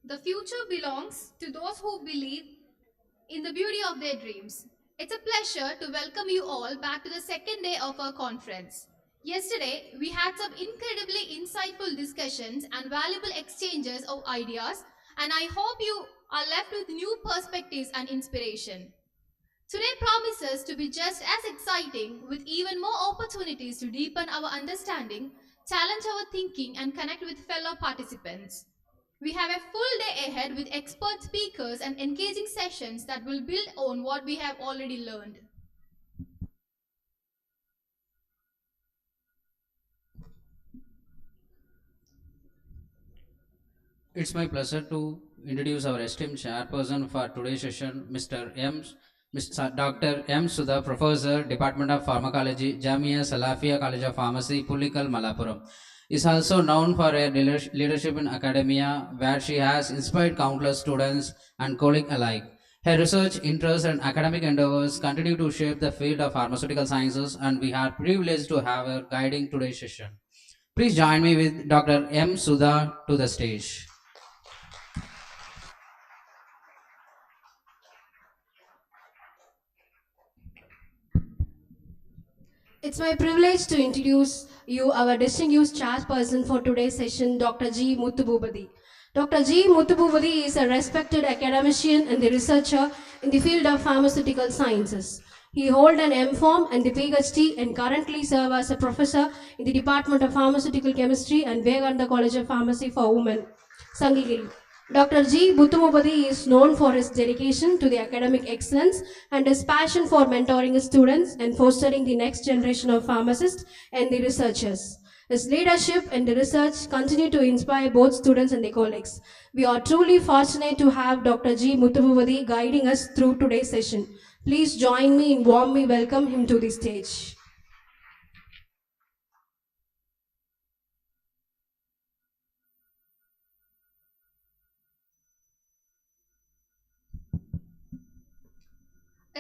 The future belongs to those who believe in the beauty of their dreams. It's a pleasure to welcome you all back to the second day of our conference. Yesterday, we had some incredibly insightful discussions and valuable exchanges of ideas, and I hope you are left with new perspectives and inspiration. Today promises to be just as exciting, with even more opportunities to deepen our understanding, challenge our thinking, and connect with fellow participants. We have a full day ahead with expert speakers and engaging sessions that will build on what we have already learned. It's my pleasure to introduce our esteemed chairperson for today's session, Mr. Dr. M. Sudha, Professor, Department of Pharmacology, Jamia Salafia College of Pharmacy, Pulikal, Malappuram. Is also known for her leadership in academia, where she has inspired countless students and colleagues alike. Her research interests and academic endeavors continue to shape the field of pharmaceutical sciences, and we are privileged to have her guiding today's session. Please join me with Dr. M. Sudha to the stage. It's my privilege to introduce you our distinguished chairperson for today's session, Dr. G. Muthububadi. Dr. G. Muthububadi is a respected academician and the researcher in the field of pharmaceutical sciences. He holds an M.Pharm and the PhD and currently serves as a professor in the Department of Pharmaceutical Chemistry and Vivekananda College of Pharmacy for Women, Sangigiri. Dr. G. Buttumobadi is known for his dedication to the academic excellence and his passion for mentoring his students and fostering the next generation of pharmacists and the researchers. His leadership and the research continue to inspire both students and their colleagues. We are truly fortunate to have Dr. G. Muttumuvadi guiding us through today's session. Please join me in warmly welcome him to the stage.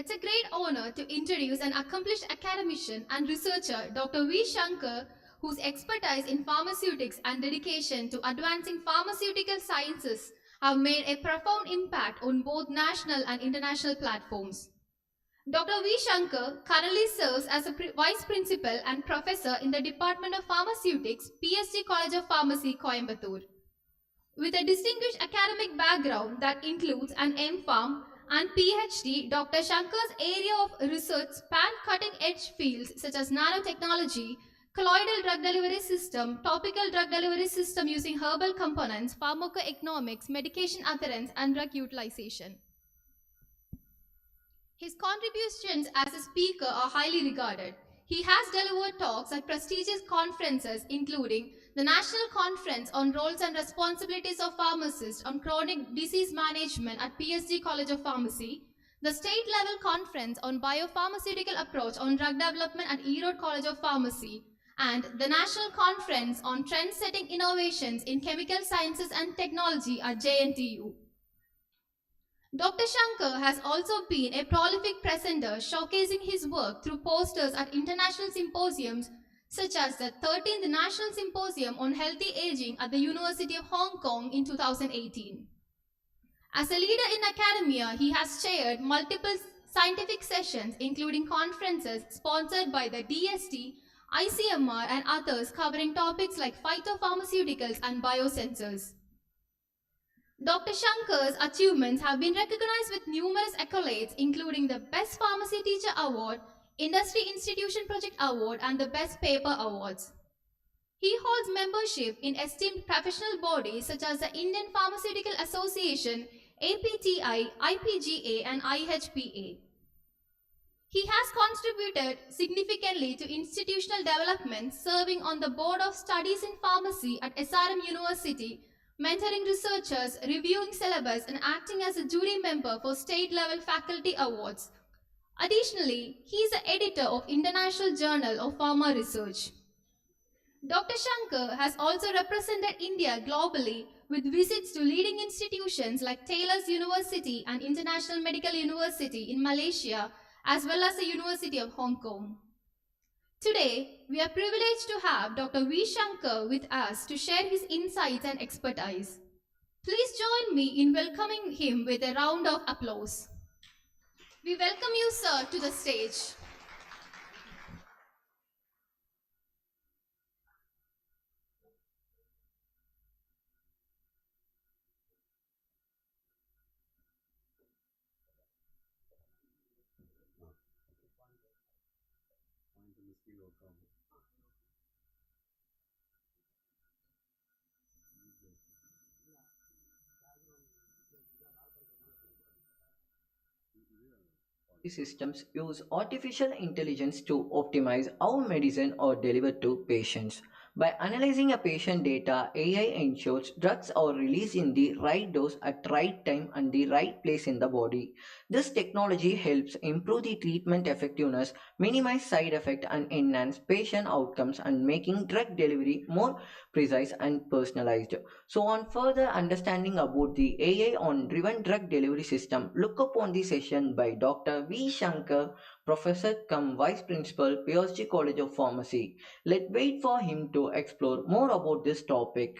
It's a great honor to introduce an accomplished academician and researcher, Dr. V. Shankar, whose expertise in pharmaceutics and dedication to advancing pharmaceutical sciences have made a profound impact on both national and international platforms. Dr. V. Shankar currently serves as a vice principal and professor in the Department of Pharmaceutics, PSG College of Pharmacy, Coimbatore. With a distinguished academic background that includes an M.Pharm and PhD, Dr. Shankar's area of research span cutting-edge fields such as nanotechnology, colloidal drug delivery system, topical drug delivery system using herbal components, pharmacoeconomics, medication adherence, and drug utilization. His contributions as a speaker are highly regarded. He has delivered talks at prestigious conferences including the National Conference on Roles and Responsibilities of Pharmacists on Chronic Disease Management at PSG College of Pharmacy, the State Level Conference on Biopharmaceutical Approach on Drug Development at Erode College of Pharmacy, and the National Conference on Trend-Setting Innovations in Chemical Sciences and Technology at JNTU. Dr. Shankar has also been a prolific presenter, showcasing his work through posters at international symposiums such as the 13th National Symposium on Healthy Aging at the University of Hong Kong in 2018. As a leader in academia, he has chaired multiple scientific sessions, including conferences sponsored by the DST, ICMR, and others covering topics like phytopharmaceuticals and biosensors. Dr. Shankar's achievements have been recognized with numerous accolades, including the Best Pharmacy Teacher Award, Industry Institution Project Award, and the Best Paper Awards. He holds membership in esteemed professional bodies such as the Indian Pharmaceutical Association, APTI, IPGA, and IHPA. He has contributed significantly to institutional development, serving on the Board of Studies in Pharmacy at SRM University, mentoring researchers, reviewing syllabus, and acting as a jury member for state-level faculty awards. Additionally, he is the editor of International Journal of Pharma Research. Dr. Shankar has also represented India globally with visits to leading institutions like Taylor's University and International Medical University in Malaysia, as well as the University of Hong Kong. Today, we are privileged to have Dr. V. Shankar with us to share his insights and expertise. Please join me in welcoming him with a round of applause. We welcome you, sir, to the stage. Systems use artificial intelligence to optimize how medicine are delivered to patients. By analyzing a patient data, AI ensures drugs are released in the right dose at right time and the right place in the body. This technology helps improve the treatment effectiveness, minimize side effects and enhance patient outcomes and making drug delivery more precise and personalized. So, on further understanding about the AI on driven drug delivery system, look upon the session by Dr. V. Shankar, Professor cum Vice Principal, PSG College of Pharmacy. Let's wait for him to explore more about this topic.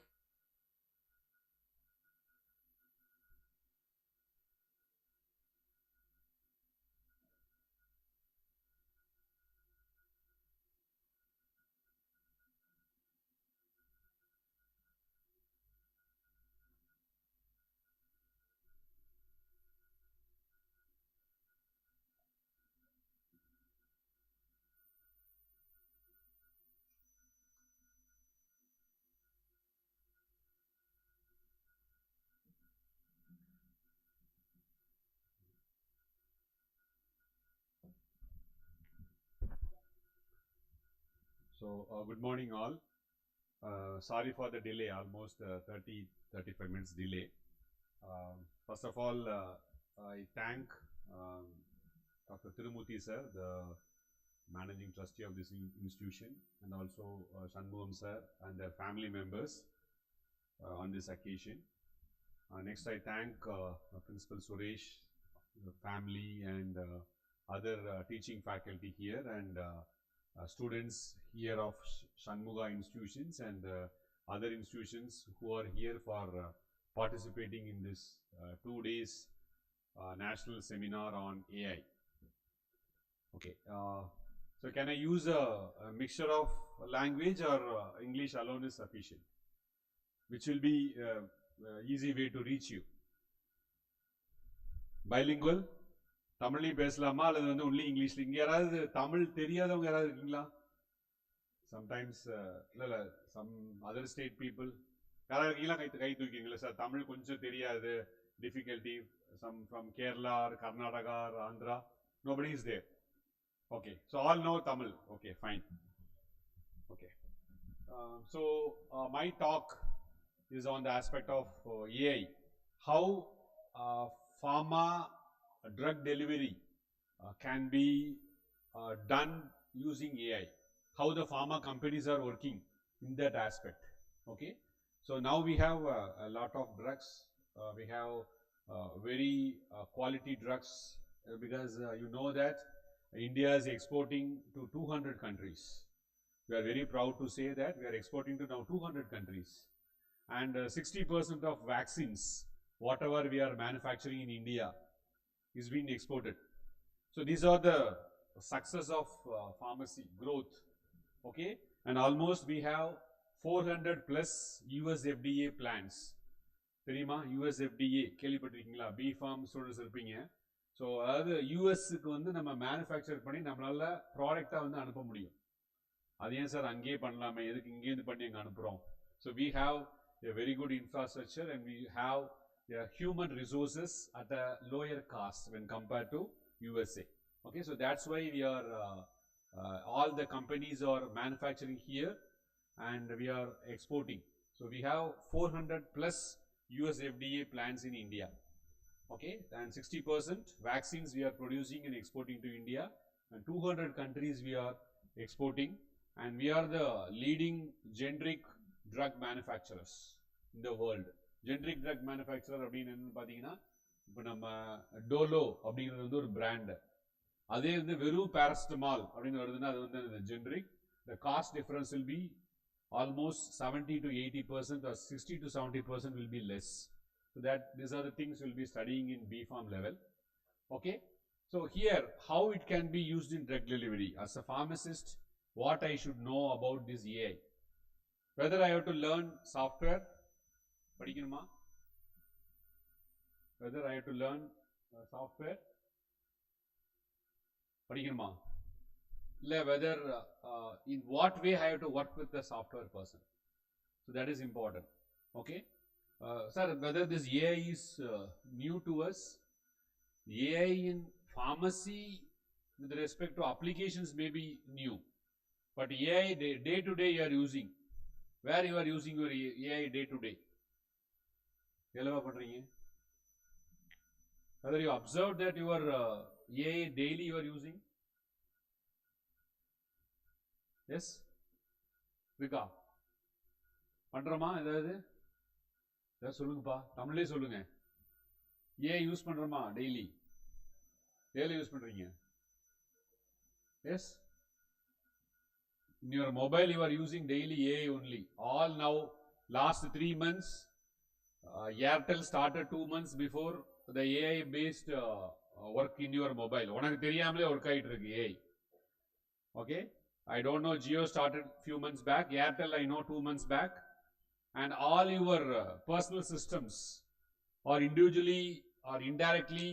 So, good morning all. Sorry for the delay, almost 35 minutes delay. First of all, I thank Dr. Tirumuthi sir, the managing trustee of this institution, and also Shanmugha sir and their family members on this occasion. Next, I thank Principal Suresh, the family, and other teaching faculty here, and students here of Shanmugha institutions and other institutions who are here for participating in this 2 days national seminar on AI. Okay, so can I use a mixture of language, or English alone is sufficient? Which will be easy way to reach you? Bilingual? தமிழ்லையும் பேசலாமா அல்லது வந்து only இங்கிலீஷில்? இங்கே யாராவது தமிழ் தெரியாதவங்க யாராவது இருக்கீங்களா? சம்டைம்ஸ் இல்லை சம் அதர் ஸ்டேட் பீப்புள் யாராவது இருக்கீங்களா? கை தூக்கிங்களா? சார் தமிழ் கொஞ்சம் தெரியாது, difficulty, some from Kerala or Karnataka or Andhra. Nobody is there. Okay, so all know Tamil. Okay, fine. Okay, so my talk is on the aspect of AI, how pharma drug delivery can be done using AI, how the pharma companies are working in that aspect. Okay, so now we have a lot of drugs, we have very quality drugs, because you know that India is exporting to 200 countries. We are very proud to say that we are exporting to now 200 countries, and 60% of vaccines whatever we are manufacturing in India is being exported. So these are the success of pharmacy growth. Okay, and almost we have 400 plus US FDA plans. தெரியுமா? US FDA கேள்விப்பட்டிருக்கீங்களா? B form students இருப்பீங்க. So அதாவது யூஎஸ்க்கு வந்து நம்ம manufacture பண்ணி நம்மளால ப்ராடக்டாக வந்து அனுப்ப முடியும். அது ஏன் சார் அங்கேயே பண்ணலாமே, எதுக்கு இங்கேருந்து பண்ணி அங்கே அனுப்புகிறோம்? So we have a very good infrastructure, and we have human resources at a lower cost when compared to USA. Okay, so that's why we are all the companies are manufacturing here and we are exporting. So we have 400 plus US FDA plants in India. Okay, and 60% vaccines we are producing and exporting to India, and 200 countries we are exporting, and we are the leading generic drug manufacturers in the world. Generic drug manufacturer அப்படின்னு என்னன்னு பார்த்தீங்கன்னா, இப்போ நம்ம டோலோ அப்படிங்கிறது வந்து ஒரு brand, அதே வந்து வெறும் பேரஸ்டமால் அப்படின்னு வருதுன்னா அது வந்து generic. The cost difference will be almost 70 to 80% or 60 to 70% will be less. So that these are the things we'll be studying in B.Pharm level. Okay. So here, how it can be used in drug delivery. As a pharmacist, what I should know about this AI. Whether I have to learn software, படிக்கணுமா? Whether I have to learn software, படிக்கணுமா? Whether in what way I have to work with the software person. So that is important. Okay. Sir, whether this AI is new to us, AI in pharmacy with respect to applications may be new, but AI day to day you are using. Where you are using your AI day to day? Whether you observe that your AI daily you are using? Yes? இருக்கா? பண்றோமா ஏதாவது? ஏதாவது சொல்லுங்கப்பா, தமிழ்லே சொல்லுங்க. AI use பண்றோமா daily? Daily use பண்றீங்க? Yes? In your mobile you are using daily AI only. All now, last 3 months, Airtel started 2 months before the AI based work in your mobile. உனக்கு தெரியாமலே ஒர்க் ஆயிட்டு இருக்கு AI. Okay? I don't know, Jio started few months back, Airtel I know 2 months back, and all your personal systems are individually or indirectly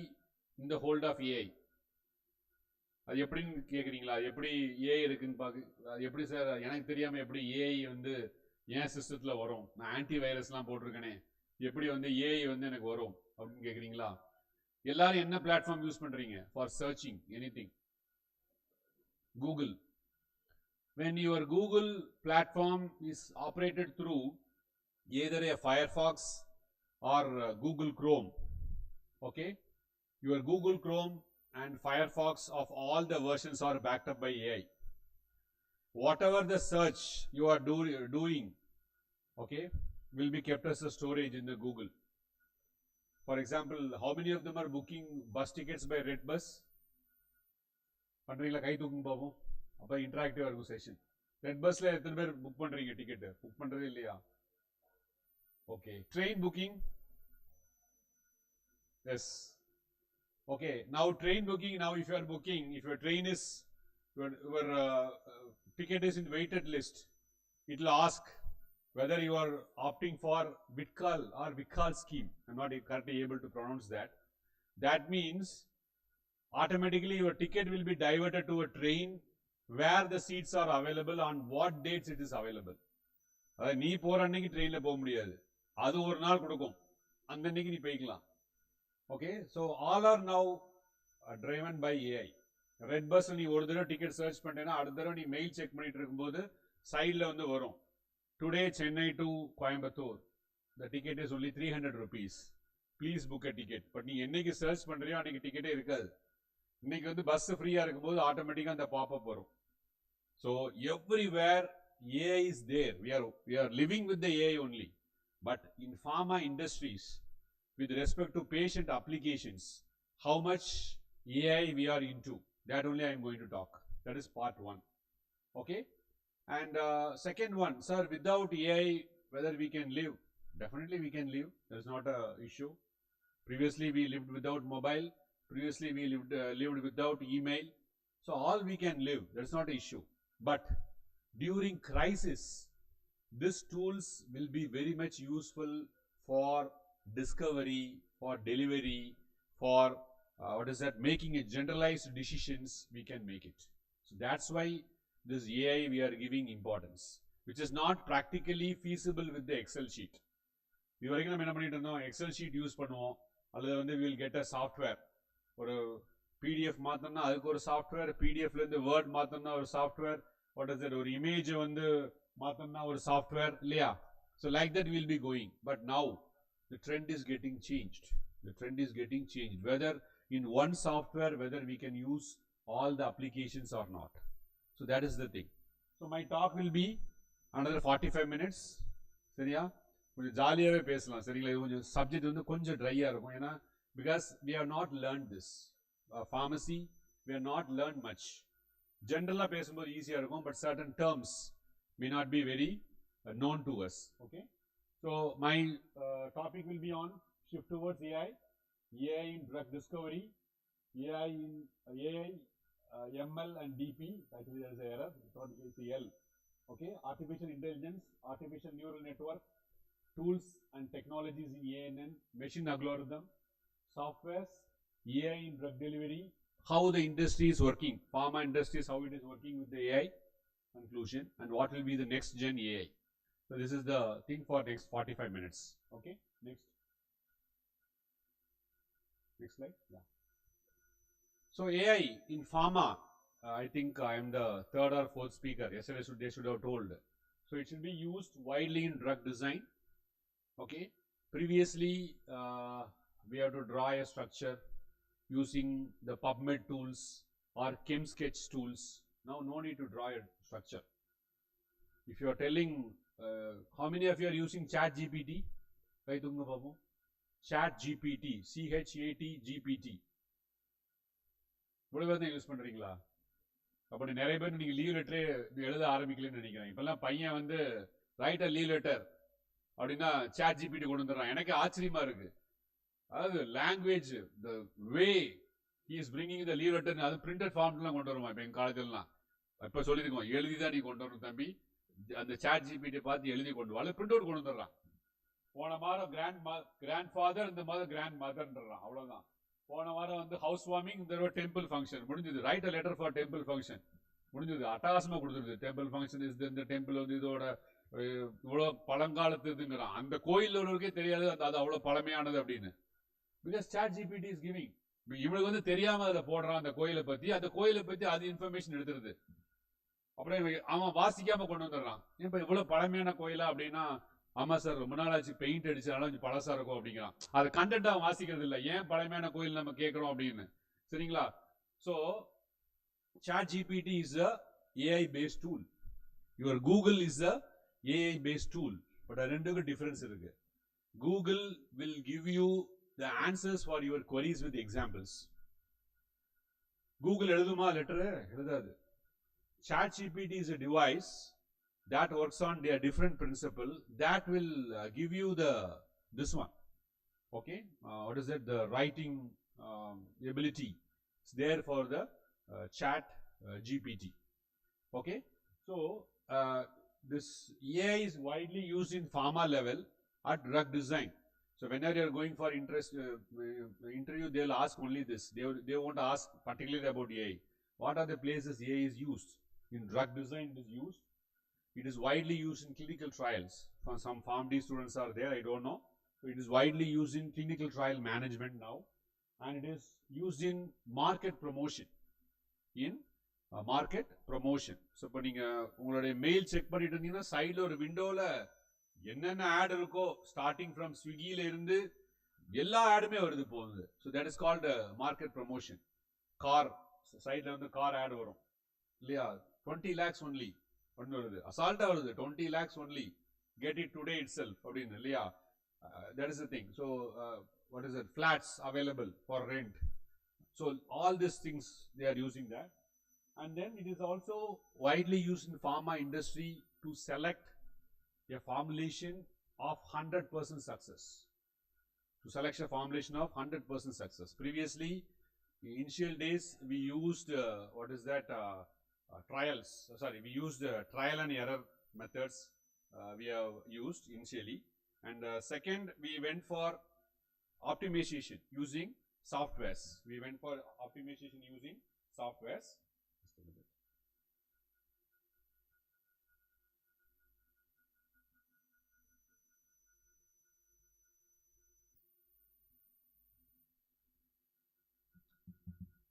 in the hold of AI. அது எப்படின்னு கேட்குறீங்களா? எப்படி AI இருக்குன்னு அது எப்படி sir எனக்கு தெரியாமல் எப்படி ஏஐ வந்து என் சிஸ்டத்தில் வரும்? நான் ஆன்டி வைரஸ்லாம் போட்டிருக்கேனே, எப்படி வந்து ஏஐ வந்து எனக்கு வரும் அப்படின்னு கேட்குறீங்களா? எல்லாரும் என்ன பிளாட்ஃபார்ம் யூஸ் பண்ணுறீங்க for searching anything? Google. When your Google platform is operated through either a Firefox or Google Chrome, okay, your Google Chrome and Firefox of all the versions are backed up by AI. Whatever the search you are doing, okay, will be kept as a storage in the Google. For example, how many of them are booking bus tickets by Redbus? பண்றீங்களா? கை தூக்குங்க பாப்போம். அப்போ இன்டராக்டிவாக இருக்கும் session. Red பஸ்ல எத்தனை பேர் book பண்றீங்க ticket? Book பண்றதே இல்லையா? Okay. Train booking? Yes. Okay, now train booking, now if you are booking, if your train is, your ticket is in waited list, it will ask whether you are opting for Vitkal or Vikal scheme. I am not correctly able to pronounce that. That means automatically your ticket will be diverted to a train where the seats are available, on what dates it is available. அதாவது நீ போற அன்னைக்கு ட்ரெயின்ல போக முடியாது, அது ஒரு நாள் கொடுக்கும், அந்த அன்னைக்கு நீ போய்க்கலாம். Okay, so all are now driven by AI. Red bus நீ ஒரு தடவை டிக்கெட் சர்ச் பண்ணிட்டேன்னா அடுத்த தடவை நீ மெயில் செக் பண்ணிட்டு இருக்கும்போது சைடில் வந்து வரும், today Chennai to Coimbatore, the ticket is only 300 rupees, please book a ticket. But நீ என்னைக்கு சர்ச் பண்றியோ அன்னைக்கு டிக்கெட்டே இருக்காது. இன்னைக்கு வந்து பஸ் ஃப்ரீயா இருக்கும்போது ஆட்டோமேட்டிக்காக அந்த பாப்அப் வரும். So everywhere AI is there. We are living with the AI only. But in pharma industries, with respect to patient applications, how much AI we are into, that only I am going to talk. That is part 1. Okay? And second one, sir, without AI, whether we can live? Definitely we can live. There is not a issue. Previously we lived without mobile. Previously we lived without email. So all we can live. That is not an issue. But during crisis, these tools will be very much useful for discovery, for delivery, for making a generalized decisions. We can make it. So that's why this AI we are giving importance, which is not practically feasible with the Excel sheet. இது வரைக்கும் நம்ம என்ன பண்ணிட்டு இருந்தோம்? Excel sheet use பண்ணுவோம், அல்லது வந்து will get a software. ஒரு பிடிஎஃப் மாற்றோம்னா அதுக்கு ஒரு சாஃப்ட்வேர், பிடிஎஃப்லேருந்து வேர்ட் மாற்றோம்னா ஒரு சாஃப்ட்வேர், ஒரு இமேஜை வந்து மாற்றோம்னா ஒரு சாஃப்ட்வேர், இல்லையா? So like that will be going. But now the trend is getting changed. The trend is getting changed. Whether in one software, whether we can use all the applications or not. So that is the thing. So my talk will be another 45 minutes. சரியா? கொஞ்சம் ஜாலியாகவே பேசலாம், சரிங்களா? இது கொஞ்சம் subject வந்து கொஞ்சம் ட்ரையாக இருக்கும். ஏன்னா because we have not learned this. Pharmacy, we have not learned much. ஜென்ரலாக பேசும்போது ஈஸியாக இருக்கும், but certain terms may not be very known to us. Okay? So my topic will be on shift towards AI, AI in drug discovery, AI in AI, ML and DP. Actually, there is an error. It's L. Okay, artificial intelligence, artificial neural network, tools and technologies in ANN, machine algorithm, softwares, AI in drug delivery, how the industry is working, pharma industries, how it is working with the AI, conclusion, and what will be the next gen AI. So this is the thing for next 45 minutes. Okay, next slide. Yeah. So AI in pharma, I think I am the third or fourth speaker. Yesterday they should have told. So it should be used widely in drug design. Okay, previously we have to draw a structure using the PubMed tools or ChemSketch tools. Now no need to draw a structure. If you are telling, how many of you are using Chat GPT? Chat GPT, ChatGPT. இவ்வளோ பேர் தான் use பண்ணுறீங்களா? அப்படி நிறைய பேர் நீங்கள் leave லெட்டரே எழுத ஆரம்பிக்கலன்னு நினைக்கிறேன். இப்போல்லாம் பையன் வந்து ரைட் அ லீவ் லெட்டர் அப்படின்னா Chat GPT கொண்டு வந்துடுறான். எனக்கு ஆச்சரியமா இருக்கு. அதாவது language, the way he is bringing the leave letter, அது பிரிண்டட் ஃபார்ம்லாம் கொண்டு வருமா? இப்போ எங்கள் காலேஜ்லாம் இப்போ சொல்லியிருக்கோம், எழுதி தான் நீ கொண்டு வரணும் தம்பி, அந்த Chat GPT பார்த்து எழுதி கொண்டு வா, பிரிண்ட் அவுட் கொண்டு வந்துடுறான். போன வாரம் கிராண்ட் ஃபாதர், இந்த மாதம் கிராண்ட் மதர்ன்றான். அவ்வளோதான். போன வாரம் வந்து ஹவுஸ் வார்மிங், இந்த டெம்பிள் ஃபங்க்ஷன் முடிஞ்சது. Right a letter for temple function முடிஞ்சது. அட்டகாசமாக கொடுத்துருது. டெம்பிள் ஃபங்க்ஷன் இஸ் இந்த டெம்பிள் வந்து இதோட இவ்வளோ பழங்காலத்து இதுங்கிறான். அந்த கோயில் ஒருவருக்கே தெரியாது அது அவ்வளோ பழமையானது அப்படின்னு. Because Chat GPT is giving. இவனுக்கு வந்து தெரியாமல் அதில் போடுறான் அந்த கோயிலை பற்றி அது இன்ஃபர்மேஷன் எடுத்துருது. அப்புறம் அவன் வாசிக்காமல் கொண்டு வந்துடுறான். இப்போ இவ்வளோ பழமையான கோயிலா அப்படின்னா, ஆமாம் சார் ரொம்ப நாள் ஆச்சு, பெயிண்ட் அடிச்சாலும் கொஞ்சம் பழசாக இருக்கும் அப்படிங்கிறான். அது கண்டென்ட் அவன் வாசிக்கிறது இல்லை. ஏன் பழமையான கோயில் நம்ம கேட்குறோம் அப்படின்னு. சரிங்களா? So Chat GPT is a AI based tool. Your Google is a AI based tool. But ரெண்டுக்கும் டிஃபரன்ஸ் இருக்கு. Google will give you the answers for your queries with examples. Google எழுதுமா லெட்டரு? எழுதாது. Chat GPT is a device that works on a different principle that will give you this one. Okay, what is that? The writing ability is there for the Chat GPT. Okay, so this AI is widely used in pharma level at drug design. So whenever you are going for interview, they will ask only this. They won't ask particularly about AI. What are the places AI is used? In drug design it is used. It is widely used in clinical trials. Some PharmD students are there, I don't know. So it is widely used in clinical trial management now, and it is used in market promotion. So இப்போ நீங்கள் உங்களுடைய mail check பண்ணிட்டு இருந்தீங்கன்னா சைடில் ஒரு விண்டோவில் என்னென்ன add இருக்கோ, ஸ்டார்டிங் ஃப்ரம் ஸ்விக்கியில் இருந்து எல்லா ஆடுமே வருது போகுது. So that is called market promotion. Car சைடில் வந்து கார் ஆட் வரும் இல்லையா? 20 lakhs ஒன்லி ஒன்று வருது, அசால்ட்டாக வருது. 20 lakhs only, get it today it self அப்படின்னு இல்லையா? That is the thing. So what is it? Flats available for rent. So all this things they are using that. And then it is also widely used in pharma industry to select a formulation of 100% success. To select a formulation of 100% success. Previously, in initial days, we used what is that? Trials. We used trial and error methods. We have used initially, and second, we went for optimization using softwares.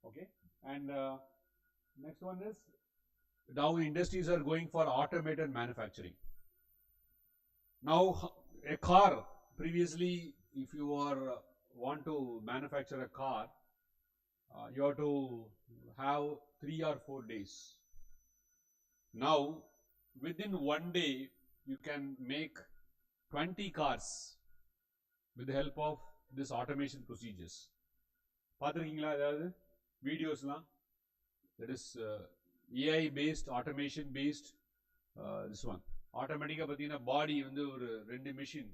Okay, and next one is now industries are going for automated manufacturing. Now a car, previously if you want to manufacture a car, you have to have 3 or 4 days. Now within 1 day you can make 20 cars with the help of this automation procedures. பார்த்துருக்கீங்களா ஏதாவது வீடியோஸ்லாம்? That is AI based, automation based. This one ஆட்டோமேட்டிக்காக பார்த்தீங்கன்னா பாடி வந்து ஒரு 2 machine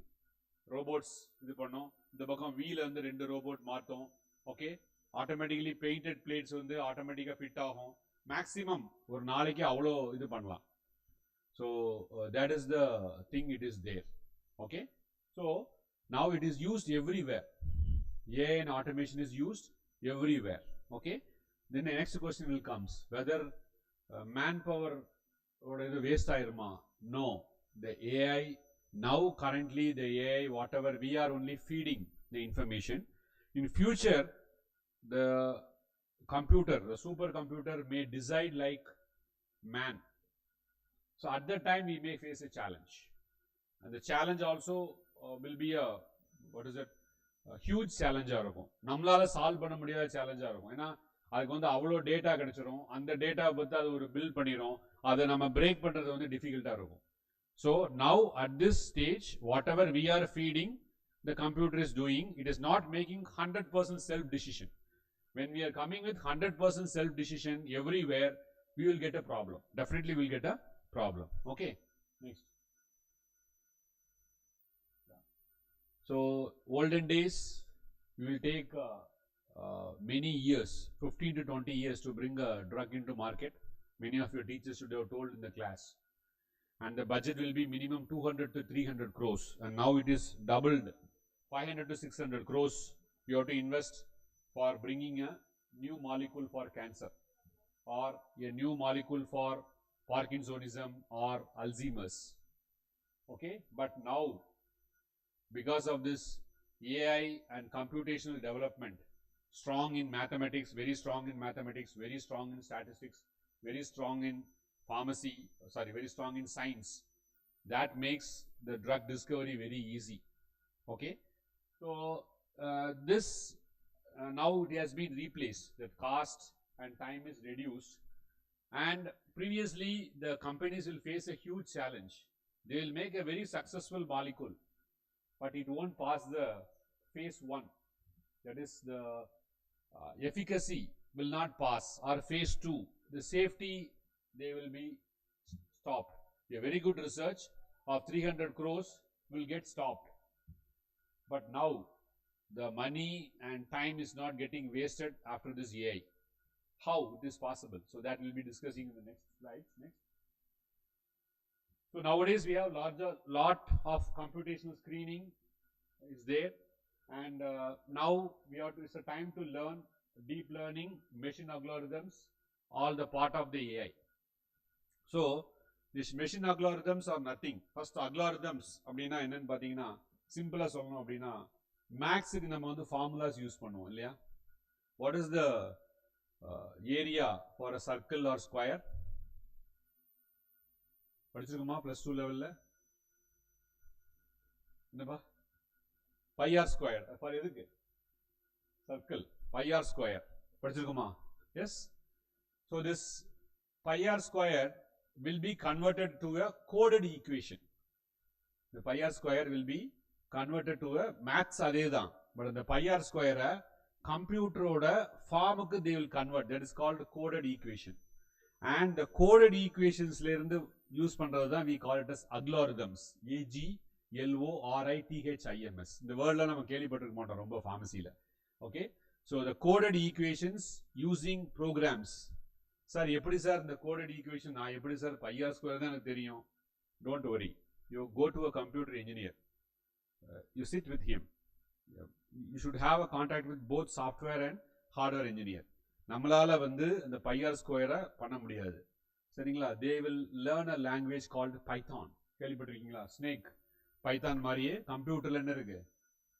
robots இது பண்ணோம். இந்த பக்கம் வீல் வந்து 2 ரோபோட் மாத்தோம். ஓகே, ஆட்டோமேட்டிக்கலி பெயிண்டட் பிளேட்ஸ் வந்து ஆட்டோமேட்டிக்காக ஃபிட் ஆகும். மேக்ஸிமம் ஒரு நாளைக்கு அவ்வளோ இது பண்ணலாம். So that is the thing, it is there. Okay, so now it is used everywhere. AI and automation is used everywhere. Okay, then the next question will comes whether manpower or waste ஆயிருமா? No, the AI now currently the AI whatever we are only feeding the information. In future the computer, the supercomputer may decide like man. So at that time we may face a challenge, and the challenge also will be a what is it, a huge challenge இருக்கும். நம்மளால solve பண்ண முடியாத சேலஞ்சாக இருக்கும். ஏன்னா அதுக்கு வந்து அவ்வளோ data கிடைச்சிரும். அந்த டேட்டாவை பற்றி அது ஒரு பில்ட் பண்ணிடும். அதை நம்ம பிரேக் பண்ணுறது வந்து டிஃபிகல்ட்டாக இருக்கும். So now at this stage whatever we are feeding the computer is doing, it is not making 100% self decision. When we are coming with 100% self decision everywhere, we will get a problem. Definitely we will get a problem. Okay, next. So olden days we will take many years, 15 to 20 years to bring a drug into market. Many of your teachers should have told in the class, and the budget will be minimum 200 to 300 crores, and now it is doubled, 500 to 600 crores you have to invest for bringing a new molecule for cancer or a new molecule for Parkinsonism or Alzheimer's. Okay, but now because of this AI and computational development, strong in mathematics, very strong in mathematics, very strong in statistics, very strong in pharmacy, sorry, very strong in science, that makes the drug discovery very easy. Okay, so this now it has been replaced, that cost and time is reduced, and previously the companies will face a huge challenge. They will make a very successful molecule, but it won't pass the phase 1, that is the efficacy will not pass, or phase 2, the safety, they will be stopped. A very good research of 300 crores will get stopped, but now the money and time is not getting wasted after this AI. How it is possible? So that we'll be discussing in the next slide. Next. So nowadays we have lot of computational screening is there, and now we have to, it's a time to learn deep learning, machine algorithms, all the part of the AI. So these machine algorithms are nothing. First algorithms அப்படினா என்னன்னு பாத்தீங்கன்னா சிம்பிளா சொல்லணும் அப்படினா மேக்ஸ்க்கு நம்ம வந்து formulas use பண்ணுவோம் இல்லையா? What is the area for a circle or square? படிச்சிருக்கோமா +2 லெவல்ல? என்னப்பா? pi r square. For எதுக்கு? Circle. Pi r square. படிச்சிருக்கோமா? Yes. So this pi r square will be converted to a coded equation. The pi r square will be converted to a maths அதேதான், but the pi r square computer ஓட ஃபார்முக்கு they will convert. That is called coded equation. And the coded equations ல இருந்து use பண்றது தான் we call it as algorithms. AGLORITHIMS. இந்த வேர்ட்ல நம்ம கேள்விப்பட்டிருக்க மாட்டோம் ரொம்ப ஃபார்மசியில. Okay, so the coded equations using programs. Sir எப்படி சார் இந்த coded equation நான் எப்படி சார் pi r square தான் எனக்கு தெரியும்? Don't worry, you go to a computer engineer, you sit with him, you should have a contact with both software and hardware engineer. நம்மளால வந்து அந்த pi r square பண்ண முடியாது சரிங்களா? they will learn a language called Python. கேள்விப்பட்டிருக்கீங்களா? snake Python மாதிரியே கம்ப்யூட்டர்ல என்ன இருக்கு?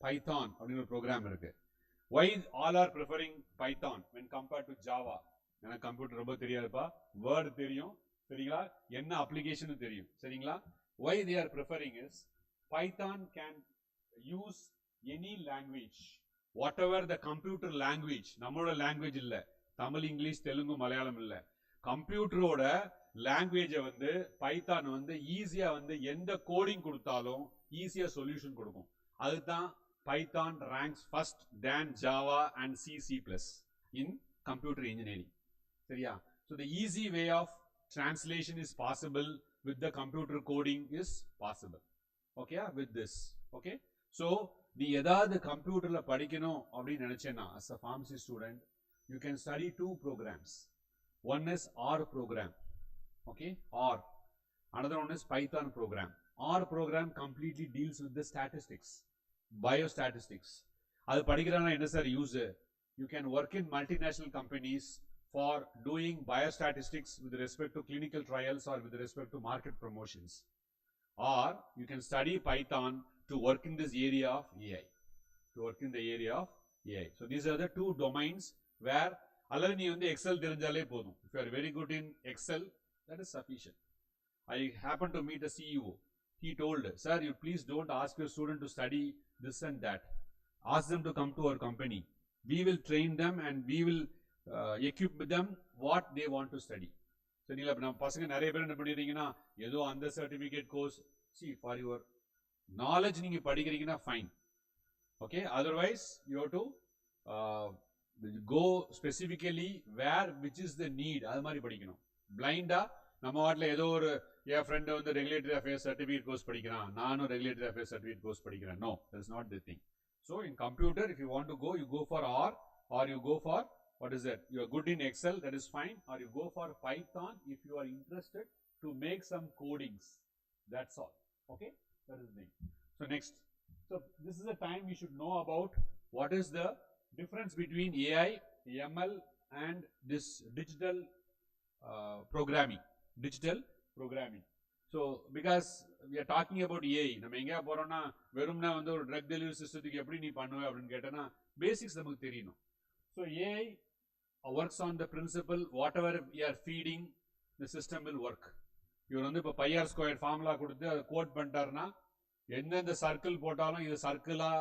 Python அப்படிங்கிற ஒரு ப்ரோக்ராம் இருக்கு. why all are preferring Python when compared to Java? எனக்கு கம்ப்யூட்டர் ரொம்ப தெரியாதுப்பா, வேர்டு தெரியும் சரிங்களா, என்ன அப்ளிகேஷன் தெரியும் சரிங்களா. why they are preferring is Python can use any language, whatever the computer language. நம்மளோட லாங்குவேஜ் இல்ல, தமிழ் இங்கிலீஷ் தெலுங்கு மலையாளம் இல்ல, கம்ப்யூட்டரோட லாங்குவேஜை வந்து பைத்தான் வந்து ஈஸியா வந்து எந்த கோடிங் கொடுத்தாலும் ஈஸியா சொல்யூஷன் கொடுக்கும். அதுதான் Python ranks first than Java and C++ in computer engineering. சரியா? So the easy way of translation is possible with the computer coding is possible. Okay, with this. Okay, so நீ ஏதாவது கம்ப்யூட்டரில் படிக்கணும் அப்படின்னு நினச்சேன்னா as a pharmacy student you can study 2 programs. One is R program, okay, R. Another one is Python program. R program completely deals with the statistics, biostatistics. அது படிக்கிறதுனால என்ன sir use? You can work in multinational companies for doing biostatistics with respect to clinical trials or with respect to market promotions. Or you can study Python to work in this area of AI. To work in the area of AI. So these are the 2 domains where அல்லது நீ வந்து XL தெரிஞ்சாலே போதும். If you are very good in Excel, that is sufficient. I happened to meet a CEO. He told, sir, you please don't ask your student to study this and that. Ask them to come to our company. We will train them and we will equip them what they want to study. சரிங்களா? இப்போ நம்ம பசங்க நிறைய பேர் என்ன பண்ணிடுறீங்கன்னா ஏதோ அந்த certificate course, see for your knowledge நீங்கள் படிக்கிறீங்கன்னா fine, okay. Otherwise you have to go specifically where which is the need, அது மாதிரி படிக்கணும். பிளைண்டா நம்ம வாட்டில் ஏதோ ஒரு என் ஃப்ரெண்டு வந்து ரெகுலேட்டரி அஃபேர்ஸ் சர்டிஃபிகேட் கோர்ஸ் படிக்கிறான், நானும் ரெகுலேட்டரி அஃபேர்ஸ் சர்டிஃபிகேட் கோர்ஸ் படிக்கிறேன். No, that is not the thing. So in computer, if you want to go, you go for R, or you go for, what is that? You are good in Excel, that is fine, or you go for Python if you are interested to make some codings. That's all. Okay, that is the thing. So next, so this is the time we should know about what is the difference between AI, ML and this digital programming. So because we are talking about AI, நம்ம எங்கேயா போறோம்னா வெறும்னா வந்து ஒரு drug delivery சிஸ்டத்துக்கு எப்படி நீ பண்ணுவ அப்படின்னு கேட்டனா பேசிக்ஸ் நமக்கு தெரியணும். So AI works on the principle whatever we are feeding the system will work. இவர் வந்து இப்போ πr ஸ்கொயர் ஃபார்முலா கொடுத்து அதை கோட் பண்ணிட்டாருன்னா எந்தெந்த சர்க்கிள் போட்டாலும் இது சர்க்கிளா,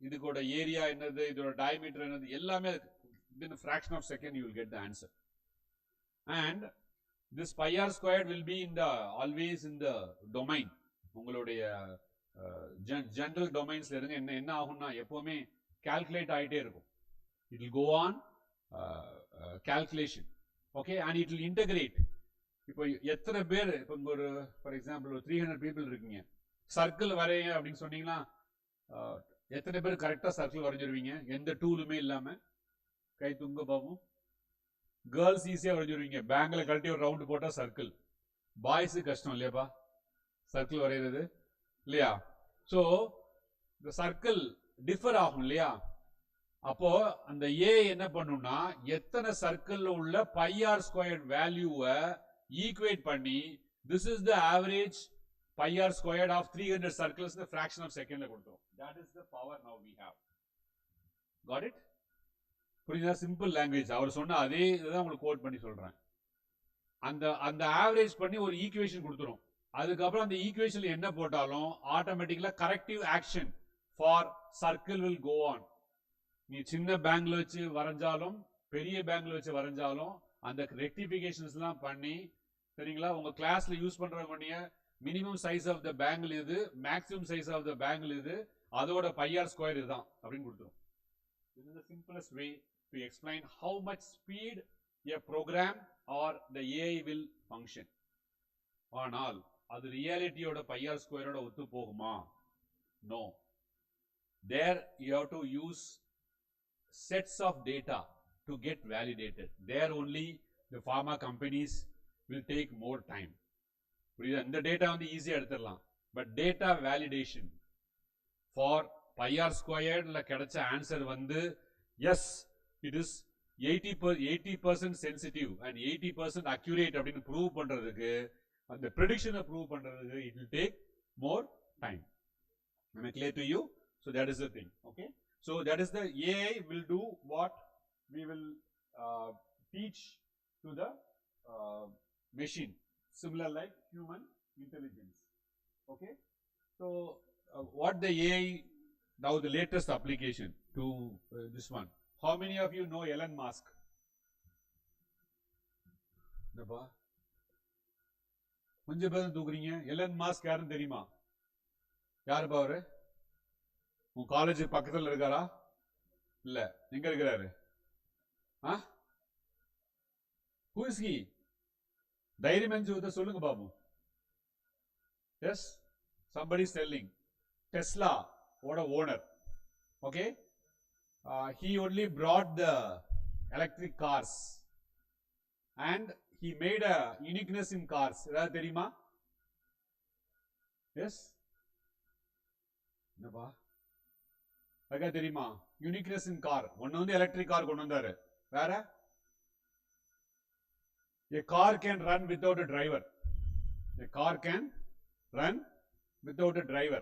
இதுக்கோட ஏரியா என்னது, இதோட டயமீட்டர் என்னது, எல்லாமே within a fraction of second you will get the answer. And this πr squared will be in the always in the domain. உங்களுடைய ஜெனரல் டொமைன்ஸ்ல இருந்து என்ன ஆகும்னா எப்பவுமே கால்குலேட் ஆகிட்டே இருக்கும். It will go on calculation, okay, and it will integrate. இப்போ எத்தனை பேர் இப்போ ஒரு ஃபார் எக்ஸாம்பிள் ஒரு 300 பீப்புள் இருக்கீங்க, சர்க்கிள் வரைய அப்படின்னு சொன்னீங்கன்னா எத்தனை பேர் கரெக்டாக சர்க்கிள் வரைஞ்சிருவீங்க எந்த டூலுமே இல்லாமல்? கை துங்க பாவம். கேர்ள்ஸ் ஈஸியாக வரைஞ்சிருவீங்க, பேங்கில் கழட்டி ஒரு ரவுண்டு போட்டால் சர்க்கிள். பாய்ஸு கஷ்டம் இல்லையாப்பா சர்க்கிள் வரைகிறது, இல்லையா? ஸோ இந்த சர்க்கிள் டிஃபர் ஆகும் இல்லையா? அப்போ அந்த ஏ என்ன பண்ணும்னா எத்தனை சர்க்கிள் உள்ள πr ஸ்கொயர்ட் வேல்யூவை ஈக்குவேட் பண்ணி this is the average πr squared of 300 circles in the fraction of second la kodutrom. That is the power now we have. Got it? புரியுதா? Simple language. அவர் சொன்ன அதே இதுதான் உங்களுக்கு கோட் பண்ணி சொல்றேன். அந்த ஆவரேஜ் பண்ணி ஒரு ஈக்குவேஷன் கொடுத்துரும். அதுக்கப்புறம் அந்த ஈக்குவேஷன்ல என்ன போட்டாலும் ஆட்டோமேட்டிக்கலா corrective action for circle will go on. நீ சின்ன பேங்க்ல வச்சு வரைஞ்சாலும் பெரிய பேங்க்ல வச்சு வரைஞ்சாலும் அந்த ரெக்டிஃபிகேஷன்ஸ் எல்லாம் பண்ணி, சரிங்களா, உங்க கிளாஸ்ல யூஸ் பண்றவங்க minimum size of the bangle இது, maximum size of the bangle இது, அதோட πr ஸ்கொயர் இதுதான் அப்படின்னு கொடுத்துரும். This is the simplest way to explain how much speed a program or the AI will function. ஆனால் அது ரியாலிட்டியோட πr ஸ்கொயரோட ஒத்து போகுமா? No. There you have to use sets of data to get validated. There only the pharma companies will take more time. புரியுதா? இந்த data வந்து ஈஸியாக எடுத்துடலாம். But data validation for πr ஸ்கொயர்டில் கிடைச்ச ஆன்சர் வந்து S it is 80% sensitive and 80% accurate அப்படின்னு prove பண்ணுறதுக்கு, அந்த ப்ரெடிக்ஷனை ப்ரூவ் பண்ணுறதுக்கு it will take more time. Am I clear to you? So that is the thing. Okay. So that is the AI will do what we will teach to the machine. Similar like human intelligence. Okay. So what the AI now, the latest application to this one. How many of you know Elon Musk? Napa? கொஞ்சம் பேர் தூக்குறீங்க. Elon mask யாருன்னு தெரியுமா? யாருப்பா அவரு? உன் college பக்கத்தில் இருக்காரா? இல்ல, எங்க இருக்கிறாரு? Who is he? தைரியம் சொல்லுங்க Babu. Yes, somebody is telling. Tesla, owner. Okay, he only brought the electric cars and he made a uniqueness in cars. Edha theriyuma? Yes? Enapa? Edha theriyuma? Uniqueness in car. One on the electric car kondu vandaru. Vera? A car can run without a driver. A car can run without a driver.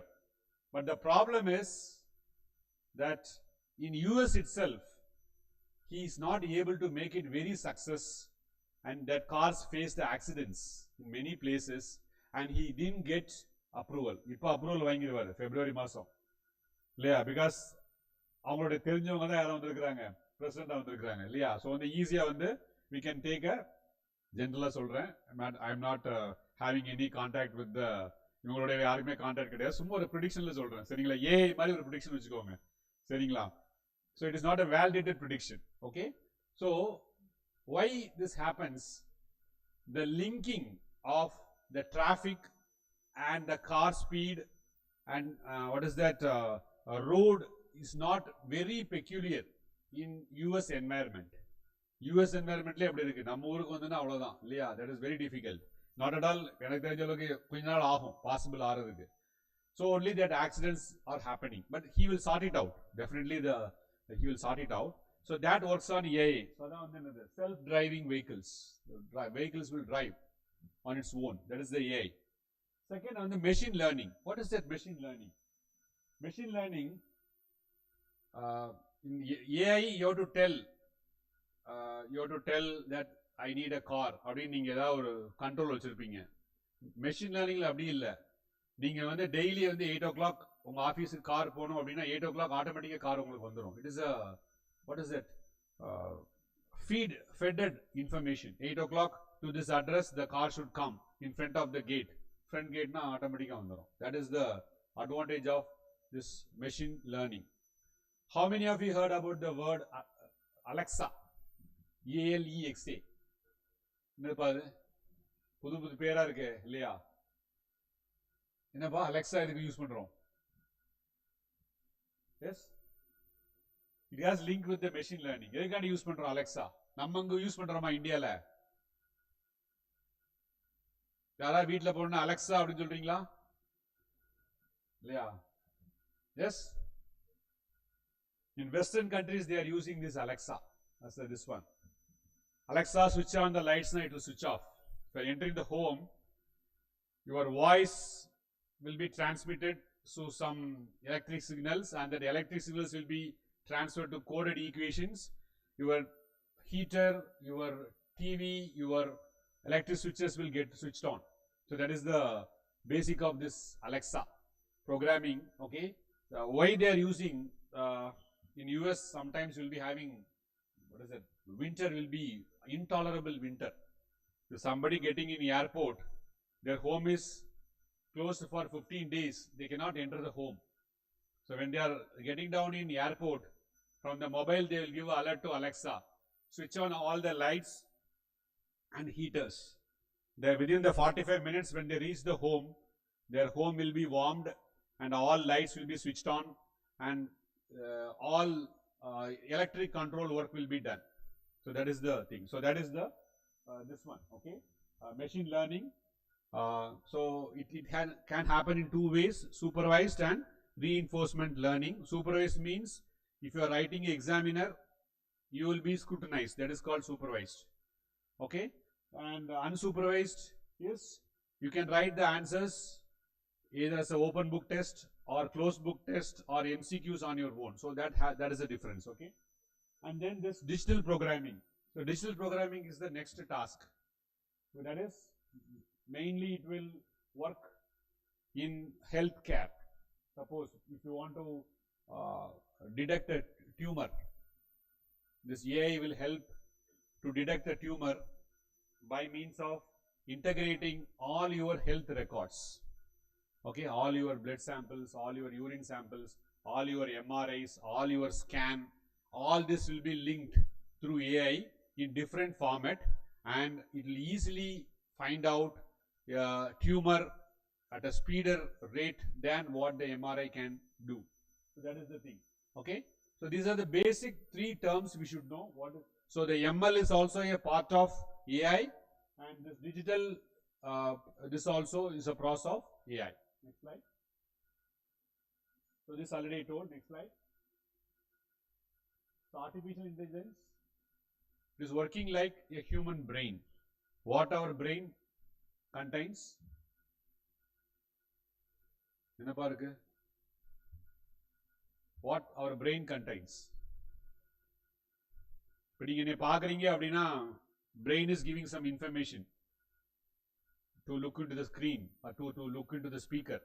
But the problem is that in US itself, he is not able to make it very success, and that cars faced accidents in many places and he didn't get approval. இப்போ approval வாங்கிடுவார் February மாதம் இல்லையா? Because அவங்களுடைய தெரிஞ்சவங்க தான் யாரும் வந்திருக்கிறாங்க, பிரசிடென்ட்டாக வந்திருக்கிறாங்க இல்லையா? ஸோ வந்து ஈஸியாக வந்து we can take a ஜென்ரலாக சொல்கிறேன், I am not having any contact with இவங்களுடைய யாருக்குமே கான்டாக்ட் கிடையாது, சும்மா ஒரு ப்ரிடிக்ஷனில் சொல்கிறேன் சரிங்களா? ஏஐ மாதிரி ஒரு ப்ரிடிக்ஷன் வச்சுக்கோங்க சரிங்களா? So it is not a validated prediction. Okay, so why this happens? The linking of the traffic and the car speed and what is that road is not very peculiar in US environment. US environment le eppadi irukku, நம்ம ஊருக்கு வந்தனா அவ்வளவுதான் இல்லையா? That is very difficult. Not at all. எனக்கு தெரிஞ்ச அளவுக்கு கொஞ்ச நாள் ஆகும் possible ஆறதுக்கு. So only that accidents are happening, but he will sort it out. Definitely he will sort it out. So that works on AI. So the self-driving vehicles. The vehicles will drive on its own. That is the AI. Second, on the machine learning. What is that machine learning? Machine learning, in AI you have to tell that I need a car. அப்படின்னு நீங்க ஏதாவது ஒரு control வச்சிருப்பீங்க. Machine லேர்னிங்ல அப்படி இல்லை. நீங்க வந்து daily வந்து 8 o'clock உங்க ஆஃபீஸுக்கு கார் போகணும் அப்படின்னா 8 o'clock ஆட்டோமேட்டிக்காக கார் உங்களுக்கு வந்துடும். It is a what is that fetched information. 8 o'clock to this address the car should come in front of the gate. Front கேட்னா ஆட்டோமேட்டிக்காக வந்துடும். That is the advantage of this machine learning. How many of you heard about the word Alexa? ALEXA. என்னப்பா அது புது புது பேரா இருக்கு இல்லையா? என்னப்பா அலெக்சா இதுக்கு யூஸ் பண்றோம்? Yes, it has link with the machine learning. எதுக்காண்டி யூஸ் பண்றோம் அலெக்சா? நம்ம அங்க யூஸ் பண்றோமா இந்தியால? யாராவது வீட்டில் போனா அலெக்சா அப்படின்னு சொல்றீங்களா இல்லையா? Yes, in western countries they are using this Alexa as this one. Alexa, switch on the lights, now it will switch off. If you are entering the home, your voice will be transmitted to some electric signals, and that electric signals will be transferred to coded equations. Your heater, your TV, your electric switches will get switched on. So that is the basic of this Alexa programming. Okay, why they are using in US sometimes you will be having, what is it, winter will be intolerable winter. So somebody getting in the airport, their home is closed for 15 days, they cannot enter the home. So when they are getting down in the airport, from the mobile they will give alert to Alexa, switch on all the lights and heaters. They within the 45 minutes when they reach the home, their home will be warmed and all lights will be switched on, and all electric control work will be done. So that is the thing. So that is the this one. Okay, machine learning. So it can happen in two ways: supervised and reinforcement learning. Supervised means if you are writing an examiner, you will be scrutinized. That is called supervised. Okay, and unsupervised is you can write the answers either as an open book test or closed book test or MCQs on your own. So that is the difference. Okay, and then this digital programming. So digital programming is the next task. So that is mainly it will work in healthcare. Suppose if you want to detect a tumor, this AI will help to detect a tumor by means of integrating all your health records. Okay, all your blood samples, all your urine samples, all your MRIs, all your scan, all this will be linked through AI in different format, and it will easily find out tumor at a speeder rate than what the MRI can do. So that is the thing. Okay. So these are the basic 3 terms we should know. So the ML is also a part of AI, and this digital, this also is a process of AI. Next slide. So this already I told. Next slide. So artificial intelligence is working like a human brain. What our brain contains? என்னப்பா இருக்கு? What our brain contains? இப்போ நீங்க என்ன பார்க்குறீங்க அப்படின்னா brain is giving some information to look into the screen or to look into the speaker.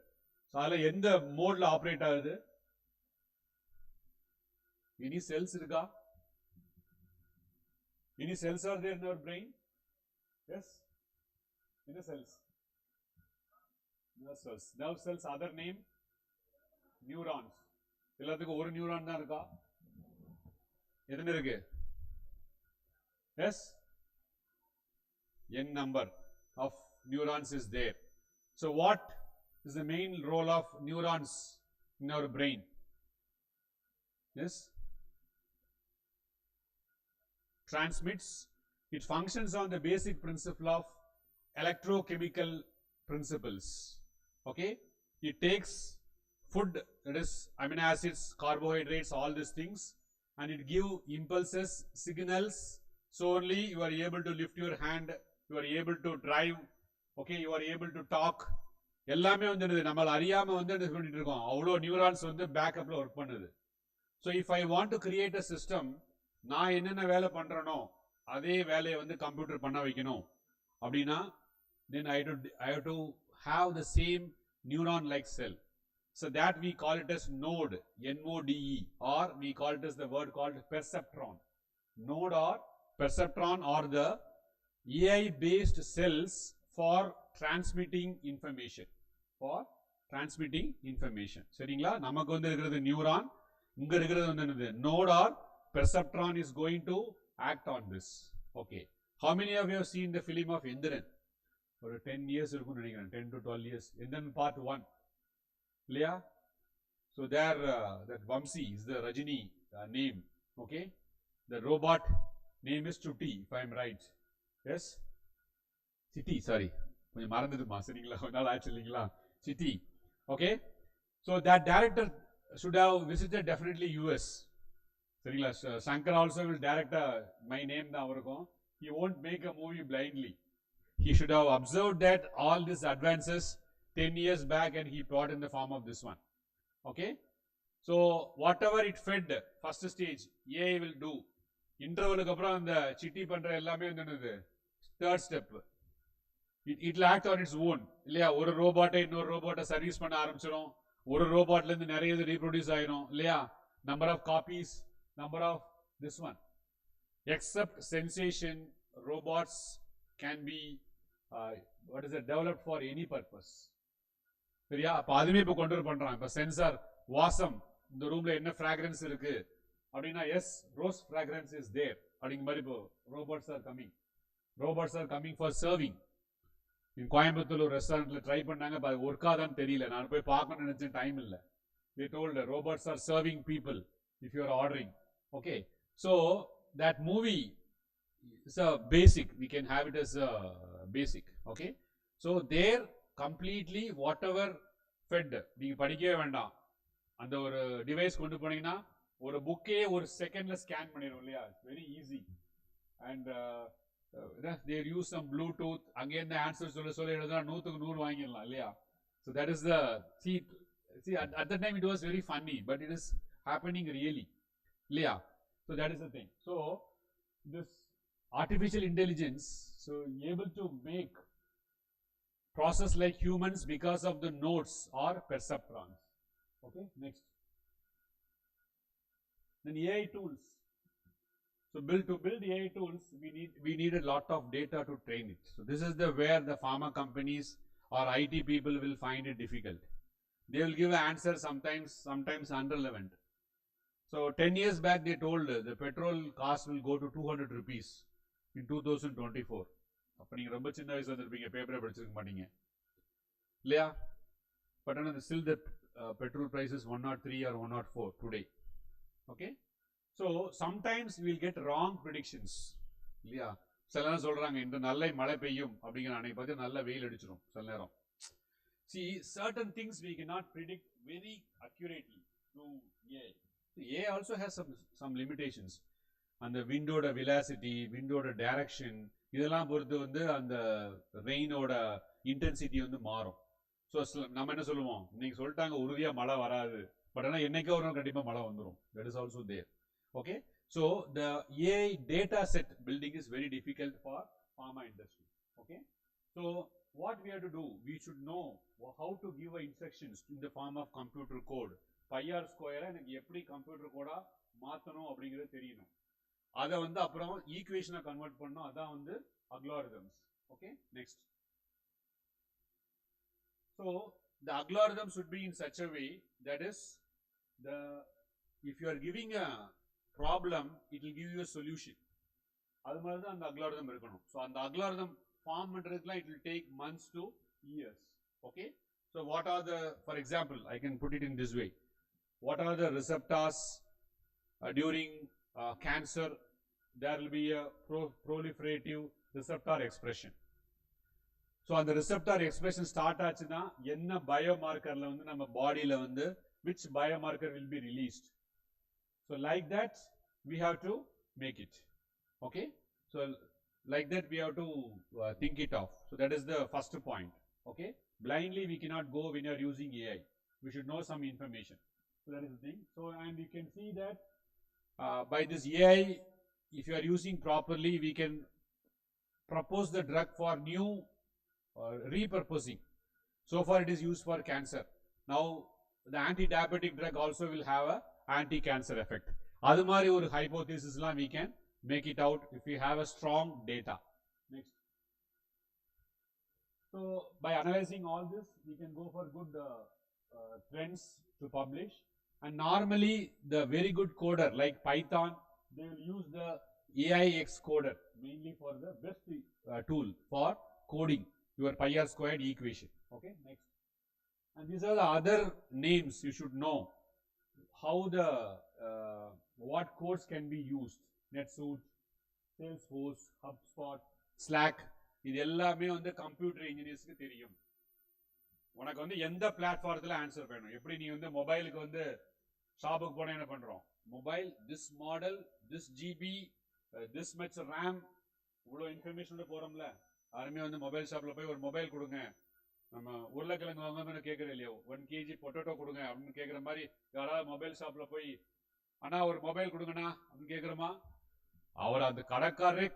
So அதில் எந்த மோடில் ஆப்ரேட் ஆகுது? Any cells இருக்கா? Any cells are there in our brain? Yes? Any cells? Nerve cells. Nerve cells, other name? Neurons. எல்லாத்துக்கும் ஒரு neuron தான் இருக்கா? எத்தனை இருக்கு? Yes? N number of neurons is there. So what is the main role of neurons in our brain? Yes? Transmits. It functions on the basic principle of electrochemical principles. Okay? It takes food, that is amino acids, carbohydrates, all these things, and it give impulses, signals, so only you are able to lift your hand, you are able to drive, okay, you are able to talk. எல்லாமே வந்து நம்மள அறியாம வந்து என்ன பண்ணிட்டு இருக்கோம், அவ்வளோ neurons வந்து பேக்கப்ல ஒர்க் பண்ணுது. So if I want to create a system, நான் என்னென்ன வேலை பண்றேனோ அதே வேலையை வந்து கம்ப்யூட்டர் பண்ண வைக்கணும் அப்படின்னா, then I have to have the same neuron like cell. So that we call it as node, N-O-D-E, or we call it as the word called perceptron. Node or perceptron are the AI-based cells for transmitting information. For transmitting information. சரிங்களா? நமக்கு வந்து இருக்கிறது neuron, இங்க இருக்கிறது வந்து என்னது? Node or perceptron is going to act on this. Okay. How many of you have seen the film of Indiran? ஒரு 10 years இருக்கும்னு நினைக்கிறேன், 10 to 12 years. Indiran part 1. இல்லையா? So there, that Vamsi is the Rajini name. Okay. The robot name is Chutti, if I am right. Yes. Chitti, sorry. கொஞ்சம் மறந்துடுமா, சரிங்களா? ஒரு நாள் ஆச்சு இல்லைங்களா? Chitti. Okay. So that director should have visited definitely US. சரிங்களா? Shankar also will direct my name தான் இருக்கும். He won't make a movie blindly. He should have observed that all these advances 10 years back and he brought in the form of this one. Okay. So whatever it fed, first stage, AI will do. இன்டர்வலுக்கு அப்புறம் அந்த city பண்ற எல்லாமே வந்து third step. It will act on its own. இல்லையா? ஒரு ரோபோட்டை இன்னொரு ரோபோட்டை service பண்ண ஆரம்பிச்சிடும். ஒரு ரோபோட்ல இருந்து நிறைய இது ரீப்ரொடியூஸ் ஆயிடும். இல்லையா? Number of copies, number of this one. Except sensation, robots can be developed for any purpose. சரியா? அப்ப அதுவே இப்ப கொண்டு பண்றான். இப்ப சென்சார் வாசம், இந்த ரூம்ல என்ன ஃப்ராக்ரன்ஸ் இருக்கு அப்படின்னா, yes, rose fragrance is there அப்படிங்கிற மாதிரி இப்போ robots are coming for serving. Coimbatore ஒரு ரெஸ்டாரண்ட்ல ட்ரை பண்ணாங்க, அது ஒர்க் ஆதான்னு தெரியல. நான் போய் பார்க்கணும்னு நினைச்சேன், டைம் இல்லை. They told robots are serving people if you are ordering. Okay. So that movie is a basic. We can have it as a basic. Okay. So there completely whatever fed, நீங்க படிக்கவே வேண்டாம். அந்த ஒரு device கொண்டு போனீங்கன்னா ஒரு புக்கே ஒரு செகண்ட்ல ஸ்கேன் பண்ணிடும் இல்லையா? Very easy. And they use some bluetooth, அங்கேருந்து ஆன்சர் சொல்ல எழுதுனா 100க்கு 100 வாங்கிடலாம் இல்லையா? So that is the see at that time it was very funny, but it is happening really. இல்லையா? So that is the thing. So this artificial intelligence, so able to make process like humans because of the nodes or perceptrons. Okay, next. Then AI tools. So to build AI tools, we need a lot of data to train it. So this is where the pharma companies or IT people will find it difficult. They will give an answer sometimes unrelevant. So 10 years back they told the petrol cost will go to 200 rupees in 2024. அப்போ நீங்கள் ரொம்ப சின்ன வயசு வந்திருப்பீங்க, பேப்பரை படிச்சிருக்க மாட்டீங்க இல்லையா? பட் ஆனால் still the petrol price is 103 or 104 today. Okay, so sometimes we will get wrong predictions. இல்லையா, சில நேரம் சொல்றாங்க இந்த நல்ல மழை பெய்யும் அப்படிங்கிற அன்னைக்கு பார்த்து நல்ல வெயில் அடிச்சிடும் சில நேரம். See, certain things we cannot predict very accurately through AI. AI also has some limitations. அந்த விண்டோட velocity, விண்டோட direction இதெல்லாம் பொறுத்து வந்து அந்த ரெயினோட இன்டென்சிட்டி வந்து மாறும். ஸோ நம்ம என்ன சொல்லுவோம், இன்னைக்கு சொல்லிட்டாங்க உறுதியாக மழை வராது, பட் ஆனால் என்னைக்கோ ஒரு நாள் கண்டிப்பாக மழை வந்துடும். That is also there. Okay, so the AI data set building is very difficult for pharma industry. Okay, so what we have to do, we should know how to give instructions in the form of computer code. pi r square எனக்கு எப்படி computer கோடா மாற்றணும் அப்படிங்கிறது தெரியணும். அதை வந்து அப்புறம் ஈக்குவேஷனை convert பண்ணணும், அதான் வந்து algorithms. Okay, next. So the algorithm should be in such a way that is if you are giving a problem, it will give you a solution. அது மாதிரி தான் அந்த algorithm இருக்கணும். So அந்த algorithm form பண்றதுக்குலாம் it will take months to years. Okay, so what are the, for example, I can put it in this way, what are the receptors during cancer? There will be a proliferative receptor expression. So அந்த receptor expression start ஆச்சுன்னா என்ன பயோமார்க்கரில் வந்து நம்ம பாடியில் வந்து which biomarker will be released. So like that we have to make it. Okay, so like that we have to think it of. So that is the first point. Okay, blindly we cannot go when you are using AI. We should know some information. So that is the thing. So and you can see that by this AI, if you are using properly, we can propose the drug for new repurposing. So far it is used for cancer. Now the anti-diabetic drug also will have a anti-cancer effect. Adu mari or hypothesis la we can make it out if we have a strong data. Next. So by analyzing all this, we can go for good trends to publish. And normally the very good coder like Python, they will use the AIX coder mainly for the best tool for coding your pi r squared equation. Okay, next. And these are the other names you should know how the what codes can be used. NetSuite, Salesforce, HubSpot, Slack. இது எல்லாமே வந்து computer இன்ஜினியர்ஸ்க்கு தெரியும். உனக்கு வந்து எந்த பிளாட்ஃபார்த்தில் answer வேணும். எப்படி நீ வந்து மொபைலுக்கு வந்து ஷாப்புக்கு போனால் என்ன பண்ணுறோம், mobile this model this GB this much RAM இவ்வளோ இன்ஃபர்மேஷனோட போகிறோம்ல. யாருமே வந்து மொபைல் ஷாப்பில் போய் ஒரு மொபைல் கொடுங்க, நம்ம உருளைக்கிழங்கு வாங்காமல் கேட்குற இல்லையோ, 1 kg பொட்டேட்டோ கொடுங்க அப்படின்னு கேட்குற மாதிரி யாராவது மொபைல் ஷாப்பில் போய் அண்ணா ஒரு மொபைல் கொடுங்கண்ணா அப்படின்னு கேட்குறோமா, அவர் அந்த கடைக்காரரே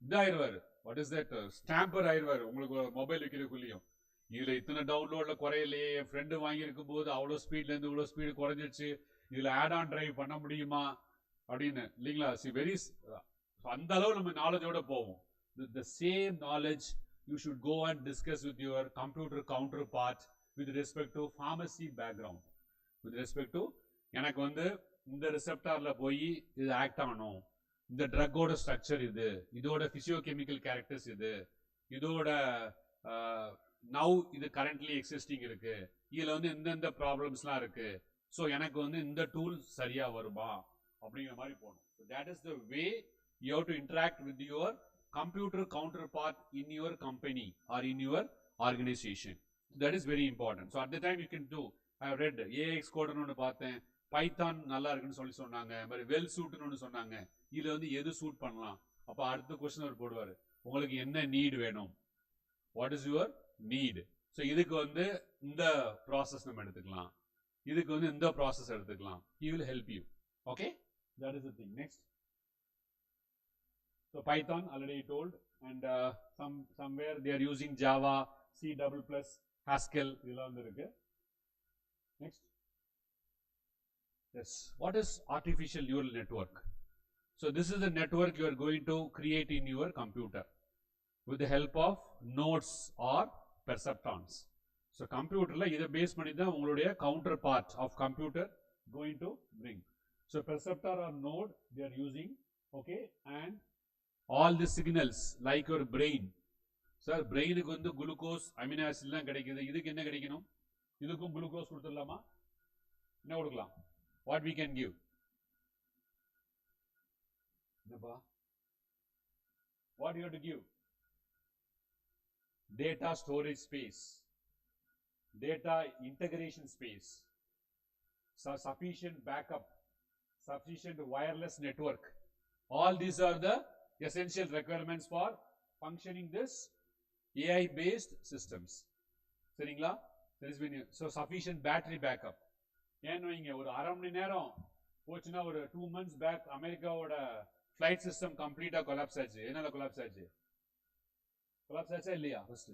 இதாயிருவார். வாட் இஸ் தட், ஸ்டாம்பர் ஆயிடுவார் உங்களுக்கு மொபைல் விற்கிறதுக்குள்ளேயும். இதில் இத்தனை டவுன்லோடில் குறையிலையே, என் ஃப்ரெண்டு வாங்கியிருக்கும் போது அவ்வளோ ஸ்பீட்லேருந்து இவ்வளோ ஸ்பீடு குறைஞ்சிருச்சு, இதில் ஆட் ஆன் டிரைவ் பண்ண முடியுமா அப்படின்னு இல்லைங்களா. வெரி அந்த அளவு நம்ம நாலேஜோட போவோம். The same knowledge you should go and discuss with your computer counterpart with respect to pharmacy background. With respect to எனக்கு வந்து இந்த ரிசெப்டார்ல போய் இது ஆக்ட் ஆகணும், இந்த ட்ரக்கோட ஸ்ட்ரக்சர் இது, இதோட பிசியோகெமிக்கல் கேரக்டர்ஸ் இது, இதோட நவ் இது கரண்ட்லி எக்ஸிஸ்டிங் இருக்கு, இதுல வந்து இந்தந்த ப்ராப்ளம்ஸ்லாம் இருக்கு, ஸோ எனக்கு வந்து இந்த டூல் சரியா வருமா அப்படிங்கிற மாதிரி போகணும். That is the way you have to interact with your computer counterpart in your company or in your organization. That is very important. So at the time you can do, I have read AIX code nu paathen, Python nalla irukku solli sonnanga, mari well suit nu sonnanga, idhula vandu edu suit pannalam. appo adutha question அவர் போடுவாரு, உங்களுக்கு என்ன need வேணும், what is your need. so idhukku vandu indha process நம்ம எடுத்துக்கலாம், இதுக்கு வந்து இந்த process எடுத்துக்கலாம். he will help you. okay, that is the thing. Next. So Python already told, and somewhere they are using Java, C++, Haskell. Next. Yes. What is artificial neural network? So this is the network you are going to create in your computer with the help of nodes or perceptrons. So computer la idha base panni dhaan ungaluடைய counterpart of computer going to bring. So perceptor or node they are using. Okay, and all the signals like your brain. Sir, brain க்கு வந்து glucose amino acid எல்லாம் கிடைக்குது, இதுக்கு என்ன கிடைக்கணும், இதுக்கும் glucose கொடுத்துடலாமா? என்ன கொடுக்கலாம்? What we can give? என்னப்பா? What you have to give? Data storage space, data integration space, sufficient backup, sufficient wireless network. All these are the essential requirements for functioning this AI based systems. சரிங்களா? There is been so sufficient battery backup. ஏன்னு வைங்க, ஒரு அரை மணி நேரம் போச்சுன்னா, ஒரு 2 months back அமெரிக்காவோட flight system கம்ப்ளீட்டா கொலாப்ஸ் ஆச்சு. என்னால கொலாப்ஸ் ஆச்சு? கொலாப்ஸ் ஆச்சா இல்லையா? ஃபர்ஸ்ட்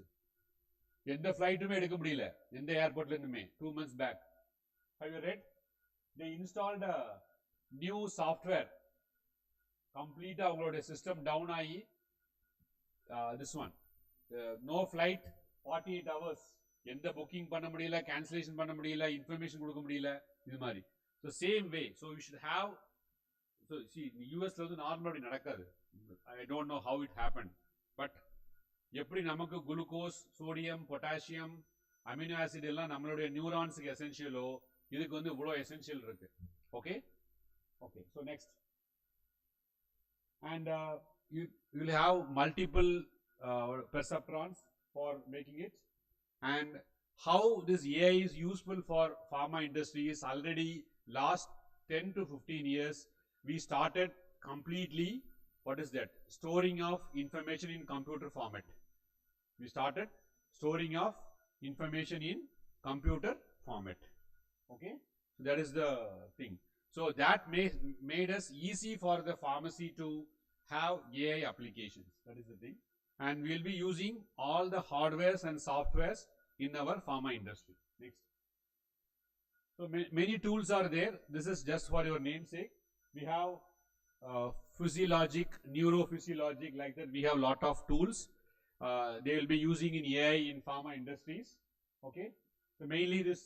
எந்த ஃபிளைட்டுமே எடுக்க முடியல, எந்த ஏர்போர்ட்ல இருந்துமே. 2 months back. Have you read? They installed a new software. கம்ப்ளீட்டா அவங்களோட சிஸ்டம் டவுன் ஆகி this one no flight 48 hours. எந்த புக்கிங் பண்ண முடியல, கேன்சலேஷன் பண்ண முடியல, இன்ஃபர்மேஷன் கொடுக்க முடியல, இது மாதிரி. So same way, so we should have. So see யூஎஸ்ல வந்து நார்மலாக அப்படி நடக்காது. I don't know how it happen. But எப்படி நமக்கு glucose, sodium, potassium, amino acid எல்லாம் நம்மளுடைய நியூரான்ஸுக்கு எசென்ஷியலோ, இதுக்கு வந்து இவ்வளோ எசென்ஷியல் இருக்கு. Okay okay. So next, and you will have multiple perceptrons for making it. And how this AI is useful for pharma industry is already last 10 to 15 years we started completely, what is that, storing of information in computer format. We started storing of information in computer format. Okay, so that is the thing. So that made us easy for the pharmacy to have AI applications. That is the thing. And we will be using all the hardwares and softwares in our pharma industry. Next. So many tools are there. This is just for your namesake. We have physiologic, neurophysiologic, like that. We have lot of tools. They will be using in AI in pharma industries. Okay. So mainly this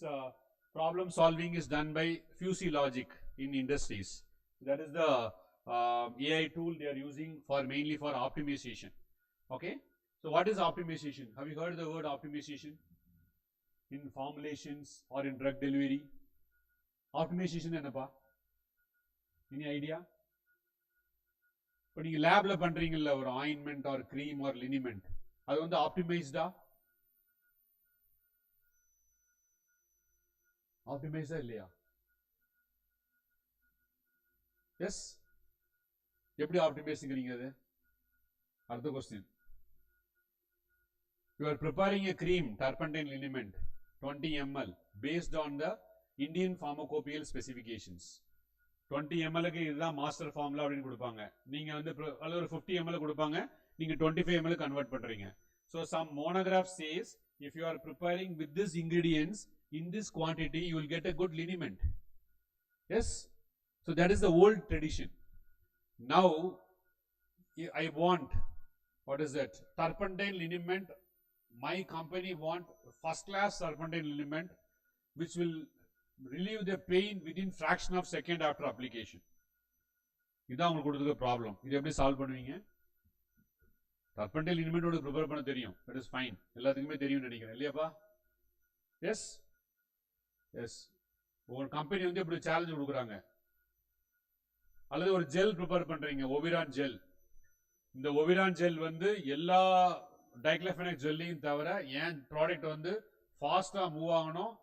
problem solving is done by physiologic in industries. That is the AI tool they are using for mainly for optimization. Okay. So what is optimization? Have you heard the word optimization in formulations or in drug delivery? Optimization என்னப்பா? Any idea? இப்போ நீங்க லேப்ல பண்றீங்கல்ல ஒரு ointment R cream R லினிமெண்ட், அது வந்து ஆப்டிமைஸ்டா? ஆப்டிமைஸ்டா இல்லையா? S. எப்படி ஆப்டிமைஸ்ங்கிறீங்க? அது அடுத்த question. You are preparing a cream, turpentine liniment, 20 ml, based on the Indian pharmacopoeial specifications. 20 ml க்கு இதுதான் மாஸ்டர் ஃபார்முலா அப்படின்னு கொடுப்பாங்க. நீங்க வந்து அல்லது ஒரு 50 ml கொடுப்பாங்க, நீங்க 25 ml கன்வெர்ட் பண்றீங்க. So some monograph says if you are preparing with this ingredients in this quantity, you will get a good liniment. Yes. So that is the old tradition. Now I want, what is that, turpentine liniment. My company want first class turpentine liniment which will relieve the pain within fraction of second after application. இதான் உங்களுக்கு கொடுத்துருக்க problem. இது எப்படி solve பண்ணுவீங்க? டர்பன்டைல் லினிமெண்ட் உங்களுக்கு prepare பண்ண தெரியும். That is fine. எல்லாத்துக்குமே தெரியும்னு நினைக்கிறேன் இல்லையாப்பா? S S. ஒரு கம்பெனி வந்து இப்படி சேலஞ்ச் கொடுக்குறாங்க, அல்லது ஒரு ஜெல் ப்ரிப்பேர் பண்றீங்க, ஒவிரான் ஜெல். இந்த ஒவிரான் ஜெல் வந்து எல்லா டைக்ளோஃபெனாக் ஜெல்லையும் தவிர ஏன் ப்ராடக்ட் வந்து ஃபாஸ்டா மூவ் ஆகணும்,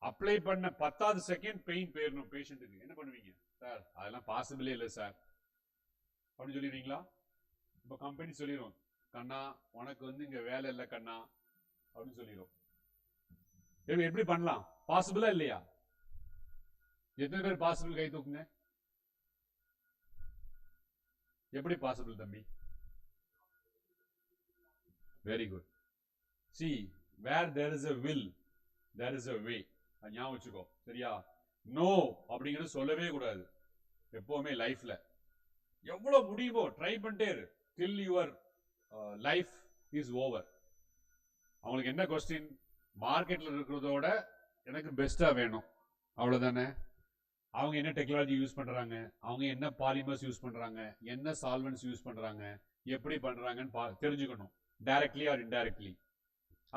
அப்ளை பண்ண 10வது செகண்ட் பெயின் போயிடணும் பேஷண்ட்டுக்கு. என்ன பண்ணுவீங்க? சார் அதெல்லாம் பாசிபிளே இல்லை சார் அப்படின்னு சொல்லிடுவீங்களா? இப்போ கம்பெனி சொல்லிடும், கண்ணா உனக்கு வந்து இங்க வேலை இல்லை கண்ணா அப்படின்னு சொல்லிடும். எப்படி பண்ணலாம்? பாசிபிளா இல்லையா? எத்தனை பேர் பாசிபிள் கை தூக்குங்க. எப்படி பாசிபிள் தம்பி? Very good. See where there is a will there is a way. ஞாபகம் வச்சுக்கோ, சரியா? நோ அப்படிங்கிறது சொல்லவே கூடாது எப்பவுமே லைஃப்ல. எவ்வளவு முடியுமோ ட்ரை பண்ணிட்டே இரு till your life is over. அவங்களுக்கு என்ன கொஸ்டின்? மார்க்கெட்ல இருக்கிறதோட எனக்கு பெஸ்டா வேணும், அவ்வளவுதானே? அவங்க என்ன டெக்னாலஜி யூஸ் பண்றாங்க, அவங்க என்ன பாலிமர்ஸ் யூஸ் பண்றாங்க, என்ன சால்வன்ஸ் யூஸ் பண்றாங்க, எப்படி பண்றாங்கன்னு தெரிஞ்சுக்கணும், directly R indirectly.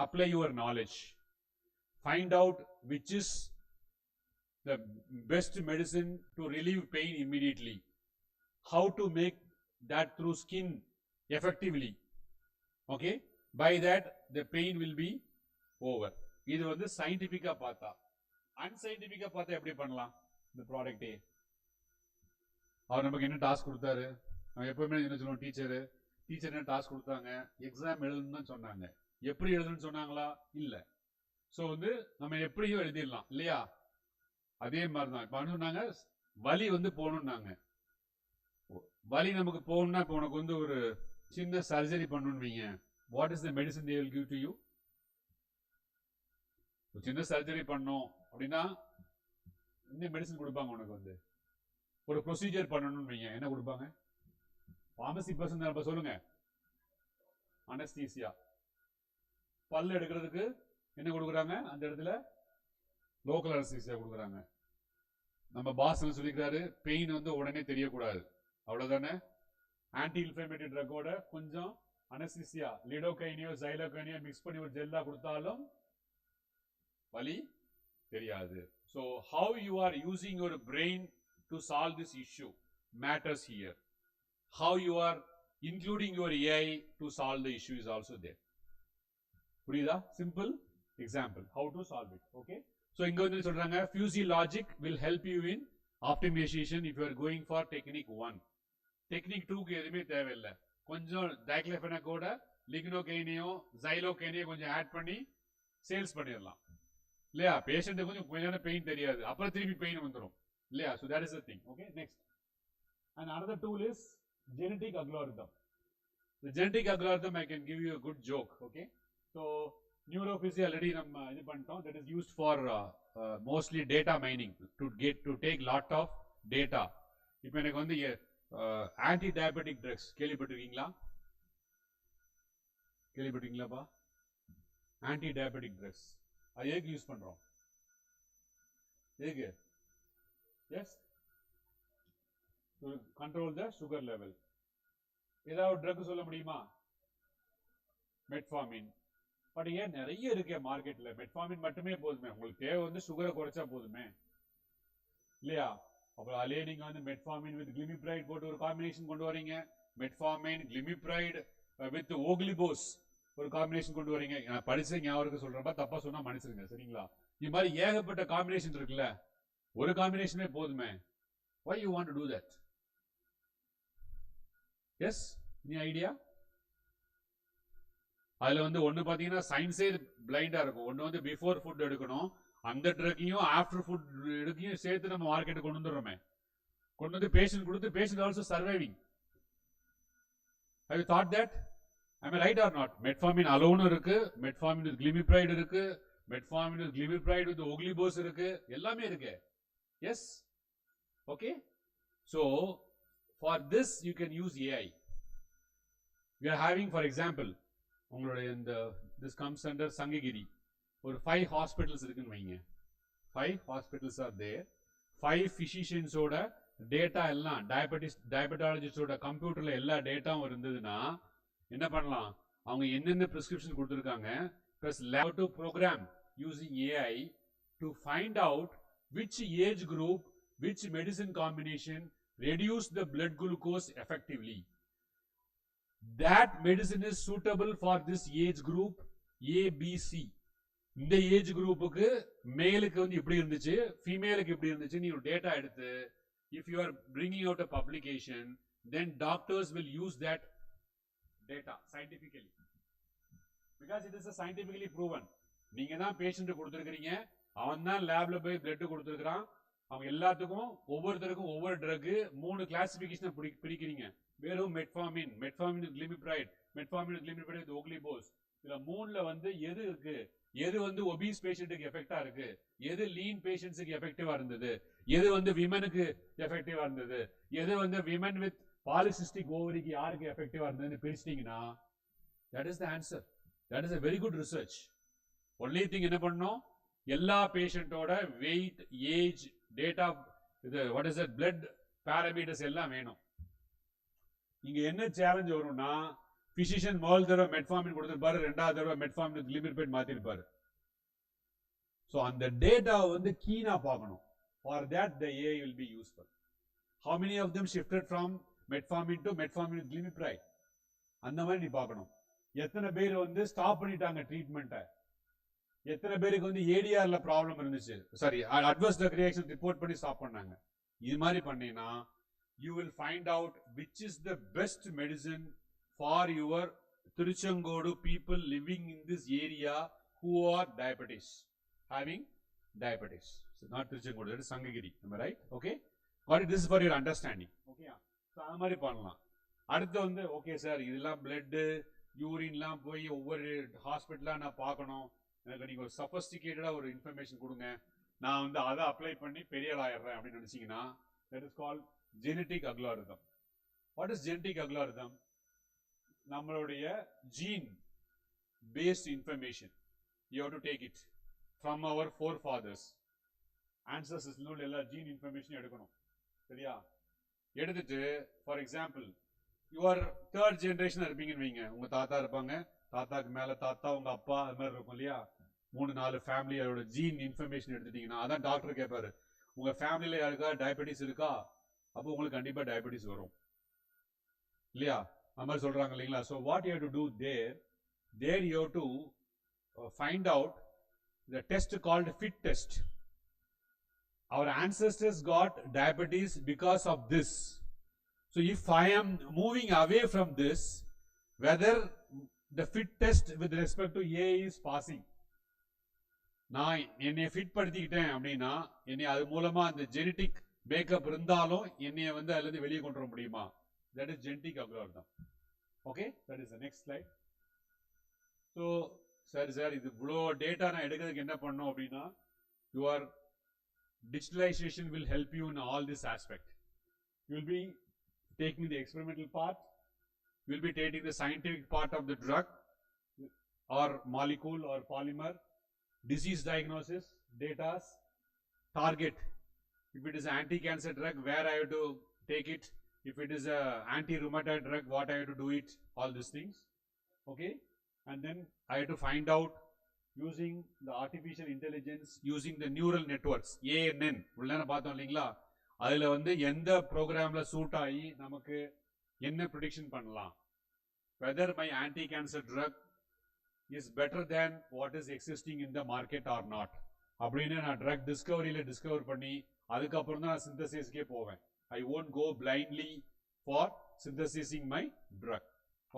Apply your knowledge. find out which is the best medicine to relieve pain immediately, how to make that through skin effectively. Okay, by that the pain will be over. இது வந்து சயின்டிஃபிக்கா பார்த்தா. அன்சயின்டிஃபிக்கா பார்த்தா எப்படி பண்ணலாம் இந்த ப்ராடக்டே? அவர் நமக்கு என்ன task கொடுத்தாரு? நம்ம எப்பவுமே என்ன சொல்லுவோம், டீச்சர் என்ன டாஸ்க் கொடுத்தாங்க? எக்ஸாம் எழுதணும்னு தான் சொன்னாங்க. எப்படி எழுதணும்னு சொன்னாங்களா? இல்லை. ஸோ வந்து நம்ம எப்படியும் எழுதிடலாம் இல்லையா? அதே மாதிரி தான் இப்போ சொன்னாங்க வலி வந்து போகணும்னாங்க. வலி நமக்கு போகணும்னா இப்போ உனக்கு வந்து ஒரு சின்ன சர்ஜரி பண்ணணும்னு வைங்க. What is the medicine they will give to you? சின்ன சர்ஜரி பண்ணோம் அப்படின்னா இந்த மெடிசன் கொடுப்பாங்க. உனக்கு வந்து ஒரு ப்ரொசீஜர் பண்ணணும்னு வைங்க, என்ன கொடுப்பாங்க? ஃபார்மசி பர்சன் தான். சொல்லுங்க, அனஸ்தீசியா. பல் எடுக்கிறதுக்கு என்ன கொடுக்குறாங்க? அந்த இடத்துல லோக்கல் அனஸ்தீசியா கொடுக்குறாங்க. நம்ம பாஸ் சொல்லிக்கிறாரு பெயின் வந்து உடனே தெரியக்கூடாது, அவ்வளவுதானே? ஆன்டி இன்ஃப்ளமேட்டரி ட்ரக்கோட கொஞ்சம் அனஸ்தீசியா லிடோகைனியோ ஜைலோகைனியோ மிக்ஸ் பண்ணி ஒரு ஜெல்லா கொடுத்தாலும் வலி தெரியாது. So how you are using your brain to solve this issue matters here. How you are including your AI to solve the issue is also there. புரியுதா? simple example how to solve it. Okay, so இங்க வந்து சொல்றாங்க physiologic will help you in optimization if you are going for technique 1. technique 2 க்கு எதுவுமே தேவையில்லை. கொஞ்சம் டைக்ளோஃபெனக்கோட லிக்னோகைனியோ ஜைலோகைனியோ கொஞ்சம் add பண்ணி சேல்ஸ் பண்ணிடலாம் இல்லையா? பேஷண்ட் கொஞ்சம் பெயின் தெரியாது, அப்புறம் திருப்பி பெயின் வந்துடும் இல்லையா? so that is the thing. Okay, next, and another tool is genetic algorithm. The genetic algorithm I can give you a good joke. Okay, so neurophysiology already நம்ம இது பண்ணிட்டோம். that is used for mostly data mining to take lot of data. இப்போ எனக்கு வந்து anti diabetic drugs கேள்விப்பட்டிருக்கீங்களா? கேள்விப்பட்டிருக்கீங்களாப்பா? Anti diabetic drugs அது எதுக்கு use பண்றோம்? எதுக்கு? Yes, to control the sugar level. ஏதாவது ட்ரக் சொல்ல முடியுமா? மெட்ஃபார்மின். பட் ஏன் நிறைய இருக்கு மார்க்கெட்ல. மெட்ஃபார்மின் மட்டுமே போதுமே, உங்களுக்கு தேவை வந்து சுகரை குறைச்சா போதுமே இல்லையா? அப்புறம் அதிலே நீங்க வந்து மெட்ஃபார்மின் வித் கிளிமிப்ரைட் போட்டு ஒரு காம்பினேஷன் கொண்டு வரீங்க. மெட்ஃபார்மின் கிளிமிப்ரைட் வித் ஓக்லிபோஸ் ஒரு காம்பினேஷன் கொண்டு வரீங்க. நான் படிச்ச ஞாபகம் சொல்றப்ப தப்பா சொன்னா மன்னிச்சிருங்க சரிங்களா? இது மாதிரி ஏகப்பட்ட காம்பினேஷன் இருக்குல்ல, ஒரு காம்பினேஷனே போதுமே. why you want to do that? yes, any idea? அதுல வந்து ஒண்ணு பாத்தீங்கன்னா சயின்ஸே பிளைண்டா இருக்கும். ஒண்ணு வந்து பிஃபோர் ஃபுட் எடுக்கணும், அந்த ட்ரக்கையும் ஆஃப்டர் ஃபுட் எடுக்கையும் சேர்த்து நம்ம மார்க்கெட்டு கொண்டு வந்துடுறோமே. கொண்டு வந்து பேஷண்ட் கொடுத்து patient also surviving. have you thought that? am I right or not? Metformin alone இருக்கு, மெட்ஃபார்மின் வித் கிளிமிப்ரைட் இருக்கு, மெட்ஃபார்மின் வித் கிளிமிப்ரைட் வித் ஓக்லிபோஸ் இருக்கு, எல்லாமே இருக்கு. yes, okay, so for this you can use AI. we are having for example உங்களுடைய இந்த this comes under Sankagiri ஒரு 5 hospitals இருக்குன்னு வைங்க. 5 ஹாஸ்பிட்டல்ஸ் ஆர் தேர். 5 பிசிஷியன்ஸோட டேட்டா எல்லாம் டயபெட்டாலஜிஸ்டோட கம்ப்யூட்டர்ல எல்லா டேட்டாவும் இருந்ததுன்னா என்ன பண்ணலாம்? அவங்க என்னென்ன பிரிஸ்கிரிப்ஷன் கொடுத்துருக்காங்க plus lab to program using AI to find out which age group, which medicine combination reduce the blood glucose effectively. that medicine is suitable for this age group ABC. இந்த ஏஜ் குரூப்புக்கு மேலுக்கு வந்து இப்படி இருந்துச்சு, ஃபீமேலுக்கு இப்படி இருந்துச்சு. நீ ஒரு டேட்டா எடுத்து if you are bringing out a publication, then doctors will use that data scientifically because it is a scientifically proven. நீங்க தான் பேஷண்ட் கொடுத்துருக்கீங்க, அவன் தான் லேப்ல போய் பிளட் கொடுத்துருக்கான். அவங்க எல்லாத்துக்கும் ஒவ்வொருத்தருக்கும் ஒவ்வொரு ட்ரக் 3 கிளாசிபிகேஷன் பிரிக்கிறீங்க. வெறும் metformin, metformin with glimepiride, metformin with glimepiride with voglibose. இதுல 3ல வந்து எது இருக்கு, எது வந்து ஒபீஸ் பேஷண்ட்டுக்கு எஃபெக்டா இருக்கு, எது லீன் பேஷண்ட்ஸுக்கு எஃபெக்டிவா இருந்தது, எது வந்து விமனுக்கு எஃபெக்டிவா இருந்தது, எது வந்து விமன் வித் பாலிசிஸ்டிக் ஓவரிக்கு யாருக்கு எஃபெக்டிவா இருந்ததுன்னு பிரிச்சிட்டீங்கன்னா that is the answer. that is a very good research. only thing என்ன பண்ணணும், எல்லா பேஷண்டோட வெயிட், ஏஜ், டேட்டா, இது வாட் இஸ் பிளட் பாராமீட்டர்ஸ் எல்லாம் வேணும். இங்க என்ன சேலஞ்ச் வரும்னா, பிசிஷியன் முதல் தடவை மெட்ஃபார்மின் கொடுத்திருப்பாரு, 2வது தடவை metformin கிளிமிப்ரைட் மாத்திருப்பாரு. So on the data வந்து கீனா பார்க்கணும். For that the AI will be useful. How many of them shifted from metformin to metformin with glimepiride? அந்த மாதிரி நீ பார்க்கணும். எத்தனை பேர் வந்து ஸ்டாப் பண்ணிட்டாங்க ட்ரீட்மெண்ட்டை, எத்தனை பேருக்கு வந்து ஏடிஆர்ல ப்ராப்ளம் இருந்துச்சு, sorry adverse drug reaction report பண்ணி ஸ்டாப் பண்ணாங்க. இது மாதிரி பண்ணீங்கன்னா you will find out which is the best medicine for your Tiruchengodu people living in this area who are diabetes, having diabetes. So not Tiruchengodu, that is Sangagiri, am I right? Okay, got it? This is for your understanding. Okay, so அது மாதிரி பண்ணலாம். அடுத்து வந்து okay sir, இதெல்லாம் blood யூரின்லாம் போய் ஒவ்வொரு ஹாஸ்பிட்டலாக நான் பார்க்கணும், எனக்கு நீங்கள் ஒரு சஃபஸ்டிகேட்டடாக ஒரு இன்ஃபர்மேஷன் கொடுங்க, நான் வந்து அதை அப்ளை பண்ணி பெரிய ஆள் ஆயிடுறேன் அப்படின்னு நினச்சிங்கன்னா, that is called genetic algorithm. What is genetic algorithm? நம்மளுடைய gene based information, you have to take it from our forefathers, ancestors நோட எல்லா gene information எடுக்கணும், சரியா? எடுத்துட்டு for example your third generation இருப்பீங்கன்னு வைங்க, உங்க தாத்தா இருப்பாங்க, தாத்தாக்கு மேல தாத்தா, உங்க அப்பா, அது மாதிரி இருக்கும் இல்லையா, 3-4 ஃபேமிலியோட ஜீன் இன்ஃபர்மேஷன் எடுத்துட்டீங்கன்னா, அதான் டாக்டர் கேட்பாரு, உங்க ஃபேமிலியில யாருக்கா டயபெட்டிஸ் இருக்கா, அப்போ உங்களுக்கு கண்டிப்பா டயபெட்டிஸ் வரும் இல்லையா, அது மாதிரி சொல்றாங்க இல்லைங்களா. So what you have to do there you have to find out the test called fit test. Our ancestors got diabetes because of this. So if I am moving away from this, whether the fit test with respect to A is passing, நான் என்னை fit படுத்திக்கிட்டேன் அப்படின்னா என்னை அது மூலமா அந்த genetic backup இருந்தாலும் என்னைய வந்து அதுல இருந்து வெளியே கொண்டு வர முடியுமா? That is genetic algorithm. Okay, that is the next slide. So sir இது இவ்வளோ டேட்டா நான் எடுக்கிறதுக்கு என்ன பண்ணோம் அப்படின்னா, your digitalization will help you in all this aspect. You will be taking the experimental part, you will be taking the scientific part of the drug or molecule or polymer, disease diagnosis, data, target. If it is an anti-cancer drug, where I have to take it. If it is a anti-rheumatoid drug, what I have to do it, all these things. Okay, and then I have to find out using the artificial intelligence, using the neural networks, ANN உள்ளன பார்த்தோம் இல்லைங்களா, அதில் வந்து எந்த ப்ரோக்ராமில் suit ஆகி நமக்கு என்ன ப்ரிடிக்ஷன் பண்ணலாம், whether my anti-cancer drug is better than what is existing in the market or not அப்படின்னு நான் ட்ரக் டிஸ்கவரியில் டிஸ்கவர் பண்ணி அதுக்கப்புறம் தான் நான் சிந்தசிஸ்க்கே போவேன். I won't go blindly for synthesizing my drug.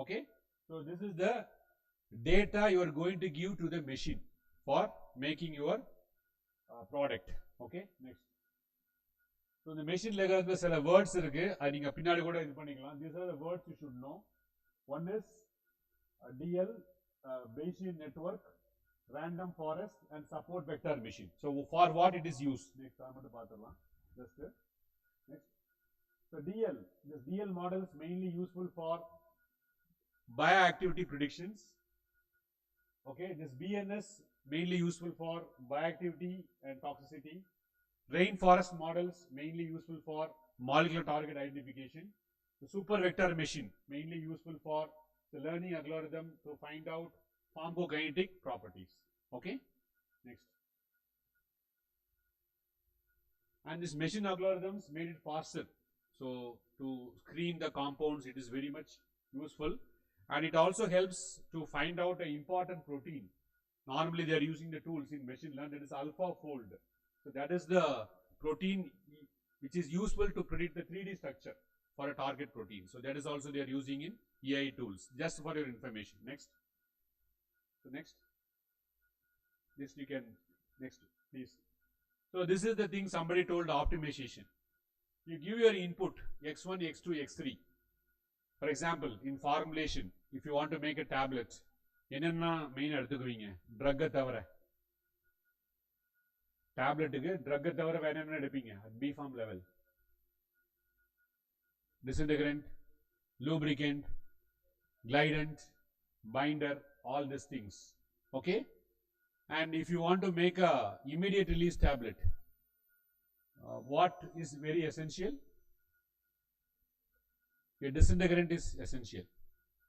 Okay, so this is the data you are going to give to the machine for making your product. Okay, next. So the machine ல இருக்க சில words இருக்கு, அது நீங்க பின்னாடி கூட இது பண்ணிக்கலாம். These are the words you should know. One is DL, Bayesian network, random forest and support vector machine. So for what it is used? Next I am to paathalam. Just next. So DL, this DL model is mainly useful for bioactivity predictions. Okay, this BNS mainly useful for bioactivity and toxicity. Rainforest models mainly useful for molecular target identification. The super vector machine mainly useful for the learning algorithm to find out pharmacokinetic properties. Okay, next. And this machine algorithms made it faster. So to screen the compounds, it is very much useful. And it also helps to find out an important protein. Normally they are using the tools in machine learning, that is AlphaFold. So that is the protein which is useful to predict the 3D structure for a target protein. So that is also they are using in AI tools, just for your information. Next. So next. This you can, next please. So this is the thing somebody told, optimization. You give your input x1, x2, x3. For example, in formulation, if you want to make a tablet, என்னென்ன main எடுத்துக்குவீங்க? ட்ரக்கை தவிர, டேப்லெட்டுக்கு ட்ரக்கை தவிர வேற என்ன எடுப்பீங்க? B pharm level, disintegrant, lubricant, glidant, binder, all these things. Okay, and if you want to make a immediate release tablet, what is very essential? A disintegrant is essential,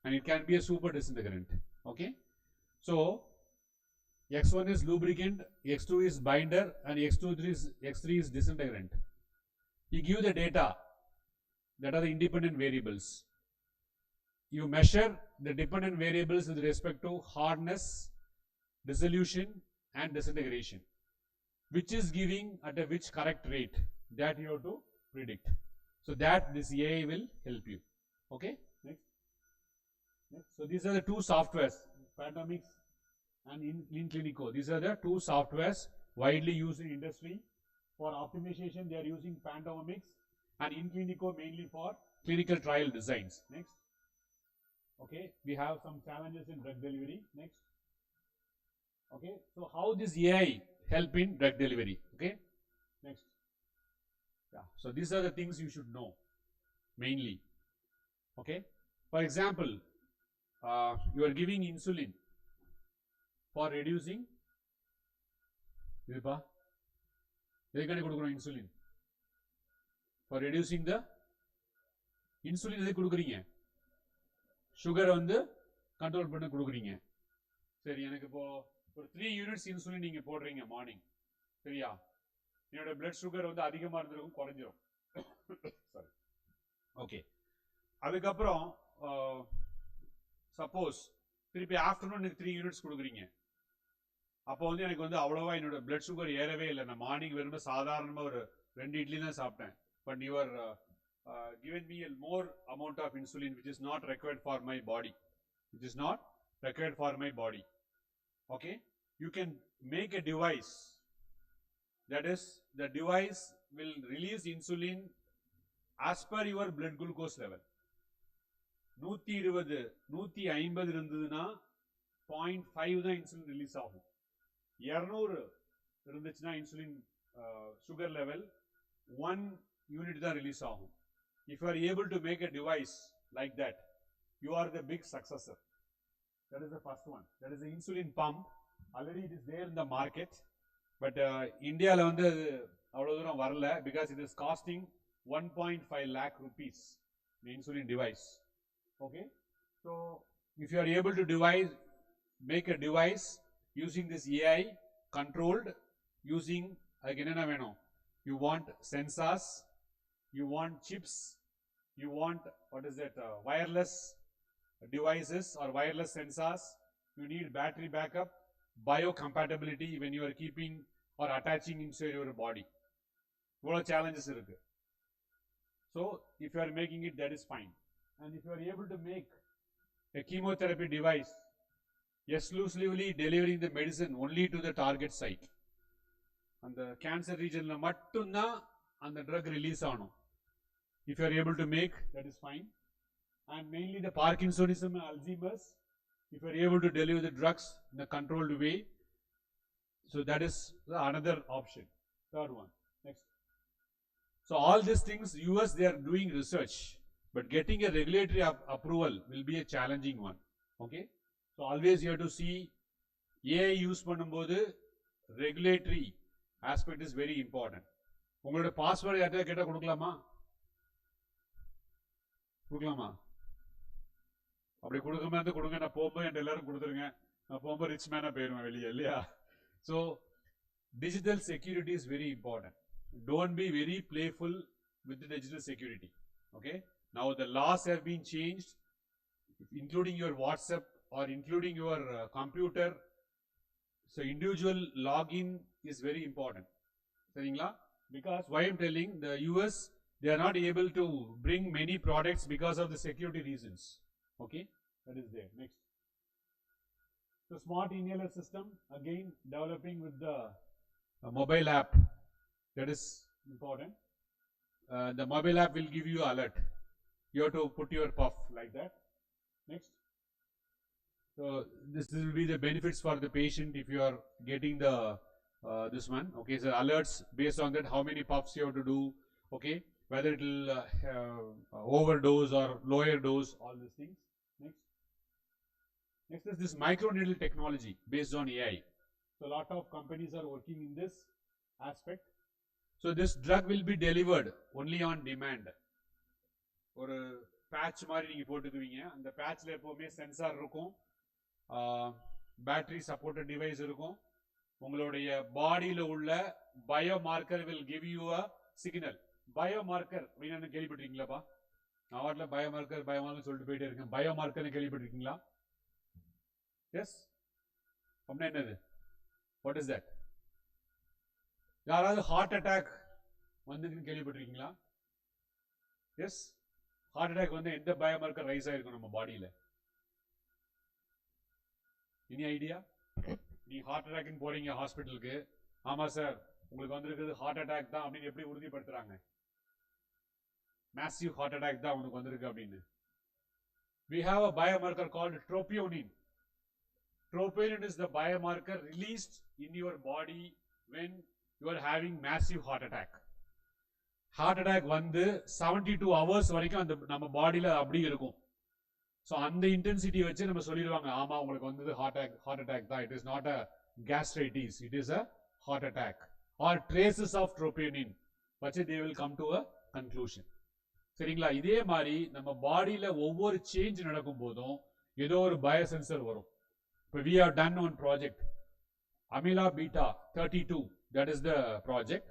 and it can be a super disintegrant. Okay, so X1 is lubricant, X2 is binder, and X3 is disintegrant. You give the data, that are the independent variables. You measure the dependent variables with respect to hardness, dissolution, and disintegration, which is giving at a which correct rate, that you have to predict. So that this AI will help you. Okay, next. So these are the two softwares, Pantomics and InClinico. These are the two softwares widely used in industry. For optimization, they are using Pantomics, and InClinico mainly for clinical trial designs. Next. Okay, we have some challenges in drug delivery. Next. Okay, so how this AI help in drug delivery? Okay, next. Yeah, so these are the things you should know mainly. Okay, for example, you are giving insulin for reducing insulin for reducing the insulin எதுக்கு கொடுக்குறீங்க சுகரை வந்து control பண்ண கொடுக்குறீங்க சரி எனக்கு இப்போ ஒரு 3 யூனிட்ஸ் இன்சுலின் நீங்க போடுறீங்க மார்னிங் சரியா என்னோட பிளட் சுகர் வந்து அதிகமாக இருந்திருக்கும் குறைஞ்சிரும் சாரி ஓகே அதுக்கப்புறம் சப்போஸ் திருப்பி ஆஃப்டர்நூன் எனக்கு 3 யூனிட்ஸ் கொடுக்குறீங்க அப்போ வந்து எனக்கு வந்து அவ்வளோவா என்னோட பிளட் சுகர் ஏறவே இல்லை நான் மார்னிங் வெறும் சாதாரணமாக ஒரு 2 இட்லி தான் சாப்பிட்டேன் but your given me a more amount of insulin which is not required for my body, okay, you can make a device, that is the device will release insulin as per your blood glucose level. 120 150 இருந்ததுன்னா 0.5 தான் insulin release ஆகும் 200 இருந்துச்சுன்னா insulin sugar level 1 unit தான் release ஆகும். If you are able to make a device like that, you are the big successor. That is the first one. That is the insulin pump. Already it is there in the market, but India la vandu avlo dooram varala because it is costing 1.5 lakh rupees the insulin device. Okay, so if you are able to make a device using this AI controlled, using again enna venum, you want sensors, you want chips, you want what is that wireless devices or wireless sensors, you need battery backup, biocompatibility when you are keeping or attaching inside your body. What challenges irukku. So if you are making it, that is fine. And if you are able to make a chemotherapy device exclusively delivering the medicine only to the target site and the cancer region la mattum da and the drug release aanum. If you are able to make, that is fine. And mainly the Parkinsonism and Alzheimer's, if you are able to deliver the drugs in a controlled way, so that is another option. Third one. Next. So all these things, US they are doing research, but getting a regulatory approval will be a challenging one. Okay. So always you have to see AI use பண்ணும்போது regulatory aspect is very important. உங்களோட password யார்கிட்ட கேட்டா கொடுக்கலாமா அப்படி கொடுக்காம இருந்து கொடுங்க நான் போகும்போது என் எல்லாரும் கொடுத்துருங்க நான் போகும்போது ரிச் மேனாக போயிடுவேன் வெளியே இல்லையா so digital security is very important don't be very playful with digital security okay now the laws have been changed including your WhatsApp or including your computer so individual login is very important சரிங்களா because why I'm telling the US they are not able to bring many products because of the security reasons. Okay, that is there. Next, so smart inhaler system again developing with the mobile app, that is important. The mobile app will give you alert. You have to put your puff like that. Next, so this will be the benefits for the patient if you are getting the this one. Okay, so alerts based on that how many puffs you have to do. Okay, whether it will overdose or lower dose, all these things. Next is this microneedle technology based on AI. So a lot of companies are working in this aspect. So this drug will be delivered only on demand. ஒரு batch மாதிரி நீங்கள் போட்டுக்குவீங்க அந்த பேட்சில் எப்போவுமே sensor இருக்கும் battery supported device இருக்கும். உங்களுடைய பாடியில் உள்ள biomarker will give you a signal. Biomarker அப்படின்னு கேள்விப்பட்டிருக்கீங்களாப்பா? நான் வாட்டில் பயோமார்க்கர் சொல்லிட்டு போயிட்டே இருக்கேன். பயோமார்க்கர்னு கேள்விப்பட்டிருக்கீங்களா? எஸ். அப்படின்னா என்னது? What is that? யாராவது ஹார்ட் அட்டாக் வந்துன்னு கேள்விப்பட்டிருக்கீங்களா? எஸ். ஹார்ட் அட்டாக் வந்து எந்த பயோமார்க்கர் ரைஸ் ஆயிருக்கும் நம்ம பாடியில்? Any idea? நீ ஹார்ட் அட்டாக்னு போறீங்க ஹாஸ்பிட்டலுக்கு. ஆமா சார், உங்களுக்கு வந்திருக்கிறது ஹார்ட் அட்டாக் தான் அப்படின்னு எப்படி உறுதிப்படுத்துறாங்க? மேசிவ் ஹார்ட் அட்டாக் தான் உனக்கு வந்திருக்கு அப்படின்னு. We have a biomarker called troponin. Troponin is the biomarker released in your body when you are having massive heart attack. Heart attack வந்து 72 hours வரைக்கும் அந்த நம்ம பாடியில் அப்படி இருக்கும். ஸோ அந்த இன்டென்சிட்டி வச்சு நம்ம சொல்லிடுவாங்க, ஆமா உங்களுக்கு வந்து ஹார்ட் அட்டாக் தான். It is not a gastritis, it is a heart attack or traces of troponin வச்சு they will come to a conclusion. சரிங்களா? இதே மாதிரி நம்ம பாடியில் ஒவ்வொரு சேஞ்ச் நடக்கும் போதும் ஏதோ ஒரு பயோசென்சர் வரும். இப்போ we have done one project, amyla beta 32, that is the project.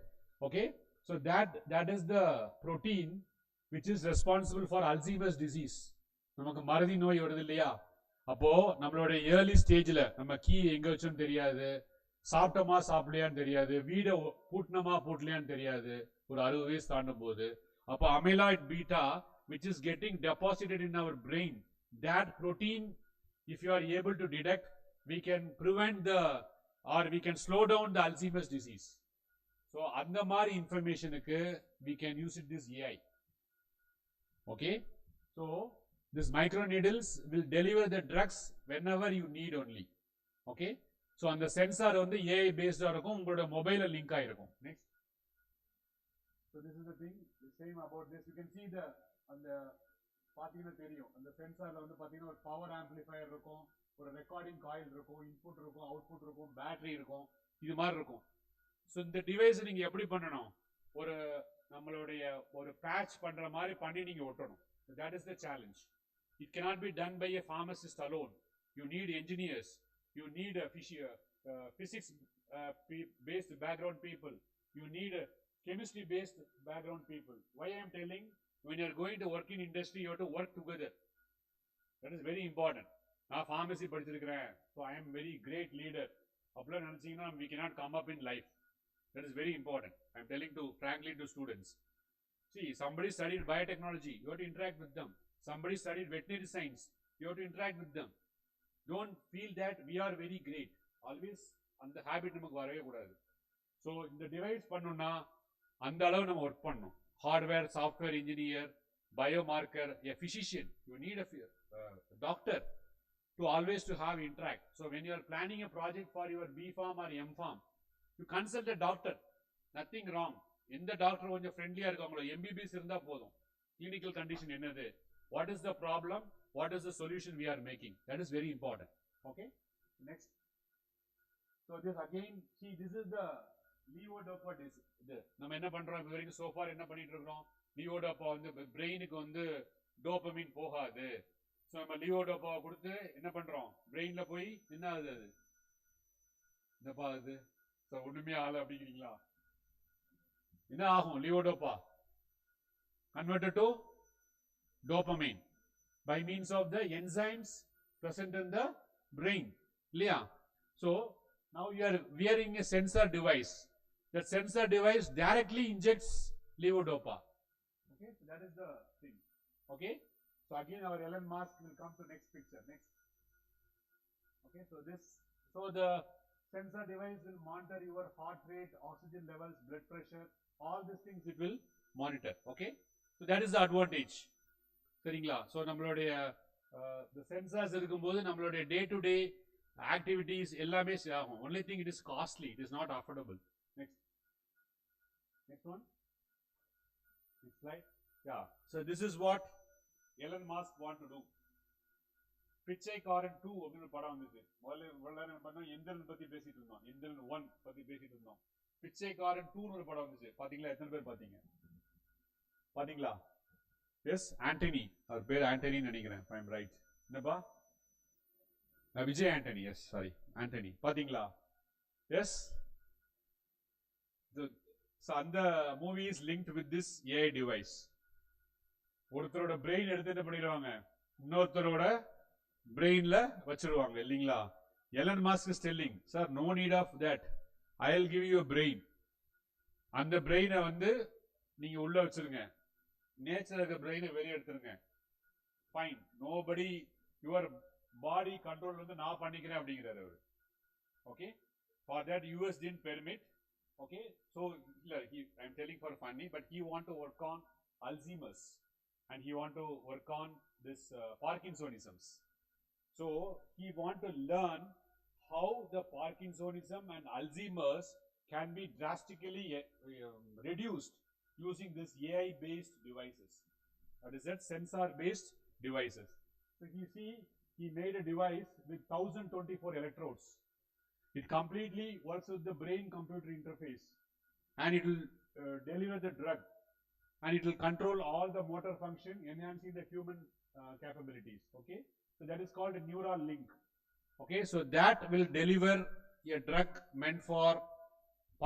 Okay, so that is the protein which is responsible for Alzheimer's disease. நமக்கு மறதி நோய் வருது இல்லையா? அப்போ நம்மளோட ஏர்லி ஸ்டேஜில் நம்ம கீ எங்க வச்சோன்னு தெரியாது, சாப்பிட்டோமா சாப்பிடலையான்னு தெரியாது, வீடை பூட்டினமா பூட்டலையான்னு தெரியாது ஒரு 60 வயசு தாண்டும் போது. அப்போ amyloid beta which is getting deposited in our brain, that protein if you are able to detect, we can prevent the or we can slow down the Alzheimer's disease. So அந்த மாதிரி இன்ஃபர்மேஷனுக்கு we can use it this AI. Okay, so this microneedles will deliver the drugs whenever you need only. Okay, so அந்த sensor வந்து AI based இருக்கும், உங்களோட மொபைல்ல link ஆயிருக்கும். Next. So this is the thing, the same about this. You can see the அந்த பாத்தீங்கன்னா தெரியும், அந்த சென்சார்ல வந்து பாத்தீங்கன்னா ஒரு பவர் ஆம்பிளிஃபையர் இருக்கும், ஒரு ரெக்கார்டிங் காயில் இருக்கும், இன்புட் இருக்கும், அவுட்புட் இருக்கும், பேட்டரி இருக்கும், இது மாதிரி இருக்கும். ஸோ இந்த டிவைஸை நீங்க எப்படி பண்ணணும்? ஒரு நம்மளுடைய ஒரு பேட்ச் பண்ற மாதிரி பண்ணி நீங்க ஒட்டணும். That is the challenge. It cannot be done by a pharmacist alone. You need engineers. You need a physics based background people. You need a chemistry based background people. Why I am telling? When you are going to work in industry, you have to work together. That is very important. நான் pharmacy படிச்சிருக்கிறேன், so I am very great leader அப்படிலாம் நினைச்சீங்கன்னா we cannot come up in life. That is very important. I am telling to frankly to students. See, somebody studied biotechnology, you have to interact with them. Somebody studied veterinary science, you have to interact with them. Don't feel that we are very great. Always அந்த habit நமக்கு வரவே கூடாது. So இந்த device பண்ணணும்னா அந்த அளவு நம்ம work பண்ணணும். Hardware, software engineer, biomarker, a physician, you need a doctor to always to have interact. So when you are planning a project for your B Pharm or M Pharm, you consult a doctor. Nothing wrong. எந்த doctor கொஞ்சம் ஃப்ரெண்ட்லியா இருக்காங்களோ, MBBS இருந்தா போதும். Clinical condition என்னது, what is the problem, what is the solution we are making, that is very important. Okay, next. So this again, see, this is the levodopa. நம்ம என்ன பண்றோம் இப்போ வரைக்கும் so far என்ன பண்ணிட்டு இருக்கோம்? levodopa வந்து பிரெயினுக்கு வந்து டோபமின் போகாது. ஸோ நம்ம levodopa கொடுத்து என்ன பண்றோம்? பிரெயின்ல போய் என்ன ஆகுது? அது என்னப்பா ஆகுது? ஸோ ஒண்ணுமே ஆகல அப்படிங்கிறீங்களா? என்ன ஆகும்? levodopa converted to dopamine by means of the enzymes present in the brain. இல்லையா? So now you are wearing a sensor device. That sensor device directly injects levodopa. Okay, so that is the thing. Okay, so again our Elon Musk will come to next picture. Next. Okay, so the sensor device will monitor your heart rate, oxygen levels, blood pressure, all these things it will monitor. Okay, so that is the advantage. சரிங்களா? So நம்மளுடைய the sensors இருக்கும்போது நம்மளுடைய day to day activities எல்லாமே ஆகும். Only thing it is costly, it is not affordable. Next one. Next slide. Yeah, so this is what Elon Musk want to do. பிச்சைக்காரன் 2 அப்படின்னு படம் வந்துச்சு. முதல்ல என்ன பண்ணோம், எந்திரன் பத்தி பேசிட்டு இருந்தோம், எந்திரன் 1 பத்தி பேசிட்டு இருந்தோம். பிச்சைக்காரன் 2 ஒரு படம் வந்துச்சு. பாத்தீங்களா? எத்தனை பேர் பாத்தீங்க? பாத்தீங்களா? எஸ், ஆண்டனி, அவர் பேர் ஆண்டனின்னு நினைக்கிறேன், if I am right. என்னப்பா? Vijay Anthony, yes, sorry, Anthony. பாத்தீங்களா? Yes. So அந்த movie is linked with this AI device. ஒருத்தரோட பிரெயின் எடுத்து என்ன பண்ணிடுவாங்க, இன்னொருத்தரோட பிரெயின்ல வச்சிருவாங்க இல்லைங்களா? Elon Musk is telling, sir no need of that, I will give you brain. அந்த பிரெயினை வந்து நீங்க உள்ள வச்சிருங்க, நேச்சர் இருக்க பிரெயினை வெளியே எடுத்துருங்க. Fine, nobody your body control வந்து நான் பண்ணிக்கிறேன் அப்படிங்கிறாரு அவர். Okay, for that US didn't permit. Okay, so I'm telling for funny, but he want to work on Alzheimer's and he want to work on this Parkinsonisms. So he want to learn how the Parkinsonism and Alzheimer's can be drastically reduced using this AI based devices. That is that sensor based devices. So you see, he made a device with 1024 electrodes. It completely works with the brain computer interface and it will deliver the drug and it will control all the motor function, enhancing the human capabilities. Okay, so that is called a neural link. Okay, so that will deliver a drug meant for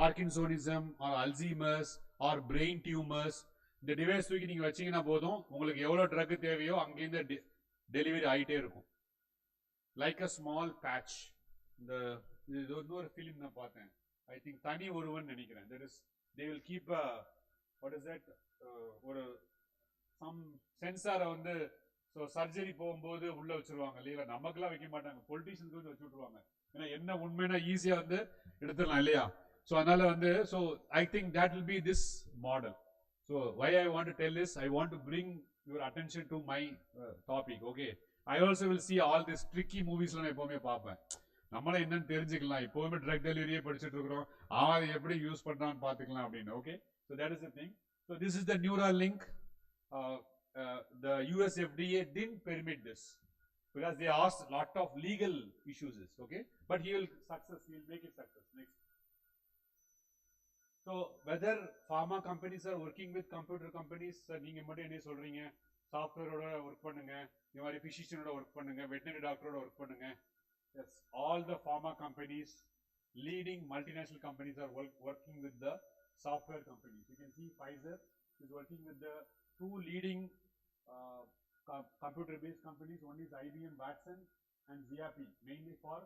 Parkinsonism or Alzheimer's or brain tumors. இந்த device தூக்கி நீங்க வச்சீங்கன்னா போதும், உங்களுக்கு எவ்வளவு drug தேவையோ அங்கேருந்து delivery ஆகிட்டே இருக்கும். Like a small batch. இந்த இன்னொரு ஃபிலிம் நான் பார்த்தேன், ஐ திங்க் தனி ஒருவன் நினைக்கிறேன். That is they will keep what is that, ஒரு சம் சென்சாரை வந்து ஸோ சர்ஜரி போகும்போது உள்ள வச்சிருவாங்க இல்லையா? நமக்குலாம் வைக்க மாட்டாங்க, பொலிட்டீஷியன்ஸ்க்கு வந்து வச்சு விட்ருவாங்க. ஏன்னா என்ன உண்மைனா ஈஸியாக வந்து எடுத்துடலாம் இல்லையா? ஸோ அதனால வந்து so I think that will be this model. So why I want to tell this, I want to bring your attention to my topic. Okay, I also will see all this tricky மூவிஸ்லாம் நான் எப்போவுமே பார்ப்பேன். நம்மளே என்னன்னு தெரிஞ்சுக்கலாம். இப்போவுமே drug டெலிவரியே படிச்சுட்டு இருக்கிறோம், அவன் அதை எப்படி யூஸ் பண்ணுறான்னு பார்த்துக்கலாம் அப்படின்னு. Okay, so that is the thing. So this is the neural link. The US FDA didn't permit this because they asked a lot of legal issues. Okay, but he will make it success. Next. So whether pharma companies are working with computer companies, நீங்க மட்டும் என்ன சொல்றீங்க, சாஃப்ட்வேரோட work பண்ணுங்க, இந்த மாதிரி பிசிஷியனோட work பண்ணுங்க, veterinary டாக்டரோட work பண்ணுங்க. Yes, all the pharma companies, leading multinational companies are working with the software companies. You can see Pfizer is working with the two leading computer-based companies. One is IBM Watson and Ziapi, mainly for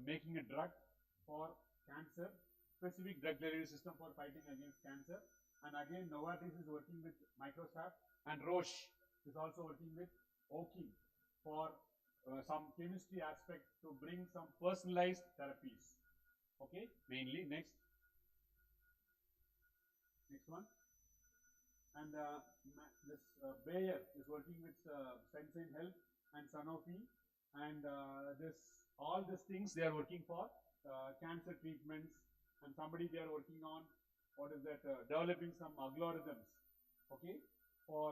making a drug for cancer, specific drug delivery system for fighting against cancer. And again, Novartis is working with Microsoft, and Roche is also working with Oki for some chemistry aspect to bring some personalized therapies. Okay, mainly. Next one. And this Bayer is working with Sensei Health and Sanofi, and all these things they are working for cancer treatments, and somebody they are working on what is that, developing some algorithms, okay, for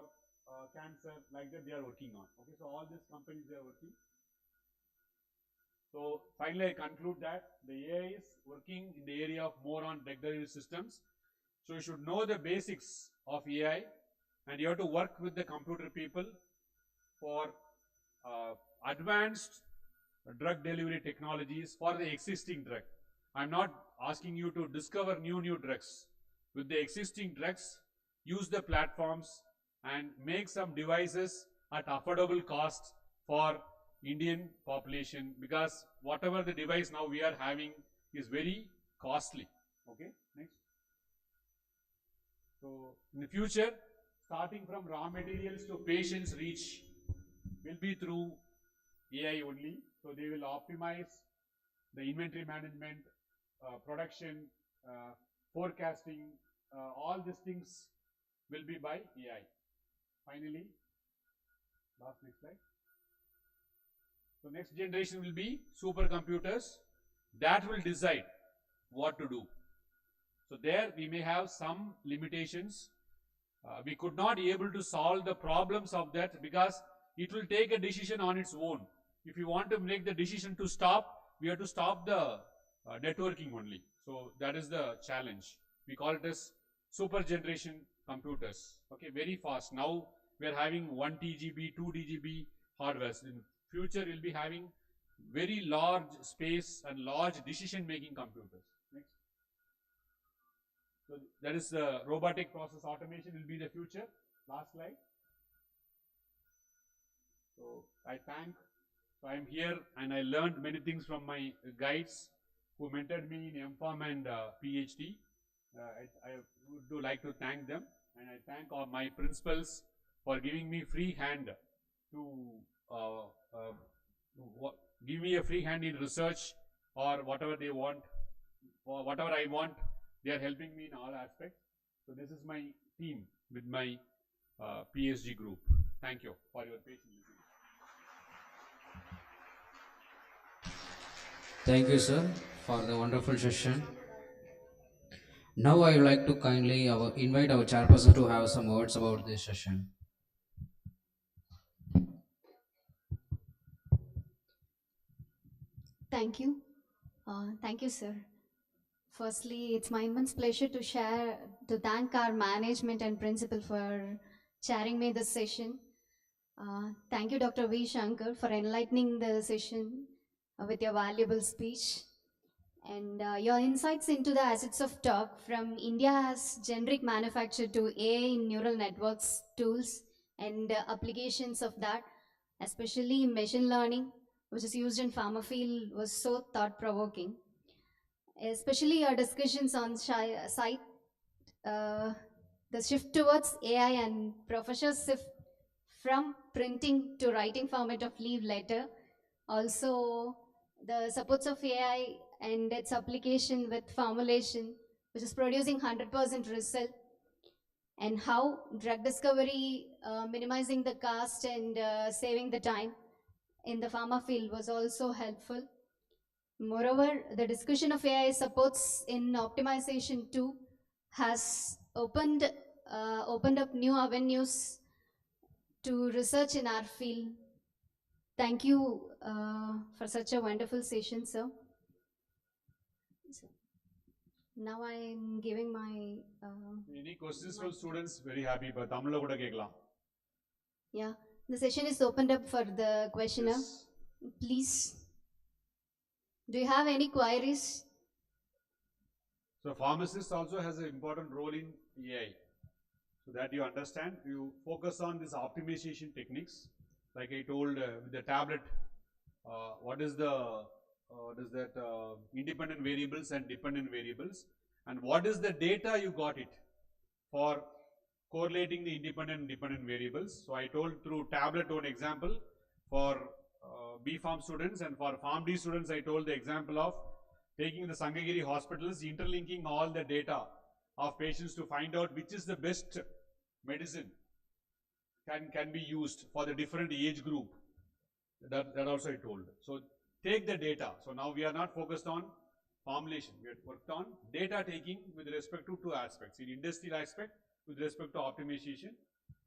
cancer, like that they are working on. Okay, so all these companies they are working. So finally I conclude that the AI is working in the area of more on drug delivery systems. So you should know the basics of AI, and you have to work with the computer people for advanced drug delivery technologies for the existing drug. I'm not asking you to discover new drugs. With the existing drugs, use the platforms and make some devices at affordable cost for Indian population, because whatever the device now we are having is very costly. Okay, next. So in the future, starting from raw materials to patients reach will be through AI only. So they will optimize the inventory management, production, forecasting, all these things will be by AI. Finally, next slide. So next generation will be supercomputers that will decide what to do. So there we may have some limitations. We could not be able to solve the problems of that, because it will take a decision on its own. If you want to make the decision to stop, we have to stop the networking only. So that is the challenge. We call it as super generation computers. Okay, very fast. Now we are having 1 TGB, 2 TGB hardware. In future we'll be having very large space and large decision making computers. Next. So that is robotic process automation will be the future. Last slide. So I thank. So I am here and I learned many things from my guides who mentored me in M.Pharm and PhD. I would like to thank them, and I thank all my principals for giving me free hand to uh, give me a free hand in research or whatever they want, or whatever I want. They are helping me in all aspects. So this is my team with my PSG group. Thank you for your patience. Thank you, sir, for the wonderful session. Now I would like to kindly invite our chairperson to have some words about this session. Thank you. Thank you, sir. Firstly, it's my immense pleasure to thank our management and principal for chairing me this session. Thank you, Dr. V. Shankar, for enlightening the session with your valuable speech. And your insights into the assets of talk from India's generic manufacture to AI in neural networks, tools, and applications of that, especially machine learning, which is used in pharma field, was so thought-provoking. Especially your discussions on site, uh, the shift towards AI and professor's shift from printing to writing format of leave letter. Also, the supports of AI and its application with formulation, which is producing 100% result, and how drug discovery, minimizing the cost and saving the time in the pharma field was also helpful. Moreover, the discussion of AI supports in optimization too has opened up new avenues to research in our field. Thank you for such a wonderful session, sir. Now I'm giving my... Any questions from students? Very happy, but Tamil kuda kekkalam. Yeah, the session is opened up for the questioner. Yes. Please, do you have any queries? So pharmacist also has an important role in AI. So that you understand, you focus on this optimization techniques. Like I told with the tablet, what is that independent variables and dependent variables, and what is the data you got it for correlating the independent and dependent variables. So I told through tablet one example for B Farm students, and for Farm D students I told the example of taking the Sangagiri hospitals, interlinking all the data of patients to find out which is the best medicine can be used for the different age group. That also I told. So take the data. So now we are not focused on formulation. We have worked on data taking with respect to two aspects. In industrial aspect with respect to optimization,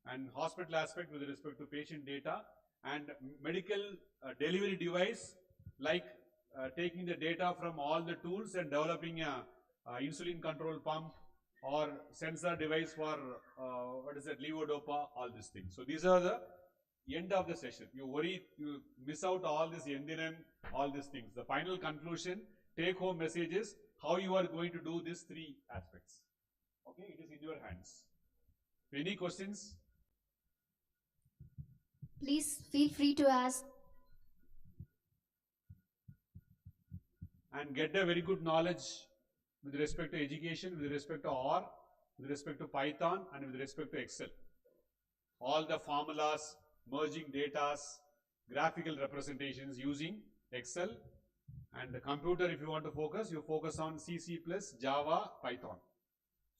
and hospital aspect with respect to patient data, and medical delivery device like taking the data from all the tools and developing a insulin control pump or sensor device for what is that, levodopa, all these things. So these are the end of the session. You worry, you miss out all this endiran, all these things. The final conclusion, take home messages, how you are going to do these three aspects. Okay, it is in your hands. Any questions? Please feel free to ask. And get a very good knowledge with respect to education, with respect to R, with respect to Python, and with respect to Excel. All the formulas, merging datas, graphical representations using Excel, and the computer, if you want to focus, you focus on C++, Java, Python.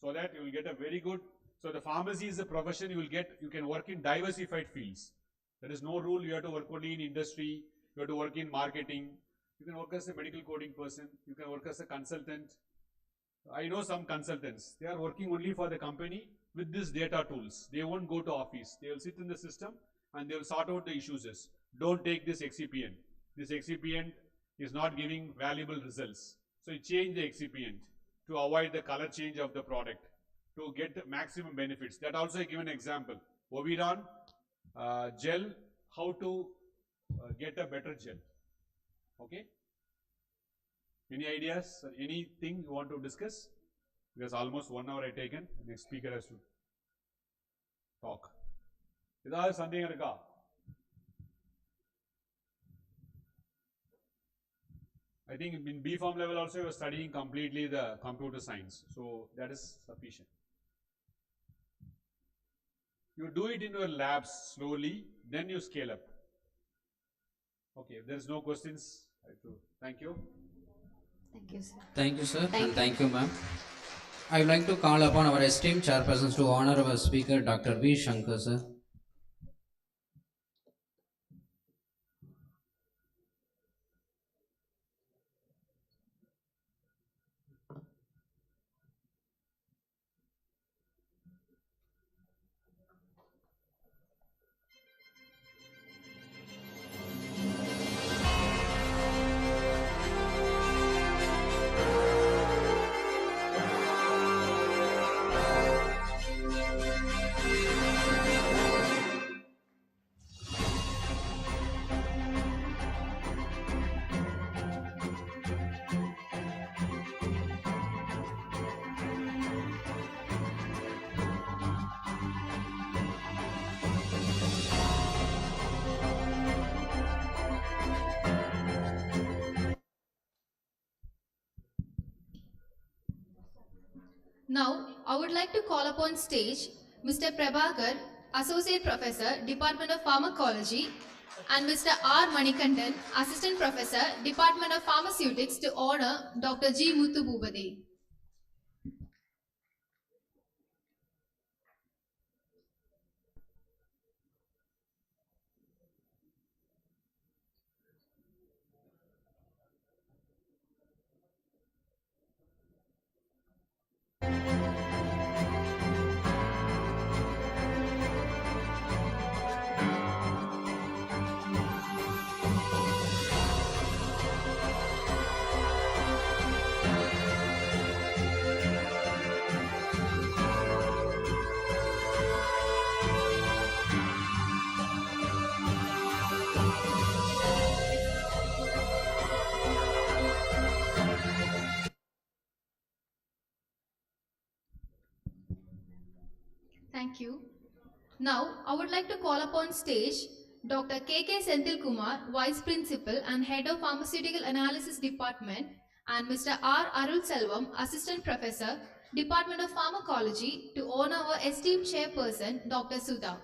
So that you will get a very good, so the pharmacy is a profession you can work in diversified fields. There is no rule you have to work only in industry, you have to work in marketing, you can work as a medical coding person, you can work as a consultant. I know some consultants, they are working only for the company with these data tools. They won't go to office. They will sit in the system and they will sort out the issues. Don't take this excipient. This excipient is not giving valuable results. So you change the excipient to avoid the color change of the product to get maximum benefits. That also I give an example. Oviron gel, how to get a better gel. Okay? Any ideas or anything you want to discuss? Because almost 1 hour I taken. Next speaker has to talk. ஏதாவது சந்தேகம் இருக்கா? I think in B.Pharm level also you are studying completely the computer science. So that is sufficient. You do it in your labs slowly, then you scale up. Okay, if there is no questions, I have to thank you. Thank you, sir. Thank you, sir, Thank and you. thank you, ma'am. I would like to call upon our esteemed chairpersons to honor our speaker, Dr. V. Shankar, sir. Now, I would like to call upon stage Mr. Prabhakar, Associate Professor, Department of Pharmacology, and Mr. R. Manikandan, Assistant Professor, Department of Pharmaceutics, to honor Dr. G. Muthububadi. Thank you. Now, I would like to call upon stage Dr. K.K. Senthil Kumar, Vice Principal and Head of Pharmaceutical Analysis Department, and Mr. R. Arul Selvam, Assistant Professor, Department of Pharmacology, to honor our esteemed chairperson, Dr. Sudha.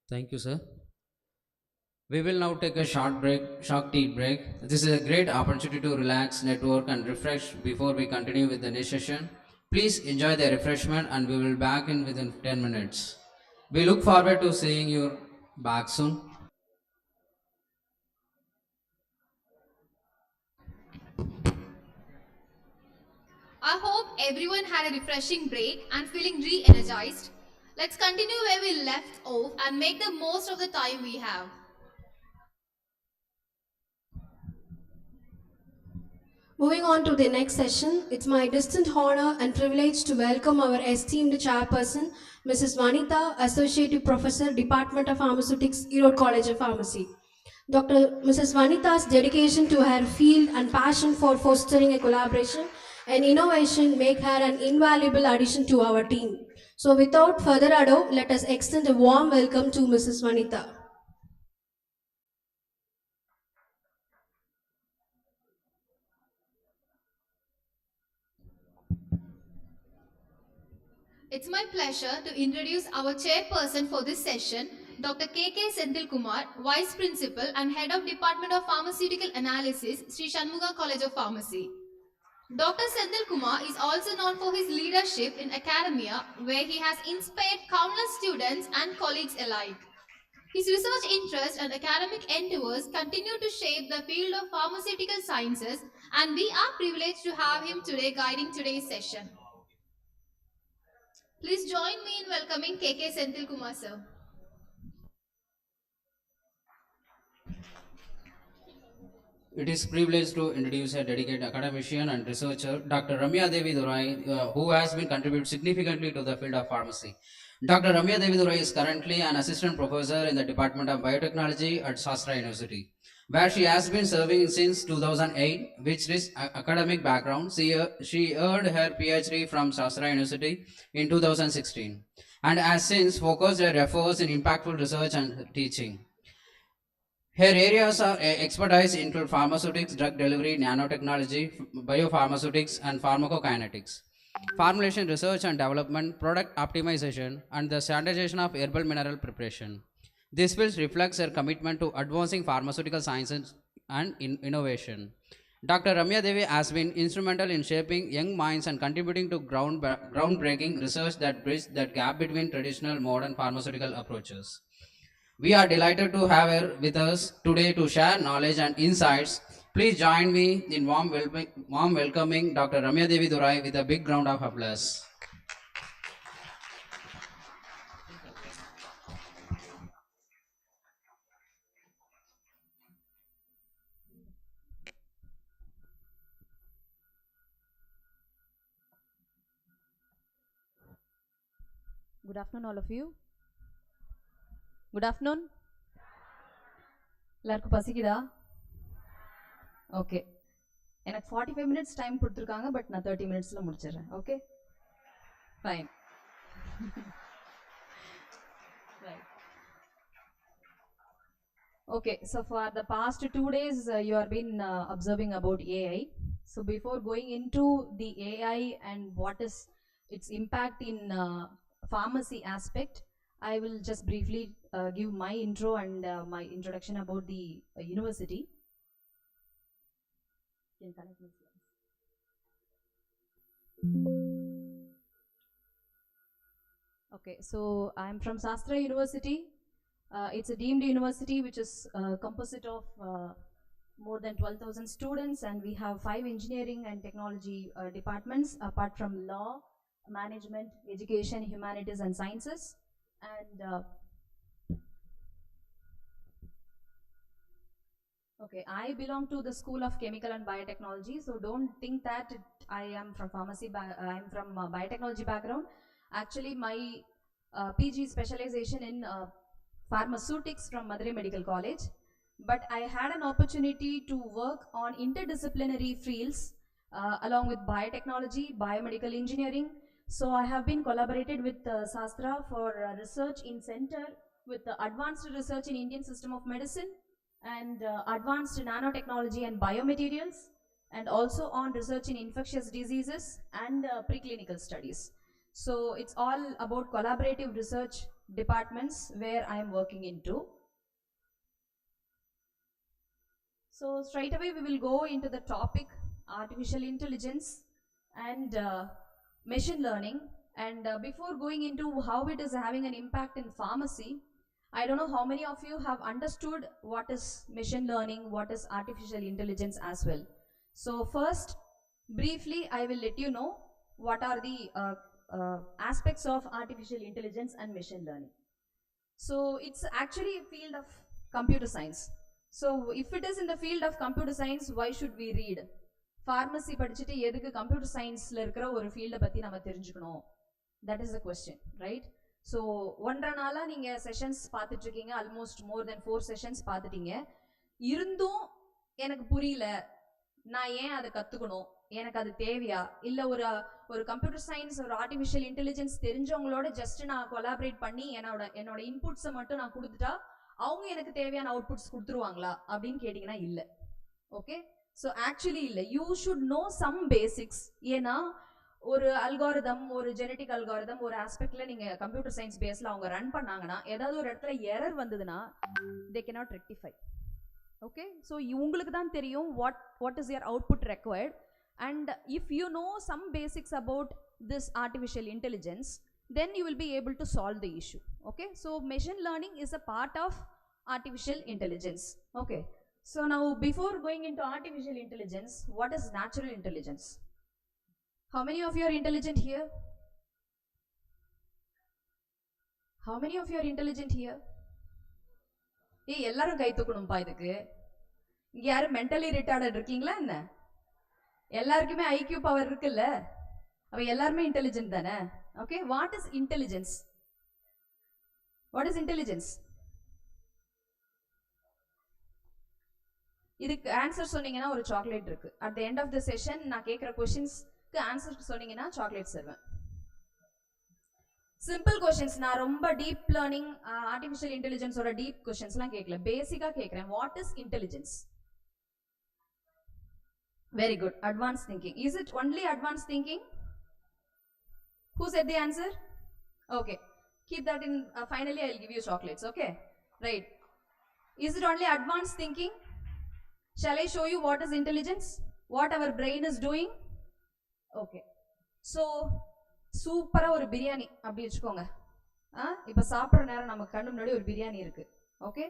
Thank you, sir. We will now take a short tea break. This is a great opportunity to relax, network, and refresh before we continue with the next session. Please enjoy the refreshment, and we will be back in within 10 minutes. We look forward to seeing you back soon. I hope everyone had a refreshing break and feeling re-energized. Let's continue where we left off and make the most of the time we have. Moving on to the next session, it's my distinct honor and privilege to welcome our esteemed chairperson, Mrs. Vanitha, Associate Professor, Department of Pharmaceutics, Erode College of Pharmacy. Mrs. Vanitha's dedication to her field and passion for fostering a collaboration and innovation make her an invaluable addition to our team. So without further ado, let us extend a warm welcome to Mrs. Vanitha. It's my pleasure to introduce our chairperson for this session, Dr. K.K. Senthil Kumar, Vice Principal and Head of Department of Pharmaceutical Analysis, Sri Shanmugha College of Pharmacy. Dr. Senthil Kumar is also known for his leadership in academia, where he has inspired countless students and colleagues alike. His research interests and academic endeavors continue to shape the field of pharmaceutical sciences, and we are privileged to have him today guiding today's session. Please join me in welcoming KK Senthil Kumar sir. It is privilege to introduce a dedicated academician and researcher, Dr. Ramya Devi Durai, who has been contributed significantly to the field of pharmacy. Dr. Ramya Devi Durai is currently an assistant professor in the Department of Biotechnology at Shastra University, where she has been serving since 2008. With this academic background, she earned her PhD from Shastra University in 2016 and has since focused her efforts in impactful research and teaching. Her areas of expertise include pharmaceutics, drug delivery, nanotechnology, biopharmaceutics, and pharmacokinetics, formulation research and development, product optimization, and the standardization of herbal mineral preparation. This field reflects her commitment to advancing pharmaceutical sciences and innovation. Dr. Ramya Devi has been instrumental in shaping young minds and contributing to groundbreaking research that bridges that gap between traditional and modern pharmaceutical approaches. We are delighted to have her with us today to share knowledge and insights. Please join me in warm welcoming Dr. Ramya Devi Durai with a big round of applause. Good afternoon, all of you. Good afternoon. எல்லாருக்கும் பசிக்குதா? Okay, எனக்கு 45 minutes time கொடுத்துருக்காங்க, but நான் 30 minutesல முடிச்சிடுறேன். Okay, fine. Okay, so for the past 2 days, you have been observing about AI. So before going into the AI and what is its impact in pharmacy aspect, I will just briefly give my intro and my introduction about the university. Can connect my slides. Okay, so I'm from Shastra University. It's a deemed university which is composite of more than 12,000 students, and we have 5 engineering and technology departments apart from law, management, education, humanities and sciences. And okay, I belong to the School of Chemical and Biotechnology, so don't think that I am from pharmacy, I'm from biotechnology background. Actually, my PG specialization in pharmaceutics from Madurai Medical College, but I had an opportunity to work on interdisciplinary fields along with biotechnology, biomedical engineering. So I have been collaborated with Shastra for research in center with the advanced research in Indian system of medicine and advanced nanotechnology and biomaterials, and also on research in infectious diseases and preclinical studies. So it's all about collaborative research departments where I am working into. So straight away we will go into the topic artificial intelligence and machine learning. And before going into how it is having an impact in pharmacy, I don't know how many of you have understood what is machine learning, what is artificial intelligence as well. So first, briefly, I will let you know what are the aspects of artificial intelligence and machine learning. So it's actually a field of computer science. So if it is in the field of computer science, why should we read? Pharmacy படிச்சிட்டு எதுக்கு computer scienceல இருக்கிற ஒரு ஃபீல்ட பத்தி நம்ம தெரிஞ்சுக்கணும்? That is the question, right? So ஒன்றரை நாளா நீங்க செஷன்ஸ் பார்த்துட்டு இருக்கீங்க, ஆல்மோஸ்ட் மோர் தென் 4 செஷன்ஸ் பார்த்துட்டீங்க. இருந்தும் எனக்கு புரியல, நான் ஏன் அதை கற்றுக்கணும், எனக்கு அது தேவையா, இல்லை ஒரு கம்ப்யூட்டர் சயின்ஸ் ஒரு ஆர்டிஃபிஷியல் இன்டெலிஜென்ஸ் தெரிஞ்சவங்களோட ஜஸ்ட் நான் கொலாபரேட் பண்ணி என்னோட இன்புட்ஸை மட்டும் நான் கொடுத்துட்டா அவங்க எனக்கு தேவையான அவுட்புட்ஸ் கொடுத்துருவாங்களா அப்படின்னு கேட்டிங்கன்னா இல்லை. ஓகே, ஸோ ஆக்சுவலி இல்லை, you should know some basics. ஏன்னா ஒரு அல்காரிதம், ஒரு ஜெனட்டிக் அல்காரிதம் ஒரு ஆஸ்பெக்டில் நீங்கள் கம்ப்யூட்டர் சயின்ஸ் பேஸில் அவங்க ரன் பண்ணாங்கன்னா ஏதாவது ஒரு இடத்துல எரர் வந்ததுன்னா தே cannot rectify. ஓகே, ஸோ உங்களுக்கு தான் தெரியும் what is your output required, and if you know some basics about this artificial intelligence, then you will be able to solve the issue. Okay, so machine learning is a part of artificial intelligence. Okay, so now before going into artificial intelligence, what is natural intelligence? How many of you are intelligent here? How many of you are intelligent here? ஏய் எல்லாரும் கை தூக்கணும்பா இதுக்கு. இங்க யாரும் mentally retarded இருக்கீங்களா என்ன? எல்லாருக்குமே IQ power இருக்குல்ல, அப்ப எல்லாருமே இன்டெலிஜென்ட் தானே? Okay, what is intelligence? What is intelligence? இதுக்கு ஆன்சர் சொன்னீங்கன்னா ஒரு சாக்லேட் இருக்கு. At the end of the session நான் கேட்குற கொஸ்டின்ஸ்க்கு ஆன்சர் சொன்னீங்கன்னா சாக்லேட் தருவேன். சிம்பிள் கொஸ்டின்ஸ், நான் ரொம்ப டீப் லேர்னிங் ஆர்டிஃபிஷியல் இன்டெலிஜென்ஸோட டீப் கொஸ்டின்ஸ்லாம் கேட்கல, பேசிக்காக கேட்குறேன். What is intelligence? Very good. Advanced thinking. Is it only advanced thinking? Who said the answer? Okay. Keep that in. Finally, I will give you chocolates. Okay. Right. Is it only advanced thinking? Shall I show you what is intelligence? What our brain is doing? Okay. So, சூப்பராக ஒரு பிரியாணி அப்படி வச்சுக்கோங்க. இப்போ சாப்பிட்ற நேரம் நமக்கு கண்ணு முன்னாடி ஒரு பிரியாணி இருக்கு. Okay,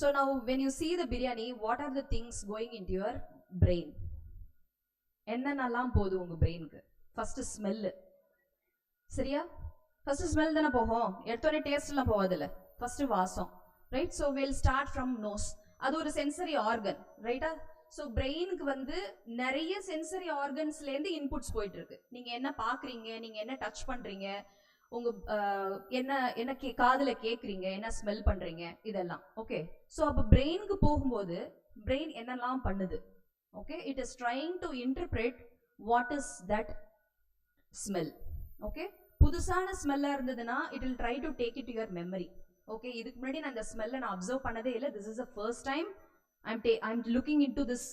so now when you see the biryani, what are the things going into your brain? என்னென்னலாம் போகுது உங்கள் பிரெயினுக்கு? ஃபஸ்ட்டு ஸ்மெல்லு, சரியா? ஃபஸ்ட்டு ஸ்மெல் தானே போகும், எடுத்தோடனே டேஸ்ட்லாம் போகாதில்ல. ஃபஸ்ட்டு வாசம், right? So will start from nose. அது ஒரு சென்சரி ஆர்கன், ரைட்டா? ஸோ பிரெயினுக்கு வந்து நிறைய சென்சரி ஆர்கன்ஸ்லேருந்து இன்புட்ஸ் போயிட்டுருக்கு. நீங்கள் என்ன பார்க்குறீங்க, நீங்கள் என்ன டச் பண்ணுறீங்க, உங்கள் என்ன காதில் கேட்குறீங்க, என்ன ஸ்மெல் பண்ணுறீங்க, இதெல்லாம். ஓகே, ஸோ அப்போ பிரெயினுக்கு போகும்போது பிரெயின் என்னெல்லாம் பண்ணுது? Okay, it is trying to interpret what is that smell. Okay, புதுசான ஸ்மெல்லாக இருந்ததுன்னா it will try to take it to your memory. Okay, இதுக்கு முன்னாடி நான் இந்த ஸ்மெல்லை நான் அப்சர்வ் பண்ணதே இல்லை, this is the first time I'm looking into this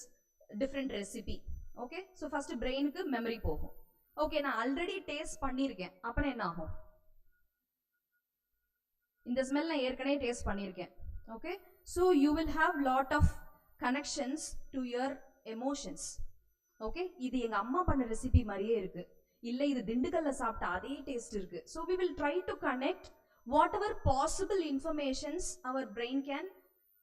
different recipe. Okay, so first பிரெயினுக்கு மெமரி போகும். ஓகே, நான் ஆல்ரெடி டேஸ்ட் பண்ணியிருக்கேன், அப்போனா என்ன ஆகும்? இந்த ஸ்மெல் நான் ஏற்கனவே டேஸ்ட் பண்ணியிருக்கேன். Okay, so you will have lot of connections to your emotions. Okay, இது எங்கள் அம்மா பண்ண ரெசிபி மாதிரியே இருக்குது, இல்லை இது திண்டுக்கல்ல சாப்பிட்ட அதே டேஸ்ட் இருக்குது. So we will try to connect whatever possible informations our brain can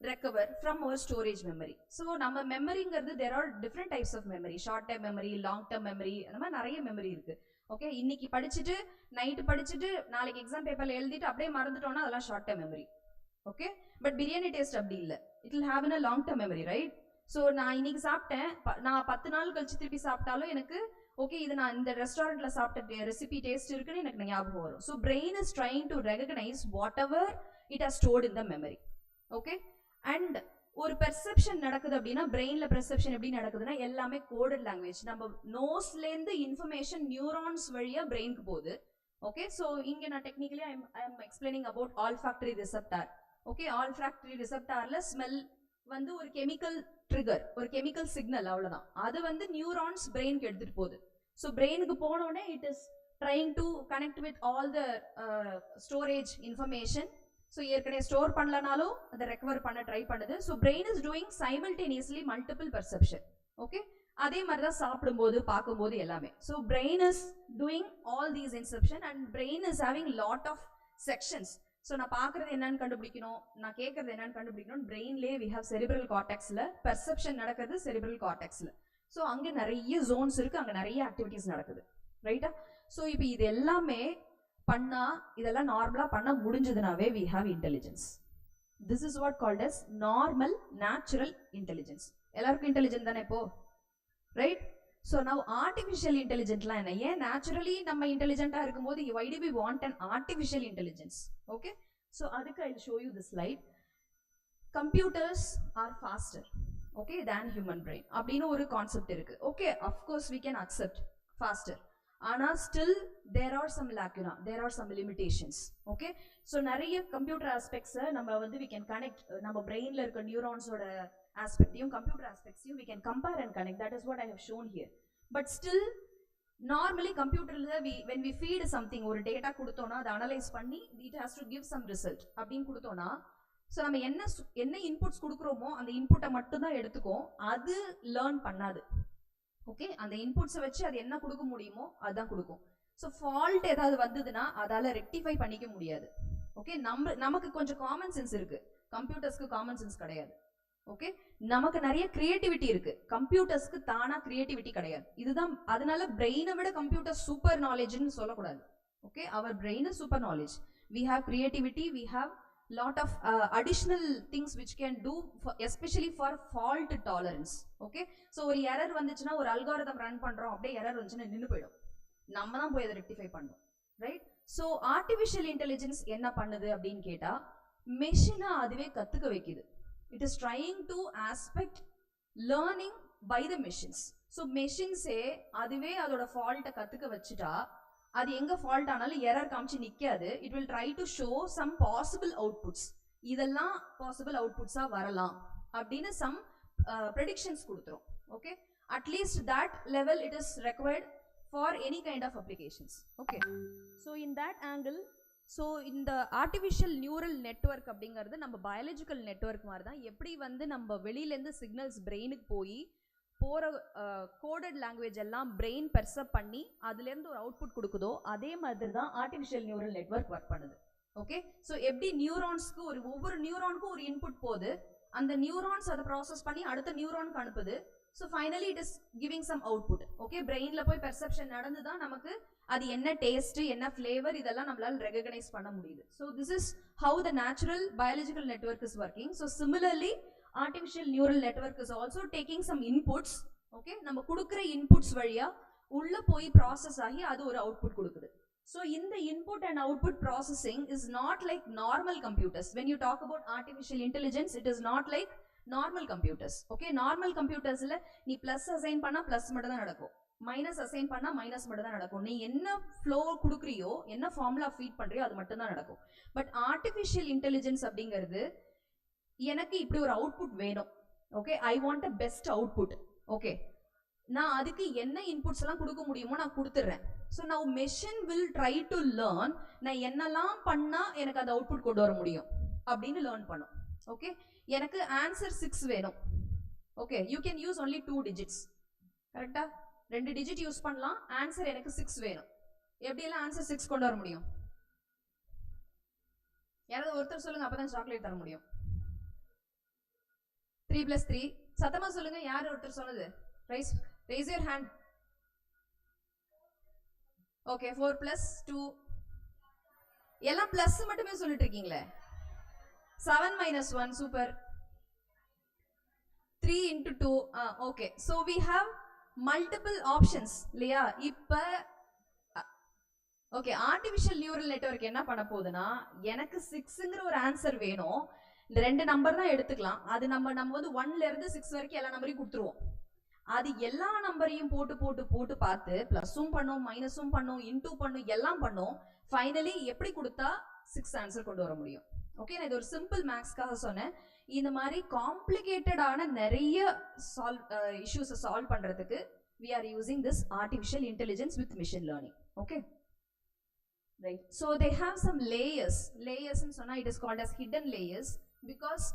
recover from our storage memory. So நம்ம மெமரிங்கிறது there are different types of memory, short time memory, long term memory, அந்த மாதிரி நிறைய memory இருக்குது. Okay, இன்னைக்கு படிச்சுட்டு night படிச்சுட்டு நாளைக்கு எக்ஸாம் பேப்பரில் எழுதிட்டு அப்படியே மறந்துட்டோன்னா அதெல்லாம் short time memory. Okay, but biryani taste அப்படி இல்லை, it will have in a long term memory, right? So நான் இன்னைக்கு சாப்பிட்டேன், நான் 10 நாள் கழிச்சு திருப்பி சாப்பிட்டாலும் எனக்கு ஓகே இது நான் இந்த ரெஸ்டாரண்ட்டில் சாப்பிட்ட ரெசிபி டேஸ்ட் இருக்குன்னு எனக்கு ஞாபகம் வரும். So brain is trying to recognise what ever it has stored in the memory. Okay, and ஒரு பெர்செப்ஷன் நடக்குது அப்படின்னா பிரெயினில் பெர்செப்ஷன் எப்படி நடக்குதுன்னா எல்லாமே கோடட் லாங்குவேஜ். நம்ம நோஸ்லேருந்து இன்ஃபர்மேஷன் நியூரான்ஸ் வழியாக பிரெயினுக்கு போகுது. ஓகே, ஸோ இங்கே நான் technically I am explaining about olfactory receptor. Okay, olfactory ரிசெப்டாரில் ஸ்மெல் வந்து ஒரு கெமிக்கல் ட்ரிகர், ஒரு கெமிக்கல் சிக்னல், அவ்வளோதான். அது வந்து நியூரான்ஸ் பிரெயினுக்கு எடுத்துகிட்டு போகுது. ஸோ பிரெயினுக்கு போனோடனே it is trying to connect with all the storage information. So ஏற்கனவே ஸ்டோர் பண்ணலனாலும் அதை ரெக்கவர் பண்ண ட்ரை பண்ணுது. So brain is doing simultaneously multiple perception. Okay, அதே மாதிரி தான் சாப்பிடும்போது பார்க்கும்போது எல்லாமே. So brain is doing all these inception and brain is having lot of sections. So நான் பார்க்குறது என்னன்னு கண்டுபிடிக்கணும், நான் கேட்குறது என்னன்னு கண்டுபிடிக்கணும். பிரெயின்லேயே வி ஹவ் செரிப்ரல் கார்டெக்ஸில் பெர்செப்ஷன் நடக்குது, செரிப்ரல் கார்டெக்ஸில். ஸோ அங்கே நிறைய ஜோன்ஸ் இருக்குது, அங்கே நிறைய ஆக்டிவிட்டீஸ் நடக்குது, ரைட்டா? ஸோ இப்போ இது எல்லாமே பண்ணால், இதெல்லாம் நார்மலாக பண்ண முடிஞ்சதுனாவே we have intelligence. This is what called as normal natural intelligence. எல்லாருக்கும் இன்டெலிஜென்ட் தானே இப்போ, ரைட்? ஸோ நவ் ஆர்டிஃபிஷியல் இன்டெலிஜென்ட்லாம் என்ன? ஏன் நேச்சுரலி நம்ம இன்டெலிஜென்ட்டாக இருக்கும்போது why do we want an artificial intelligence? Okay, so அதுக்கு I will show you this slide. Computers are faster, okay, than human brain அப்படின்னு ஒரு கான்செப்ட் இருக்குது. Okay, of course we can accept faster, ஆனால் still there are some லேக்குனா, there are some limitations. Okay, so நிறைய computer ஆஸ்பெக்ட்ஸை நம்ம வந்து we can connect, நம்ம பிரெயினில் இருக்க நியூரான்ஸோட ஆஸ்பெக்டையும் கம்ப்யூட்டர் ஆஸ்பெக்ட்ஸையும் we can compare and connect. That is what I have shown here. But still normally கம்ப்யூட்டரில் when we feed something, ஒரு டேட்டா கொடுத்தோன்னா அதை அனலைஸ் பண்ணி it has to give some result அப்படின்னு கொடுத்தோன்னா, ஸோ நம்ம என்ன இன்புட்ஸ் கொடுக்குறோமோ அந்த இன்புட்டை மட்டும்தான் எடுத்துக்கும், அது லேர்ன் பண்ணாது. ஓகே, அந்த இன்புட்ஸை வச்சு அது என்ன கொடுக்க முடியுமோ அதுதான் கொடுக்கும். ஸோ ஃபால்ட் ஏதாவது வந்ததுன்னா அதால் ரெக்டிஃபை பண்ணிக்க முடியாது. ஓகே, நமக்கு கொஞ்சம் காமன் சென்ஸ் இருக்குது, கம்ப்யூட்டர்ஸ்க்கு காமன் சென்ஸ் கிடையாது. ஓகே, நமக்கு நிறைய கிரியேட்டிவிட்டி இருக்கு, கம்ப்யூட்டர்ஸ்க்கு தானா கிரியேட்டிவிட்டி கிடையாது. இதுதான் அதனால பிரெயினை விட கம்ப்யூட்டர் சூப்பர் நாலேஜ்னு சொல்லக்கூடாது. Okay, our brain is super knowledge, we have creativity, we have lot of additional things which can do for, especially for fault tolerance. Okay, so ஒரு எரர் வந்துச்சுன்னா ஒரு அல்காரிதம் ரன் பண்றோம், அப்படியே எரர் வந்துச்சுன்னா நின்று போயிடும், நம்ம தான் போய் அதை ரெக்டிஃபை பண்ணணும், ரைட்? ஸோ ஆர்டிஃபிஷியல் இன்டெலிஜென்ஸ் என்ன பண்ணுது அப்படின்னு கேட்டா, மெஷினை அதுவே கத்துக்க வைக்குது. It is trying to aspect learning by the machines. So மெஷின்ஸே அதுவே அதோட ஃபால்ட்டை கத்துக்க வச்சுட்டா, அது எங்க ஃபால்ட் ஆனாலும் எரர் காமிச்சு நிக்காது. It will try to show some possible outputs, இதெல்லாம் பாசிபிள் அவுட்புட்ஸா வரலாம் அப்படின்னு சம் ப்ரெடிக்ஷன்ஸ் கொடுத்துரும். Okay, at least that level it is required for any kind of applications. Okay, so in that angle, so இந்த artificial neural network அப்படிங்கிறது நம்ம biological network மாதிரி தான். எப்படி வந்து நம்ம வெளியிலேருந்து சிக்னல்ஸ் பிரெயினுக்கு போய் போகிற கோடட் லாங்குவேஜ் எல்லாம் பிரெயின் பெர்செப்ட் பண்ணி அதுலேருந்து ஒரு அவுட்புட் கொடுக்குதோ, அதே மாதிரி தான் ஆர்டிஃபிஷியல் நியூரல் நெட்வொர்க் ஒர்க் பண்ணுது. ஓகே, ஸோ எப்படி நியூரான்ஸ்க்கு ஒவ்வொரு நியூரானுக்கும் ஒரு இன்புட் போகுது, அந்த நியூரான்ஸ் அதை ப்ராசஸ் பண்ணி அடுத்த நியூரானுக்கு அனுப்புது. So finally it is giving some output. Okay, பிரெயினில் போய் பெர்செப்ஷன் நடந்து தான் நமக்கு அது என்ன டேஸ்ட், என்ன ஃப்ளேவர், இதெல்லாம் நம்மளால் ரெகக்னைஸ் பண்ண முடியுது. So this is how the natural biological network is working. So similarly artificial neural network is also taking some inputs. Okay, நம்ம கொடுக்குற inputs வழியா உள்ள போய் ப்ராசஸ் ஆகி அது ஒரு அவுட்புட் கொடுக்குது. So இந்த input and output processing is not like normal computers. When you talk about artificial intelligence, it is not like normal computers. Okay, normal computersல நீ plus assign பண்ணா plus மட்டும் தான் நடக்கும், மைனஸ் அசைன் பண்ணா மைனஸ் மட்டும் தான் நடக்கும். நீ என்ன ஃப்ளோ கொடுக்குறியோ, என்ன ஃபார்முலா ஃபீட் பண்றியோ அது மட்டும் தான் நடக்கும். பட் ஆர்டிஃபிஷியல் இன்டெலிஜென்ஸ் அப்படிங்கிறது, எனக்கு இப்படி ஒரு அவுட்புட் வேணும். Okay, I want a best output. Okay, நான் அதுக்கு என்ன இன்புட்ஸ் எல்லாம் கொடுக்க முடியுமோ நான் கொடுத்துட்றேன். So now machine will try to learn, நான் என்னெல்லாம் பண்ணால் எனக்கு அந்த அவுட்புட் கொண்டு வர முடியும் அப்படின்னு லேர்ன் பண்ணும். ஓகே, எனக்கு ஆன்சர் 6 வேணும். Okay, you can use only 2 digits. கரெக்டாக 2 digit யூஸ் பண்ணலாம். ஆன்சர் எனக்கு 6 வேணும். எப்படியெல்லாம் ஆன்சர் 6 கொண்டு வர முடியும்? யாராவது ஒருத்தர் சொல்லுங்க, அப்போ தான் சாக்லேட் தர முடியும். 3 + 3 சத்தமா சொல்லுங்க. யார் ஒருத்தர் சொன்னது? raise your hand. ஓகே, 4 + 2 எல்லாம் பிளஸ் மட்டுமே சொல்லிட்டு இருக்கீங்களே. 7 - 1 super. 3 × 2. Okay, so we have multiple options இல்லையா? இப்போ ஓகே, ஆர்டிஃபிஷியல் நியூரல் நெட்வொர்க் என்ன பண்ண போகுதுன்னா, எனக்கு 6ங்கிற ஒரு ஆன்சர் வேணும், இந்த 2 நம்பர் தான் எடுத்துக்கலாம். அது நம்ம வந்து 1ல இருந்து 6 வரைக்கும் எல்லா நம்பரையும் கொடுத்துருவோம். அது எல்லா நம்பரையும் போட்டு போட்டு போட்டு பார்த்து ப்ளஸும் பண்ணும், மைனஸும் பண்ணும், இன்டூ பண்ணும், எல்லாம் பண்ணும். ஃபைனலி எப்படி கொடுத்தா 6 ஆன்சர் கொண்டு வர முடியும்? ஓகே, நான் இது ஒரு சிம்பிள் மேக்ஸ்க்காக சொன்னேன். இந்த மாதிரி காம்ப்ளிகேட்டடான நிறைய இஷ்யூஸை சால்வ் பண்ணுறதுக்கு we are using this artificial intelligence with machine learning. Okay, right? So they have some layers. Layers ன்னு சொன்னா it is called as hidden layers because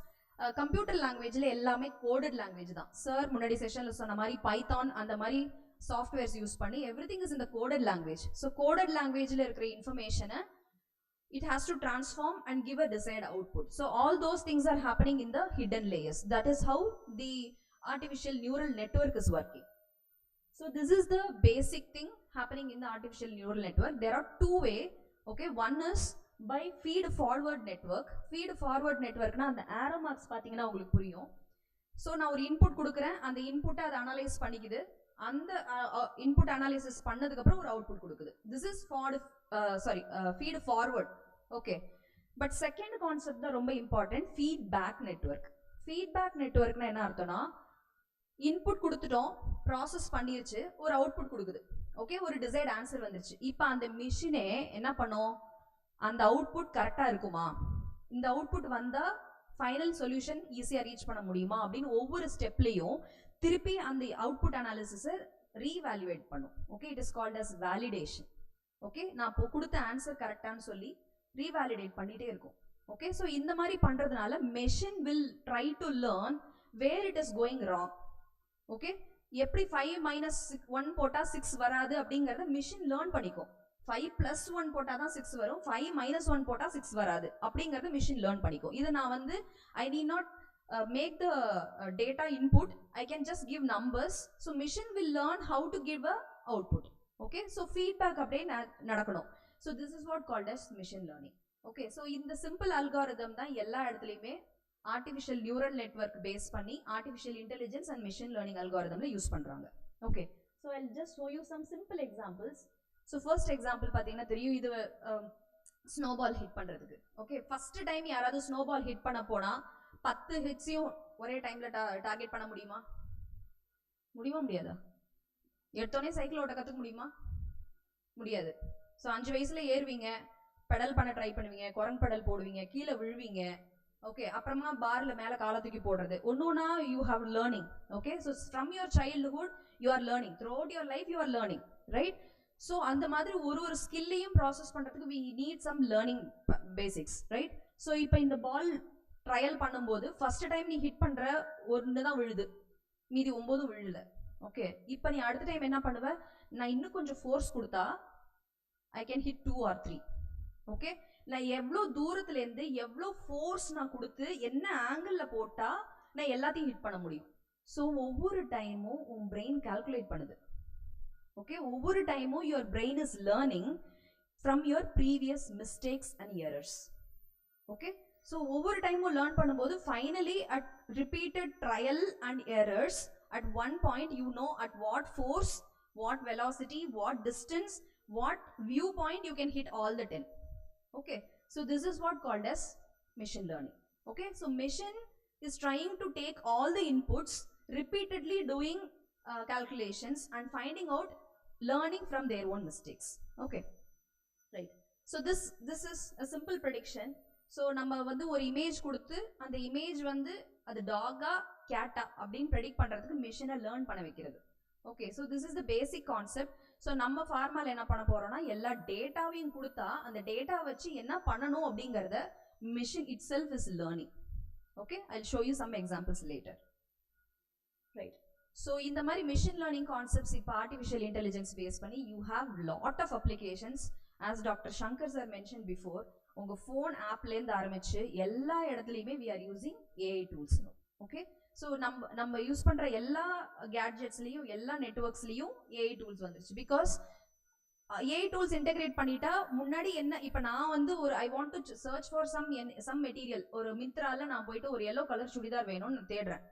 computer லாங்குவேஜில் எல்லாமே கோடட் லாங்குவேஜ் தான். சார் முன்னாடி செஷனில் சொன்ன மாதிரி பைத்தான் அந்த மாதிரி சாஃப்ட்வேர்ஸ் யூஸ் பண்ணி everything is in the coded language. So coded லாங்குவேஜில் இருக்கிற இன்ஃபர்மேஷனை it has to transform and give a desired output. So all those things are happening in the hidden layers. That is how the artificial neural network is working. So this is the basic thing happening in the artificial neural network. There are 2 ways. Okay, one is by feed forward network. Feed forward network na and arrow marks pathina ungalku puriyum. So na or input kudukuren, and the input ad analyze panikudhu, and input analysis pannadukku appuram or output kudukudhu. This is feed forward. Okay, but second concept da romba important, feedback network. Feedback network na enna arthona, input கொடுத்துட்டோம், process பண்ணிருச்சு, ஒரு output கொடுக்குது. Okay, ஒரு desired answer வந்துருச்சு. இப்போ அந்த மிஷினே என்ன பண்ணும், அந்த அவுட்புட் கரெக்டாக இருக்குமா, இந்த அவுட்புட் வந்தால் ஃபைனல் சொல்யூஷன் ஈஸியாக ரீச் பண்ண முடியுமா அப்படின்னு ஒவ்வொரு ஸ்டெப்லேயும் திருப்பி அந்த அவுட்புட் அனாலிசிஸை ரீவேல்யூவேட் பண்ணும். Okay, it is called as validation. Okay, நான் இப்போ கொடுத்த ஆன்சர் கரெக்டானு சொல்லி ரீவேலிடேட் பண்ணிகிட்டே இருக்கும். ஓகே, ஸோ இந்த மாதிரி பண்ணுறதுனால machine will try to learn where it is going wrong. Okay, எப்படி 5 - 1 போட்டால் 6 வராது அப்படிங்கிறத மிஷின் லேர்ன் பண்ணிக்கும். 5 + 1 போட்டால் தான் 6 வரும், 5 - 1 போட்டால் 6 வராது அப்படிங்கிறது மிஷின் லேர்ன் பண்ணிக்கும். இதை நான் வந்து I need not make the data input, I can just give numbers, so machine will learn how to give a output. Okay, so feedback அப்படியே நடக்கணும். So this is what called as machine learning. Okay, so இந்த simple algorithm தான் எல்லா இடத்துலையுமே artificial neural network base பண்ணி artificial intelligence and machine learning algorithmல use பண்ணுறாங்க. Okay, so I'll just show you some simple examples. So first example பார்த்தீங்கன்னா தெரியும், இது ஸ்னோபால் ஹிட் பண்ணுறதுக்கு. ஓகே, ஃபர்ஸ்ட் டைம் யாராவது ஸ்னோபால் ஹிட் பண்ண போனால் 10 ஹிட்ஸையும் ஒரே டைமில் டார்கெட் பண்ண முடியுமா? முடியாதா? எடுத்தோடனே சைக்கிள் ஓட்ட கற்றுக்க முடியுமா? முடியாது. ஸோ 5 வயசில் ஏறுவீங்க, பெடல் பண்ண ட்ரை பண்ணுவீங்க, குரங்கு பெடல் போடுவீங்க, கீழே விழுவீங்க. ஓகே, அப்புறமா பாரில் மேலே காலை தூக்கி போடுறது, ஒன்றுனா you have learning. Okay, so from your childhood you are learning, throughout your life you are learning, right? So அந்த மாதிரி ஒரு ஸ்கில்லையும் ப்ராசஸ் பண்ணுறதுக்கு we need some learning basics, right? So இப்போ இந்த பால் ட்ரையல் பண்ணும்போது ஃபர்ஸ்ட் டைம் நீ hit பண்ணுற ஒன்று தான் விழுது, மீதி 9 விழுல. ஓகே, இப்போ நீ அடுத்த டைம் என்ன பண்ணுவ, நான் இன்னும் கொஞ்சம் ஃபோர்ஸ் கொடுத்தா I can hit 2 or 3. Okay, நான் எவ்வளோ தூரத்துலேருந்து எவ்வளோ ஃபோர்ஸ் நான் கொடுத்து என்ன ஆங்கிளில் போட்டால் நான் எல்லாத்தையும் ஹிட் பண்ண முடியும். ஸோ ஒவ்வொரு டைமும் உன் பிரெயின் கால்குலேட் பண்ணுது. ஓகே, ஒவ்வொரு டைமும் your brain is learning from your previous mistakes and errors. Okay, so ஒவ்வொரு டைமும் லேர்ன் பண்ணும்போது finally at repeated trial and errors at one point you know at what force, what velocity, what distance, what viewpoint you can hit all the 10. Okay, so this is what called as machine learning. Okay, so machine is trying to take all the inputs, repeatedly doing calculations and finding out, learning from their own mistakes. Okay, right? So this is a simple prediction. So நம்ம வந்து ஒரு image கொடுத்து அந்த image வந்து அது டாகா கேட்டா அப்படின்னு predict பண்ணுறதுக்கு மிஷினை லேர்ன் பண்ண வைக்கிறது. Okay, so this is the basic concept. So நம்ம ஃபார்மாவில் என்ன பண்ண போகிறோம்னா எல்லா டேட்டாவையும் கொடுத்தா அந்த டேட்டா வச்சு என்ன பண்ணணும் அப்படிங்கிறத machine itself is learning. Okay, I show you some examples later. Right, so இந்த மாதிரி மிஷின் லேர்னிங் கான்செப்ட்ஸ் இப்போ ஆர்டிஃபிஷியல் இன்டெலிஜென்ஸ் பேஸ் பண்ணி you have lot of applications. As doctor Shankar sir mention before, உங்கள் phone ஆப்லேருந்து ஆரம்பித்து எல்லா இடத்துலையுமே we are using AI tools. Okay, so நம்ம யூஸ் பண்ணுற எல்லா கேட்ஜெட்ஸ்லேயும் எல்லா நெட்ஒர்க்ஸ்லேயும் ஏஐ டூல்ஸ் வந்துருச்சு. பிகாஸ் ஏஐ டூல்ஸ் இன்டெகிரேட் பண்ணிட்டா முன்னாடி என்ன, இப்போ நான் வந்து ஒரு I want to search for some material, ஒரு மிந்த்ராவில் நான் போயிட்டு ஒரு எல்லோ கலர் சுடிதார் வேணும்னு நான் தேடுறேன்.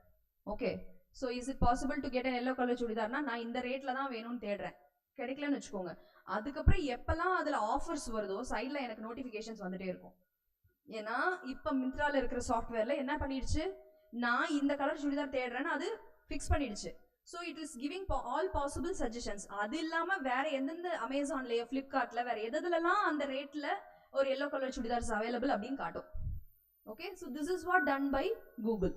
Okay, so is it possible to get an yellow colour சுடிதார்னா நான் இந்த ரேட்டில் தான் வேணும்னு தேடுறேன், கிடைக்கலன்னு வச்சுக்கோங்க. அதுக்கப்புறம் எப்போல்லாம் அதில் ஆஃபர்ஸ் வருதோ சைடில் எனக்கு நோட்டிஃபிகேஷன்ஸ் வந்துட்டே இருக்கும். ஏன்னா இப்போ மிந்த்ராவில் இருக்கிற சாஃப்ட்வேரில் என்ன பண்ணிடுச்சு, நான் இந்த கலர் சுடிதார் தேடுறேன்னு அது ஃபிக்ஸ் பண்ணிடுச்சு. So it is giving all possible suggestions. அது இல்லாமல் வேறு எந்தெந்த அமேசான்லேயோ ஃப்ளிப்கார்ட்டில் வேறு எதுலலாம் அந்த ரேட்டில் ஒரு எல்லோ கலர் சுடிதார்ஸ் அவைலபிள் அப்படின்னு காட்டும். Okay, so this is what done by Google,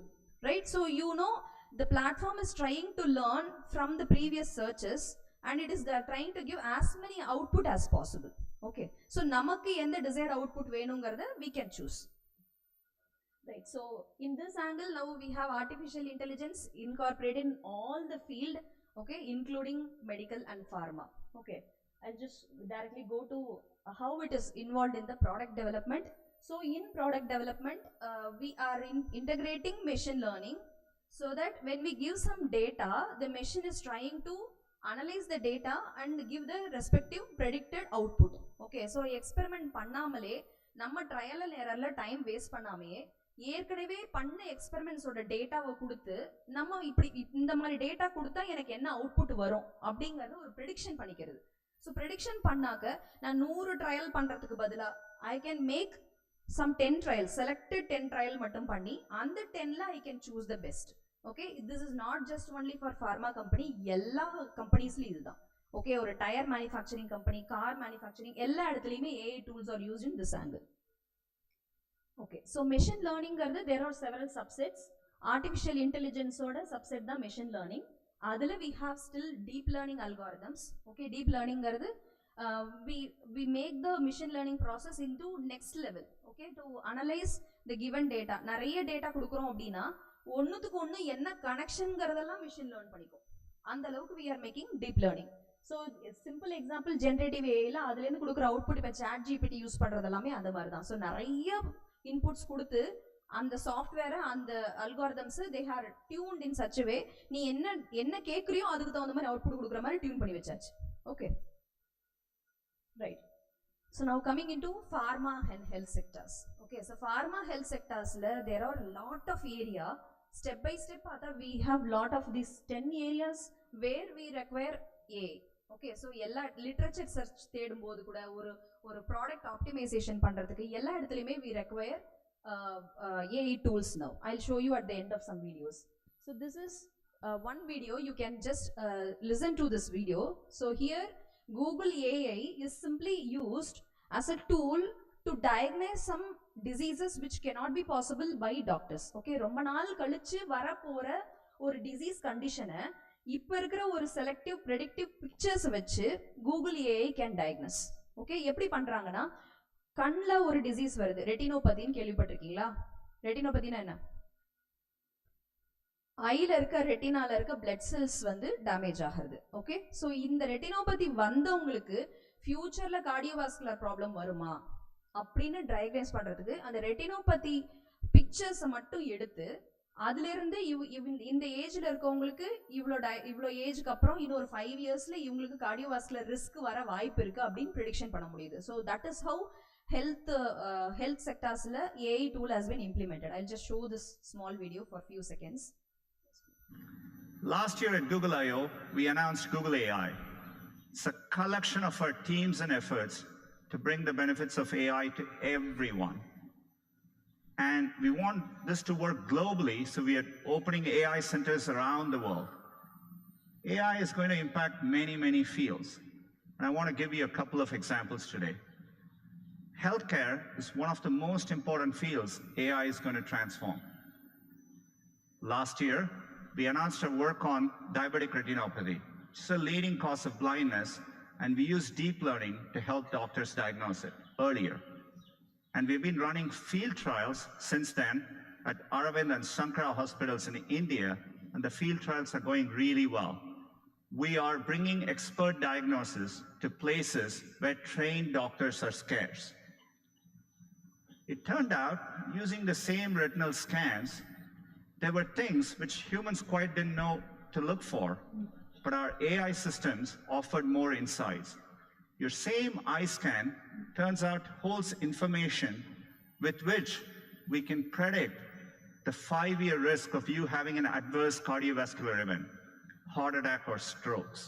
right? So you know the platform is trying to learn from the previous searches and it is trying to give as many output as possible. Okay, so namakku endha desired output venungarada we can choose, right? So in this angle now we have artificial intelligence incorporated in all the field, okay, including medical and pharma. Okay, I'll just directly go to how it is involved in the product development. So in product development we are integrating machine learning so that when we give some data, the machine is trying to analyze the data and give the respective predicted output. Okay, so experiment பண்ணாமலே நம்ம trial and எரரில் time waste பண்ணாமையே ஏற்கனவே பண்ண எக்ஸ்பெரிமெண்ட்ஸோட டேட்டாவை கொடுத்து நம்ம இப்படி இந்த மாதிரி டேட்டா கொடுத்தா எனக்கு என்ன அவுட்புட் வரும் அப்படிங்கிறத ஒரு ப்ரெடிக்ஷன் பண்ணிக்கிறது. ஸோ ப்ரெடிக்ஷன் பண்ணாக்க நான் 100 ட்ரையல் பண்ணுறதுக்கு பதிலாக I can make some 10 trials, selected 10 trial மட்டும் பண்ணி அந்த 10ல I can choose the best. Okay, this is not just only for pharma company, எல்லா கம்பெனிஸ்லையும் இதுதான். ஓகே, ஒரு tyre manufacturing company, car manufacturing, எல்லா இடத்துலையுமே AI tools are used in this angle. Okay, so machine லேர்னிங்கிறது there are several subsets. Artificial இன்டெலிஜென்ஸோட subset தான் machine learning. அதில் we have still deep learning algorithms. Okay, deep லேர்னிங்கிறது we make the machine learning process into next level. Okay, to analyze the given data. நிறைய data கொடுக்குறோம் அப்படின்னா ஒன்றுத்துக்கு ஒன்று என்ன கனெக்ஷன்ங்கிறதெல்லாம் மிஷின் லேர்ன் பண்ணிக்கும். அந்த அளவுக்கு we are making deep learning. So simple example generative ஏஐல அதுலேருந்து கொடுக்குற அவுட்புட் இப்போ சாட் ஜிபிடி யூஸ் பண்ணுறது எல்லாமே அந்த மாதிரி தான். ஸோ நிறைய இன்புட்ஸ் கொடுத்து அந்த சாஃப்ட்வேரை அந்த algorithms they are tuned in such way நீ என்ன கேட்குறியோ அதுக்கு தகுந்த மாதிரி அவுட்புட் கொடுக்குற மாதிரி டியூன் பண்ணி வச்சாச்சு. Okay, right. So now coming into pharma and health sectors. Okay, so pharma health sectors there are a lot of area. Step by step we have lot of these 10 areas where we require AI. Okay, so எல்லா literature search தேடும்போது கூட ஒரு product optimization பண்றதுக்கு எல்லா இடத்துலயுமே we require AI tools now. I'll show you at the end of some videos. So this is one video. You can just listen to this video. So here Google AI is simply used as a tool to diagnose some diseases which cannot be possible by doctors. Okay, ரொம்ப நாள் கழிச்சு வர போற ஒரு disease கண்டிஷனை இப்போ இருக்கிற ஒரு செலக்டிவ் ப்ரெடிக்டிவ் பிக்சர்ஸ் வச்சு Google AI can diagnose. Okay, எப்படி பண்றாங்கன்னா கண்ணில் ஒரு டிசீஸ் வருது, ரெட்டினோபதின்னு கேள்விப்பட்டிருக்கீங்களா? ரெட்டினோபதினா என்ன? ஐல இருக்க ரெட்டினால இருக்க பிளட் செல்ஸ் வந்து டேமேஜ் ஆகுது. ஓகே, ஸோ இந்த ரெட்டினோபதி வந்தவங்களுக்கு ஃபியூச்சர்ல கார்டியோவாஸ்குலர் ப்ராப்ளம் வருமா அப்படின்னு டயக்னைஸ் பண்றதுக்கு அந்த ரெட்டினோபதி பிக்சர்ஸை மட்டும் எடுத்து அதுல இருந்து இந்த ஏஜ்ல இருக்கவங்களுக்கு இவ்வளோ ஏஜுக்கு அப்புறம் இன்னும் ஒரு 5 இயர்ஸ்ல இவங்களுக்கு கார்டியோவாஸ்குலர் ரிஸ்க் வர வாய்ப்பு இருக்கு அப்படின்னு ப்ரெடிக்ஷன் பண்ண முடியுது. So that is how health sectorsல AI tool has been implemented. I'll just show this small video for a few seconds. Last year at Google I/O, we announced Google AI. It's a collection of our teams and efforts to bring the benefits of AI to everyone. And we want this to work globally, so we are opening AI centers around the world. AI is going to impact many, many fields. And I want to give you a couple of examples today. Healthcare is one of the most important fields AI is going to transform. Last year, we announced our work on diabetic retinopathy. It's a leading cause of blindness, and we use deep learning to help doctors diagnose it earlier. And we've been running field trials since then at Aravind and Sankara hospitals in India, and the field trials are going really well. We are bringing expert diagnosis to places where trained doctors are scarce. It turned out, using the same retinal scans, there were things which humans quite didn't know to look for, but our AI systems offered more insights. Your same eye scan turns out holds information with which we can predict the 5-year risk of you having an adverse cardiovascular event, heart attack or strokes.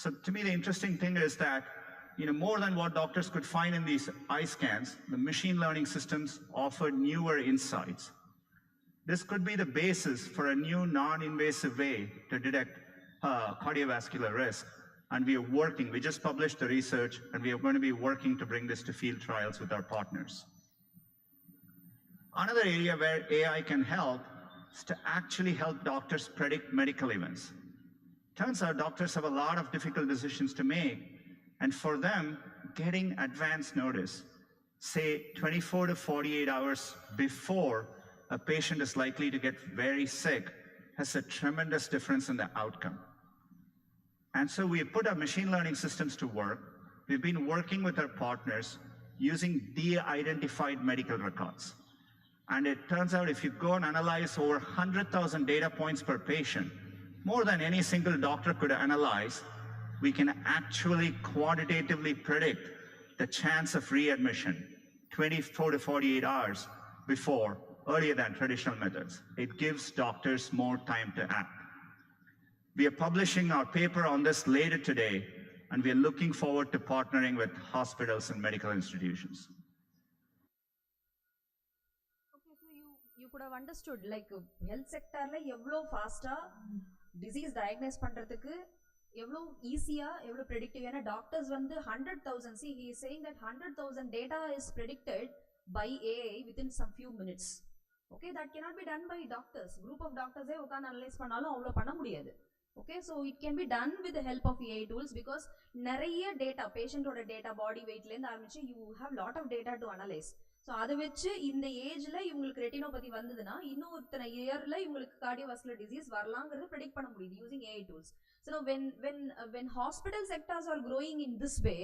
So to me, the interesting thing is that more than what doctors could find in these eye scans, the machine learning systems offered newer insights. This could be the basis for a new non-invasive way to detect cardiovascular risk. And we just published the research, and we are going to be working to bring this to field trials with our partners. Another area where AI can help is to actually help doctors predict medical events. Turns out doctors have a lot of difficult decisions to make, and for them, getting advance notice, say 24 to 48 hours before a patient is likely to get very sick, has a tremendous difference in the outcome. And so we put our machine learning systems to work. We've been working with our partners using de-identified medical records. And it turns out if you go and analyze over 100,000 data points per patient, more than any single doctor could analyze, we can actually quantitatively predict the chance of readmission 24 to 48 hours before, earlier than traditional methods. It gives doctors more time to act. We are publishing our paper on this later today, and we are looking forward to partnering with hospitals and medical institutions. Okay, so you could have understood, like health sector la evlo faster disease diagnose பண்றதுக்கு எவ்வளோ ஈஸியா எவ்வளோ predictive. ஏன்னா doctors வந்து 100,000 see he is saying that 100,000 data is predicted by AI within some few minutes. Okay, that cannot be done by doctors. Group of doctors உட்காந்து analyse பண்ணாலும் அவ்வளோ பண்ண முடியாது. Okay, so it can be done with the help of AI tools because நிறைய data, patient ஓட data, body weight லேருந்து ஆரம்பிச்சு you have lot of data to analyze. So so அதை வச்சு இந்த ஏஜில் இவங்களுக்கு ரெட்டினோபதி வந்ததுன்னா இன்னும் இத்தனை இயரில் இவங்களுக்கு கார்டியோவாஸ்குலர் டிசீஸ் வரலாங்கிறது ப்ரெடிக்ட் பண்ண முடியுது using AI tools. So when hospital sectors are growing in this way,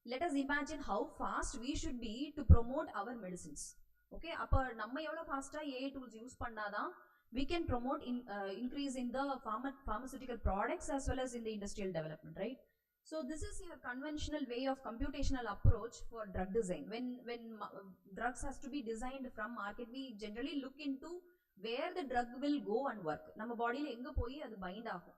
let us imagine how fast we should be to promote our medicines. Okay, அப்போ நம்ம எவ்வளோ ஃபாஸ்ட்டாக ஏஐ டூல்ஸ் யூஸ் பண்ணாதான் we can promote increase in the pharmaceutical products as well as in the industrial development, right? So this is your conventional way of computational approach for drug design. When drugs has to be designed from market, we generally look into where the drug will go and work. நம்ம பாடியில் எங்கே போய் அது find ஆகும்.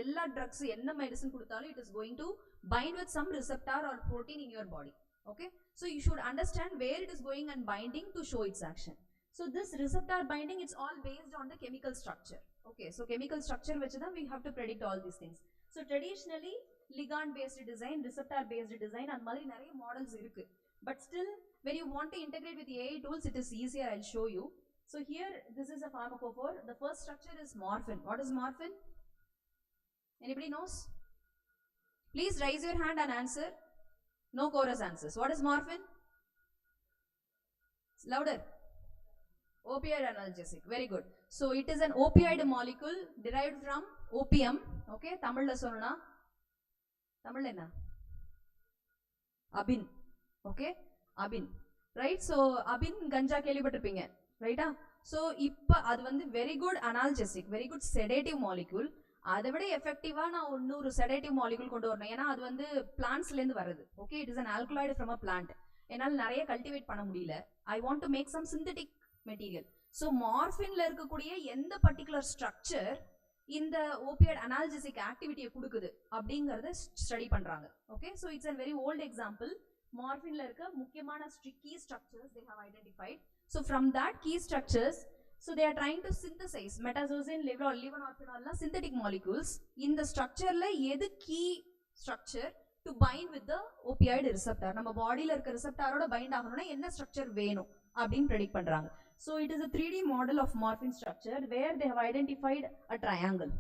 எல்லா drugs என்ன medicine கொடுத்தாலும் it is going to bind with some receptor or protein in your body. Okay, so you should understand where it is going and binding to show its action. So this receptor binding, it's all based on the chemical structure. Okay, so chemical structure which then we have to predict all these things. So traditionally ligand based design, receptor based design and மாதிரி நிறைய models இருக்கு. But still when you want to integrate with AI tools, it is easier. I'll show you. So here this is a pharmacophore. The first structure is morphine. What is morphine? Anybody knows? Please raise your hand and answer. No chorus answers. What is morphine? Louder. Opioid analgesic. Very good. So it is an opioid molecule derived from opium. Okay, Tamil சொன்னா தமிழ் என்ன? அபின். Okay, அபின். Right, so அபின் கஞ்சா கேள்விப்பட்டிருப்பீங்க. ரைட்டா? So இப்போ அது வந்து very good analgesic, very good sedative molecule. அதை விட எஃபெக்டிவாக நான் இன்னொரு செடேட்டிவ் மாலிகுல் கொண்டு வரணும். ஏன்னா அது வந்து பிளான்ட்ஸ்லேருந்து வருது. Okay, it is an alkaloid from a plant. என்னால் நிறைய கல்டிவேட் பண்ண முடியல. I want to make some synthetic material. So மார்ஃபின்ல இருக்கக்கூடிய எந்த பர்டிகுலர் ஸ்ட்ரக்சர் இந்த ஓபியட் அனால்ஜெசிக் ஆக்டிவிட்டியை கொடுக்குது அப்படிங்கிறத ஸ்டடி பண்ணுறாங்க. Okay, so it's a very old example. மார்ஃபின்ல இருக்க முக்கியமான key structures they have identified. So from that key structures, so they are trying to synthesize metazosine, levonorphanol synthetic molecules in the structure la edu key structure to bind with the opioid receptor. நம்ம பாடியில் இருக்க ரிசெப்டாரோட find ஆகணும்னா என்ன structure வேணும் அப்படின்னு predict பண்றாங்க. So it is a 3D model of morphine structure where they have identified a triangle.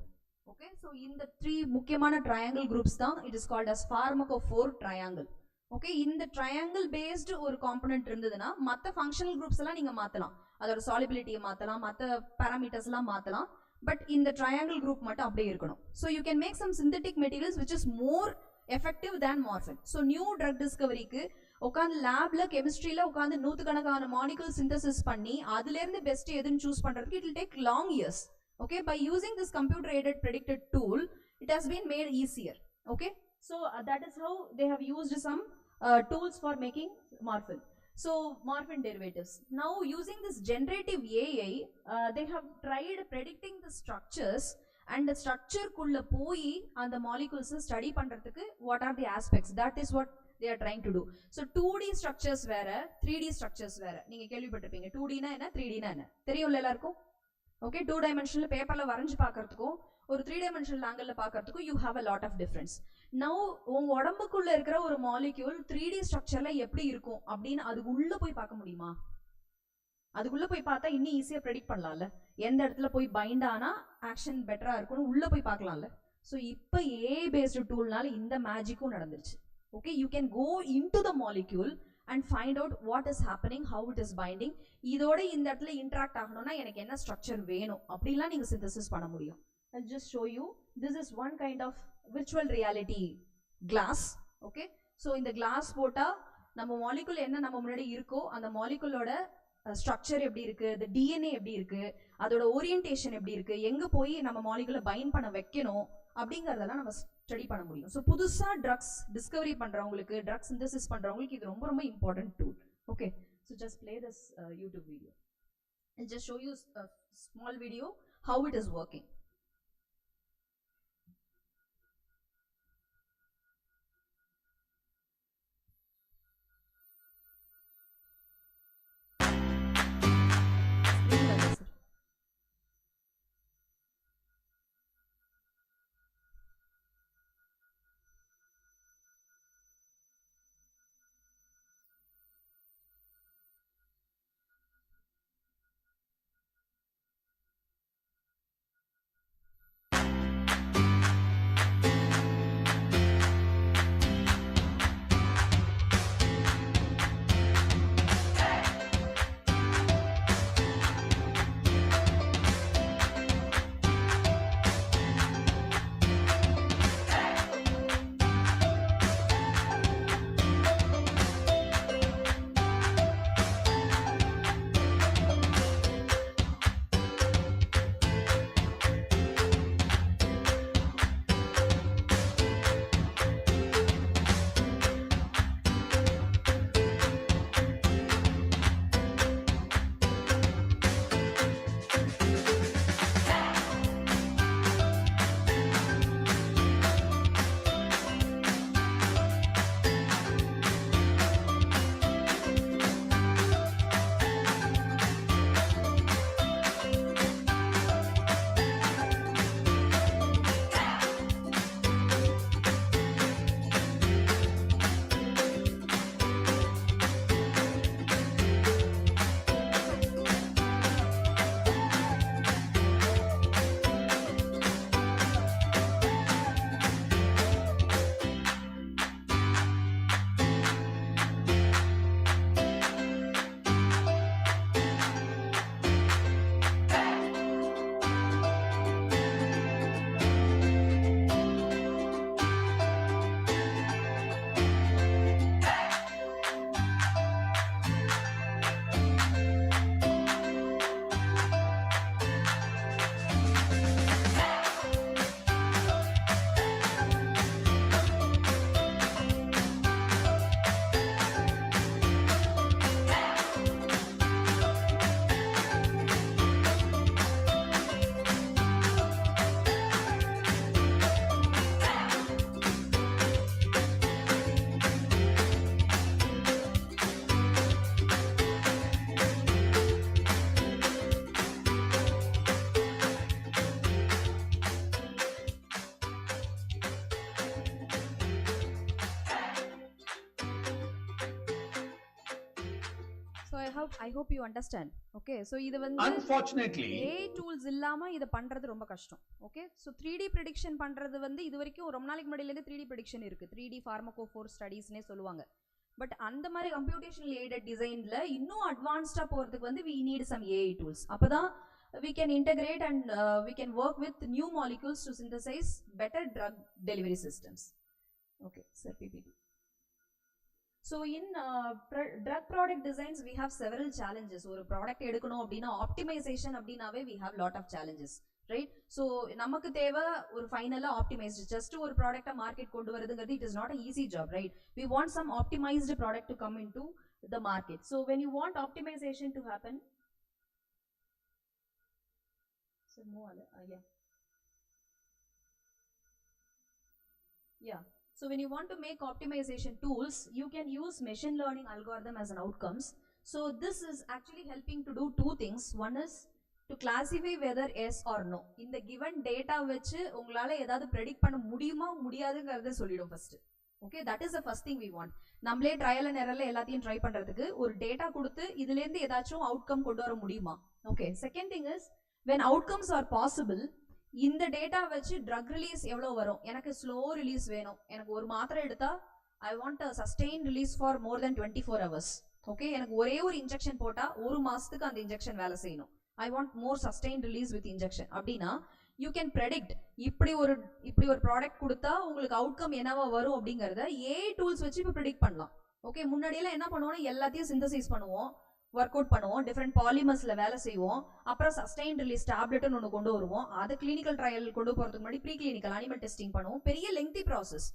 Okay, so in the three முக்கியமான triangle groups தான் it is called as pharmacophore triangle. Okay, இந்த triangle based ஒரு component இருந்ததுன்னா மற்ற functional groups எல்லாம் நீங்கள் மாற்றலாம். அதோட சாலிபிலிட்டியை மாற்றலாம், மற்ற பேராமீட்டர்ஸ்லாம் மாற்றலாம். பட் இந்த ட்ரையாங்கிள் குரூப் மட்டும் அப்படியே இருக்கணும். So you can make some synthetic materials which is more effective than morphine. So new drug டிஸ்கவரிக்கு உட்காந்து லேபில் கெமிஸ்ட்ரியில் உட்காந்து நூற்றுக்கணக்கான மாலிகுல் சிந்தசிஸ் பண்ணி அதுலேருந்து பெஸ்ட் எதுன்னு சூஸ் பண்ணுறதுக்கு it will take long years. Okay, by using this computer aided predicted tool it has been made easier. Okay, so that is how they have used some tools for making morphine. So morphine derivatives. Now using this generative AI, they have tried predicting the structures and the structure kulla poi and the molecules study பண்றதுக்கு what are the aspects, that is what they are trying to do. So 2D structures வேற 3D structures வேற. நீங்க கேள்விப்பட்டிருப்பீங்க 2D னா என்ன 3D னா என்ன தெரியும்ல எல்லாருக்கும். ஓகே, 2 டைமென்ஷனில் பேப்பரில் வரைஞ்சி பார்க்கறதுக்கும் ஒரு 3 டைமென்ஷனல் ஆங்கிளில் பார்க்கறதுக்கும் you have a lot of difference. Now உங்கள் உடம்புக்குள்ளே இருக்கிற ஒரு மாலிக்யூல் 3D ஸ்ட்ரக்சரில் எப்படி இருக்கும் அப்படின்னு அதுக்கு உள்ளே போய் பார்க்க முடியுமா? அதுக்குள்ளே போய் பார்த்தா இன்னும் ஈஸியாக ப்ரெடிக்ட் பண்ணலாம்ல. எந்த இடத்துல போய் பைண்ட் ஆனால் ஆக்ஷன் பெட்டராக இருக்கும்னு உள்ளே போய் பார்க்கலாம்ல. ஸோ இப்போ ஏஐ பேஸ்டு டூல்னால இந்த மேஜிக்கும் நடந்துருச்சு. Okay, you can go into the molecule and find out what is happening, how it is binding. இதோட இந்த இடத்துல இன்ட்ராக்ட் ஆகணும்னா எனக்கு என்ன ஸ்ட்ரக்சர் வேணும் அப்படிலாம் நீங்கள் சிந்தசிஸ் பண்ண முடியும். I'll just show you. This is one kind of virtual reality glass. Okay, so இந்த கிளாஸ் போட்டால் நம்ம மாலிகுல் என்ன நம்ம முன்னாடி இருக்கோ அந்த மாலிகுலோட ஸ்ட்ரக்சர் எப்படி இருக்குது, the DNA எப்படி இருக்குது, அதோட ஓரியன்டேஷன் எப்படி இருக்குது, எங்கே போய் நம்ம மாலிகுலை பைண்ட் பண்ண வைக்கணும் அப்படிங்கிறதெல்லாம் நம்ம ஸ்டடி பண்ண முடியும். ஸோ புதுசாக ட்ரக்ஸ் டிஸ்கவரி பண்ணுறவங்களுக்கு, ட்ரக் சிந்தசிஸ் பண்ணுறவங்களுக்கு இது ரொம்ப ரொம்ப important tool. Okay, so just play this YouTube video. I'll just show you a small video how it is working. I hope you understand. Okay, so இது வந்து Unfortunately, AI tools இல்லாம இத பண்றது ரொம்ப கஷ்டம். Okay, so 3D prediction பண்றது வந்து இது வரைக்கும் ரொம்ப நாளைக்கு முன்னாடில இருந்து 3D prediction இருக்கு. 3D pharmacophore studiesனே சொல்லுவாங்க. பட் அந்த மாதிரி கம்ப்யூட்டேஷனல் எய்டட் டிசைன்ல இன்னும் அட்வான்ஸ்டா போறதுக்கு வந்து we need some AI tools. அப்பதான் we can integrate and we can work with new molecules to synthesize better drug delivery systems. Okay, sir, PPT. So in drug product designs we have several challenges. ஒரு product எடுக்கணும் அப்படின்னா optimisation அப்படின்னாவே we have lot of challenges, right? So நமக்கு தேவை ஒரு ஃபைனலா optimised, just ஒரு ப்ராடக்ட்டை மார்க்கெட் கொண்டு வரதுங்கிறது it is not an easy job, right? We want some optimized product to come into the market. So when you want optimization to happen, so move on, yeah. So when you want to make optimization tools, you can use machine learning algorithm as an outcomes. So this is actually helping to do two things. One is to classify whether yes or no. In the given data வச்சு உங்களால ஏதாவது predict பண்ண முடியுமா முடியாதுங்கிறத சொல்லிடும் first. Okay, that is the first thing we want. நம்மளே trial and எரர்ல எல்லாத்தையும் try பண்றதுக்கு ஒரு டேட்டா கொடுத்து இதுல இருந்து ஏதாச்சும் அவுட்கம் கொண்டு வர முடியுமா. Okay, second thing is when outcomes are possible, இந்த டேட்டா வச்சு ட்ரக் ரிலீஸ் எவ்வளோ வரும். எனக்கு ஸ்லோ ரிலீஸ் வேணும், எனக்கு ஒரு மாத்திரை எடுத்தா I want a sustain release for more then 24 hours. Okay, எனக்கு ஒரே ஒரு இன்ஜெக்ஷன் போட்டால் ஒரு மாதத்துக்கு அந்த இன்ஜெக்ஷன் வேலை செய்யணும். I want more sustain release with injection அப்படின்னா யூ கேன் ப்ரெடிக்ட் இப்படி ஒரு ப்ராடக்ட் கொடுத்தா உங்களுக்கு அவுட்கம் என்னவா வரும் அப்படிங்கிறத ஏஐ டூல்ஸ் வச்சு இப்போ ப்ரெடிக்ட் பண்ணலாம். ஓகே, முன்னாடியெல்லாம் என்ன பண்ணுவோம்னா எல்லாத்தையும் சிந்தசைஸ் பண்ணுவோம், ஒர்க் அவுட் பண்ணுவோம், டிஃப்ரெண்ட் பாலிமர்ஸ்ல வேலை செய்வோம், அப்புறம் சஸ்டைன் ரிலீஸ் டேப்லெட்னு ஒன்று கொண்டு வருவோம், அது கிளினிக்கல் ட்ரையல் கொண்டு போகிறதுக்கு முன்னாடி ப்ரீ கிளினிக்கல் அனிமல் டெஸ்டிங் பண்ணுவோம், பெரிய லெங்தி ப்ராசஸ்.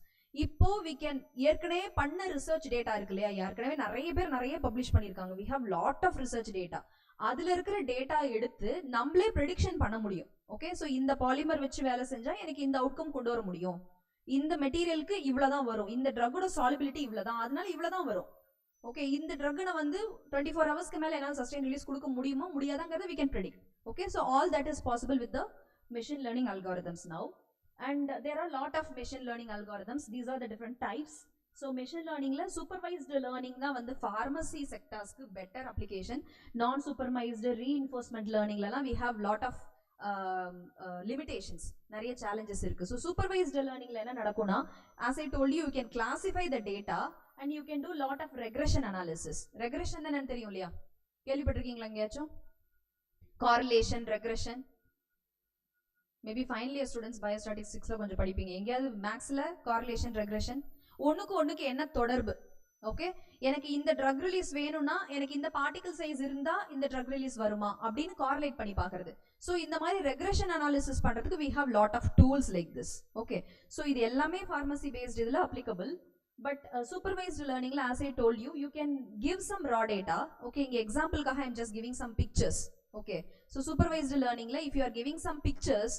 இப்போ வி கேன் ஏற்கனவே பண்ண ரிசர்ச் டேட்டா இருக்கு இல்லையா, ஏற்கனவே நிறைய பேர் நிறைய பப்ளிஷ் பண்ணியிருக்காங்க, we have lot of research data. அதுல இருக்கிற டேட்டா எடுத்து நம்மளே ப்ரெடிக்ஷன் பண்ண முடியும். ஓகே, ஸோ இந்த பாலிமர் வச்சு வேலை செஞ்சா எனக்கு இந்த அவுட்கம் கொண்டு வர முடியும், இந்த மெட்டீரியலுக்கு இவ்வளவுதான் வரும், இந்த ட்ரக்கோட சாலிபிலிட்டி இவ்வளவுதான், அதனால இவ்வளவுதான் வரும். ஓகே, இந்த ட்ரக்னை வந்து 24 ஹவர்ஸ்க்கு மேலே என்னால் சஸ்டெயின் ரிலீஸ் கொடுக்க முடியுமா முடியாதாங்கிறத we can predict. Okay, so all that is possible with the machine learning algorithms now, and there are a lot of machine learning algorithms. These are the different types. So machine learning la supervised learning தான் வந்து pharmacy sectorsக்கு better application. Non supervised reinforcement learning la we have lot of limitations, நிறைய challenges இருக்கு. So supervised learning la என்ன நடக்கும்னா, as I told you, you can classify the data and you can do lot of regression analysis. Regression என்னன்னு தெரியும் இல்லையா, கேள்விப்பட்டிருக்கீங்களா எங்கேயாச்சும்? Correlation, regression, maybe final year students பயோஸ்டாட்டிஸ்டிக்ஸ்ல கொஞ்சம் படிப்பீங்க, எங்கேயாவது மேக்ஸ்ல கார்லேஷன் ரெக்ரெஷன், ஒன்றுக்கு என்ன தொடர்பு. ஓகே, எனக்கு இந்த ட்ரக் ரிலீஸ் வேணும்னா எனக்கு இந்த பார்ட்டிகல் சைஸ் இருந்தா இந்த ட்ரக் ரிலீஸ் வருமா அப்படின்னு கார்லேட் பண்ணி பார்க்கறது. ஸோ இந்த மாதிரி ரெக்ரெஷன் அனாலிசிஸ் பண்றதுக்கு we have lot of tools like this. Okay, so இது எல்லாமே ஃபார்மசி பேஸ்ட் இதில் அப்ளிகபிள். பட் சூப்பர்வைஸ்டு லேர்னிங்ல as I told you, you can give some raw data. Okay, இங்கே எக்ஸாம்பிளுக்காக I am just giving some pictures. Okay, so supervised லேர்னிங்ல if you are giving some pictures,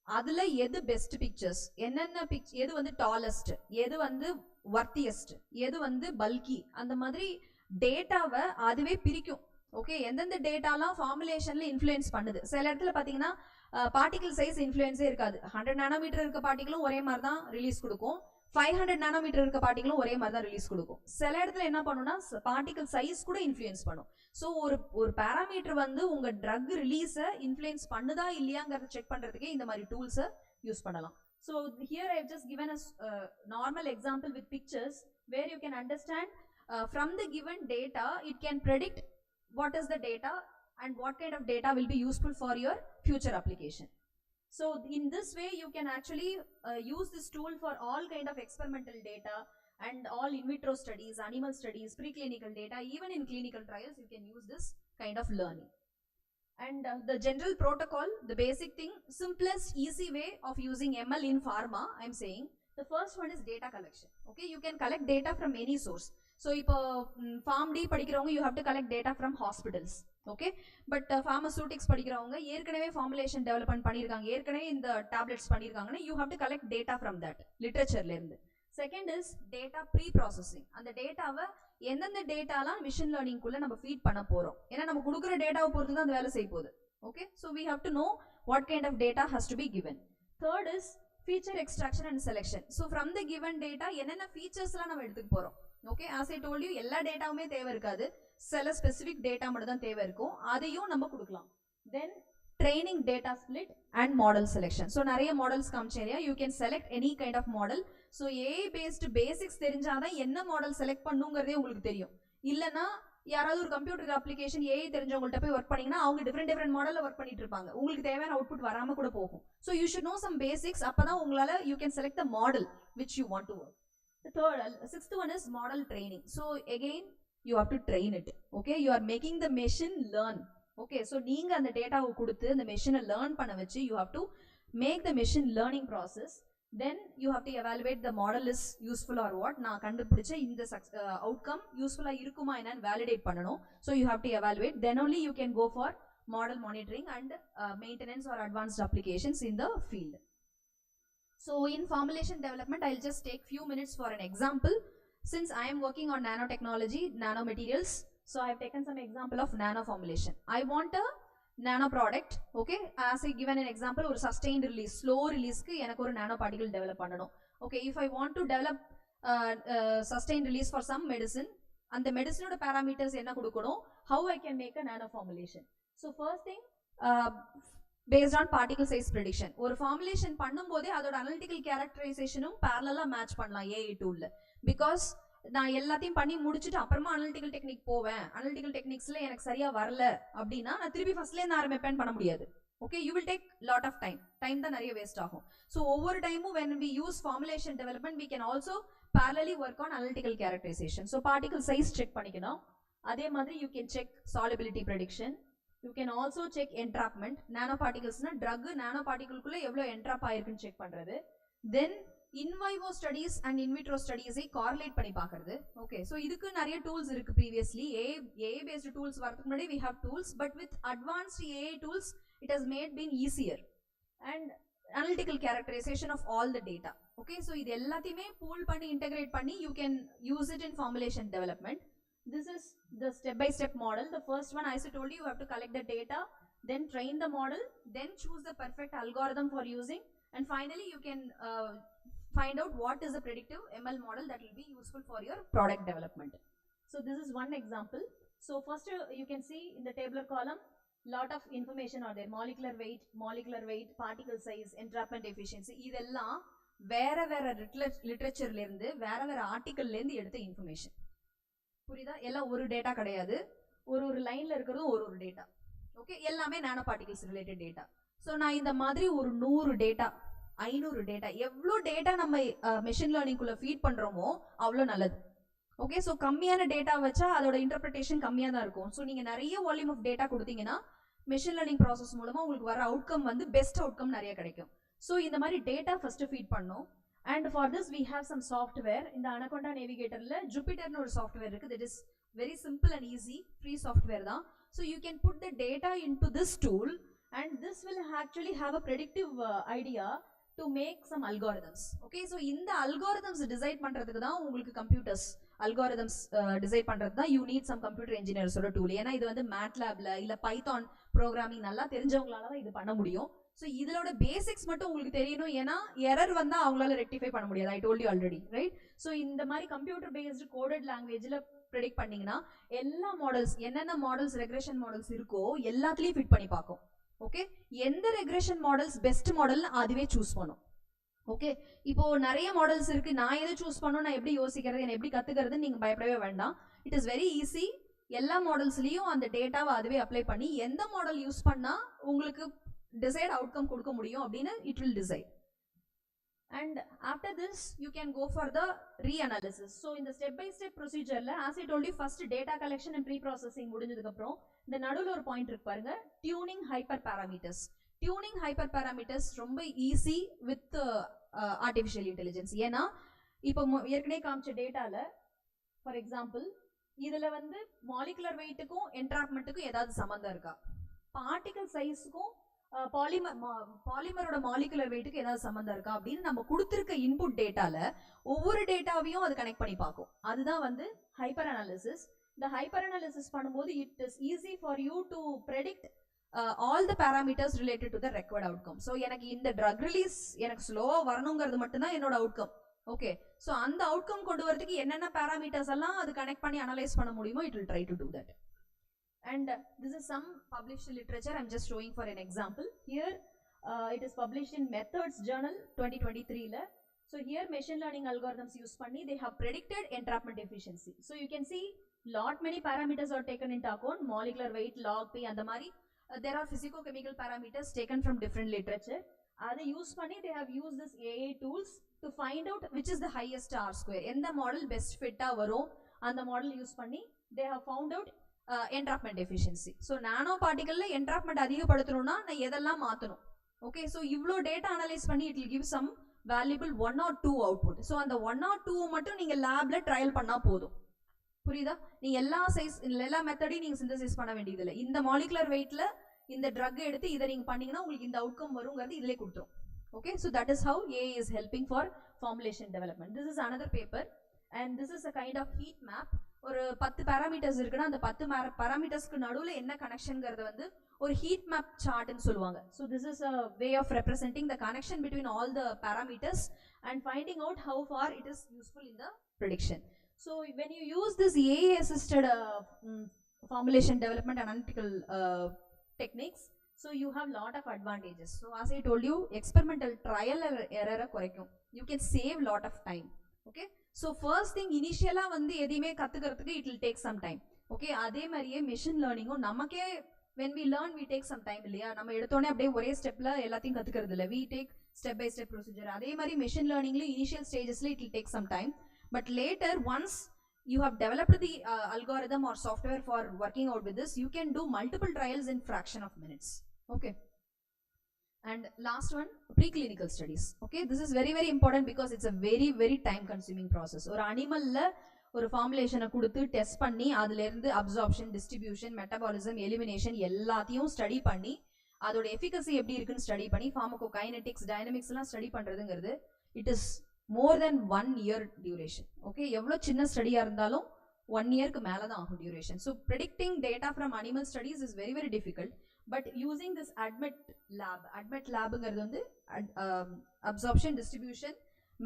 அதுல எது best pictures, என்னென்ன எது வந்து tallest, எது வந்து வர்த்தியஸ்ட், எது வந்து பல்கி, அந்த மாதிரி டேட்டாவை அதுவே பிரிக்கும். ஓகே, எந்தெந்த டேட்டாலாம் ஃபார்முலேஷன்ல இன்ஃப்ளூயன்ஸ் பண்ணுது. சில இடத்துல பார்த்தீங்கன்னா பார்ட்டிகல் சைஸ் இன்ஃப்ளூயன்ஸே இருக்காது. 100 நானோமீட்டர் இருக்க பார்ட்டிகளும் ஒரே மாதிரி தான் ரிலீஸ் கொடுக்கும், 500 நானோமீட்டர் இருக்க பார்ட்டிகளும் ஒரே மாதிரி தான் ரிலீஸ் கொடுக்கும். சில இடத்துல என்ன பண்ணுன்னா பார்ட்டிகல் சைஸ் கூட இன்ஃப்ளூயன்ஸ் பண்ணும். ஸோ ஒரு பேராமீட்டர் வந்து உங்க ட்ரக் ரிலீஸை இன்ஃப்ளூயன்ஸ் பண்ணுதா இல்லையாங்கிறத செக் பண்றதுக்கே இந்த மாதிரி டூல்ஸை யூஸ் பண்ணலாம். So here I have just given us a normal example with pictures where you can understand from the given data it can predict what is the data and what kind of data will be useful for your future application. So in this way you can actually use this tool for all kind of experimental data and all in vitro studies, animal studies, preclinical data, even in clinical trials you can use this kind of learning. And the general protocol, the basic thing, simplest easy way of using ML in pharma, I am saying, the first one is data collection. Okay, you can collect data from any source. So இப்போ form D படிக்கிறவங்க you have to collect data from hospitals. Okay, but pharmaceutics படிக்கிறவங்க ஏற்கனவே formulation development பண்ணியிருக்காங்க, ஏற்கனவே இந்த tablets பண்ணியிருக்காங்கன்னா you have to collect data from that லிட்ரேச்சர்ல இருந்து. Second is data preprocessing. அந்த டேட்டாவை எந்தெந்த டேட்டாலாம் மிஷின் லேர்னிங்குள்ள நம்ம ஃபீட் பண்ண போறோம், ஏன்னா நம்ம கொடுக்குற டேட்டாவை பொறுத்து தான் அந்த வேலை செய்ய போகுது. Okay, so we have to know what kind of data has to be given. Third is feature extraction and selection. So from the given data என்னென்ன ஃபீச்சர்ஸ்லாம் நம்ம எடுத்துக்க போறோம். Okay, as I told you எல்லா டேட்டாவுமே தேவை இருக்காது. சில ஸ்பெசிஃபிக் டேட்டா மட்டும் தான் தேவை இருக்கும், அதையும் நம்ம கொடுக்கலாம். Then training data split and model selection. So நிறைய மாடல்ஸ் காமிச்சேன், you can select any kind of model. So AI based basics தெரிஞ்சாதான் என்ன மாடல் செலக்ட் பண்ணுங்கிறதே உங்களுக்கு தெரியும். இல்லைன்னா யாராவது ஒரு கம்ப்யூட்டர் அப்ளிகேஷன் ஏஐ தெரிஞ்சவங்கள்ட்ட போய் ஒர்க் பண்ணிங்கன்னா அவங்க டிஃப்ரெண்ட் மாடலில் ஒர்க் பண்ணிட்டு இருப்பாங்க, உங்களுக்கு தேவையான அவுட்புட் வராமல் கூட போகும். So you should know some basics, அப்போ தான் உங்களால் you can select the model which you want to work. Sixth one is model training. So again you have to train it. Okay, you are making the machine learn. Okay, so நீங்க அந்த டேட்டாவை கொடுத்து அந்த மெஷினை learn பண்ண வச்சு you have to make the machine learning process. Then you have to evaluate the model is useful or what. நான் கண்டுபிடிச்ச இந்த outcome useful இருக்குமா என்னன்னு validate பண்ணணும். So you have to evaluate, then only you can go for model monitoring and maintenance or advanced applications in the field. So in formulation development, I'll just take few minutes for an example. Since I am working on nanotechnology, nanomaterials, so I've taken some example of nano formulation. I want a nano product, okay, as I given an example, or sustained release, slow release ku enak or nano particle develop pannanom. Okay, if I want to develop sustained release for some medicine, and the medicine oda parameters enna kudukonom, how I can make a nano formulation. So first thing, based on particle size prediction, ஒரு formulation பண்ணும்போதே அதோட analytical characterizationum parallel match பண்ணலாம் AI tool. Because நான் எல்லாத்தையும் பண்ணி முடிச்சுட்டு அப்புறமா analytical technique போவேன், analytical techniquesல எனக்கு சரியா வரல அப்படின்னா நான் திருப்பி ஃபர்ஸ்ட்ல இருந்து ஆரம்பிப்பேன் பண்ண முடியாது. Okay, you will take lot of time தான் நிறைய வேஸ்ட் ஆகும். So ஒவ்வொரு டைமும் when we use formulation development, we can also parallelly work on analytical characterization. So particle size check பண்ணிக்கணும். அதே மாதிரி you can check solubility prediction. You can also check entrapment. Nanoparticles na drug nanoparticle kulla evlo entrap aayirukku check pandrathu. Then in vivo studies and in vitro studies I correlate பண்ணி பார்க்கிறது. Okay, so இதுக்கு நிறைய tools இருக்கு. Previously AI based tools வரதுக்கு முன்னாடி we have tools, but with advanced AI tools it has been easier. And analytical characterization of all the data. Okay, so இது எல்லாத்தையுமே pool பண்ணி integrate பண்ணி you can use it in formulation development. This is the step-by-step model. The first one, as I told you, you have to collect the data, then train the model, then choose the perfect algorithm for using, and finally you can find out what is the predictive ML model that will be useful for your product development. So this is one example. So first you can see in the tabular column, lot of information are there: molecular weight, particle size, entrapment efficiency. இதெல்லாம் வேற லிட்ரேச்சர்ல இருந்து வேற ஆர்டிகல்ல இருந்து எடுத்த information. புரியுதா? எல்லாம் ஒரு data கிடையாது, ஒரு லைன்ல இருக்கிறதும் ஒரு டேட்டா. ஓகே, எல்லாமே நானோ பார்ட்டிகல்ஸ் ரிலேட்டட் டேட்டா. ஸோ நான் இந்த மாதிரி ஒரு 100 டேட்டா 500 டேட்டா, எவ்வளோ டேட்டா நம்ம மெஷின் லேர்னிங்குள்ளே ஃபீட் பண்ணுறோமோ அவ்வளோ நல்லது. ஓகே, ஸோ கம்மியான டேட்டா வச்சா அதோட இன்டர்பிரிட்டேஷன் கம்மியாக தான் இருக்கும். ஸோ நீங்கள் நிறைய வால்யூம் ஆஃப் டேட்டா கொடுத்தீங்கன்னா மெஷின் லேர்னிங் ப்ராசஸ் மூலமாக உங்களுக்கு வர அவுட்கம் வந்து பெஸ்ட் அவுட்கம் நிறைய கிடைக்கும். ஸோ இந்த மாதிரி டேட்டா ஃபஸ்ட்டு ஃபீட் பண்ணோம். And for this we have some software. In the Anaconda Navigator la Jupyter no software irukku, that is very simple and easy, free software da. So you can put the data into this tool and this will actually have a predictive idea to make some algorithms. Okay, so in the algorithms design பண்றதுக்கு தான் உங்களுக்கு computers algorithms design பண்றது தான் you need some computer engineers ஓட tool. ஏன்னா இது வந்து MATLABல இல்ல Python programming நல்லா தெரிஞ்சவங்களால தான் இது பண்ண முடியும். ஸோ இதோட பேசிக்ஸ் மட்டும் உங்களுக்கு தெரியணும், ஏன்னா எரர் வந்தால் அவங்களால ரெக்டிஃபை பண்ண முடியாது. ஐ told you already, right? So இந்த மாதிரி கம்ப்யூட்டர் பேஸ்டு கோடட் லாங்குவேஜில் ப்ரெடிக்ட் பண்ணிங்கன்னா எல்லா மாடல்ஸ், என்னென்ன மாடல்ஸ் ரெக்ரெஷன் மாடல்ஸ் இருக்கோ எல்லாத்துலேயும் ஃபிட் பண்ணி பார்க்கும். ஓகே, எந்த ரெக்ரெஷன் மாடல்ஸ் பெஸ்ட் மாடல்னு அதுவே சூஸ் பண்ணும். ஓகே, இப்போ நிறைய மாடல்ஸ் இருக்கு, நான் எதை சூஸ் பண்ணணும், நான் எப்படி யோசிக்கிறது, என்ன எப்படி கற்றுக்கிறதுன்னு நீங்கள் பயப்படவே வேண்டாம். It is very easy. எல்லா மாடல்ஸ்லேயும் அந்த டேட்டாவை அதுவே அப்ளை பண்ணி எந்த மாடல் யூஸ் பண்ணால் உங்களுக்கு desired outcome கொடுக்க முடியும் அப்படின்னு it will decide. And after this you can go for the reanalysis. So in the step by step procedure la, as I told you, first data collection and pre-processing முடிஞ்சதுக்கு அப்புறம் இந்த நடுவுல ஒரு point இருக்கு பாருங்க, tuning hyperparameters. Tuning hyperparameters ரொம்ப easy with artificial intelligence. ஏன்னா இப்போ ஏற்கனவே காமிச்ச டேட்டால ஃபார் எக்ஸாம்பிள் இதுல வந்து மாலிகுலர் வெயிட்டுக்கும் என்ட்ராப்மெண்ட்டுக்கும் ஏதாவது சம்மந்தம் இருக்கா, பார்ட்டிகல் சைஸுக்கும் பாலிமரோட மாலிகுலர் வெயிட்டுக்கு ஏதாவது சம்மந்தம் இருக்கா அப்படின்னு நம்ம கொடுத்துருக்க இன்புட் டேட்டால ஒவ்வொரு டேட்டாவையும் அது கனெக்ட் பண்ணி பார்க்கும். அதுதான் வந்து ஹைப்பர் அனாலிசிஸ். இந்த ஹைப்பர் அனாலிசிஸ் பண்ணும்போது it is easy for you to predict all the parameters related to the required outcome. So எனக்கு இந்த ட்ரக் ரிலீஸ் எனக்கு ஸ்லோவாக வரணுங்கிறது மட்டும்தான் என்னோட அவுட்கம். ஓகே ஸோ அந்த அவுட்கம் கொண்டு வரதுக்கு என்னென்ன பேராமீட்டர்ஸ் எல்லாம் அது கனெக்ட் பண்ணி அனலைஸ் பண்ண முடியுமோ it will try to do that. And this is some published literature. I'm just showing for an example. Here it is published in Methods Journal 2023 la. So here machine learning algorithms use panni they have predicted entrapment efficiency. So you can see lot many parameters are taken into account, molecular weight, log p and the mari there are physicochemical parameters taken from different literature. They use panni they have used this AI tools to find out which is the highest R square. Endha model best fit ah varum and the model use panni they have found out entrapment efficiency. So nano particle la entrapment அதிகப்படுத்தணும்னா நான் எதெல்லாம் மாத்தணும். Okay, so இவ்ளோ data analyze பண்ணி it will give some valuable 1 or 2 output. So அந்த 1 or 2 மட்டும் நீங்க லேப்ல trial பண்ணா போதும். புரியுதா? நீ எல்லா சைஸ் எல்லா மெத்தடையும் நீங்க சிந்தசிஸ் பண்ண வேண்டியது இல்லை. இந்த மாலிகுலர் வெயிட்ல இந்த ட்ரக் எடுத்து இதை நீங்க பண்ணீங்கன்னா உங்களுக்கு இந்த அவுட்கம் வருங்கிறது இதிலே கொடுத்துரும். Okay, so that is how AI is helping for formulation development. This is another paper and this is a kind of heat map. ஒரு 10 parameters இருக்குன்னா அந்த 10 parametersக்கு நடுவுல என்ன கனெக்ஷன்ங்கிறது வந்து ஒரு heat map chart ன்னு சொல்லுவாங்க. So this is a way of representing the connection between all the parameters and finding out how far it is useful in the prediction. So when you use this AI assisted formulation development analytical techniques, so you have lot of advantages. So as I told you, experimental trial error குறைக்கும். You can save lot of time. Okay, so first thing initially வந்து எதையுமே கத்துக்கிறதுக்கு it will take some time. Okay, அதே மாதிரியே machine லேர்னிங்கும் நமக்கே when we learn we take some time இல்லையா, நம்ம எடுத்தோடனே அப்படியே ஒரே ஸ்டெப்ல எல்லாத்தையும் கத்துக்கிறது இல்லை, we take step by step procedure. அதே மாதிரி மெஷின் லேர்னிங்ல initial stagesல it will take some time, but later once you have developed the algorithm or software for working out with this, you can do multiple trials in fraction of minutes. Okay, and last one, preclinical studies. Okay, this is very very important because it's a very time consuming process. ஒரு அனிமல்ல ஒரு ஃபார்முலேஷனை கொடுத்து test பண்ணி அதுல இருந்து absorption, distribution, metabolism, elimination எல்லாத்தையும் study பண்ணி அதோட efficacy எப்படி இருக்குன்னு ஸ்டடி பண்ணி ஃபார்மகோகைனெடிக்ஸ், டைனமிக்ஸ் எல்லாம் ஸ்டடி பண்றதுங்கிறது it is more than 1 year duration. Okay, எவ்வளோ சின்ன ஸ்டடியா இருந்தாலும் 1 yearக்கு மேல தான் ஆகும் duration. So predicting data from animal studies is very difficult, but using this ADMET labங்கிறது வந்து absorption, distribution,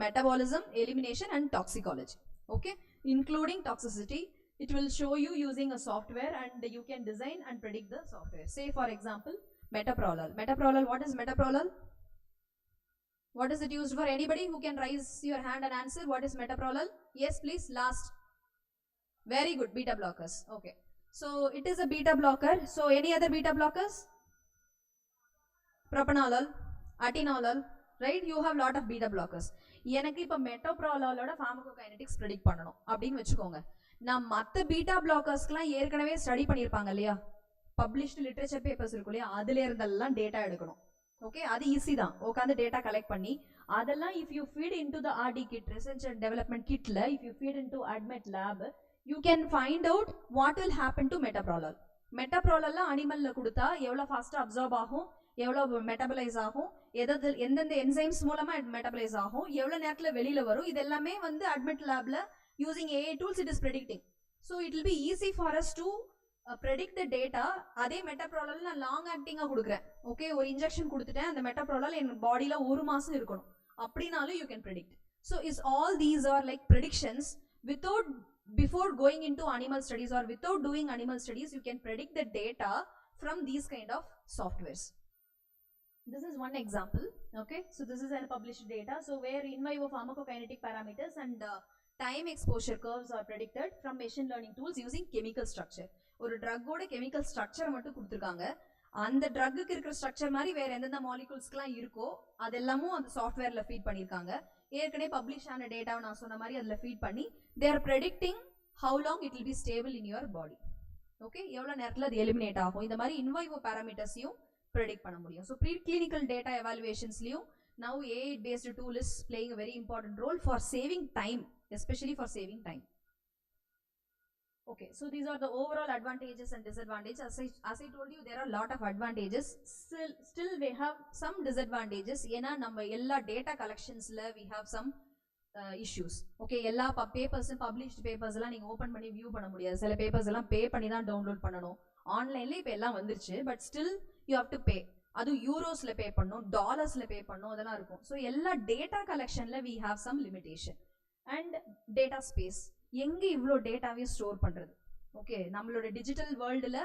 metabolism, elimination and toxicology. Okay, including toxicity, it will show you using a software and you can design and predict the software. Say for example metoprolol. What is metoprolol? What is it used for? Anybody who can raise your hand and answer what is metoprolol? Yes please, last. Very good, beta blockers. Okay, so it is a beta blocker. So any other beta blockers? Propranolol, atenolol, right? You have lot of beta blockers. எனக்கு இப்போ மெட்டோப்ரோலாலோட ஃபார்மகோகைனெடிக்ஸ் predict பண்ணணும் அப்படின்னு வச்சுக்கோங்க. நான் மற்ற beta பிளாக்கர்ஸ்க்குலாம் ஏற்கனவே study பண்ணியிருப்பாங்க இல்லையா, பப்ளிஷ்டு லிட்ரேச்சர் பேப்பர்ஸ் இருக்கும் இல்லையா, அதுல இருந்தெல்லாம் டேட்டா எடுக்கணும். ஓகே, அது ஈஸி தான், உட்காந்து டேட்டா கலெக்ட் பண்ணி அதெல்லாம் if you feed into the RD kit, research and development கிட்ல if you feed into ADMET lab, you can find out what will happen to metoprolol. மெட்டப்ரோலெல்லாம் அனிமல்ல கொடுத்தா எவ்வளோ ஃபாஸ்ட்டாக அப்சார்ப் ஆகும், எவ்வளோ மெட்டபலைஸ் ஆகும், எந்தெந்த என்சைம்ஸ் மூலமா மெட்டபலைஸ் ஆகும், எவ்வளோ நேரத்தில் வெளியில வரும், இது எல்லாமே வந்து அட்மெட் லேப்ல using AI tools it is predicting. So it will be easy for us to predict the data. அதே மெட்டப்ரோலால் நான் லாங் ஆக்டிங்காக கொடுக்குறேன். ஓகே, ஒரு இன்ஜெக்ஷன் கொடுத்துட்டேன், அந்த மெட்டப்ரோலால் என் பாடியில் 1 மாதம் இருக்கணும் அப்படின்னாலும் you can predict. So is all these are like predictions without before going into animal studies or without doing animal studies, you can predict the data from these kind of softwares. This is one example. Okay, so this is a published data. So where in vivo pharmacokinetic parameters and time exposure curves are predicted from machine learning tools using chemical structure. ஒரு ட்ரக்கோட chemical ஸ்ட்ரக்சரை மட்டும் கொடுத்துருக்காங்க. அந்த ட்ரக்குக்கு இருக்கிற structure மாதிரி வேற எந்தெந்த மாலிகூல்ஸ்க்குலாம் இருக்கோ அதெல்லாமும் அந்த சாஃப்ட்வேர்ல ஃபீட் பண்ணியிருக்காங்க. ஏற்கனவே பப்ளிஷ் ஆன டேட்டாவை நான் சொன்ன மாதிரி அதில் ஃபீட் பண்ணி they are predicting how long it will B stable in your body. Okay, எவ்வளோ நேரத்தில் அது எலிமினேட் ஆகும், இந்த மாதிரி இன்வைவோ பேராமீட்டர்ஸையும் ப்ரெடிக்ட் பண்ண முடியும். ஸோ ப்ரீ கிளினிக்கல் டேட்டா எவாலுவேஷன்ஸ்லையும் now AI based tool is playing a very important role for saving time, especially for saving time. Okay, so these are the overall advantages and disadvantages. As I told you, there are a lot of advantages. Still we have some disadvantages. ஏன்னா நம்ம எல்லா data collectionsல we have some issues. Okay, எல்லா papers published papers எல்லாம் நீங்க open பண்ணி view பண்ண முடியாது. சில papers எல்லாம் பே பண்ணி தான் டவுன்லோட் பண்ணணும். ஆன்லைன்ல இப்போ எல்லாம் வந்துருச்சு, but still you have to pay. அது யூரோஸில் பே பண்ணணும், டாலர்ஸில் பே பண்ணணும், அதெல்லாம் இருக்கும். ஸோ எல்லா டேட்டா கலெக்ஷனில் we have some limitation. And data space, எங்கே இவ்வளோ டேட்டாவையும் ஸ்டோர் பண்ணுறது? ஓகே, நம்மளோட டிஜிட்டல் வேர்ல்டில்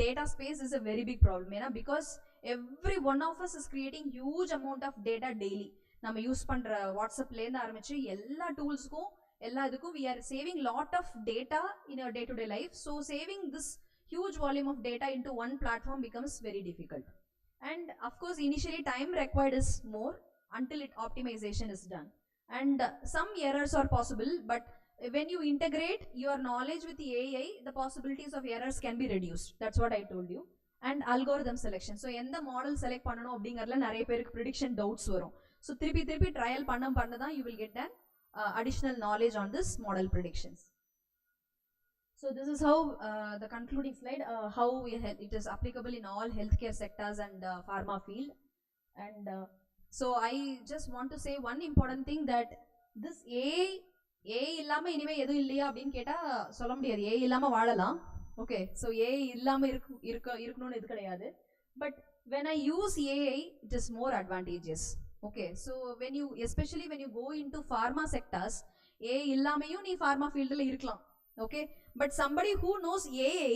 data space is a very big problem. ஏன்னா because every one of us is creating huge amount of data daily. நம்ம யூஸ் பண்ணுற வாட்ஸ்அப்லேருந்து ஆரம்பித்து எல்லா டூல்ஸுக்கும் எல்லா இதுக்கும் we are saving lot of data in our day-to-day life. So saving this huge volume of data into one platform becomes very difficult. And of course initially time required is more until optimization is done. And some errors are possible, but when you integrate your knowledge with the AI, the possibilities of errors can be reduced. That's what I told you. And algorithm selection. So எந்த model select பண்ணணும் அப்படிங்கறதுல நிறைய பேருக்கு prediction doubts வரும். So திருப்பி trial பண்ண தான் you will get an additional knowledge on this model predictions. So this is how the concluding slide, how it is applicable in all healthcare sectors and pharma field. And so I just want to say one important thing, that this AI இல்லாம இனிமே எதுவும் இல்லையா அப்படின்னு கேட்டா சொல்ல முடியாது. AI இல்லாம வாழலாம். ஓகே, ஸோ AI இல்லாம இருக்கணும்னு இது கிடையாது. But when I use AI, it is more advantageous. Okay, so especially when you go into pharma sectors, AI இல்லாமையும் நீ pharma fieldல இருக்கலாம். Okay, but somebody who knows AI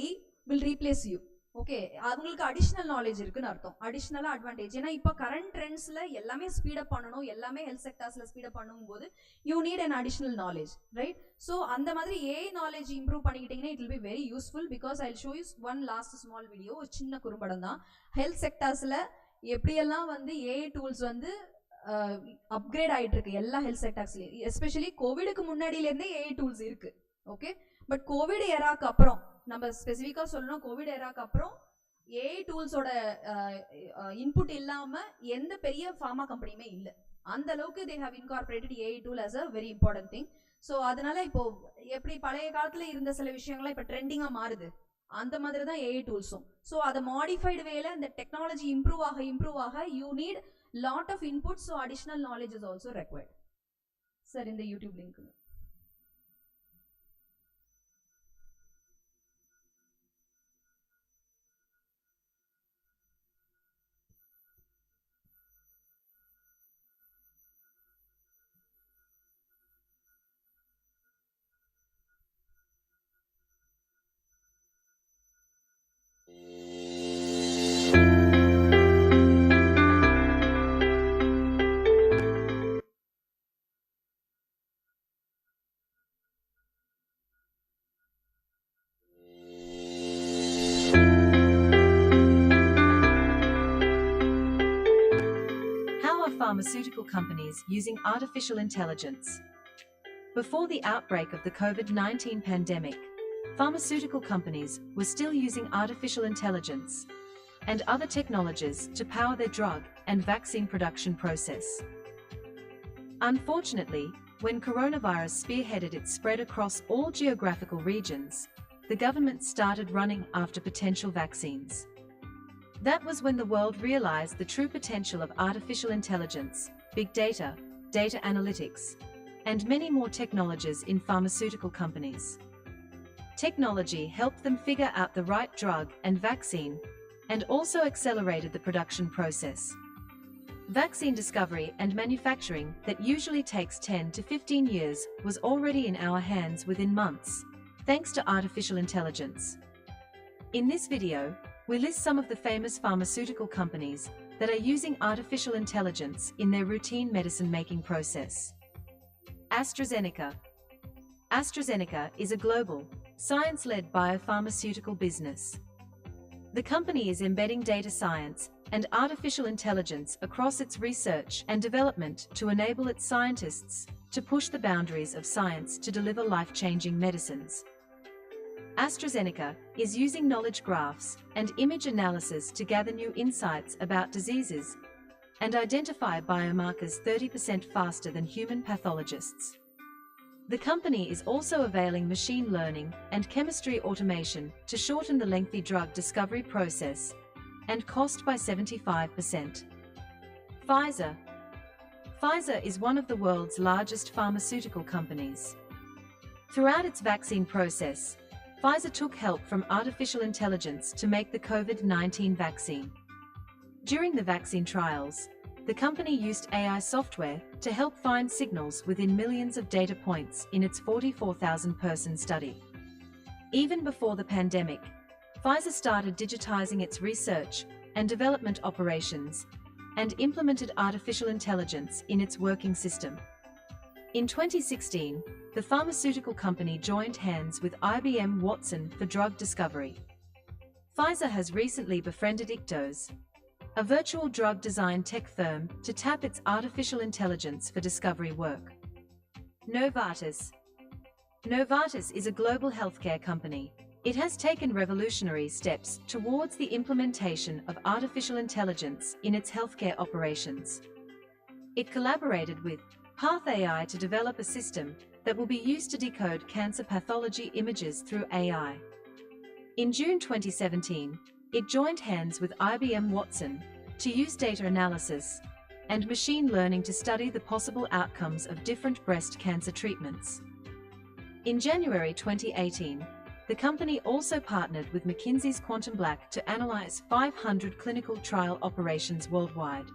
will replace you. Okay, அவங்களுக்கு additional knowledge இருக்குன்னு அர்த்தம், அடிஷனலாக advantage. ஏன்னா இப்போ current ட்ரெண்ட்ஸில் எல்லாமே speed up பண்ணணும், எல்லாமே ஹெல்த் செக்டர்ஸில் ஸ்பீடப் பண்ணும்போது you need an additional knowledge, right? So அந்த மாதிரி AI நாலேஜ் இம்ப்ரூவ் பண்ணிக்கிட்டீங்கன்னா it will be very useful. Because I show you one last small video, ஒரு சின்ன குறும்படம் தான். ஹெல்த் செக்டர்ஸில் எப்படியெல்லாம் AI டூல்ஸ் அப்கிரேட் ஆகிட்டு இருக்கு எல்லா ஹெல்த் செக்டர்ஸ்லையும். எஸ்பெஷலி கோவிடுக்கு முன்னாடியிலேருந்தே AI டூல்ஸ் இருக்கு. ஓகே, பட் கோவிட் எராக்கு அப்புறம், நம்ம ஸ்பெசிஃபிக்காக சொல்லணும், கோவிட் எராக்கு அப்புறம் AI டூல்ஸோட இன்புட் இல்லாமல் எந்த பெரிய ஃபார்மா கம்பெனியுமே இல்லை. அந்த அளவுக்கு they have incorporated AI tool as a very important thing. So அதனால இப்போ எப்படி பழைய காலத்தில் இருந்த சில விஷயங்கள்லாம் இப்போ ட்ரெண்டிங்காக மாறுது, அந்த மாதிரி தான் AI டூல்ஸும். ஸோ அதை மாடிஃபைடு வேல இந்த டெக்னாலஜி இம்ப்ரூவ் ஆக you need lot of inputs, so additional knowledge is also required. Sir, in the YouTube link. Pharmaceutical companies using artificial intelligence. Before the outbreak of the COVID-19 pandemic, pharmaceutical companies were still using artificial intelligence and other technologies to power their drug and vaccine production process. Unfortunately, when coronavirus spearheaded its spread across all geographical regions, the government started running after potential vaccines. That was when the world realized the true potential of artificial intelligence, big data, data analytics, and many more technologies in pharmaceutical companies. Technology helped them figure out the right drug and vaccine, and also accelerated the production process. Vaccine discovery and manufacturing that usually takes 10 to 15 years was already in our hands within months, thanks to artificial intelligence. In this video, we list some of the famous pharmaceutical companies that are using artificial intelligence in their routine medicine-making process. AstraZeneca. AstraZeneca is a global, science-led biopharmaceutical business. The company is embedding data science and artificial intelligence across its research and development to enable its scientists to push the boundaries of science to deliver life-changing medicines. AstraZeneca is using knowledge graphs and image analysis to gather new insights about diseases and identify biomarkers 30% faster than human pathologists. The company is also availing machine learning and chemistry automation to shorten the lengthy drug discovery process and cost by 75%. Pfizer. Pfizer is one of the world's largest pharmaceutical companies. Throughout its vaccine process, Pfizer took help from artificial intelligence to make the COVID-19 vaccine. During the vaccine trials, the company used AI software to help find signals within millions of data points in its 44,000-person study. Even before the pandemic, Pfizer started digitizing its research and development operations and implemented artificial intelligence in its working system. In 2016, the pharmaceutical company joined hands with IBM Watson for drug discovery. Pfizer has recently befriended Ictos, a virtual drug design tech firm, to tap its artificial intelligence for discovery work. Novartis. Novartis is a global healthcare company. It has taken revolutionary steps towards the implementation of artificial intelligence in its healthcare operations. It collaborated with Path AI to develop a system that will be used to decode cancer pathology images through AI. In June 2017, it joined hands with IBM Watson to use data analysis and machine learning to study the possible outcomes of different breast cancer treatments. In January 2018, the company also partnered with McKinsey's Quantum Black to analyze 500 clinical trial operations worldwide.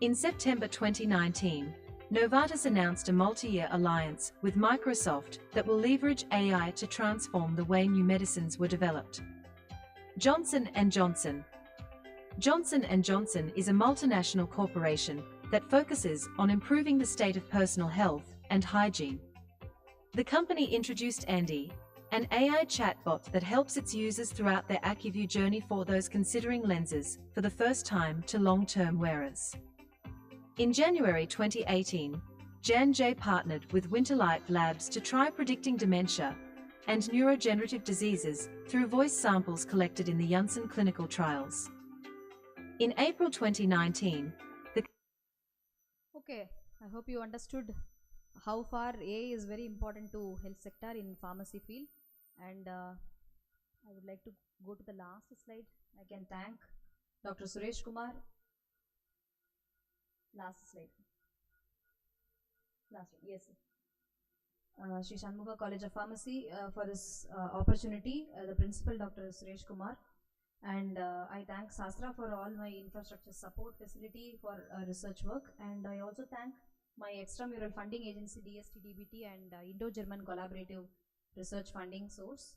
In September 2019, Novartis announced a multi-year alliance with Microsoft that will leverage AI to transform the way new medicines were developed. Johnson & Johnson. Johnson & Johnson is a multinational corporation that focuses on improving the state of personal health and hygiene. The company introduced Andy, an AI chatbot that helps its users throughout their AccuView journey for those considering lenses for the first time to long-term wearers. In January 2018, J&J partnered with Winterlight Labs to try predicting dementia and neurodegenerative diseases through voice samples collected in the Janssen clinical trials. In April 2019, Okay, I hope you understood how far AI is very important to health sector in pharmacy field, and I would like to go to the last slide. I can thank Dr. Suresh Kumar. Last slide. Last one. Yes. Sri Shanmugha College of Pharmacy for this opportunity. The principal, Dr. Suresh Kumar, and I thank Sastra for all my infrastructure support facility for research work, and I also thank my extramural funding agency DSTDBT and Indo-German Collaborative Research Funding Source,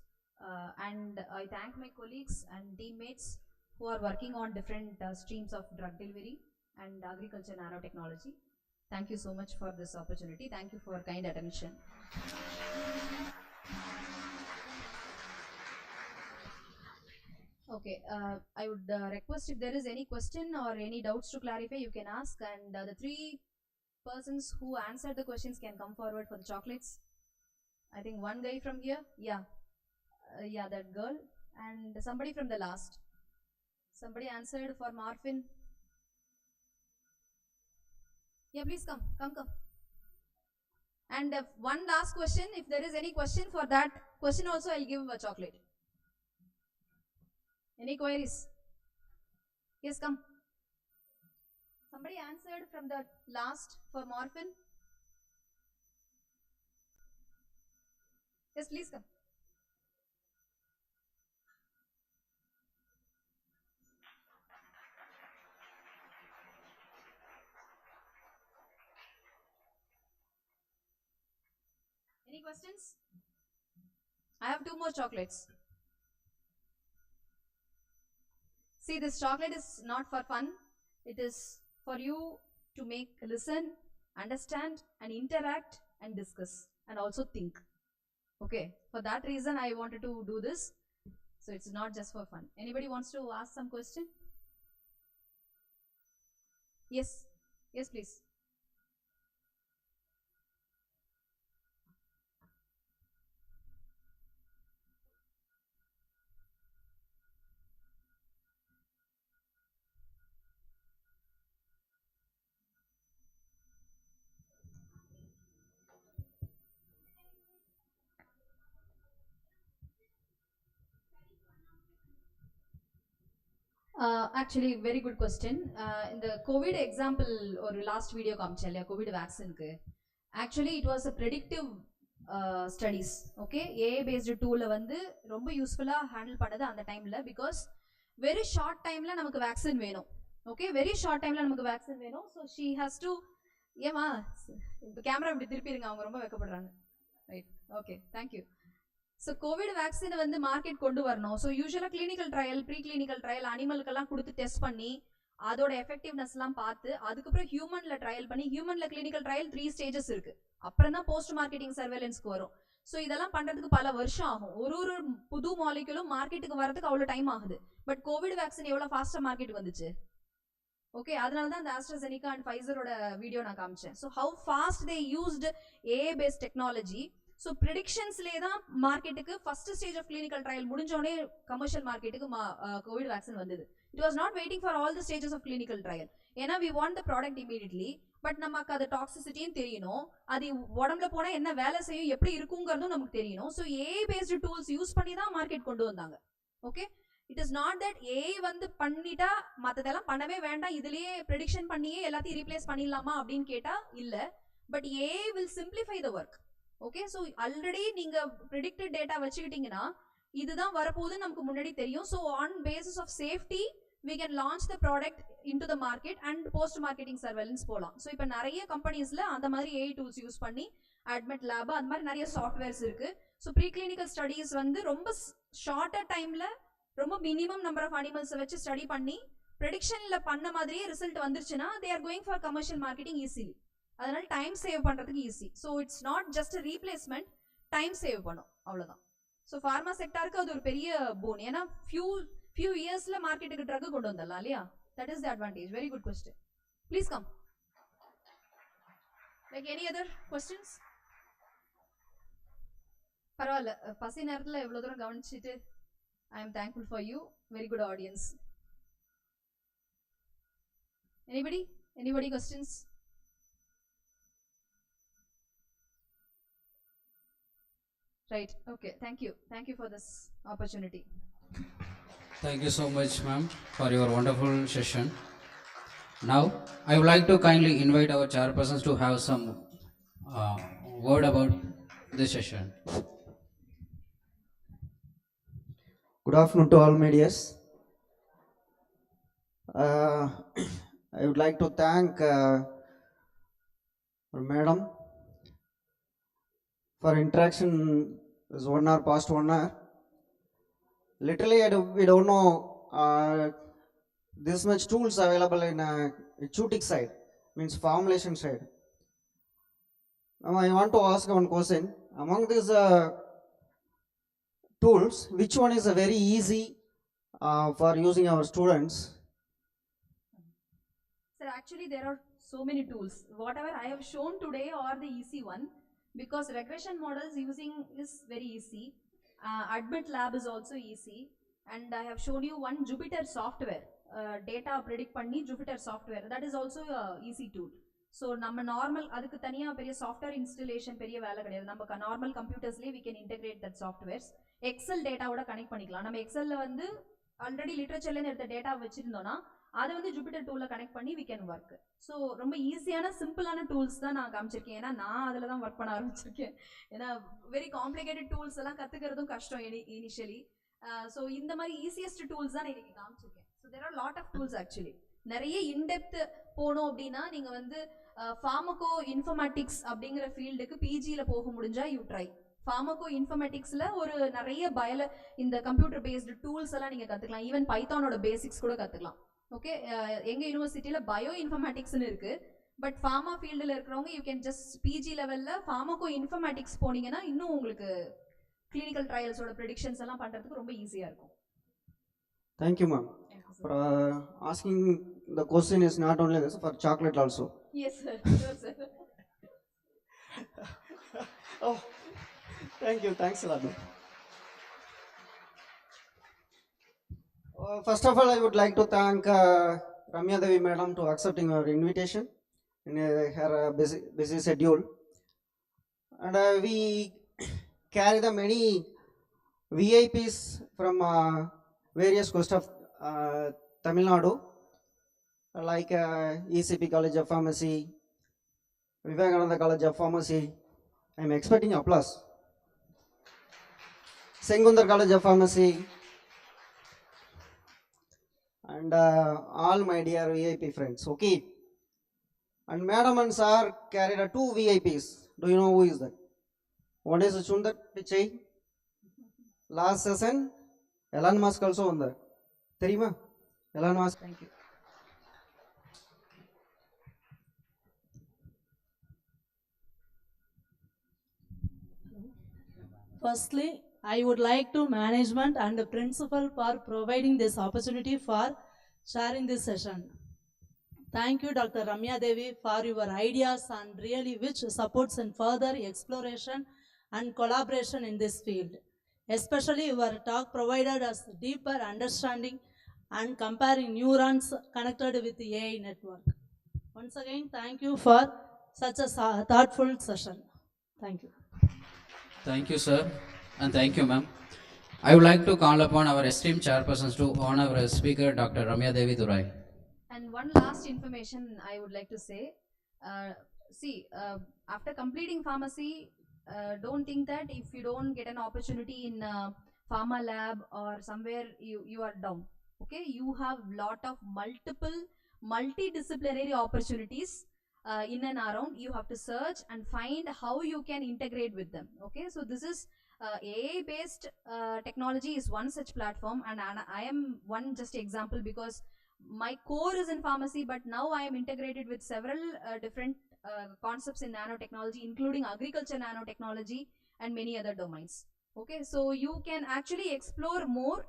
and I thank my colleagues and teammates who are working on different streams of drug delivery and agriculture nanotechnology. Thank you so much for this opportunity. Thank you for kind attention. Okay, I would request if there is any question or any doubts to clarify, you can ask, and the three persons who answered the questions can come forward for the chocolates. I think one guy from here, yeah, yeah, that girl, and somebody from the last. Somebody answered for morphine. Yeah, please come. And one last question, if there is any question for that question also, I'll give a chocolate. Any queries? Yes, come. Somebody answered from the last for morphine. Yes, please come. Any questions? I have two more chocolates. See, this chocolate is not for fun. It is for you to listen, understand, and interact, and discuss, and also think. Okay, for that reason, I wanted to do this. So it's not just for fun. Anybody wants to ask some question? Yes, yes, please. Actually, very good question. In the COVID example or last video காமிச்சேன் COVID vaccine actually it was a predictive studies. Okay, AI based tool வந்து ரொம்ப யூஸ்ஃபுல்லா handle பண்ணது அந்த டைம்ல, because very short timeல நமக்கு vaccine வேணும். Okay, very short டைமில் நமக்கு வேக்சின் வேணும். ஸோ ஷீ ஹாஸ் டு, ஏமா இப்போ கேமரா இப்படி திருப்பிடுங்க, அவங்க ரொம்ப வெக்கப்படுறாங்க. Right, okay, thank you. So covid வேக்சினை வந்து மார்க்கெட் கொண்டு வரணும். ஸோ யூஸ்வலாக clinical trial, pre clinical trial அனிமலுக்கெல்லாம் கொடுத்து டெஸ்ட் பண்ணி அதோட எஃபெக்டிவ்னஸ்லாம் பார்த்து அதுக்கப்புறம் ஹியூமனில் ட்ரையல் பண்ணி, ஹியூமனில் கிளினிக்கல் ட்ரையல் 3 ஸ்டேஜஸ் இருக்குது. அப்புறம் தான் போஸ்ட் மார்க்கெட்டிங் சர்வேலன்ஸ்க்கு வரும். ஸோ இதெல்லாம் பண்ணுறதுக்கு பல வருஷம் ஆகும். ஒரு புது மாலிகுலும் மார்க்கெட்டுக்கு வரதுக்கு அவ்வளோ டைம் ஆகுது. பட் கோவிட் வேக்சின் எவ்வளோ ஃபாஸ்ட்டாக மார்க்கெட்டுக்கு வந்துச்சு. ஓகே, அதனால தான் இந்த ஆஸ்ட்ராசெனிகா அண்ட் ஃபைசரோட வீடியோ நான் காமிச்சேன். So how fast they used AI based technology. So ப்ரிடிக்ஷன்ஸ்லேயே தான் மார்க்கெட்டுக்கு first stage of clinical trial முடிஞ்சோடனே கமர்ஷியல் மார்க்கெட்டுக்கு கோவிட் வேக்சின் வந்தது. It was not waiting for all the stages of clinical trial. ஏன்னா we want the product immediately. But நமக்கு அது டாக்ஸிசிட்டியும் தெரியணும், அது உடம்புல போனால் என்ன வேலை செய்யும், எப்படி இருக்குங்கிறதும் நமக்கு தெரியணும். So AI based tools use பண்ணி தான் மார்க்கெட் கொண்டு வந்தாங்க. Okay, it is not that AI வந்து பண்ணிட்டா மற்றதெல்லாம் பண்ணவே வேண்டாம், இதுலேயே ப்ரெடிக்ஷன் பண்ணியே எல்லாத்தையும் ரீப்ளேஸ் பண்ணிடலாமா அப்படின்னு கேட்டால் இல்லை. But AI will simplify the work. Okay, so already நீங்கள் ப்ரிடிக்டட் டேட்டா வச்சுக்கிட்டிங்கன்னா இதுதான் வரப்போகுதுன்னு நமக்கு முன்னாடி தெரியும். So on basis of safety we can launch the product into the market and post marketing surveillance போலாம். ஸோ இப்போ நிறைய கம்பெனிஸில் அந்த மாதிரி ஏஐ டூல்ஸ் யூஸ் பண்ணி அட்மிட் லேப் அந்த மாதிரி நிறைய சாஃப்ட்வேர்ஸ் இருக்குது. ஸோ ப்ரீ கிளினிக்கல் ஸ்டடீஸ் வந்து ரொம்ப ஷார்ட்டர் டைமில் ரொம்ப மினிமம் நம்பர் ஆஃப் அனிமல்ஸை வச்சு ஸ்டடி பண்ணி ப்ரெடிக்ஷனில் பண்ண மாதிரியே ரிசல்ட் வந்துருச்சுன்னா they are going for commercial marketing easily. அதனால் டைம் சேவ் பண்ணுறதுக்கு easy. So it's not just replacement, time save பண்ணும், அவ்வளோதான். ஸோ ஃபார்மா செக்டாருக்கு அது ஒரு பெரிய போன். ஏன்னா few yearsல மார்க்கெட்டுக்கு ட்ரக் கொண்டு வந்துடலாம் இல்லையா. That is the advantage. Very good question. Please come. Like any other questions? பரவாயில்ல, பசி நேரத்தில் எவ்வளோ தூரம் கவனிச்சுட்டு I am thankful for you. Very good audience. Anybody questions? Right, okay, thank you for this opportunity. Thank you so much, ma'am, for your wonderful session. Now, I would like to kindly invite our chairpersons to have some word about this session. Good afternoon to all medias. I would like to thank Madam for interaction this 1 hour, past 1 hour. Literally, we don't know this much tools available in shooting side, means formulation side. Now I want to ask one question. Among these tools, which one is very easy for using our students? Sir, actually there are so many tools. Whatever I have shown today are the easy one, because regression models using is very easy. Admit lab is also easy, and I have shown you one Jupyter software, data predict panni Jupyter software, that is also a easy tool. So நம்ம normal அதுக்கு தனியாக பெரிய software installation பெரிய வேலை கிடையாது. நம்ம normal கம்ப்யூட்டர்ஸ்லேயே we can integrate that softwares. Excel டேட்டாவோட கனெக்ட் பண்ணிக்கலாம். நம்ம எக்ஸலில் வந்து ஆல்ரெடி லிட்ரேச்சர்லேருந்து எடுத்த டேட்டா வச்சுருந்தோன்னா அதை வந்து ஜூபிட்டர் டூலில் கனெக்ட் பண்ணி வி கேன் ஒர்க். ஸோ ரொம்ப ஈஸியான சிம்பிளான டூல்ஸ் தான் நான் காமிச்சிருக்கேன். ஏன்னா நான் அதில் தான் ஒர்க் பண்ண ஆரம்பிச்சிருக்கேன். ஏன்னா வெரி காம்ப்ளிகேட்டட் டூல்ஸ் எல்லாம் கற்றுக்கிறதும் கஷ்டம் இனிஷியலி. ஸோ இந்த மாதிரி ஈஸியஸ்ட் டூல்ஸ் தான் நான் இன்றைக்கி காமிச்சிருக்கேன். So there are lot of tools actually. நிறைய இன்டெப்த் போனோம் அப்படின்னா நீங்கள் வந்து ஃபார்மகோ இன்ஃபர்மேட்டிக்ஸ் அப்படிங்கிற ஃபீல்டுக்கு பிஜியில் போக முடிஞ்சால் யூ ட்ரை. ஃபார்மகோ இன்ஃபர்மேட்டிக்ஸில் ஒரு நிறைய இந்த கம்ப்யூட்டர் பேஸ்டு டூல்ஸ் எல்லாம் நீங்கள் கற்றுக்கலாம். ஈவன் பைத்தானோட பேசிக்ஸ் கூட கற்றுக்கலாம். ஓகே, எங்கள் யூனிவர்சிட்டியில் பயோ இன்ஃபர்மேட்டிக்ஸ்னு இருக்குது. பட் ஃபார்மா ஃபீல்டில் இருக்கிறவங்க யூ கேன் ஜஸ்ட் பிஜி லெவலில் ஃபார்மகோ இன்ஃபர்மேட்டிக்ஸ் போனீங்கன்னா இன்னும் உங்களுக்கு கிளினிக்கல் ட்ரையல்ஸோட ப்ரெடிக்ஷன்ஸ் எல்லாம் பண்ணுறதுக்கு ரொம்ப ஈஸியாக இருக்கும். Thank you, ma'am. For asking the question is not only this, for chocolate also. Yes, sir. Sure, sir. Oh, thank you. Thanks a lot, ma'am. First of all, I would like to thank Ramya Devi madam to accepting our invitation in her busy schedule. And we carry the many VIPs from various coast of Tamil Nadu, like ECP College of Pharmacy, Vivekananda College of Pharmacy. I am expecting applause. Sengundar College of Pharmacy, and all my dear VIP friends. Okay. And Madam and Sir carried two VIPs. Do you know who is that? One is Sundar Pichai. Last session, Elon Musk also on there. Terima? Elon Musk. Thank you. Firstly, I would like to management and the principal for providing this opportunity for sharing this session. Thank you, Dr. Ramya Devi, for your ideas and really which supports in further exploration and collaboration in this field. Especially your talk provided us deeper understanding and comparing neurons connected with the AI network. Once again, thank you for such a thoughtful session. Thank you. Thank you, sir, and thank you, ma'am. I would like to call upon our esteemed chairpersons to honor our speaker, Dr. Ramya Devi Durai. And one last information I would like to say. After completing pharmacy, don't think that if you don't get an opportunity in pharma lab or somewhere, you are down. Okay, you have lot of multidisciplinary opportunities in and around. You have to search and find how you can integrate with them. Okay, so this is AI based technology is one such platform, and I am one just example because my core is in pharmacy, but now I am integrated with several different concepts in nanotechnology, including agriculture nanotechnology and many other domains. Okay, so you can actually explore more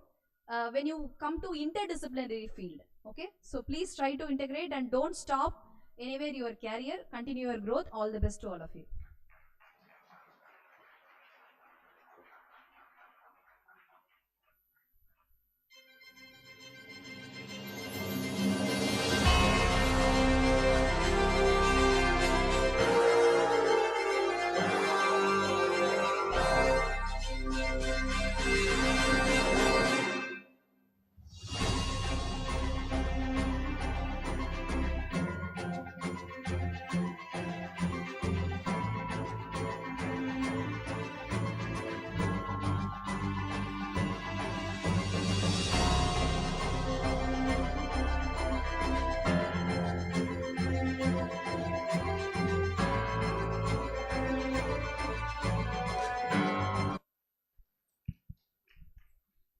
when you come to interdisciplinary field. Okay, so please try to integrate and don't stop anywhere your career, continue your growth. All the best to all of you.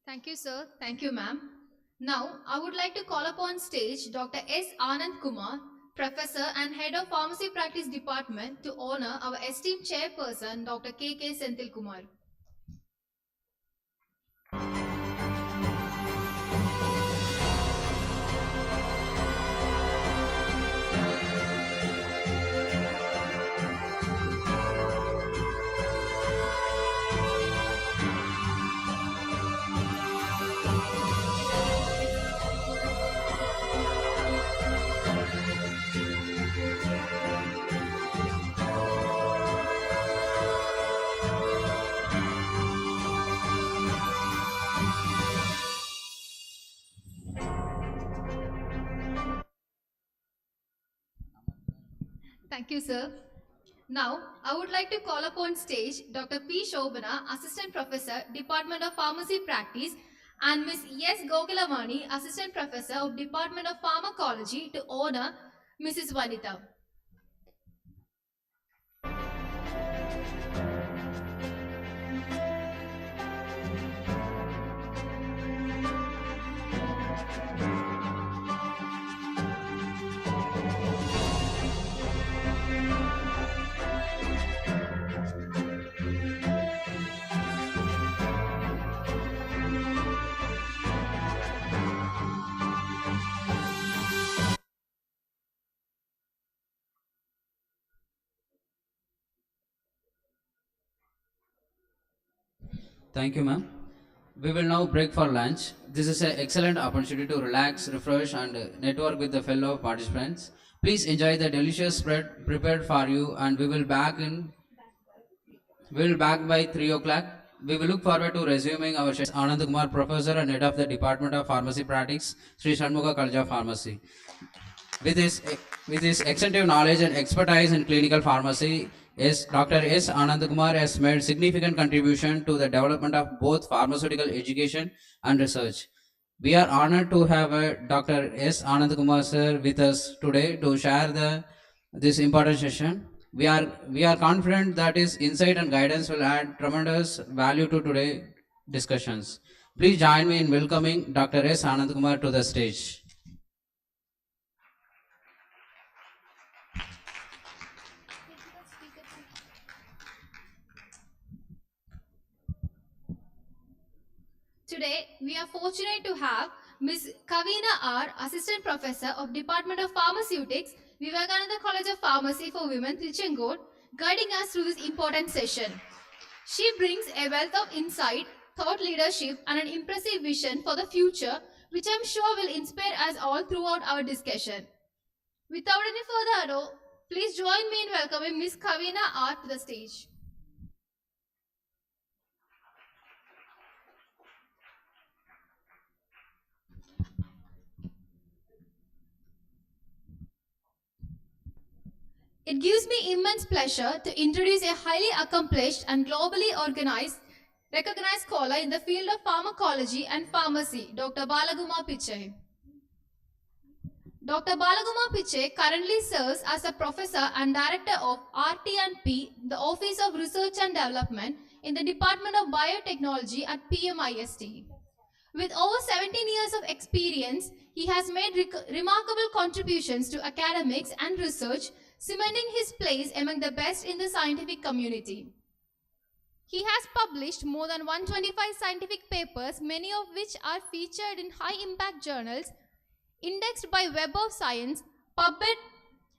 Thank you, sir. Thank you, ma'am. Now, I would like to call upon stage Dr. S. Anand Kumar, Professor and Head of Pharmacy Practice Department, to honor our esteemed chairperson, Dr. K.K. Senthil Kumar. Thank you, sir. Now, I would like to call upon stage Dr. P. Shobana, Assistant Professor, Department of Pharmacy Practice, and Ms. S. Gokulamani, Assistant Professor of Department of Pharmacology, to honor Mrs. Vanitha. Thank you, ma'am. We will now break for lunch. This is an excellent opportunity to relax, refresh, and network with the fellow participants. Please enjoy the delicious spread prepared for you, and we will back by 3 o'clock. We will look forward to resuming our session. Anand Kumar, Professor and Head of the Department of Pharmacy Practice, Sri Shanmugha College of Pharmacy. With his extensive knowledge and expertise in clinical pharmacy, Dr. S. Anand Kumar has made significant contribution to the development of both pharmaceutical education and research. We are honored to have Dr. S. Anand Kumar sir with us today to share this important session. We are confident that his insight and guidance will add tremendous value to today's discussions. Please join me in welcoming Dr. S. Anand Kumar to the stage. Today, we are fortunate to have Ms. Kavina R., Assistant Professor of Department of Pharmaceutics, Vivekananda College of Pharmacy for Women, Trichandur, guiding us through this important session. She brings a wealth of insight, thought leadership, and an impressive vision for the future, which I'm sure will inspire us all throughout our discussion. Without any further ado, please join me in welcoming Ms. Kavina R. to the stage. It gives me immense pleasure to introduce a highly accomplished and globally recognized scholar in the field of pharmacology and pharmacy, Dr. Balaguma Pichai. Dr. Balaguma Pichai currently serves as a professor and director of RT&P, the Office of Research and Development in the Department of Biotechnology at PMIST. With over 17 years of experience, he has made remarkable contributions to academics and research, cementing his place among the best in the scientific community. He has published more than 125 scientific papers, many of which are featured in high-impact journals, indexed by Web of Science, PubMed,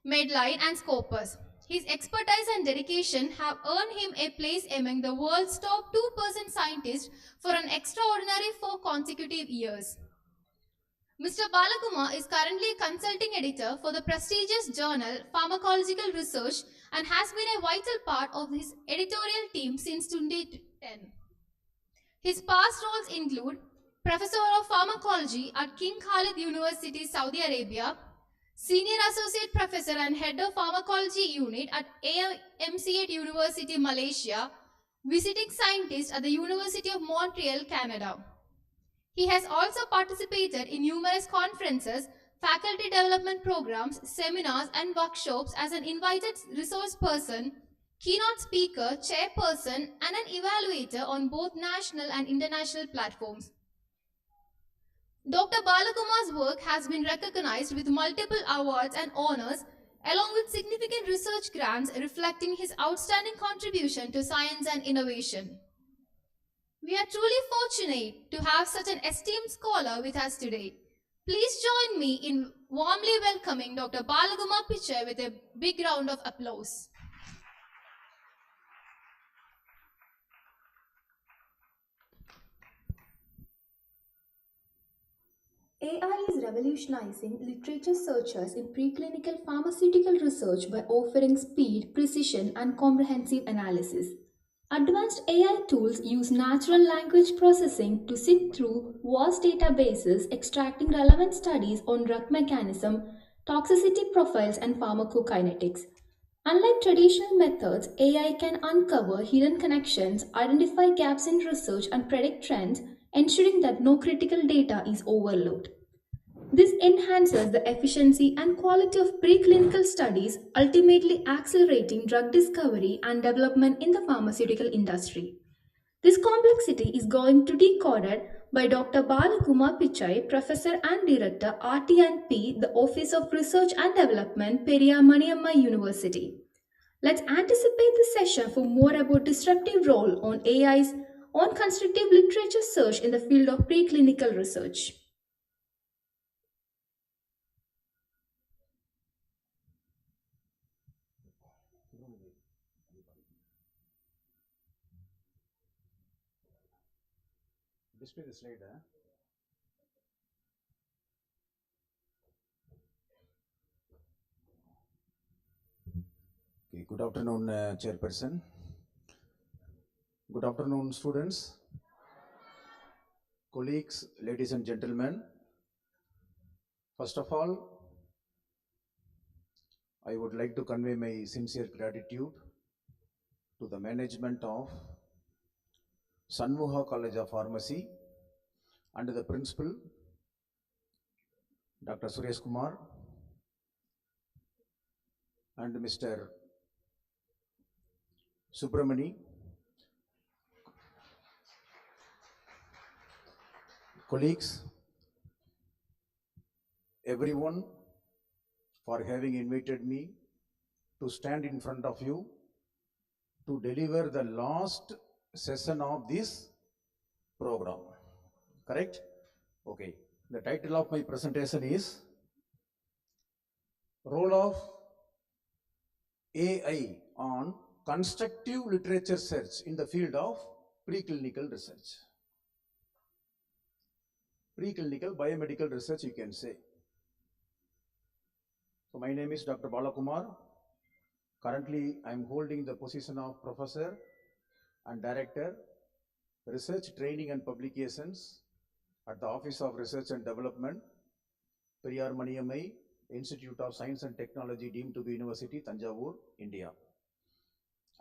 Medline, and Scopus. His expertise and dedication have earned him a place among the world's top 2% scientists for an extraordinary 4 consecutive years. Mr. Balaguma is currently a consulting editor for the prestigious journal Pharmacological Research and has been a vital part of his editorial team since 2010. His past roles include Professor of Pharmacology at King Khalid University, Saudi Arabia, Senior Associate Professor and Head of Pharmacology Unit at AIMC at University, Malaysia, Visiting Scientist at the University of Montreal, Canada. He has also participated in numerous conferences, faculty development programs, seminars, and workshops as an invited resource person, keynote speaker, chairperson, and an evaluator on both national and international platforms. Dr. Balakumar's work has been recognized with multiple awards and honors, along with significant research grants reflecting his outstanding contribution to science and innovation. We are truly fortunate to have such an esteemed scholar with us today. Please join me in warmly welcoming Dr. Balaguma Pichai with a big round of applause. AI is revolutionizing literature searches in preclinical pharmaceutical research by offering speed, precision, and comprehensive analysis. Advanced AI tools use natural language processing to sift through vast databases, extracting relevant studies on drug mechanism, toxicity profiles, and pharmacokinetics. Unlike traditional methods, AI can uncover hidden connections, identify gaps in research, and predict trends, ensuring that no critical data is overlooked. This enhances the efficiency and quality of preclinical studies, ultimately accelerating drug discovery and development in the pharmaceutical industry. This complexity is going to be decoded by Dr. Balakumar Pichai, Professor and Director, RT&P, the Office of Research and Development, Periyar Maniamma University. Let's anticipate the session for more about disruptive role on AI's on constructive literature search in the field of preclinical research. Display the slide. Okay, good afternoon, Chairperson. Good afternoon, students, colleagues, ladies and gentlemen. First of all, I would like to convey my sincere gratitude to the management of Shanmugha College of Pharmacy and the principal Dr. Suresh Kumar, and Mr. Subramani, colleagues, everyone, for having invited me to stand in front of you to deliver the last session of this program. Correct? Okay. The title of my presentation is Role of AI on Constructive Literature Search in the Field of Preclinical Research. Preclinical biomedical research, you can say. So my name is Dr. Balakumar. Currently, I am holding the position of Professor and Director, Research, Training and Publications at the Office of Research and Development, Periyar Maniammai Institute of Science and Technology, deemed to be University, Tanjavur, India.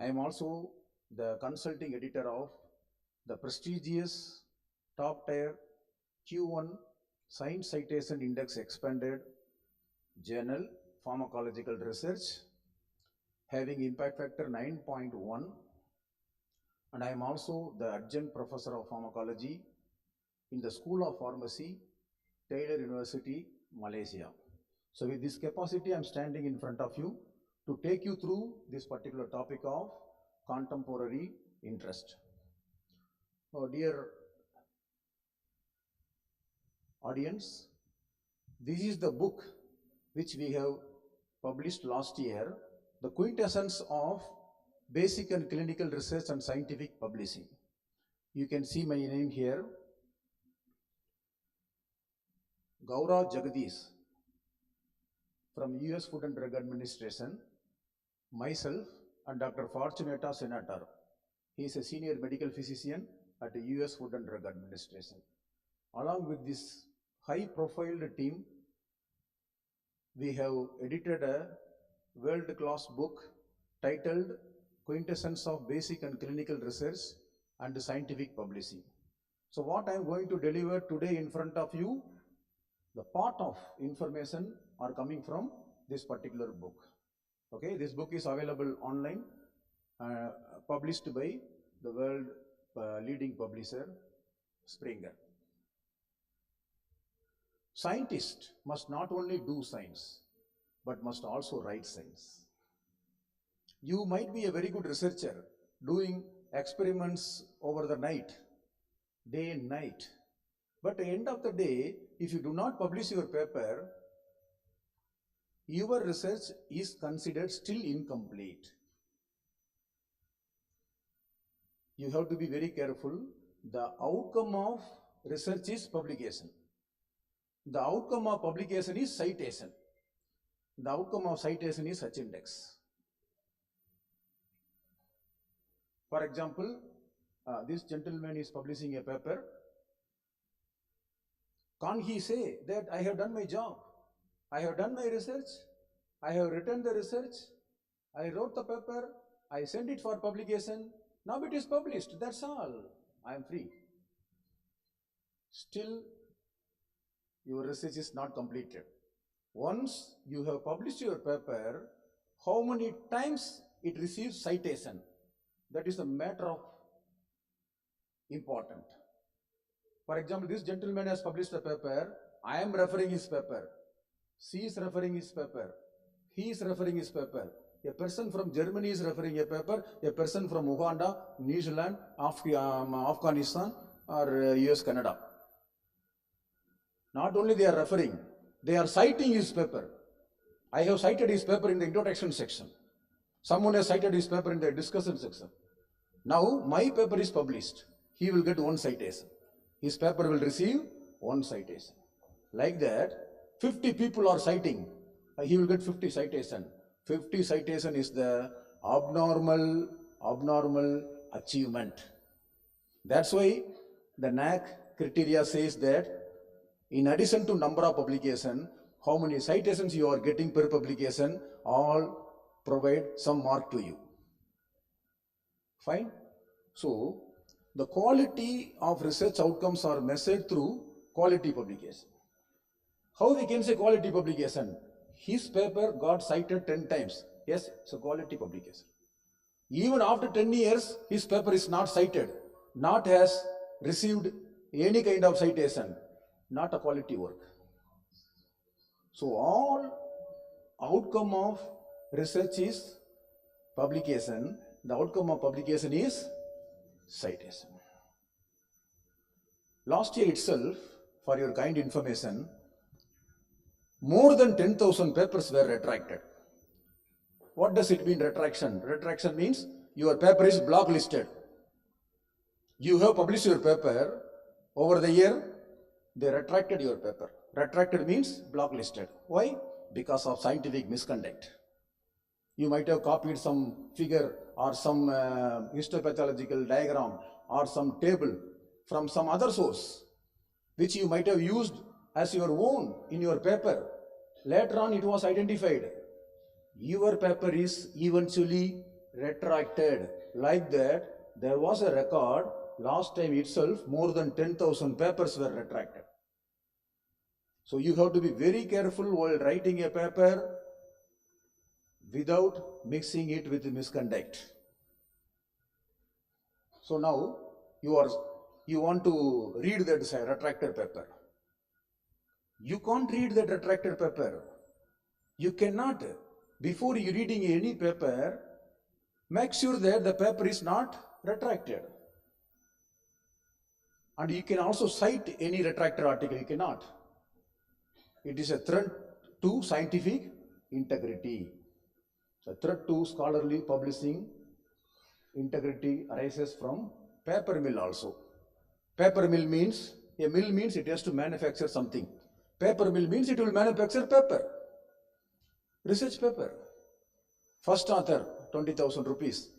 I am also the consulting editor of the prestigious top-tier Q1 Science Citation Index Expanded Journal, Pharmacological Research, having impact factor 9.1, and I am also the adjunct professor of pharmacology in the School of Pharmacy, Taylor University, Malaysia. So with this capacity, I am standing in front of you to take you through this particular topic of contemporary interest. Oh, dear audience, this is the book which we have published last year, the quintessence of basic and clinical research and scientific publishing. You can see my name here, Gaura Jagadish from US Food and Drug Administration, myself and Dr. Fortunata Senator. He is a senior medical physician at the US Food and Drug Administration. Along with this high-profile team, we have edited a world-class book titled Quintessence of Basic and Clinical Research and Scientific Publishing. So what I am going to deliver today in front of you, the part of information are coming from this particular book. Okay, this book is available online, published by the world leading publisher, Springer. Scientists must not only do science, but must also write science. You might be a very good researcher, doing experiments over the night, day and night. But at the end of the day, if you do not publish your paper, your research is considered still incomplete. You have to be very careful. The outcome of research is publication. The outcome of publication is citation. The outcome of citation is such index. For example, this gentleman is publishing a paper. Can't he say that I have done my job? I have done my research. I have written the research. I wrote the paper. I sent it for publication. Now it is published. That's all. I am free. Still, your research is not completed. Once you have published your paper, how many times it receives citation? That is a matter of important. For example, this gentleman has published a paper. I am referring his paper. She is referring his paper. He is referring his paper. A person from Germany is referring a paper. A person from Uganda, New Zealand, Afghanistan, or US, Canada. Not only they are referring, they are citing his paper. I have cited his paper in the introduction section. Someone has cited his paper in the discussion section. Now my paper is published. He will get one citation. His paper will receive one citation. Like that, 50 people are citing. He will get 50 citation. 50 citation is the abnormal achievement. That's why the NAC criteria says that in addition to number of publication, how many citations you are getting per publication, all provide some mark to you. Fine? So, the quality of research outcomes are measured through quality publication. How we can say quality publication? His paper got cited 10 times. Yes, it's a quality publication. Even after 10 years, his paper is not cited, not has received any kind of citation, not a quality work. So all outcome of research is publication. The outcome of publication is citation. Last year itself, for your kind information, more than 10,000 papers were retracted. What does it mean, retraction? Retraction means your paper is blacklisted. You have published your paper, over the year, they retracted your paper. Retracted means blacklisted. Why? Because of scientific misconduct. You might have copied some figure or some histopathological diagram or some table from some other source, which you might have used as your own in your paper. Later on, it was identified. Your paper is eventually retracted. Like that, there was a record, last time itself, more than 10,000 papers were retracted. So you have to be very careful while writing a paper without mixing it with misconduct. So now you want to read that retracted paper. You can't read that retracted paper. You cannot. Before you reading any paper, make sure that the paper is not retracted. And you can also cite any retracted article. You cannot. It is a threat to scientific integrity. The threat to scholarly publishing integrity arises from paper mill also. Paper mill means, a mill means it has to manufacture something. Paper mill means it will manufacture paper. Research paper. First author, 20,000 rupees.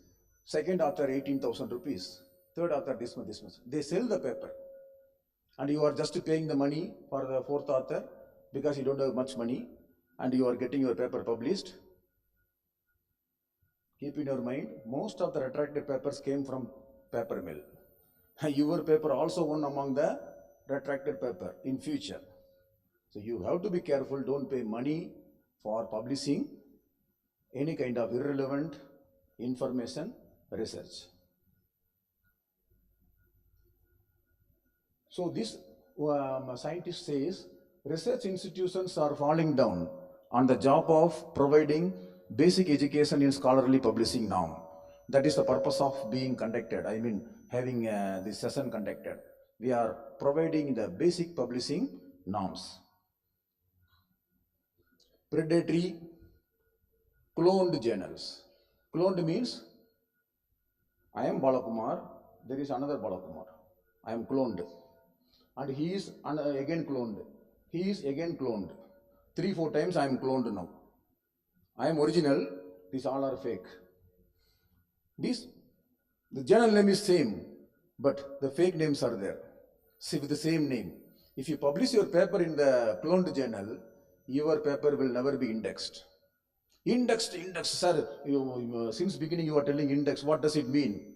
Second author, 18,000 rupees. Third author, this much. They sell the paper. And you are just paying the money for the fourth author because you don't have much money and you are getting your paper published. Keep in your mind, most of the retracted papers came from paper mill. Your paper also one among the retracted paper in future. So you have to be careful, don't pay money for publishing any kind of irrelevant information research. So this scientist says research institutions are falling down on the job of providing basic education in scholarly publishing norm. That is the purpose of being conducted. I mean, having this session conducted. We are providing the basic publishing norms. Predatory cloned journals. Cloned means I am Balakumar, there is another Balakumar. I am cloned. And he is again cloned. He is again cloned. 3-4 times I am cloned now. I am original, these all are fake. The journal name is same, but the fake names are there. See, with the same name. If you publish your paper in the cloned journal, your paper will never be indexed. Indexed, sir, since beginning you are telling index, what does it mean?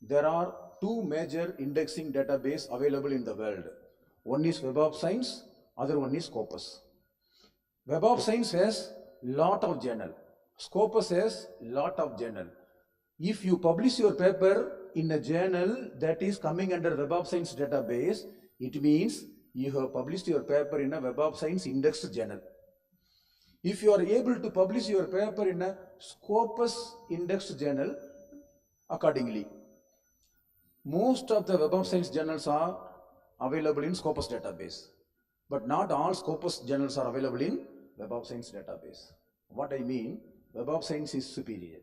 There are two major indexing database available in the world. One is Web of Science, other one is Scopus. Web of Science has lot of journal. Scopus has lot of journal. If you publish your paper in a journal that is coming under Web of Science database, it means you have published your paper in a Web of Science indexed journal. If you are able to publish your paper in a Scopus indexed journal, accordingly, most of the Web of Science journals are available in Scopus database, but not all Scopus journals are available in Web of Science database. What I mean, Web of Science is superior.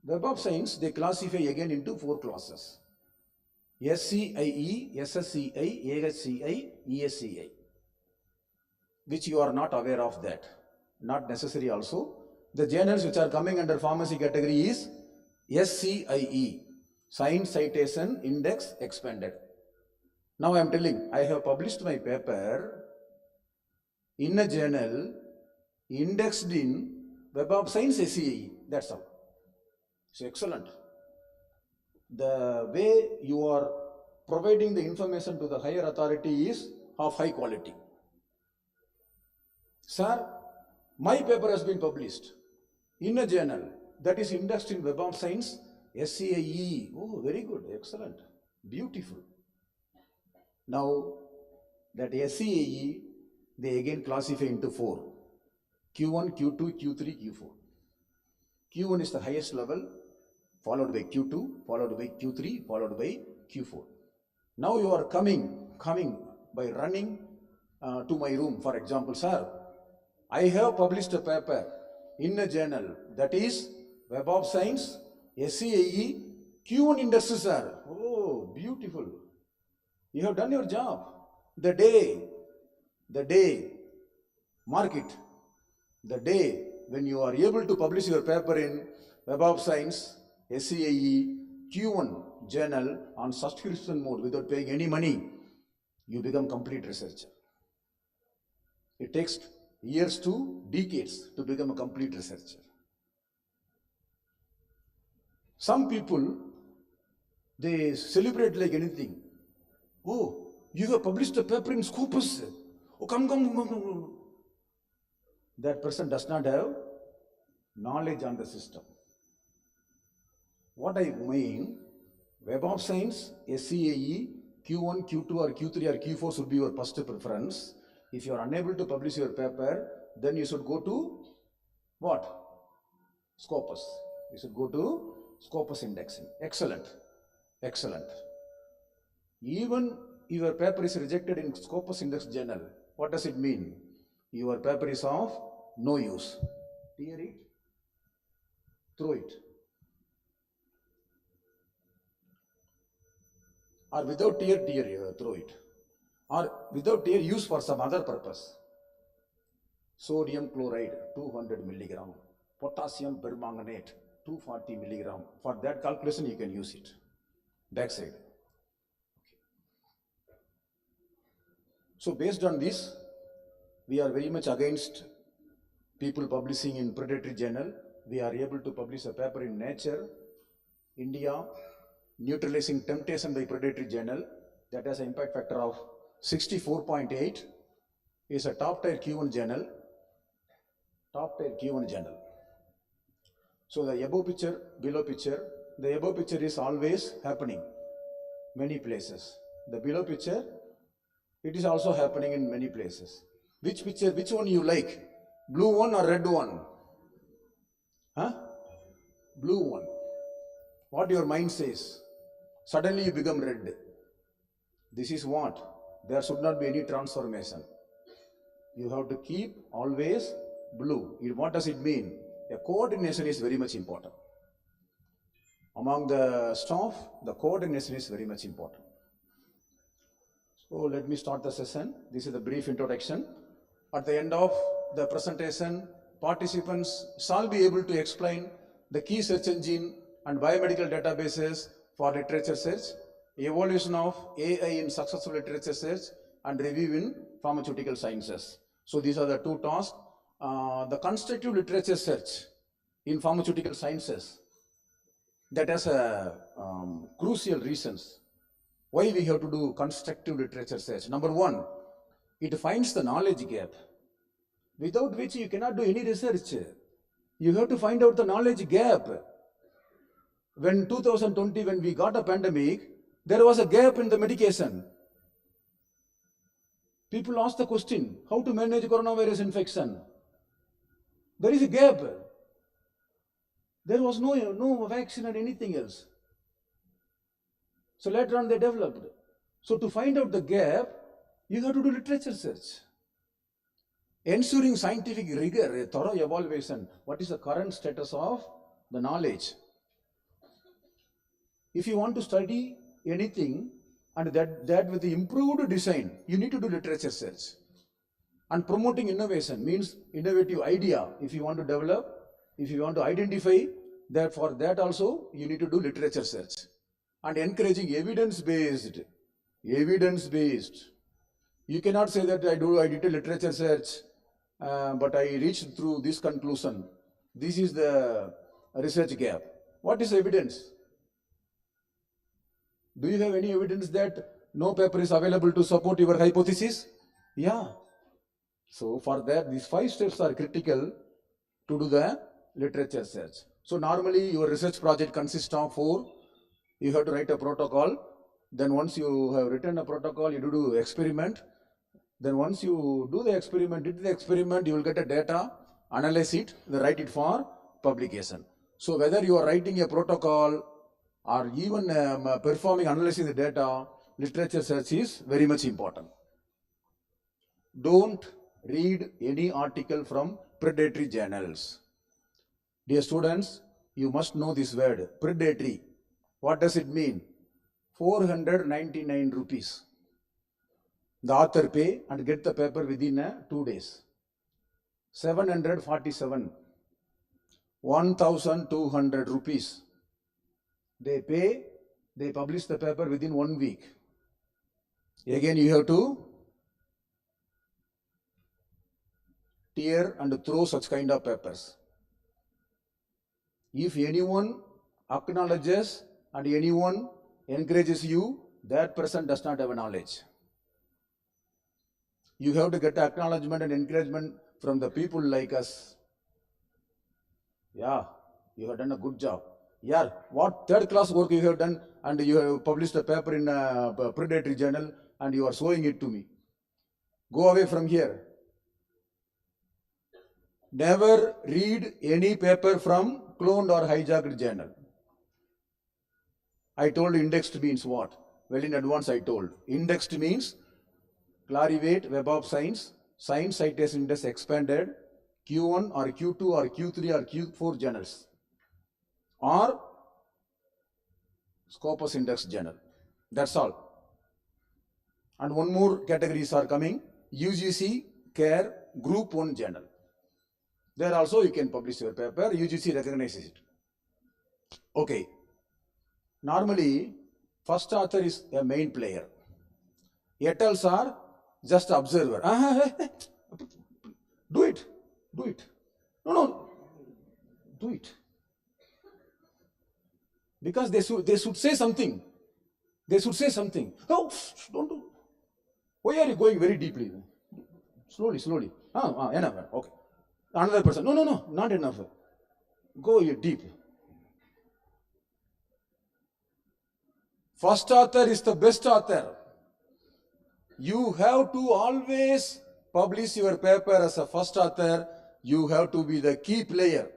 Web of Science, they classify again into 4 classes. SCIE, SSCI, AHCI, ESCI, which you are not aware of that. Not necessary also. The journals which are coming under pharmacy category is SCIE, Science Citation Index Expanded. Now I am telling, I have published my paper in a journal indexed in Web of Science SCIE. That's all. So excellent. The way you are providing the information to the higher authority is of high quality. Sir, my paper has been published in a journal that is indexed in Web of Science, SCAE. Oh, very good, excellent, beautiful. Now, that SCAE, they again classify into 4. Q1, Q2, Q3, Q4. Q1 is the highest level, followed by Q2, followed by Q3, followed by Q4. Now you are coming by running to my room. For example, sir, I have published a paper in a journal that is Web of Science, SCAE, Q1 industry, sir. Oh, beautiful. You have done your job. The day, mark it. The day when you are able to publish your paper in Web of Science, SCAE, Q1 journal on subscription mode without paying any money, you become complete researcher. It takes years to decades to become a complete researcher. Some people, they celebrate like anything. Oh, you have published a paper in Scopus. Oh, come. That person does not have knowledge on the system. What I mean, Web of Science, SCAE, Q1, Q2 or Q3 or Q4 should be your first preference. If you are unable to publish your paper, then you should go to what? Scopus. You should go to Scopus indexing. Excellent. Even your paper is rejected in Scopus index journal. What does it mean? Your paper is of no use. Tear it, throw it. Or without tear, throw it. Or without tear, use for some other purpose. Sodium chloride, 200 milligram. Potassium permanganate, 240 milligram. For that calculation, you can use it. Backside. So based on this, we are very much against people publishing in predatory journal. We are able to publish a paper in Nature, India, neutralizing temptation by predatory journal that has an impact factor of 64.8, is a top tier Q1 journal. So the above picture, below picture, the above picture is always happening many places. The below picture, it is also happening in many places. Which picture, which one you like? Blue one or red one? Blue one. What your mind says. Suddenly you become red. This is what? There should not be any transformation. You have to keep always blue. What does it mean? A coordination is very much important. Among the staff, the coordination is very much important. So let me start the session. This is the brief introduction. At the end of the presentation, participants shall be able to explain the key search engine and biomedical databases for literature search, evolution of AI in successful literature search, and review in pharmaceutical sciences. So these are the two tasks. The constructive literature search in pharmaceutical sciences, that has crucial reasons why we have to do constructive literature search. Number one, it finds the knowledge gap, without which you cannot do any research. You have to find out the knowledge gap. When 2020, when we got a pandemic, there was a gap in the medication. People ask the question, how to manage coronavirus infection? There is a gap. There was no vaccine or anything else. So later on they developed. So to find out the gap, you have to do literature search. Ensuring scientific rigor, a thorough evaluation. What is the current status of the knowledge? If you want to study anything and that with the improved design, you need to do literature search. And promoting innovation means innovative idea. If you want to develop, if you want to identify, that for that also you need to do literature search. And encouraging evidence-based. You cannot say that I did a literature search, but I reached through this conclusion. This is the research gap. What is evidence? Do you have any evidence that no paper is available to support your hypothesis? Yeah. So for that, these 5 steps are critical to do the literature search. So normally your research project consists of 4. You have to write a protocol. Then once you have written a protocol, you do experiment. Then once you do the experiment, you will get a data, analyze it, then write it for publication. So whether you are writing a protocol or even performing analyzing the data, literature search is very much important. Don't read any article from predatory journals. Dear students, you must know this word, predatory. What does it mean? 499 rupees. The author pay and get the paper within 2 days. 747, 1200 rupees. They pay, they publish the paper within 1 week. Again, you have to tear and throw such kind of papers. If anyone acknowledges and anyone encourages you, that person does not have a knowledge. You have to get acknowledgement and encouragement from the people like us. Yeah, you have done a good job. Yeah, what 3rd class work you have done, and you have published a paper in a predatory journal and you are showing it to me. Go away from here. Never read any paper from cloned or hijacked journal. I told indexed means what? Well, in advance I told. Indexed means Clarivate, Web of Science, Science Citation Index expanded, Q1 or Q2 or Q3 or Q4 journals, or Scopus Index journal. That's all. And one more categories are coming, UGC, CARE, Group 1 journal. There also you can publish your paper, UGC recognizes it. Okay. Normally, first author is a main player. Etals are just observer. Do it. Do it. No. Do it. Because they should say something. They should say something. Oh, don't do. Why are you going very deeply? Slowly. Enough. Okay. Another person. No, not enough. Go deep. First author is the best author. You have to always publish your paper as a first author. You have to be the key player.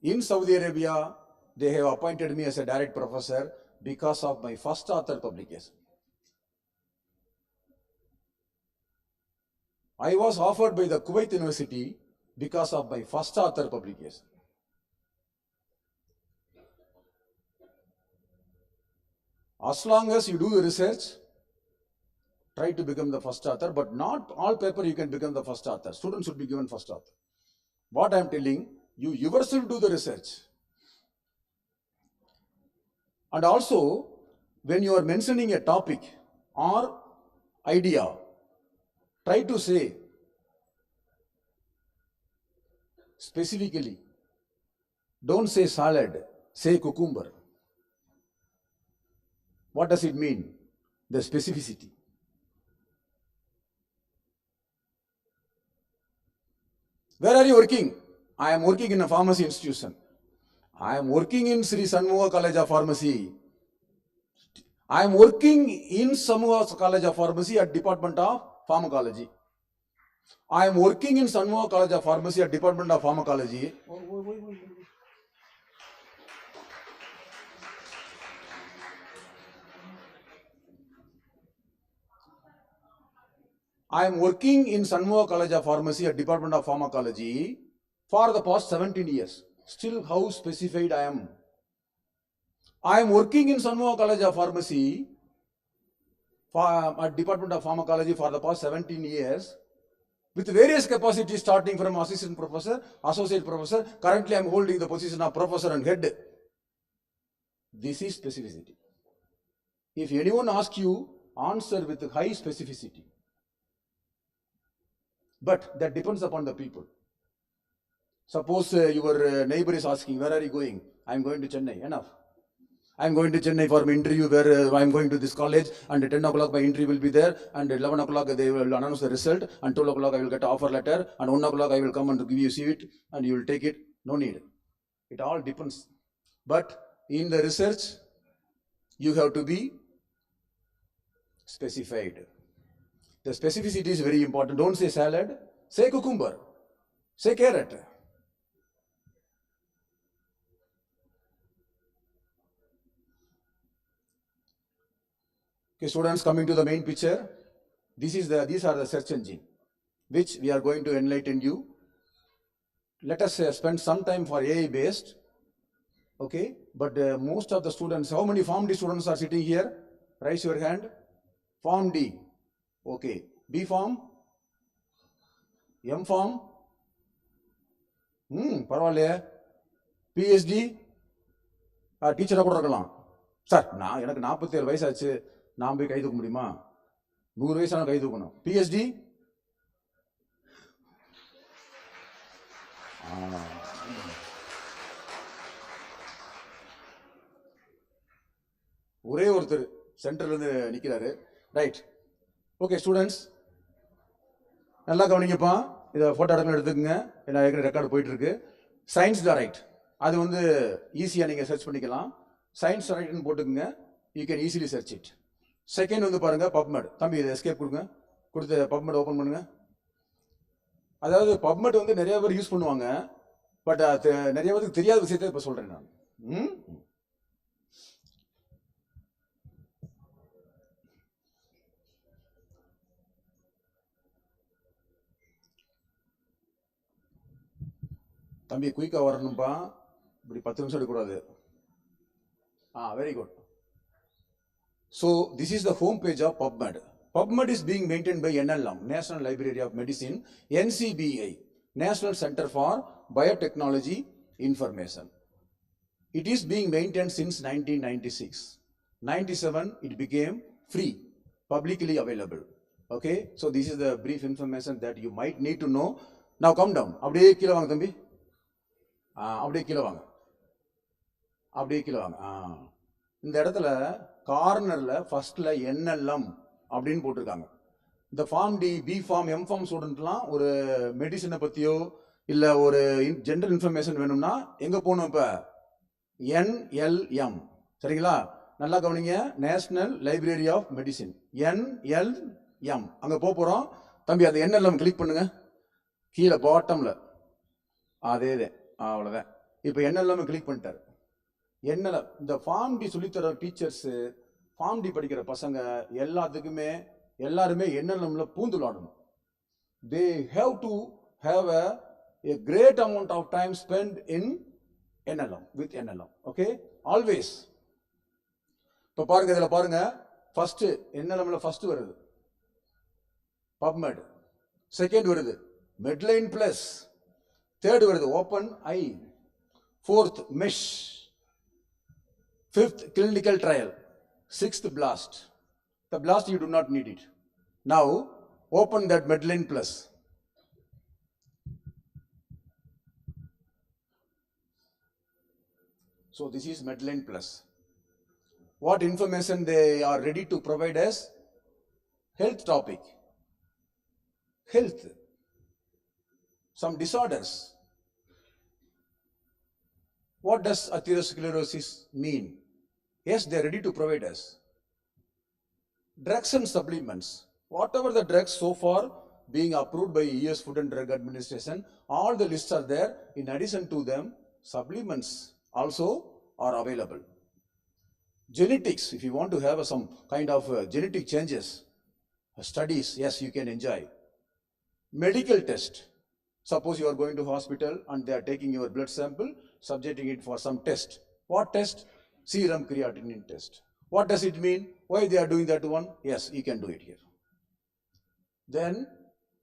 In Saudi Arabia, they have appointed me as a direct professor because of my first author publication. I was offered by the Kuwait University because of my first author publication. As long as you do the research, try to become the first author, but not all paper you can become the first author. Students should be given first author. What I am telling, you yourself do the research. And also, when you are mentioning a topic or idea, try to say specifically. Don't say salad, say cucumber. What does it mean? The specificity. Where are you working? I am working in a pharmacy institution. I am working in Sri Shanmugha College of Pharmacy. I am working in Shanmugha College of Pharmacy at Department of Pharmacology. I am working in Shanmugha College of Pharmacy at Department of Pharmacology. I am working in Shanmugha College of Pharmacy at Department of Pharmacology for the past 17 years. Still, how specified I am. I am working in Shanmugha College of Pharmacy at Department of Pharmacology for the past 17 years with various capacities starting from assistant professor, associate professor. Currently, I am holding the position of professor and head. This is specificity. If anyone asks you, answer with high specificity. But that depends upon the people. Suppose your neighbor is asking, where are you going? I'm going to Chennai. Enough. I'm going to Chennai for my interview where I'm going to this college, and at 10 o'clock my interview will be there, and at 11 o'clock they will announce the result, and 12 o'clock I will get an offer letter, and 1 o'clock I will come and give you a seat, and you will take it. No need. It all depends. But in the research, you have to be specified. The specificity is very important. Don't say salad, say cucumber, say carrot. Okay, students, coming to the main picture, these are the search engine which we are going to enlighten you. Let us spend some time for AI based. Okay, but most of the students, how many Form D students are sitting here? Raise your hand. Form D. Okay. B Form? M Form? பரவாயில்லையே. PhD? டீச்சராக கூட இருக்கலாம். Sir எனக்கு 47 வயசாச்சு, நான் போய் கை தூக்க முடியுமா? 100 வயசான கை தூக்கணும். PhD? ஒரே ஒருத்தர் சென்டர்ல இருந்து நிக்கிறாரு. ரைட். ஓகே ஸ்டூடெண்ட்ஸ், நல்லா கவனிங்கப்பா. இதை ஃபோட்டோ எடுத்துக்கங்க. ஏன்னா ஏற்கனவே ரெக்கார்டு போயிட்டு இருக்கு. சயின்ஸ் த ரைட், அது வந்து ஈஸியாக நீங்கள் சர்ச் பண்ணிக்கலாம். சயின்ஸ் ரைட்னு போட்டுக்குங்க. You can easily search it. Second வந்து பாருங்க பப்மெட். தம்பி இதை எஸ்கேப் கொடுங்க. கொடுத்து பப்மெட் ஓப்பன் பண்ணுங்க. அதாவது பப்மெட் வந்து நிறைய பேர் யூஸ் பண்ணுவாங்க, பட் நிறைய பேருக்கு தெரியாத விஷயத்தை இப்போ சொல்றேன் நான். தம்பி குயிக்காக வரணும்பா. இப்படி 10 நிமிஷம் எடுக்கக்கூடாது. Very good. So this is the home page of PubMed. PubMed is being maintained by NLM, National Library of Medicine, NCBI, National Center for Biotechnology Information. It is being maintained since 1996. 97 it became free, publicly available. Okay, so this is the brief information that you might need to know. Now come down. அப்படியே கீழே வாங்க தம்பி. அப்படியே கீழே வாங்க. அப்படியே கீழே வாங்க. இந்த இடத்துல கார்னர்ல ஃபர்ஸ்ட்ல NLM அப்படின்னு போட்டிருக்காங்க. இந்த form D, P form, M form ஸ்டூடெண்ட்லாம் ஒரு மெடிசனை பத்தியோ இல்ல ஒரு ஜெனரல் இன்ஃபர்மேஷன் வேணும்னா எங்க போகணும்? இப்ப NLM. சரிங்களா? நல்லா கவனிங்க. National library of medicine, NLM. அங்க போறோம். தம்பி அந்த NLM கிளிக் பண்ணுங்க. கீழே பாட்டம்ல அதே அவ்வளவுதான். இப்ப NLM கிளிக் பண்ணிட்டாரு. NLM இந்த ஃபார்ம் டி சொல்லித்தர டீச்சர்ஸ், ஃபார்ம் டி படிக்கிற பசங்க எல்லாருமே NLMல பூந்து விளாடணும். They have to have a great amount of time spent in NLM, with NLM. Okay, always. இப்ப பாருங்க, இதுல பாருங்க, ஃபர்ஸ்ட் NLMல ஃபர்ஸ்ட் வருது PubMed, செகண்ட் வருது Medline Plus, தேர்ட் வருது Open I, fourth Mesh, fifth clinical trial, sixth BLAST. The BLAST you do not need it. Now open that Medline Plus. So this is Medline Plus. What information they are ready to provide us? Health topic. Health. Some disorders. What does atherosclerosis mean? Yes, they are ready to provide us. Drugs and supplements. Whatever the drugs so far being approved by US Food and Drug Administration, all the lists are there. In addition to them, supplements also are available. Genetics, if you want to have some kind of genetic changes, studies, yes, you can enjoy. Medical test. Suppose you are going to hospital and they are taking your blood sample, subjecting it for some test. What test? Serum creatinine test. What does it mean? Why they are doing that one? Yes, you can do it here. Then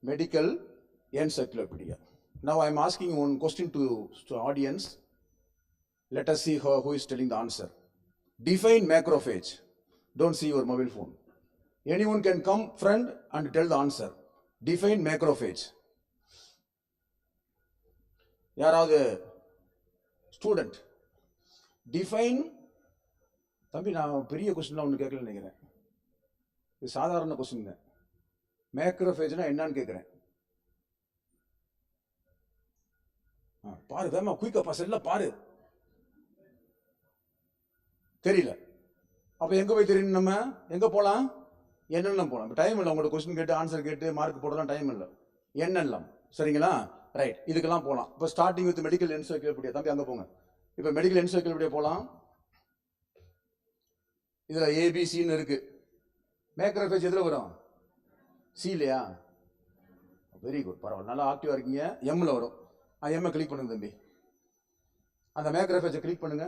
medical encyclopedia. Now I am asking one question to audience. Let us see who is telling the answer. Define macrophage. Don't see your mobile phone. Anyone can come front and tell the answer. Define macrophage. யாராவது student define. தம்பி நான் பெரிய கொஸ்டின்லாம் ஒன்று கேட்கலன்னு நினைக்கிறேன், இது சாதாரண question தான். மேக்ரோஃபேஜ்னா என்னன்னு கேட்குறேன். பாரு வேமா குயிக்கப்பா செல்ல பாரு. தெரியல. அப்போ எங்கே போய் தெரியும்? நம்ம எங்கே போகலாம்? என்னெல்லாம் போகலாம். இப்போ டைம் இல்லை, உங்களோட கொஸ்டின் கேட்டு ஆன்சர் கேட்டு மார்க் போடலாம் டைம் இல்லை. என்னெல்லாம் சரிங்களா? ரைட், இதுக்கெல்லாம் போகலாம். இப்போ ஸ்டார்டிங் வித் மெடிக்கல் என்சைக்ளோபீடியா. தம்பி அங்கே போங்க. இப்போ மெடிக்கல் என்சைக்ளோபீடியா போகலாம். இதில் ஏபிசின்னு இருக்கு. மேக்ரோஃபேஜ் எதில் வரும்? சி இல்லையா? வெரி குட், பரவாயில்ல, நல்லா ஆக்டிவாக இருக்கீங்க. எம்மில் வரும். எம்மை கிளிக் பண்ணுங்க தம்பி. அந்த மேக்ரோஃபேஜை கிளிக் பண்ணுங்க.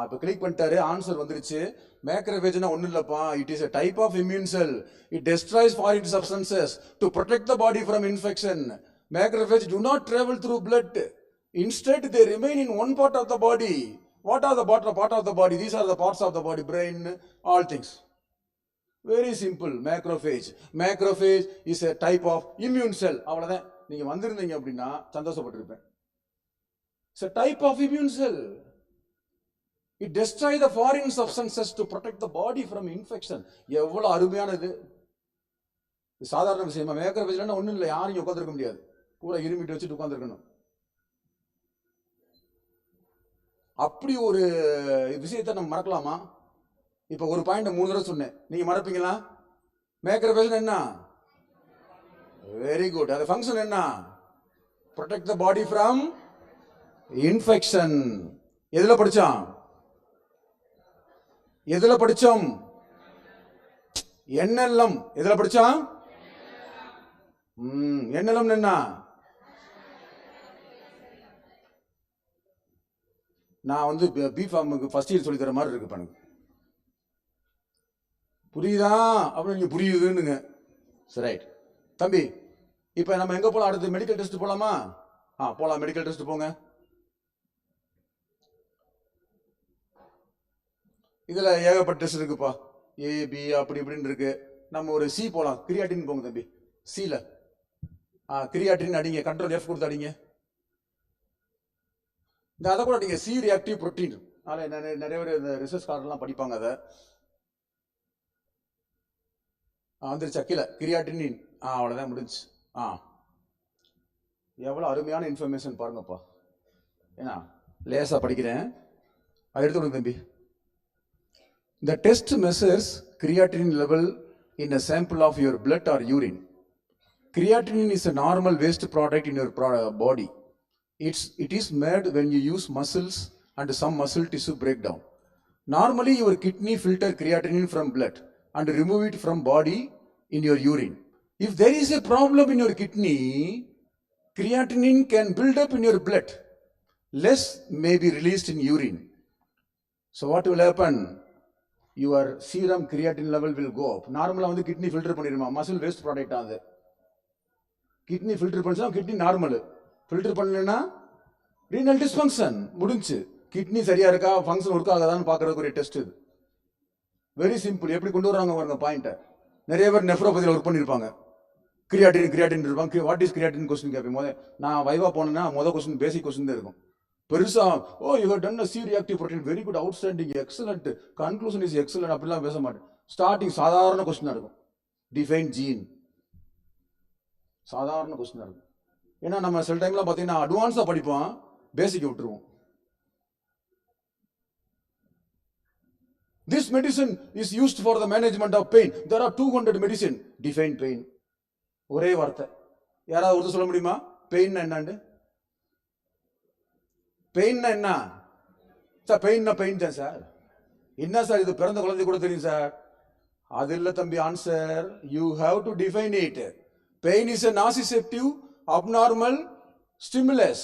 இப்போ கிளிக் பண்ணிட்டாரு, ஆன்சர் வந்துருச்சு. மேக்ரோஃபேஜ்னா ஒன்றும் இல்லைப்பா, it is a type of immune cell. It destroys foreign substances to protect the body from infection. Macrophages do not travel through blood. Instead, they remain in one part of the body. What are the part of the body? These are the parts of the body, brain, all things. Very simple, macrophage. Macrophage is a type of immune cell. அவ்வளோதான். நீங்கள் வந்திருந்தீங்க அப்படின்னா சந்தோஷப்பட்டிருப்பேன். It's a type of immune cell. It destroys the foreign substances to protect the body from infection. எவ்வளோ அருமையானது. சாதாரண விஷயமா? மேக்ரோஃபேஜ்னா ஒன்றும் இல்லை, யாரும் உட்காந்துருக்க முடியாது, பூரா இருமிட்டு வச்சுட்டு உட்காந்துருக்கணும். அப்படி ஒரு விஷயத்தை நம்ம மறக்கலாமா? இப்போ ஒரு பாயிண்ட் 3 தடவை சொன்னேன், நீங்க மறப்பீங்களா? மேக்ரோஃபேஜ் என்ன? Very good. அது ஃபங்க்ஷன் என்ன? Protect the body from infection. எதுல படிச்சோம்? எதுல படிச்சோம்? என்எல்எம். எதுல படிச்சோம்? என்எல்எம் என்ன? நான் வந்து பிஃபார்முக்கு ஃபர்ஸ்ட் இயர் சொல்லி தர மாதிரி இருக்கு பண்ணுங்க. புரியுதா? அப்படின்னு நீங்க புரியுதுன்னுங்க. சரி, ரைட் தம்பி. இப்போ நம்ம எங்க போலாம்? அடுத்து மெடிக்கல் டெஸ்ட் போலாமா? போலாம், மெடிக்கல் டெஸ்ட் போங்க. இதுல ஏகப்பட்ட டெஸ்ட் இருக்குப்பா, ஏபி அப்படி இப்படின்னு இருக்கு. நம்ம ஒரு சி போலாம். கிரியாட்டின் போங்க தம்பி. சில கிரியாட்டின் அடிங்க, கண்ட்ரோல் எஃப் கொடுத்து அடிங்க. இந்த அதை கூட அடிங்க, சி ரியாக்டிவ் புரோட்டீன். நிறைய பேர் இந்த ரிசர்ச் ஸ்காலர்லாம் படிப்பாங்க. அதை வந்துருச்சா கீழே? கிரியாட்டினின். அவ்வளோதான், முடிஞ்சு. எவ்வளோ அருமையான இன்ஃபர்மேஷன் பாருங்கப்பா. ஏன்னா லேசாக படிக்கிறேன், அதை எடுத்துக்கணும் தம்பி. The test measures creatinine level in a sample of your blood or urine. Creatinine is a normal waste product in your body. It is made when you use muscles and some muscle tissue breakdown. Normally, your kidney filter creatinine from blood and remove it from body in your urine. If there is a problem in your kidney, creatinine can build up in your blood. Less may be released in urine. So what will happen? Your serum creatinine level will go up. நார்மலாக வந்து kidney filter பண்ணிடுமா? Muscle waste product அது. Kidney filter பண்ணிச்சா kidney normal, filter பண்ணலன்னா renal dysfunction, முடிஞ்சு. கிட்னி சரியா இருக்கா, ஃபங்க்ஷன் ஒர்க் ஆகாதான்னு பார்க்கறதுக்கு ஒரு டெஸ்ட் இது. Very simple. எப்படி கொண்டு வராங்க பாருங்க பாயிண்ட்டை. நிறைய பேர் நெஃப்ரோபதியில் ஒர்க் பண்ணியிருப்பாங்க. கிரியாட்டின் இருப்பாங்க. வாட் இஸ் கிரியாட்டின் கொஸ்டின் கேட்பேன். நான் வைவா போனேன்னா கொஸ்டின் பேசிக் கொஸ்டின் தான் இருக்கும். பெருசா you have done a C reactive protein, very good, outstanding, excellent, conclusion is excellent, அப்படிலாம் பேச மாட்டேன். ஸ்டார்டிங் சாதாரண கொஸ்டினா இருக்கும். டிஃபைன் ஜீன், சாதாரண கொஸ்டினா இருக்கும். ஏன்னா நம்ம சில டைம்லாம் பார்த்தீங்கன்னா அட்வான்ஸாக படிப்போம், பேசிக் விட்டுருவோம். This medicine is used for the management of pain. There are 200 medicine. Define pain. ஒரே வார்த்தை. யாராவது ஒருத்தர் சொல்ல முடியுமா பெயின் என்னன்னு? பெயின்னா என்ன சார்? பெயின்னா பெயின் தான் சார். என்ன சார் இது? பிறந்த குழந்தை கூட தெரியும் சார். அது இல்லை தம்பி answer. You have to define it. Pain is a nociceptive abnormal stimulus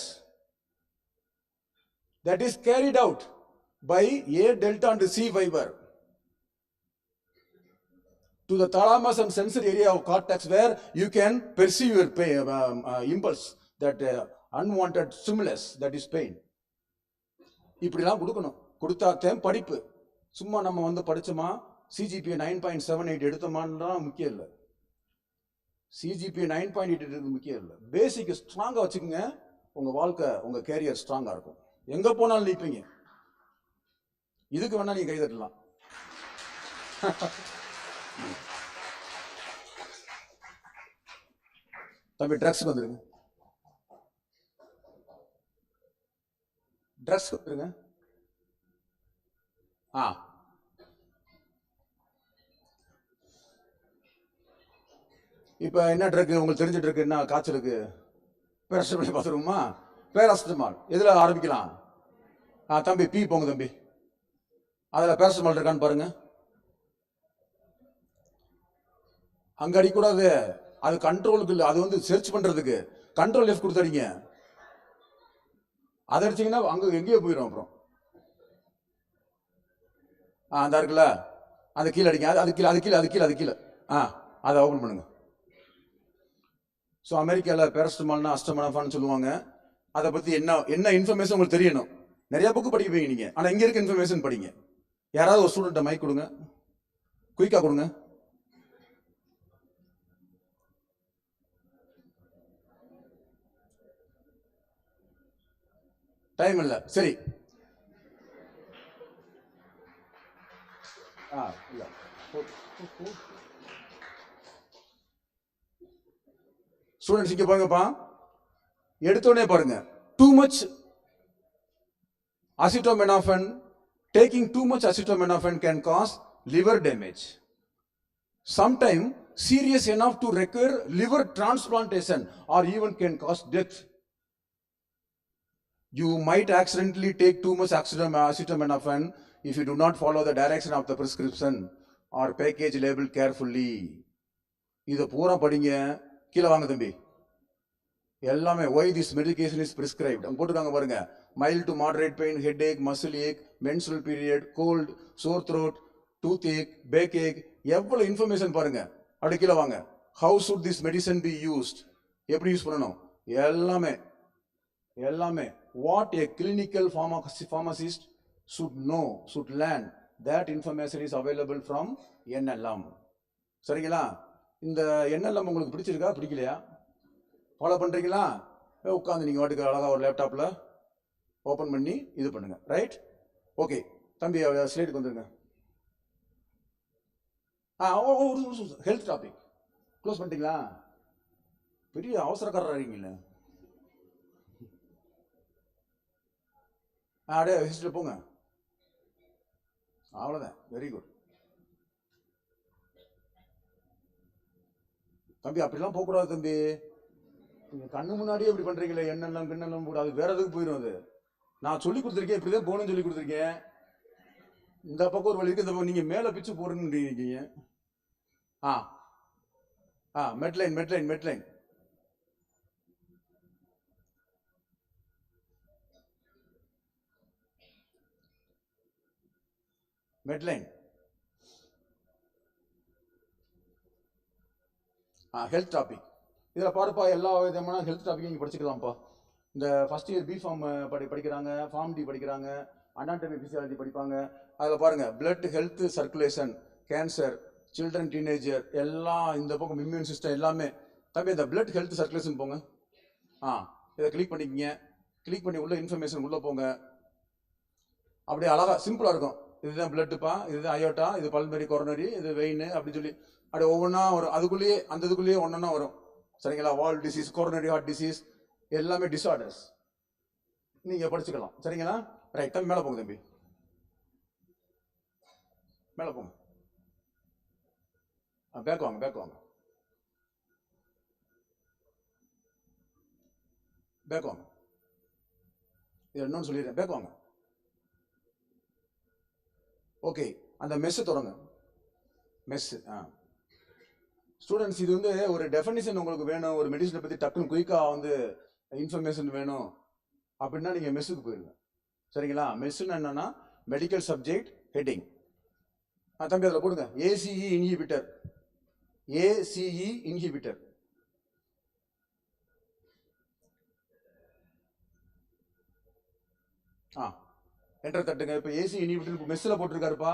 that is carried out by A delta and C fiber to the thalamus and sensory area of cortex, where you can perceive your pain, impulse, that unwanted stimulus, that is pain. இப்படிலாம் கொடுக்கணும். கொடுத்தாத்தேன் படிப்பு. சும்மா நம்ம வந்து படிச்சோமா, CGPA 9.78 எடுத்தோமான்லாம் முக்கியம் இல்லை. CGPA 9.8 எடுக்கிறது முக்கியம் இல்லை. பேசிக் ஸ்ட்ராங்காக வச்சுக்கோங்க, உங்கள் வாழ்க்கை, உங்கள் கேரியர் ஸ்ட்ராங்காக இருக்கும். எங்கே போனாலும் நிற்பீங்க. இதுக்கு வேணால் நீங்கள் கைதட்டலாம். தம்பி ட்ரக்ஸ்க்கு வந்துருங்க. ட்ரக்ஸ்க்கு வந்துருங்க. இப்போ என்ன ட்ரக் உங்களுக்கு தெரிஞ்ச ட்ரக் என்ன? காய்ச்சலுக்கு பேராசிட்டமால் பார்த்துருவோமா? பேராசிட்டமால் எதில் ஆரம்பிக்கலாம்? தம்பி பி போங்க தம்பி. அதில் பேராசிட்டமால் இருக்கான்னு பாருங்க. அங்கே அடிக்கூடாது, அது கண்ட்ரோலுக்கு இல்லை, அது வந்து சர்ச் பண்ணுறதுக்கு. கண்ட்ரோல் எஃப் கொடுத்தடிங்க. அதை அடிச்சிங்கன்னா அங்கே எங்கேயோ போயிடும். அப்புறம் அந்த இருக்குல்ல, அந்த கீழே அடிங்க. அது கீழே, அது கீழே, அது கீழே, அது கீழே. அதை ஓப்பன் பண்ணுங்க. ஸோ அமெரிக்காவில் பேராசிட்டமால்னா அஸ்டமானஃபான்னு சொல்லுவாங்க. அதை பற்றி என்ன இன்ஃபர்மேஷன் உங்களுக்கு தெரியணும். நிறையா புக்கு படிப்பீங்க நீங்கள், ஆனால் இங்கே இருக்க இன்ஃபர்மேஷன் படிங்க. யாராவது ஒரு ஸ்டூடெண்ட்டை மைக் கொடுங்க, குயிக்காக கொடுங்க. டைம் இல்லை. சரி, இல்லை ஸ்டூடெண்ட்ஸ் இங்கே பாருங்கப்பா. எடுத்தோடனே பாருங்க, too much acetaminophen, taking too much acetaminophen can cause liver damage. Sometimes serious enough to require liver transplantation or even can cause death. You might accidentally take too much acetaminophen if you do not follow the direction of the prescription or package label carefully. இதை பூரா படிங்க. கீழே வாங்க தம்பி. எல்லாமே why this medication is prescribed அங்க போட்டுருக்காங்க பாருங்க. mild to moderate pain, headache, muscle ache, menstrual period, cold, sore throat, toothache, backache, எவ்வளவு இன்ஃபர்மேஷன் பாருங்க. அப்படி கீழே வாங்க. how should this medicine be used, எப்படி யூஸ் பண்ணணும், எல்லாமே எல்லாமே. what a clinical pharmacist should know, should learn, that information is available from NLM. சரிங்களா? இந்த NLM உங்களுக்கு பிடிச்சிருக்கா பிடிக்கலையா? ஃபாலோ பண்ணுறீங்களா? உட்காந்து நீங்கள் வாட்டுக்கு அழகாக ஒரு லேப்டாப்பில் ஓப்பன் பண்ணி இது பண்ணுங்க. ரைட்? ஓகே தம்பி, ஸ்லைடுக்கு வந்துருங்க. ஹெல்த் டாபிக் க்ளோஸ் பண்ணிட்டீங்களா? பெரிய அவசரக்காரராக இருக்கீங்களே. அப்படியே ஹிஸ்ட்ரியில் போங்க. அவ்வளோதான். வெரி குட் தம்பி. அப்படிலாம் போகக்கூடாது தம்பி. நீங்கள் கண்ணு முன்னாடியே இப்படி பண்ணுறீங்களே, என்னெல்லாம் பின்னெல்லாம் கூட, அது வேற எதுக்கு போயிடும். அது நான் சொல்லி கொடுத்துருக்கேன், இப்படி தான் போகணும்னு சொல்லி கொடுத்துருக்கேன். இந்த பக்கம் ஒரு வழி இருக்கு, இந்த பக்கம் நீங்கள் மேலே பிச்சு போடுறேன்னு இருக்கீங்க. Medline Medline Medline Medline health topic. இதில் பாருப்பா, எல்லா விதமான ஹெல்த் டாபிக்கும் இங்கே படிச்சுக்கலாம்ப்பா. இந்த ஃபஸ்ட் இயர் பிஃபார்ம் படிக்கிறாங்க, ஃபார்ம் டி படிக்கிறாங்க, அனாட்டமி ஃபிசியாலஜி படிப்பாங்க. அதில் பாருங்கள், blood health, circulation, cancer, children, teenager, எல்லாம் இந்த பக்கம் இம்யூன் சிஸ்டம் எல்லாமே. தம்பி இந்த பிளட் ஹெல்த் சர்க்குலேஷன் போங்க. இதை கிளிக் பண்ணிக்கிங்க. கிளிக் பண்ணி உள்ள இன்ஃபர்மேஷன் உள்ளே போங்க. அப்படியே அழகாக சிம்பிளாக இருக்கும். இதுதான் பிளட்டுப்பா, இதுதான் அயோட்டா, இது பல்மரி, கொரோனரி, இது வெயின் அப்படின்னு சொல்லி அப்படியே ஒவ்வொன்றா வரும். அதுக்குள்ளேயே அந்த இதுக்குள்ளேயே ஒன்றா வரும். சரிங்களா? வால் டிசீஸ், கொரோனரி ஹார்ட் டிசீஸ், எல்லாமே டிஸார்டர்ஸ் நீங்கள் படிச்சுக்கலாம். சரிங்களா? ரைட் தம்பி, மேலே போங்க தம்பி, மேலே போங்க. பேக் வாங்க, பேக் வாங்க, பேக் வாங்க. இது இன்னொன்று சொல்லிடுறேன், பேக் வாங்க. ஓகே, அந்த மெஸ்ஸு தொடங்க. மெஸ்ஸு ஸ்டூடெண்ட்ஸ், இது வந்து ஒரு டெஃபினிஷன் உங்களுக்கு வேணும். ஒரு மெடிசனை பற்றி டக்குன்னு குயிக்காக வந்து இன்ஃபர்மேஷன் வேணும் அப்படின்னா நீங்கள் மெஸ்ஸுக்கு போயிருங்க. சரிங்களா? மெஸ்ஸுன்னு என்னன்னா மெடிக்கல் சப்ஜெக்ட் ஹெட்டிங். தம்பி அதில் போடுங்க ACE inhibitor. ACE inhibitor. Enter தட்டுங்க. இப்போ ஏசி இன்ஹிபிட்டர் மெஸ்ஸில் போட்டிருக்காருப்பா.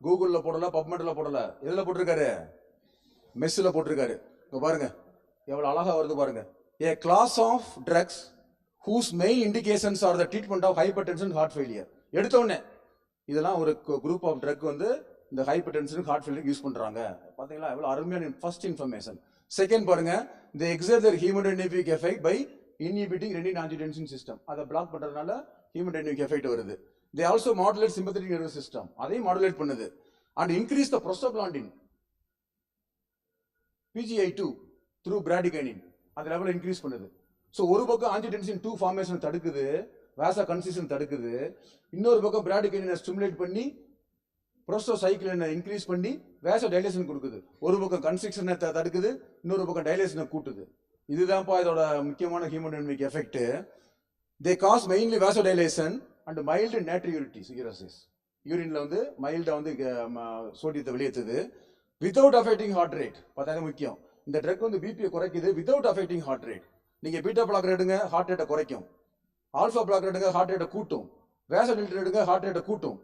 கூகுளில் போடல, பப்மெட்டில் போடல, எதில் போட்டிருக்காரு? மெஸ்ஸில் போட்டிருக்காரு. இப்போ பாருங்க எவ்வளோ அழகாக வருது பாருங்க. A class of drugs whose main indications are the treatment of hypertension and heart failure. எடுத்தோடனே இதெல்லாம் ஒரு குரூப் ஆஃப் ட்ரக் வந்து இந்த ஹைப்பர்டென்ஷன் ஹார்ட் ஃபெயிலியர் யூஸ் பண்றாங்க. பாத்தீங்களா எவ்வளவு அருமையான ஃபர்ஸ்ட் இன்ஃபர்மேஷன். செகண்ட் பாருங்க, they exert their hemodynamic effect by inhibiting renin angiotensin system. அதை பிளாக் பண்றதுனால hemodynamic effect வருது. They also modulate sympathetic nervous system. அதையும் மாடுலேட் பண்ணுது. And increase the prostaglandin PGI2 through bradykinin. அந்த லெவல் இன்க்ரீஸ் பண்ணுது. So ஒரு பக்கம் ஆஞ்சியோடென்சின் 2 ஃபார்மேஷன் தடுக்குது, வாசா கன்சிஷன் தடுக்குது. இன்னொரு பக்கம் பிராடிகைனினை ஸ்டிமுலேட் பண்ணி புரோஸ்டோசைக்ளினை இன்க்ரீஸ் பண்ணி வாசோ டைலேஷன் கொடுக்குது. ஒரு பக்கம் கன்ஸ்ட்ரக்ஷனை தடுக்குது, இன்னொரு பக்கம் டைலேஷனை கூட்டுது. இதுதான்ப்பா இதோட முக்கியமான hemodynamic effect. They cause mainly vasodilation and mild natriuresis cirrhosis. யூரின்ல வந்து மைல்டா வந்து சோடியத்தை வெளியேற்றுது. Without affecting heart rate. பார்த்தா முக்கியம். இந்த ட்ரக் வந்து பிபியை குறைக்குது வித்தவுட் அஃபெக்டிங் ஹார்ட் ரேட். நீங்க பீட்டா பிளாக் எடுங்க, ஹார்ட் ரேட்டை குறைக்கும். ஆல்ஃபா பிளாக் எடுங்க, ஹார்ட் ரேட்டை கூட்டும். வேசோடில்டர் எடுங்க, ஹார்ட் ரேட்டை கூட்டும்.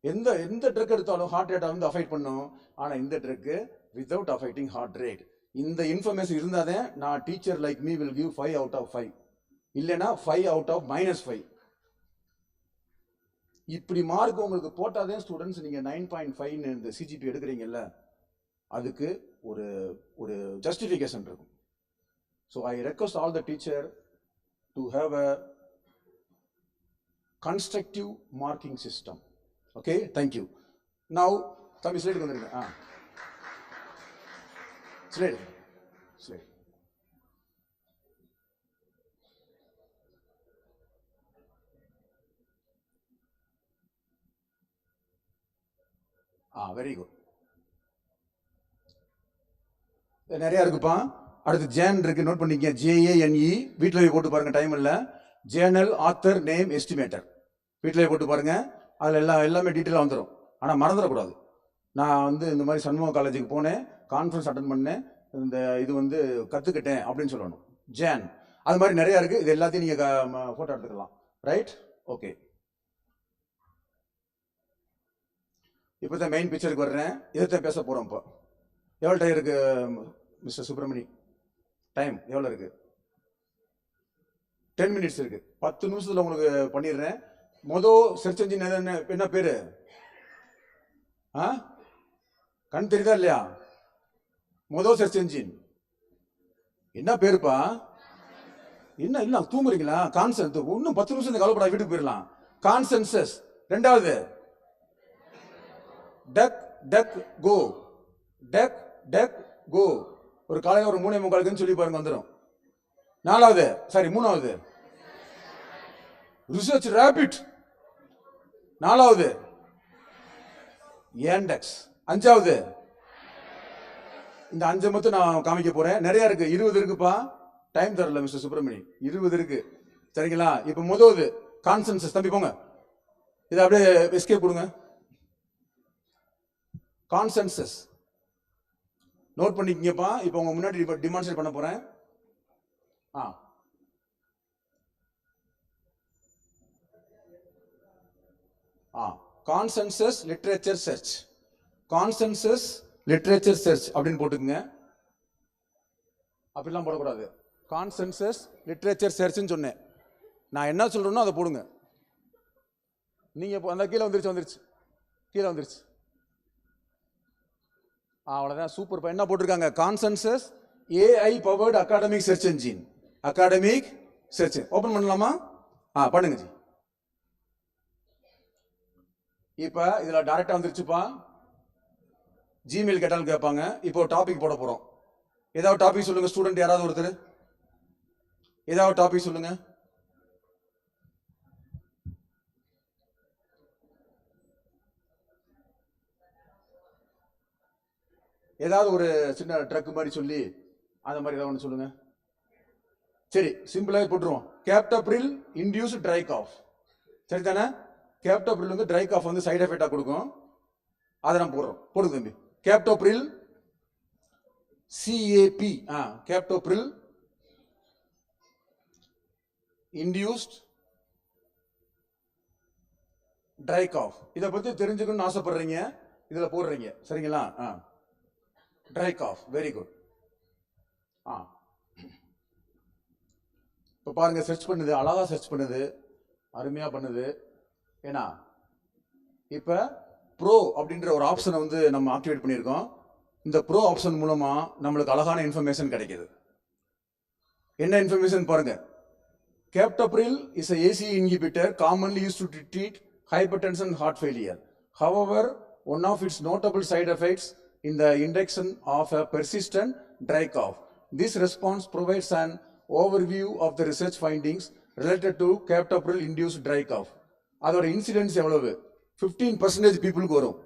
எந்த ட்ரக் எடுத்தாலும் ஹார்ட் ரேட்டை வந்து அஃபெக்ட் பண்ணும். ஆனா இந்த drug without affecting heart rate. இந்த இன்ஃபர்மேஷன் இருந்தாதே நான் teacher like me will give 5 out of 5, இல்லைன்னா 5 out of -5. இப்படி மார்க் உங்களுக்கு போட்டாதே ஸ்டூடெண்ட்ஸ் நீங்க 9.5 இந்த சிஜிபி எடுக்கிறீங்கல்ல, அதுக்கு ஒரு ஒரு ஜஸ்டிஃபிகேஷன் இருக்கும். So I request all the teacher to have a constructive marking system. Okay, thank you. Now தம்பி ஸ்லைடுக்கு வந்துருங்க. Slide very good. நிறைய இருக்குப்பா. அடுத்து ஜேன் இருக்கு, நோட் பண்ணிக்க. JANE வீட்டில் போய் போட்டு பாருங்க, டைம் இல்லை. ஜேர்னல் ஆத்தர் நேம் எஸ்டிமேட்டர் வீட்டில் போட்டு பாருங்க. அதில் எல்லாமே டீட்டெயிலாக வந்துடும். ஆனால் மறந்துடக்கூடாது. நான் வந்து இந்த மாதிரி சண்முக காலேஜுக்கு போனேன், கான்ஃபரன்ஸ் அட்டன் பண்ணேன், இந்த இது வந்து கற்றுக்கிட்டேன் அப்படின்னு சொல்லணும். ஜேன் அது மாதிரி நிறையா இருக்குது. இது எல்லாத்தையும் நீங்கள் ஃபோட்டோ எடுத்துக்கலாம். Right, okay. இப்போ தான் மெயின் பிக்சருக்கு வர்றேன். இதைத்தான் பேச போகிறோம். இப்போ எவ்வளோ டைம் இருக்கு மிஸ்டர் சுப்பிரமணி? டைம் எவ்வளோ இருக்கு? 10 minutes இருக்கு. 10 நிமிஷத்துல உங்களுக்கு பண்ணிடுறேன். மொதல் சர்ச் என்ஜின் என்ன பேரு? கண் தெரியுதா இல்லையா? மொதல் சர்ச் என்ஜின் என்ன பேருப்பா? என்ன இல்லை தூங்குறீங்களா? கான்சென்ட். இன்னும் 10 நிமிஷம் கவலைப்படாத, வீட்டுக்கு போயிடலாம். கான்சென்சஸ். ரெண்டாவது டக் டக் கோ. டக் டக் கோ ஒரு காலையில் ஒரு 3:45 சொல்லி பாருங்க, வந்துடும். மூணாவது ரிசர்ச் ரேபிட். நாலாவது ஏண்டெக்ஸ். அஞ்சாவது இந்த 5 மட்டும் நான் காமிக்க போறேன். நிறைய இருக்கு, 20 இருக்குப்பா. டைம் தரல மிஸ்டர் சுப்பிரமணி, 20 இருக்கு. சரிங்களா? இப்ப முதல்வது கான்சென்சஸ். தம்பி போங்க, இதை அப்படியே எஸ்கேப் கொடுங்க. கான்சென்சஸ் நோட் பண்ணிக்கங்கப்பா. இப்போ உங்க முன்னாடி டிமான்ஸ்ட்ரேட் பண்ண போறேன். Consensus literature search. Consensus literature search அப்படின்னு போட்டுக்குங்க. அப்படிலாம் போடக்கூடாது. கான்சென்சஸ் லிட்ரேச்சர் சர்ச்னு சொன்னேன். நான் என்ன சொல்றேனோ அதை போடுங்க. நீங்க அந்த கீழே வந்துருச்சு. அவ்வளோதான், சூப்பர். என்ன போட்டிருக்காங்க? Consensus AI powered academic search engine. Academic search open பண்ணலாமா? பண்ணுங்க ஜி. இப்போ இதில் டைரக்டாக வந்துருச்சுப்பா. ஜிமெயில் கேட்டாலும் கேட்பாங்க. இப்போ டாபிக் போட போகிறோம். ஏதாவது டாபிக் சொல்லுங்க ஸ்டூடெண்ட். யாராவது ஒருத்தர் ஏதாவது டாபிக் சொல்லுங்க. ஏதாவது ஒரு சின்ன ட்ரக் மாதிரி சொல்லி அந்த மாதிரி ஏதாவது ஒன்று சொல்லுங்க. சரி, சிம்பிளாக போட்டுருவோம். Captopril induce dry cough. சரி தானே? கேப்டப்ரில் வந்து ட்ரை காஃப் வந்து சைடு எஃபெக்டாக கொடுக்கும். அதை நம்ம போடுங்க தம்பி. Captopril CAP. Captopril induced dry cough. இதை பற்றி தெரிஞ்சுக்கணும்னு ஆசைப்படுறீங்க, இதில் போடுறீங்க. சரிங்களா? Dry cough, very good. இப்போ இப்போ பாருங்கள், சர்ச் பண்ணுது, அழகாக சர்ச் பண்ணுது, அருமையாக பண்ணுது. ஏன்னா இப்போ ப்ரோ அப்படின்ற ஒரு ஆப்ஷனை வந்து நம்ம ஆக்டிவேட் பண்ணியிருக்கோம். இந்த ப்ரோ ஆப்ஷன் மூலமாக நம்மளுக்கு அழகான இன்ஃபர்மேஷன் கிடைக்கிது. என்ன இன்ஃபர்மேஷன் பாருங்க. Captopril is a ACE inhibitor commonly used to treat hypertension and heart failure. However, one of its notable side effects in the induction of a persistent dry cough. This response provides an overview of the research findings related to captopril induced dry cough. அதோட incidence எவ்வளவு? 15% பீப்புளுக்கு வரும்.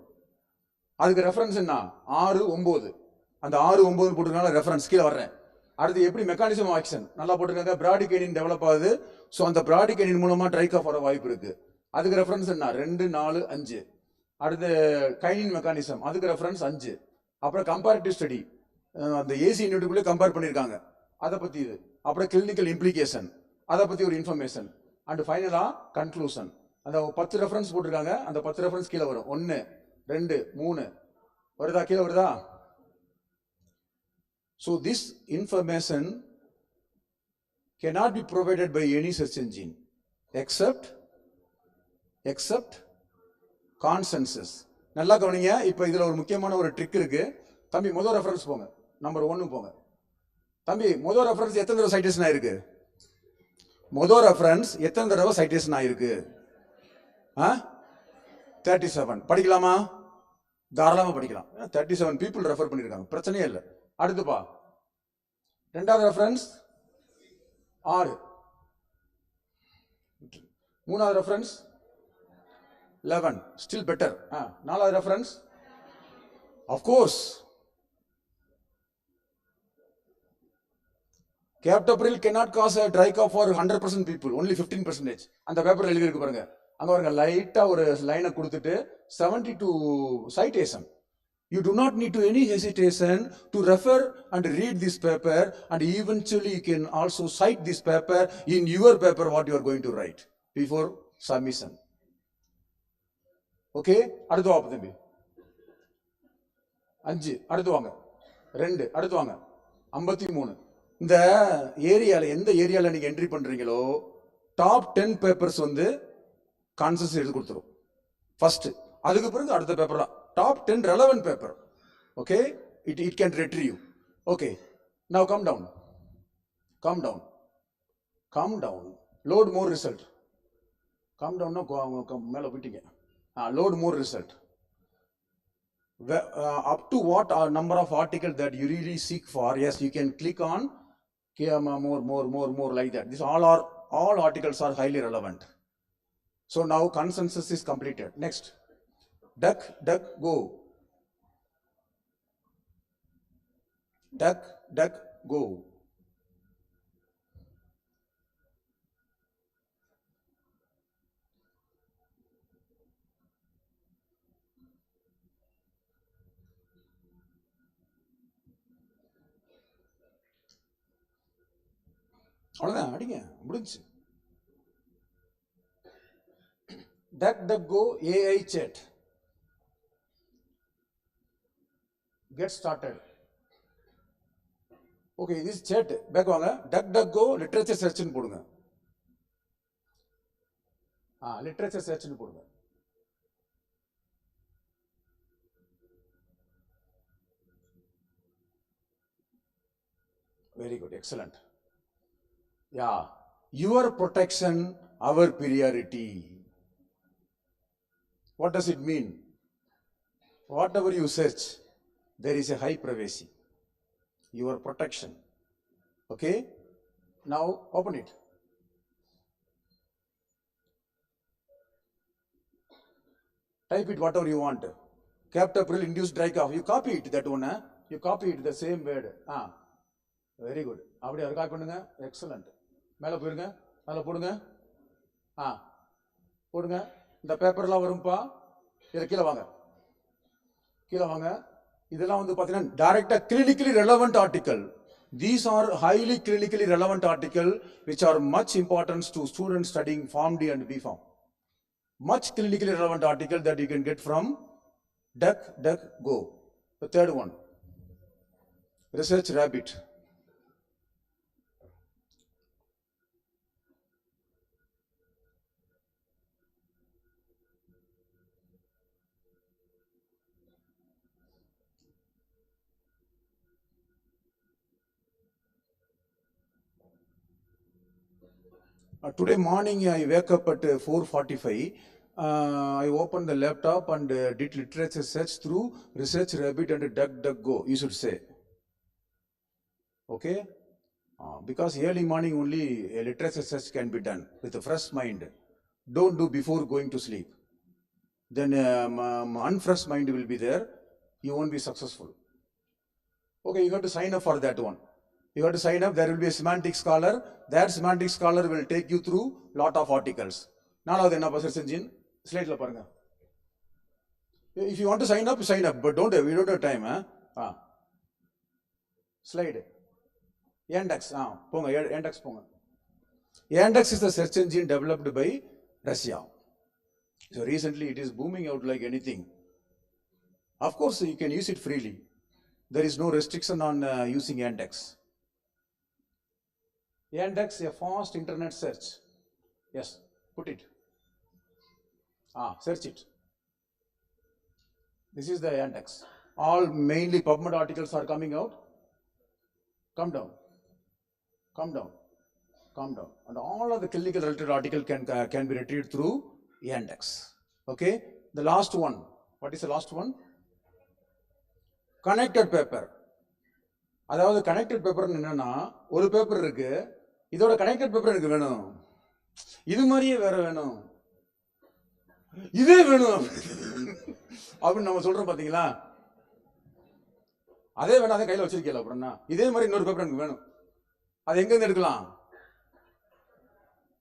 அதுக்கு reference என்ன? 6-9. அந்த 6-9 போட்டுருக்கனால reference கீழே வர்றேன். அடுத்து எப்படி மெக்கானிசம் ஆஃப் ஆக்ஷன் நல்லா போட்டிருக்காங்க. பிராடிகைனின் டெவலப் ஆகுது. ஸோ அந்த பிராடிகைனின் மூலமாக ட்ரை காஃப் வர வாய்ப்பு இருக்கு. அதுக்கு ரெஃபரன்ஸ் என்ன? 2, 4, 5. அடுத்து கைனின் மெக்கானிசம், அதுக்கு ரெஃபரன்ஸ் 5. அப்புறம் கம்பேரிட்டிவ் ஸ்டடி, அந்த ஏசி யூனிட்டுக்குள்ளே கம்பேர் பண்ணியிருக்காங்க, அதை பற்றி இது. அப்புறம் கிளினிக்கல் இம்ப்ளிகேஷன், அதை பற்றி ஒரு இன்ஃபர்மேஷன். அண்ட் ஃபைனலாக கன்க்ளூஷன். அந்த 10 ரெஃபரன்ஸ் போட்டிருக்காங்க. அந்த 10 ரெஃபரன்ஸ் கீழே வரும். 1, 2, 3 வருதா? கீழே வருதா? So this information cannot be provided by any search engine except consensus. நல்லா கவனிங்க. இப்போ இதில் ஒரு முக்கியமான ஒரு ட்ரிக் இருக்கு. தம்பி முதல் ரெஃபரன்ஸ் போங்க, நம்பர் 1 போங்க. தம்பி முதல் ரெஃபரன்ஸ் எத்தனை தடவை சைட்டேஷன் ஆயிருக்கு? முதல் ரெஃபரன்ஸ் எத்தனை தடவை சைட்டேஷன் ஆயிருக்கு? 37. படிக்கலாமா? தாராளமாக படிக்கலாம். 37 பீப்புள் ரெஃபர் பண்ணியிருக்காங்க, பிரச்சனையே இல்லை. அடுத்துப்பா ரெண்டாவது ரெஃபரன்ஸ் 6. மூணாவது ரெஃபரன்ஸ் 11, ஸ்டில் பெட்டர். நாலாவது reference of course captopril cannot cause a dry cough for 100% people, only 15%. அந்த பேப்பர் எழுதி இருக்கு பாருங்க. அங்க பாருங்க, லைட்டா ஒரு லைனை கொடுத்துட்டு 72 citation. You do not need to any hesitation to refer and read this paper, and eventually you can also cite this paper in your paper what you are going to write before submission. Okay? அடுத்து வாங்க தம்பி. 5 அடுத்து வாங்க. 2 அடுத்து வாங்க. 53. இந்த ஏரியால எந்த ஏரியால நீங்க என்ட்ரி பண்றீங்களோ டாப் 10 பேப்பர்ஸ் வந்து கான்சென்சஸ் எழுதி கொடுத்துரும் ஃபர்ஸ்ட். அதுக்கு பிறகு அடுத்த பேப்பர் தான் top 10 relevant paper. Okay, it can retrieve. Okay, now come down, load more result. Come down. மேல போயிட்டீங்க. Load more result. Up to what number of articles that you really seek for, yes, you can click on more like that. All articles are highly relevant. So now consensus is completed. Next, duck go. Duck go. அவ்வளோதான், அடிங்க, முடிஞ்சு. duck go AI chat. Get started. Okay, this chat back வாங்க. duck go literature சர்ச்னு போடுங்க. Literature சர்ச்னு போடுங்க. Very good, excellent. Yeah, your protection, our priority. What does it mean? Whatever you search, there is a high privacy. Your protection. Okay? Now open it. Type it whatever you want. Captopril induced dry cough. You copy it, that one. You copy it, the same word. Very good. அப்படியே ஒரு copy பண்ணுங்க. Excellent. மேலே போயிருங்க. மேலே போடுங்க. போடுங்க. இந்த பேப்பர்லாம் வரும்பா. இதில் கீழே வாங்க. இதெல்லாம் வந்து பார்த்தீங்கன்னா டைரக்டாக clinically relevant article. These are highly clinically relevant article which are much importance to students studying Form D and B Form. Much clinically relevant article that you can get from duck go. The third one, Research Rabbit. Today morning I wake up at 4:45. I opened the laptop and did literature search through Research Rabbit and DuckDuckGo, you should say. Okay? Because early morning only a literature search can be done with a fresh mind. Don't do before going to sleep. Then unfresh mind will be there. You won't be successful. Okay, you have to sign up for that one. You have to sign up. There will be a semantic scholar. That semantic scholar will take you through lot of articles. Now, search engine. Slide la paranga. If you want to sign up, but we don't have time. Slide. Yandex. Yandex. Yandex is the search engine developed by Russia. So recently it is booming out like anything. Of course, you can use it freely. There is no restriction on using Yandex. Yandex, a fast internet search. Yes, put it. Search it. This is the Yandex. All mainly PubMed articles are coming out. Come down. Come down. Come down. And all of the clinical related article can be retrieved through Yandex. Okay. The last one. What is the last one? Connected paper. அதாவது connected பேப்பர்னு என்னன்னா ஒரு paper இருக்கு, இதோட connected paper எனக்கு வேணும், இது மாதிரியே வேற வேணும், இதே வேணும் அப்படின்னு நம்ம சொல்றோம் பாத்தீங்களா? அதே வேணும், அதே கையில வச்சிருக்கீங்களா? அப்படின்னா இதே மாதிரி இன்னொரு பேப்பர் எனக்கு வேணும். அது எங்க இருந்து எடுக்கலாம்?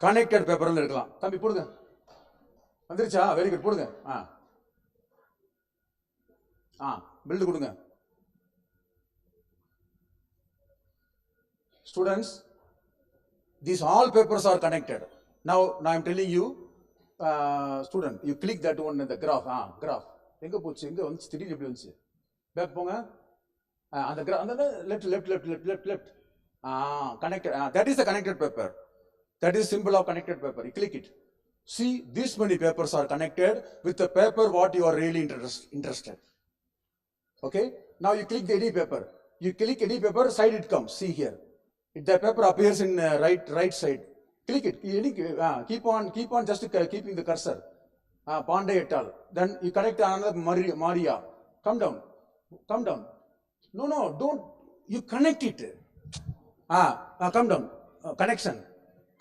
கனெக்டட் பேப்பர்ல எடுக்கலாம். தம்பி போடுங்க. வந்துருச்சா? வெரி குட், போடுங்க. பில்டு கொடுங்க. Students, these all papers are connected. Now I am telling you, student, you click that one in the graph. Graph. எங்க போச்சு? எங்க வந்து திடீர்னு எப்படி வந்துச்சு? பேக் போங்க. அந்த அந்த left. Connected. That is the connected paper. That is symbol of connected paper. You click it. See, these many papers are connected with the paper what you are really interested. Okay. Now you click the any paper. You click any paper, side it comes. See here. If the paper appears in right side, click it. Keep on just keeping the cursor. Pandey et al. Then you connect another Maria. Come down. No, don't. You connect it. Come down. Connection.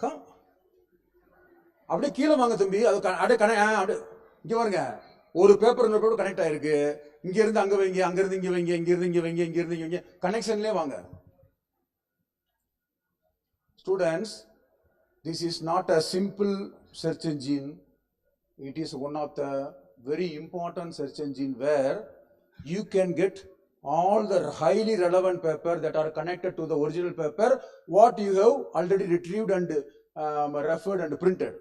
Come. அப்படியே கீழே வாங்க தம்பி. அது அப்படியே இங்க பாருங்க. ஒரு paper இன்னொரு பேப்பர் கனெக்ட் ஆயிருக்கு. இங்க இருந்து அங்க வைங்க, அங்க இருந்து இங்க வைங்க, இங்க இருந்து இங்க வைங்க, இங்க இருந்து இங்க வைங்க. கனெக்ஷன்லயே வாங்க. Students, this is not a simple search engine. It is one of the very important search engine where you can get all the highly relevant paper that are connected to the original paper what you have already retrieved and referred and printed.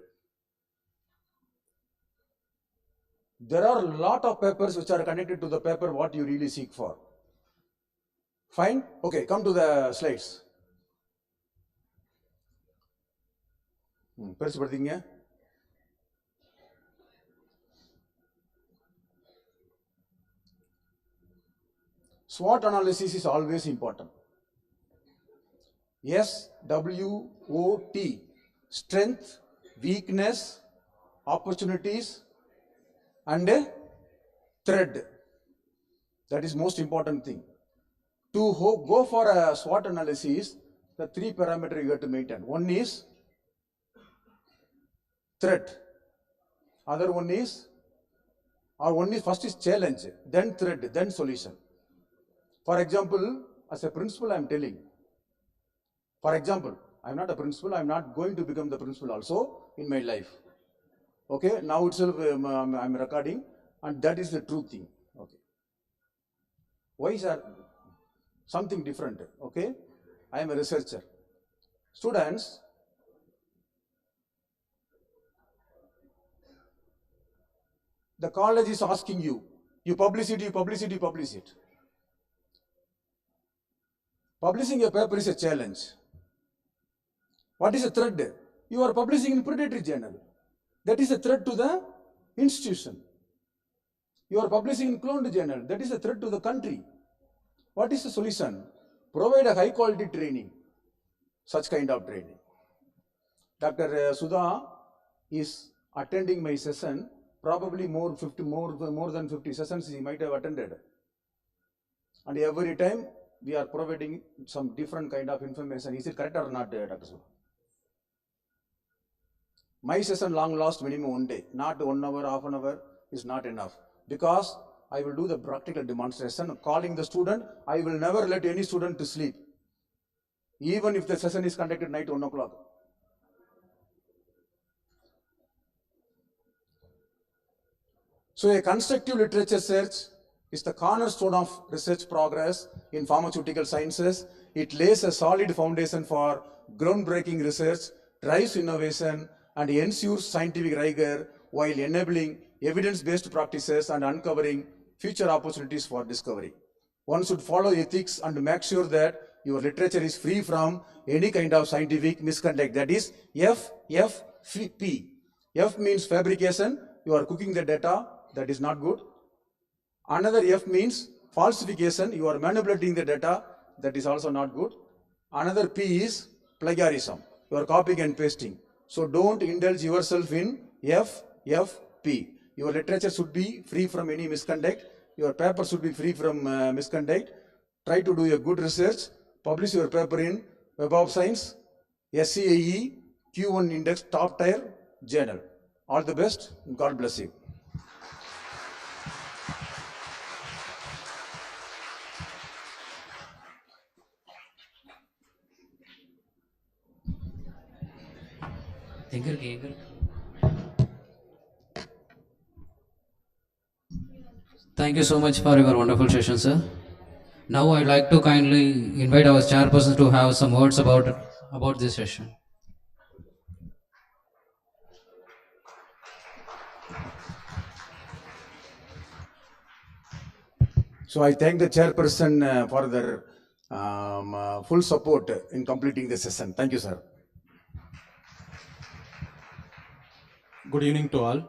There are a lot of papers which are connected to the paper what you really seek for. Fine? Okay, come to the slides. பெருசு படுத்தீங்க. SWOT analysis is always important. SWOT, strength, weakness, opportunities and threat. That is most important thing. To go for a SWOT analysis, the 3 parameters you have to maintain. One is threat, other one is first is challenge, then threat, then solution. For example, as a principal I am telling, for example, I am not a principal, I am not going to become the principal also in my life. Okay, now itself I am recording and that is the true thing. Okay, why is that something different? Okay, I am a researcher. Students, the college is asking you, you publish it. Publishing a paper is a challenge. What is a threat? You are publishing in predatory journal. That is a threat to the institution. You are publishing in cloned journal. That is a threat to the country. What is the solution? Provide a high quality training. Such kind of training. Dr. Sudha is attending my session, probably more than 50 sessions he might have attended. And every time we are providing some different kind of information. Is it correct or not, Dr. Sudha? My session long last minimum 1 day, not 1 hour, half an hour is not enough. Because I will do the practical demonstration, calling the student. I will never let any student to sleep, even if the session is conducted night 1 o'clock. So a constructive literature search is the cornerstone of research progress in pharmaceutical sciences. It lays a solid foundation for groundbreaking research, drives innovation, and ensures scientific rigor while enabling evidence-based practices and uncovering future opportunities for discovery. One should follow ethics and make sure that your literature is free from any kind of scientific misconduct. That is FFP. F means fabrication. You are cooking the data. That is not good. Another F means falsification. You are manipulating the data. That is also not good. Another P is plagiarism. You are copying and pasting. So don't indulge yourself in FFP. Your literature should be free from any misconduct. Your paper should be free from misconduct. Try to do a good research. Publish your paper in Web of Science, SCAE, Q1 Index, top tier journal. All the best. God bless you. Thank you so much for your wonderful session, sir. Now I'd like to kindly invite our chairperson to have some words about this session. So I thank the chairperson for their full support in completing the session. Thank you, sir. Good evening to all.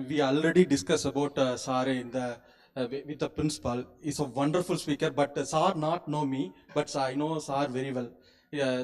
We already discussed about Sare in the with the principal. He's a wonderful speaker, but Sar not know me, but I know Sar very well.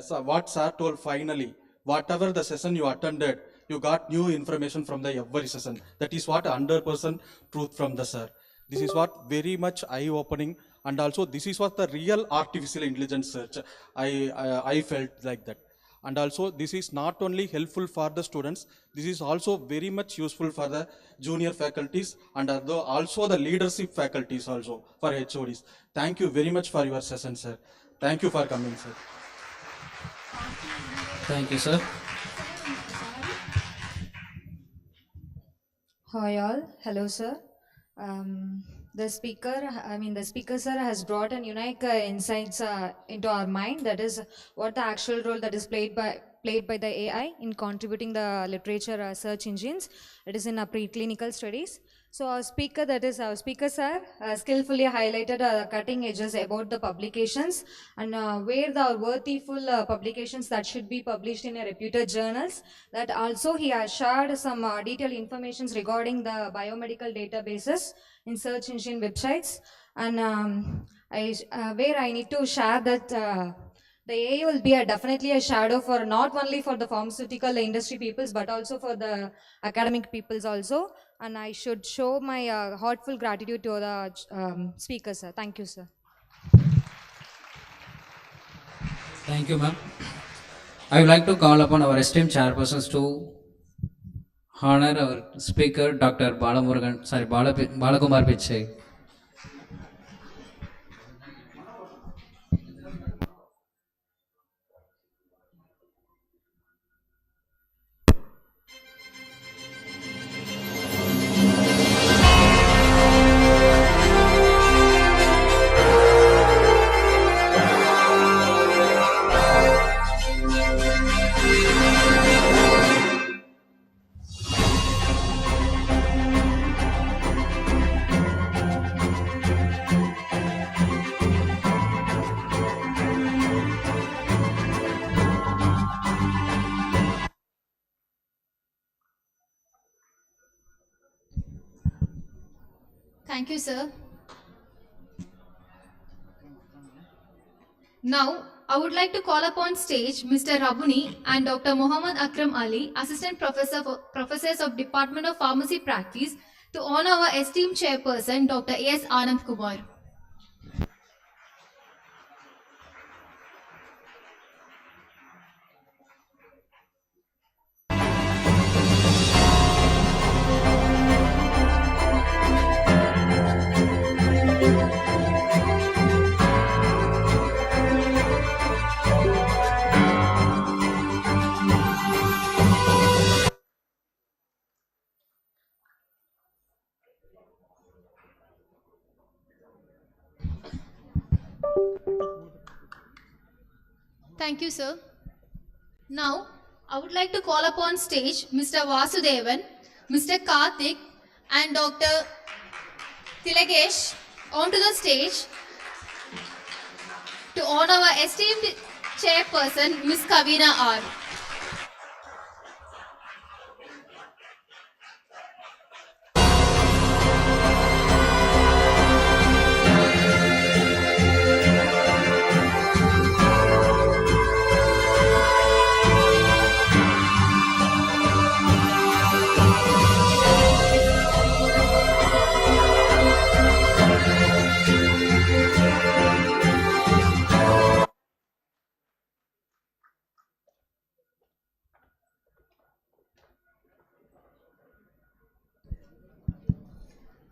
So what Sar told finally, whatever the session you attended, you got new information from the every session. That is what 100% truth from the Sir. This is what very much eye-opening, and also this is what the real artificial intelligence search. I felt like that. And also this is not only helpful for the students, this is also very much useful for the junior faculties and also the leadership faculties also for HODs. Thank you very much for your session, sir. Thank you for coming, sir. Thank you, sir. Hi all, hello sir. The speaker sir has brought an unique insights into our mind, that is what the actual role that is played by the AI in contributing the literature search engines. It is in preclinical studies. So our speaker sir skillfully highlighted cutting edges about the publications and where the worthyful publications that should be published in a reputed journals. That also he has shared some detailed informations regarding the biomedical databases in search engine websites, and where I need to share that the AI will be definitely a shadow for not only for the pharmaceutical industry peoples but also for the academic peoples also, and I should show my heartful gratitude to the speaker, sir. Thank you, sir. Thank you, ma'am. I would like to call upon our esteemed chairpersons to honor our speaker, Dr. Balakumar Pichai. Thank you, sir. Now, I would like to call upon stage Mr. Rabuni and Dr. Muhammad Akram Ali, Assistant Professors of Department of Pharmacy Practice, to honor our esteemed chairperson, Dr. A.S. Anand Kumar. Thank you, sir. Now, I would like to call upon stage Mr. Vasudevan, Mr. Karthik, and Dr. Tilakesh onto the stage to honor our esteemed chairperson, Ms. Kavina R.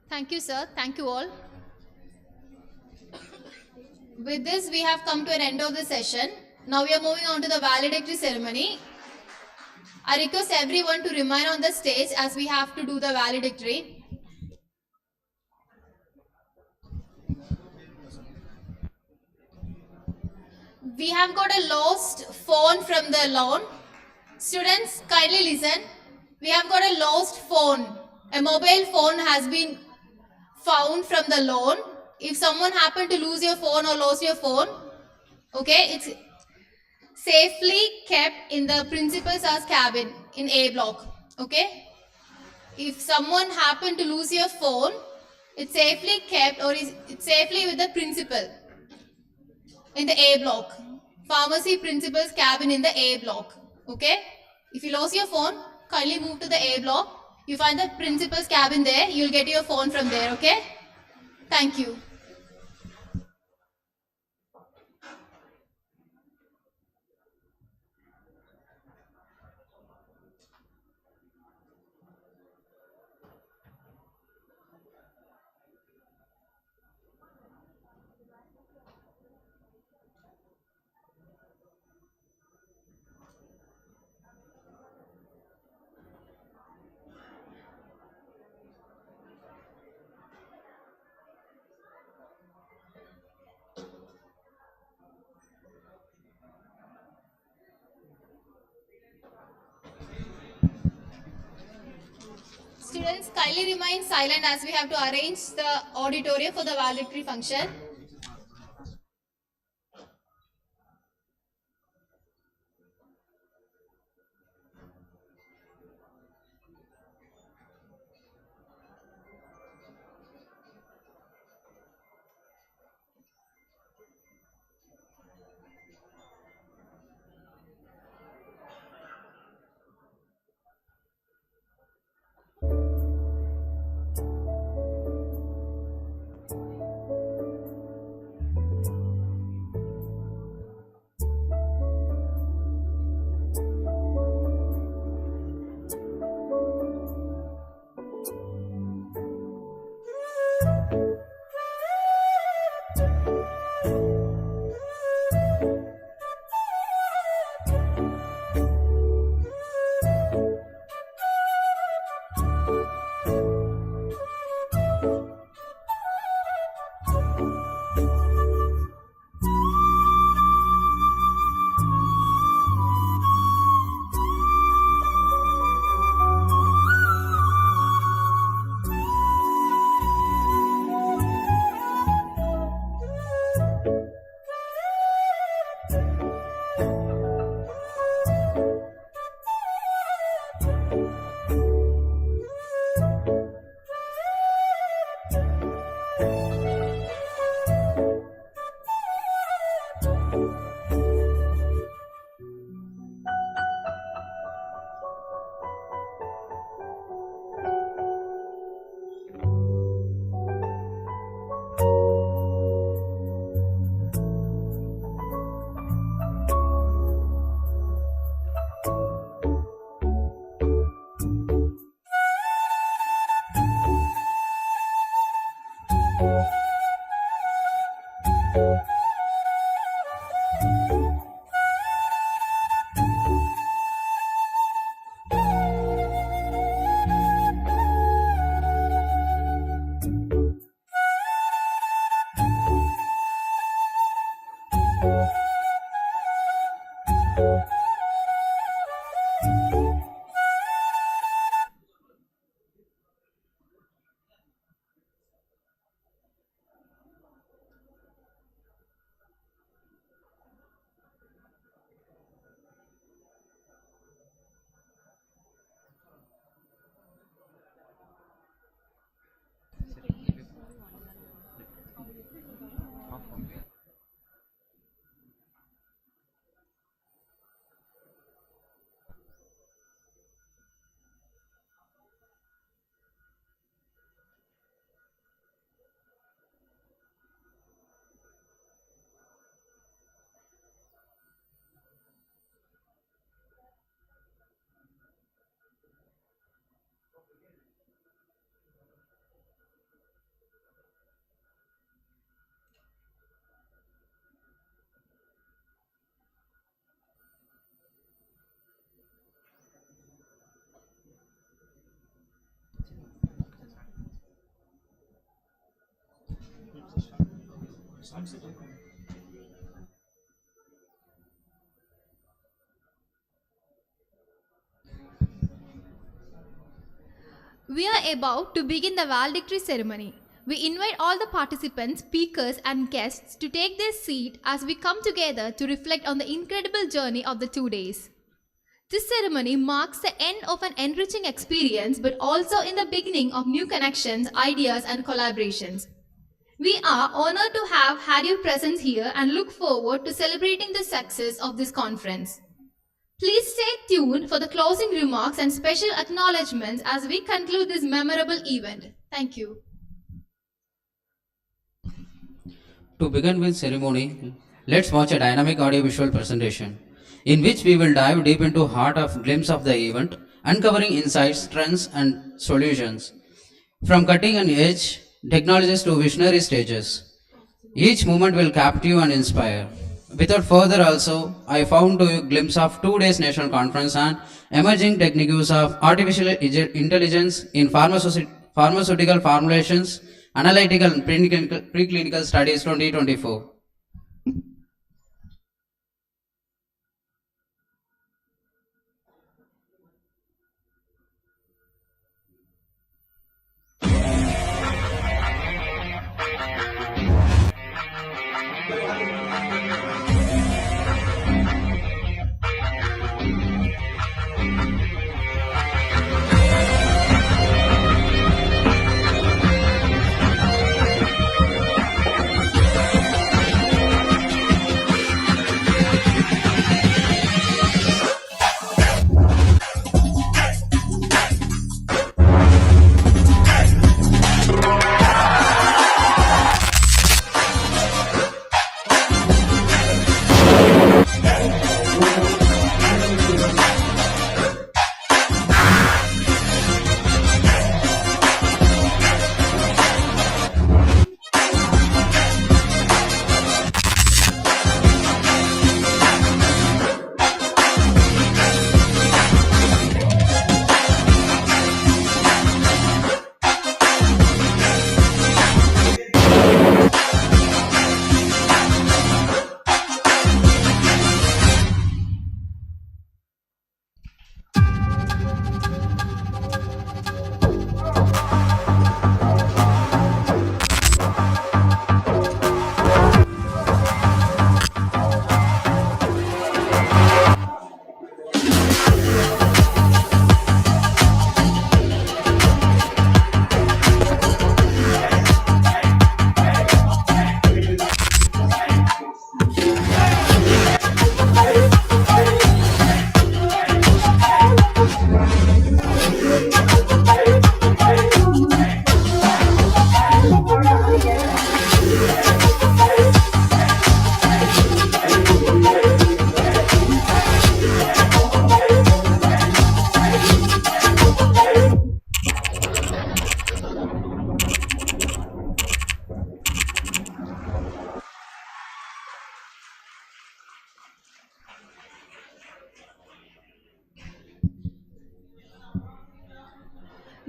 Thank you, sir. Thank you all. With this, we have come to an end of the session. Now we are moving on to the valedictory ceremony. I request everyone to remain on the stage as we have to do the valedictory. We have got a lost phone from the lawn. Students, kindly listen. We have got a lost phone. A mobile phone has been found from the lawn. If someone happened to lose your phone or lost your phone, okay, it's safely kept in the principal's cabin in A block. Okay. If someone happened to lose your phone, it's safely kept or it's safely with the principal in the A block. Pharmacy principal's cabin in the A block. Okay. If you lost your phone, kindly move to the A block. You find the principal's cabin there. You'll get your phone from there. Okay. Thank you. Students, kindly remain silent as we have to arrange the auditorium for the valedictory function. We are about to begin the valedictory ceremony. We invite all the participants, speakers, and guests to take their seat as we come together to reflect on the incredible journey of the 2 days. This ceremony marks the end of an enriching experience, but also in the beginning of new connections, ideas, and collaborations. We are honored to have had your presence here and look forward to celebrating the success of this conference. Please stay tuned for the closing remarks and special acknowledgements as we conclude this memorable event. Thank you. To begin with ceremony, let's watch a dynamic audiovisual presentation in which we will dive deep into heart of glimpse of the event, uncovering insights, trends, and solutions from cutting edge technologies to visionary stages. Each moment will captivate and inspire. Without further also, I found a glimpse of 2 days national conference on emerging techniques of artificial intelligence in pharmaceutical formulations, analytical and preclinical studies 2024.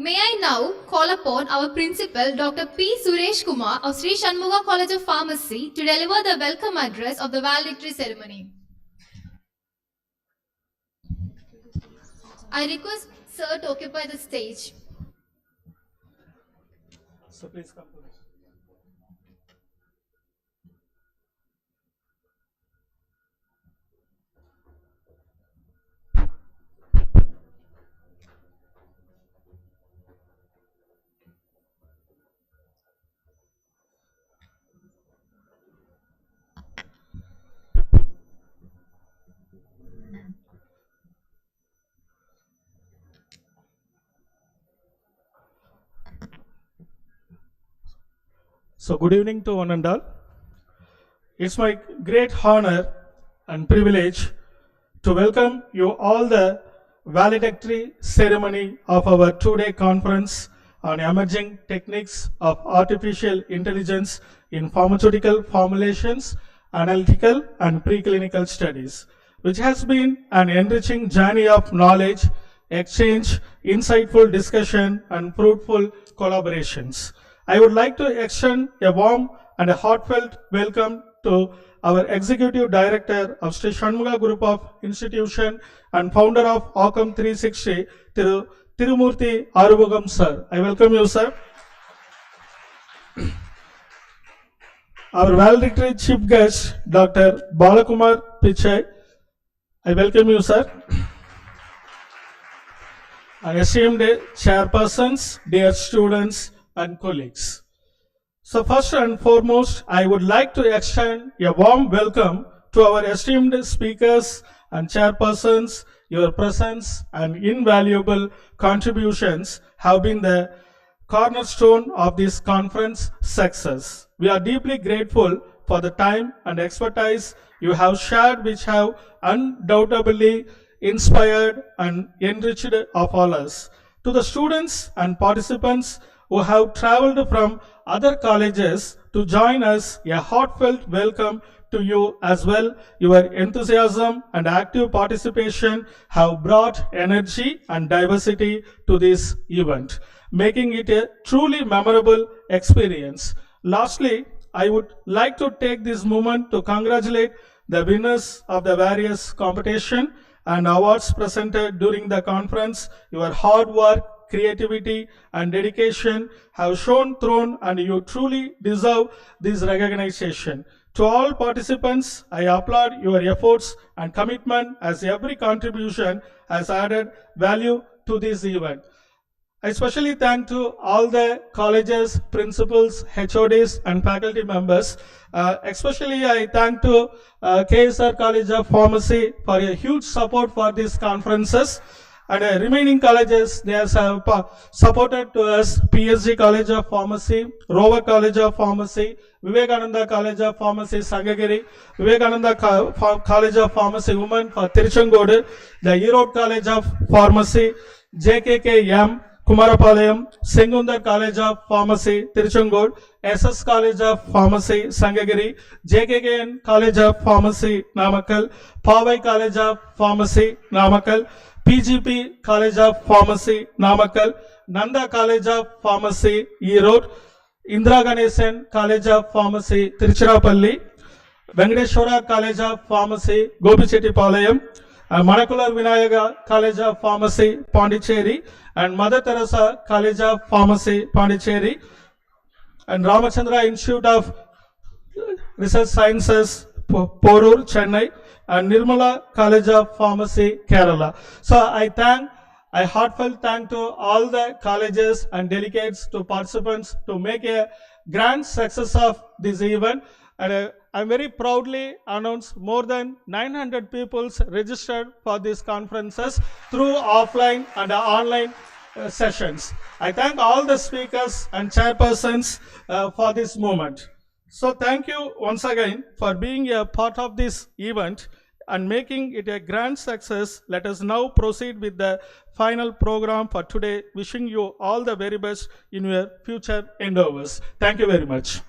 May I now call upon our principal, Dr. P. Suresh Kumar of Sri Shanmugha College of Pharmacy to deliver the welcome address of the valedictory ceremony. I request Sir to occupy the stage. So please come to this. So good evening to one and all. It's my great honor and privilege to welcome you all the valedictory ceremony of our 2-day conference on emerging techniques of artificial intelligence in pharmaceutical formulations, analytical and preclinical studies, which has been an enriching journey of knowledge, exchange, insightful discussion and fruitful collaborations. I would like to extend a warm and a heartfelt welcome to our Executive Director of Sri Shanmugha Group of Institution and founder of AIPAP' 360, Tirumurthy Arumugam sir. I welcome you, sir. Our valedictory chief guest, Dr. Balakumar Pichai. I welcome you, sir. And esteemed chairpersons, dear students and colleagues. So first and foremost, I would like to extend a warm welcome to our esteemed speakers and chairpersons. Your presence and invaluable contributions have been the cornerstone of this conference success. We are deeply grateful for the time and expertise you have shared, which have undoubtedly inspired and enriched of all us. To the students and participants who have traveled from other colleges to join us, a heartfelt welcome to you as well. Your enthusiasm and active participation have brought energy and diversity to this event, making it a truly memorable experience. Lastly, I would like to take this moment to congratulate the winners of the various competition and awards presented during the conference. Your hard work, creativity and dedication have shown through, and you truly deserve this recognition. To all participants, I applaud your efforts and commitment, as every contribution has added value to this event. I especially thank to all the colleges, principals, HODs and faculty members. Especially I thank to KSR College of Pharmacy for a huge support for these conferences. And remaining colleges, they have supported to us: PSG College of Pharmacy, Rover College of Pharmacy, Vivekananda College of Pharmacy, Sangagiri, Vivekananda College of Pharmacy Women for Tiruchengodu, the Erode College of Pharmacy, JKKM, Kumarapalayam, Sengundar College of Pharmacy, Tiruchengodu, SS College of Pharmacy, Sangagiri, JKKN College of Pharmacy, Namakkal, Pavai College of Pharmacy, Namakkal, PGP College of Pharmacy, Namakkal, Nanda College of Pharmacy, Erode, Indira Ganesan College of Pharmacy, Tiruchirappalli, Venkateshwara College of Pharmacy, Gopichetipalayam, Manakular Vinayaga College of Pharmacy, Pondicherry, and Mother Teresa College of Pharmacy, Pondicherry, and Ramachandra Institute of Research Sciences, Porur, Chennai, and Nirmala College of Pharmacy, Kerala. So I heartfelt thank to all the colleges and delegates, to participants, to make a grand success of this event. And I very proudly announce more than 900 people registered for these conferences through offline and online sessions. I thank all the speakers and chairpersons for this moment. So thank you once again for being a part of this event and making it a grand success. Let us now proceed with the final program for today. Wishing you all the very best in your future endeavors. Thank you very much.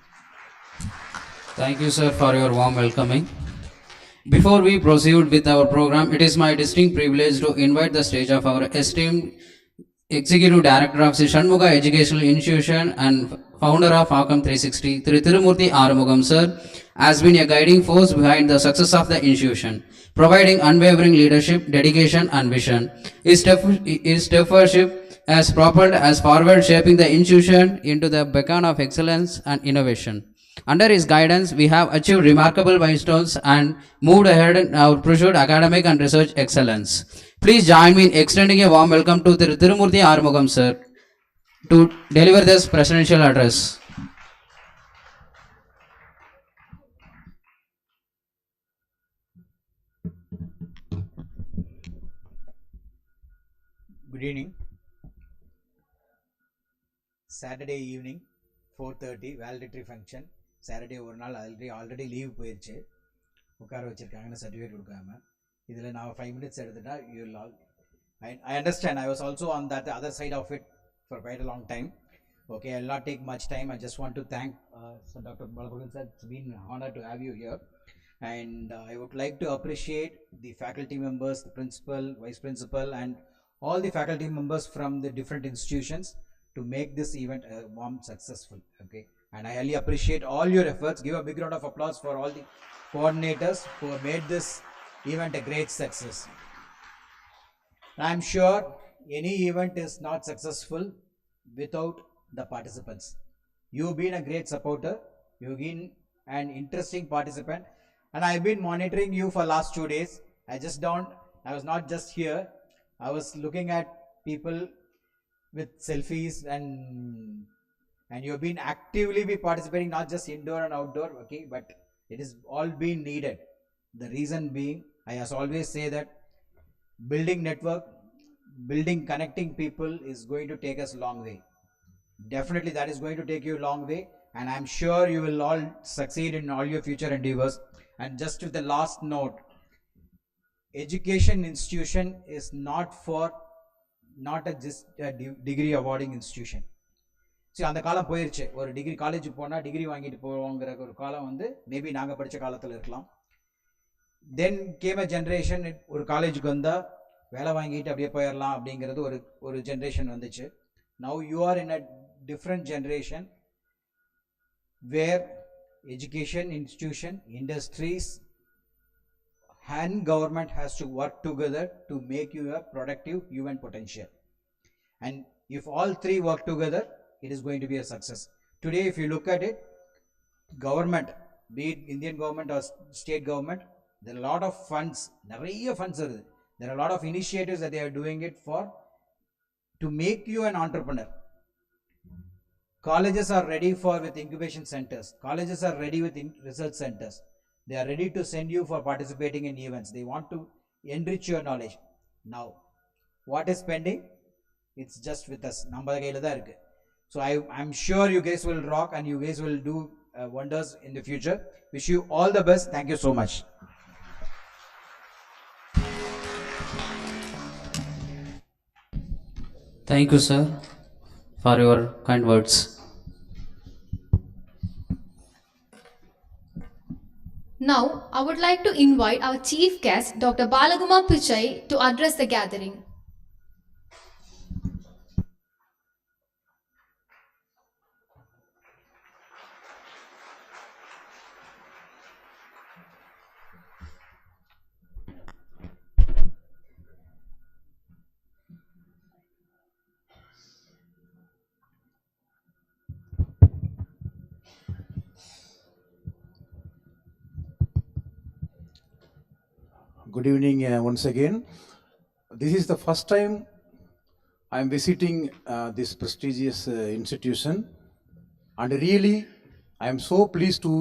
Thank you, sir, for your warm welcoming. Before we proceed with our program, it is my distinct privilege to invite the stage of our esteemed Executive Director of Sri Shanmugha Educational Institution and founder of AIPAP' 360, Tirumurthy Arumugam sir, has been a guiding force behind the success of the institution, providing unwavering leadership, dedication and vision. His stewardship has propelled us forward, shaping the institution into the beacon of excellence and innovation. Under his guidance, we have achieved remarkable milestones and moved ahead in our pursuit academic and research excellence. Please join me in extending a warm welcome to Tirumurthy Arumugam sir to deliver this presidential address. Good evening. Saturday evening, 4:30, valedictory function. Saturday ஒரு நாள் already leave போயிருச்சு, உட்கார வச்சிருக்காங்கன்னு certificate கொடுக்காம. இதில் நான் 5 minutes எடுத்துட்டா you will all. I understand. I was also on that the other side of it for quite a long time. Okay, I will not take much time. I just want to thank Dr. Balakumar sir. It's been an honor to have you here. And I would like to appreciate the faculty members, the principal, vice principal, and all the faculty members from the different institutions to make this event warm successful. Okay, And I highly appreciate all your efforts. Give a big round of applause for all the coordinators who have made this event a great success. I'm sure any event is not successful without the participants. You've been a great supporter. You've been an interesting participant, and I've been monitoring you for last 2 days. I was not just here. I was looking at people with selfies, and you've been actively be participating, not just indoor and outdoor, okay, but it is all been needed. The reason being, I as always say that building network, building connecting people is going to take us long way. Definitely that is going to take you a long way, and I'm sure you will all succeed in all your future endeavors. And just with the last note, education institution is not just a degree awarding institution. See, அந்த காலம் போயிருச்சு. ஒரு degree காலேஜுக்கு போனால் degree வாங்கிட்டு போவோங்கிற ஒரு காலம் வந்து மேபி நாங்கள் படித்த காலத்தில் இருக்கலாம். தென் கேம் அ ஜென்ரேஷன், ஒரு காலேஜுக்கு வந்தால் வேலை வாங்கிட்டு அப்படியே போயிடலாம் அப்படிங்கிறது ஒரு ஜென்ரேஷன் வந்துச்சு. Now you are in a different generation where education institution, industries and government has to work together to make you a productive human potential. And if all three work together, it is going to be a success. Today, if you look at it, government, be it Indian government or state government, there are a lot of funds, நிறைய funds இருக்குது. There are a lot of initiatives that they are doing it to make you an entrepreneur. Colleges are ready with incubation centers. Colleges are ready with research centers. They are ready to send you for participating in events. They want to enrich your knowledge. Now, what is pending? It's just with us. நம்ம கையில் தான் இருக்கு. So I'm sure you guys will rock and you guys will do wonders in the future. Wish you all the best. Thank you so much. Thank you, sir, for your kind words. Now, I would like to invite our chief guest, Dr. Balaguma Pichai, to address the gathering. Good evening once again. This is the first time I am visiting this prestigious institution, and really I am so pleased to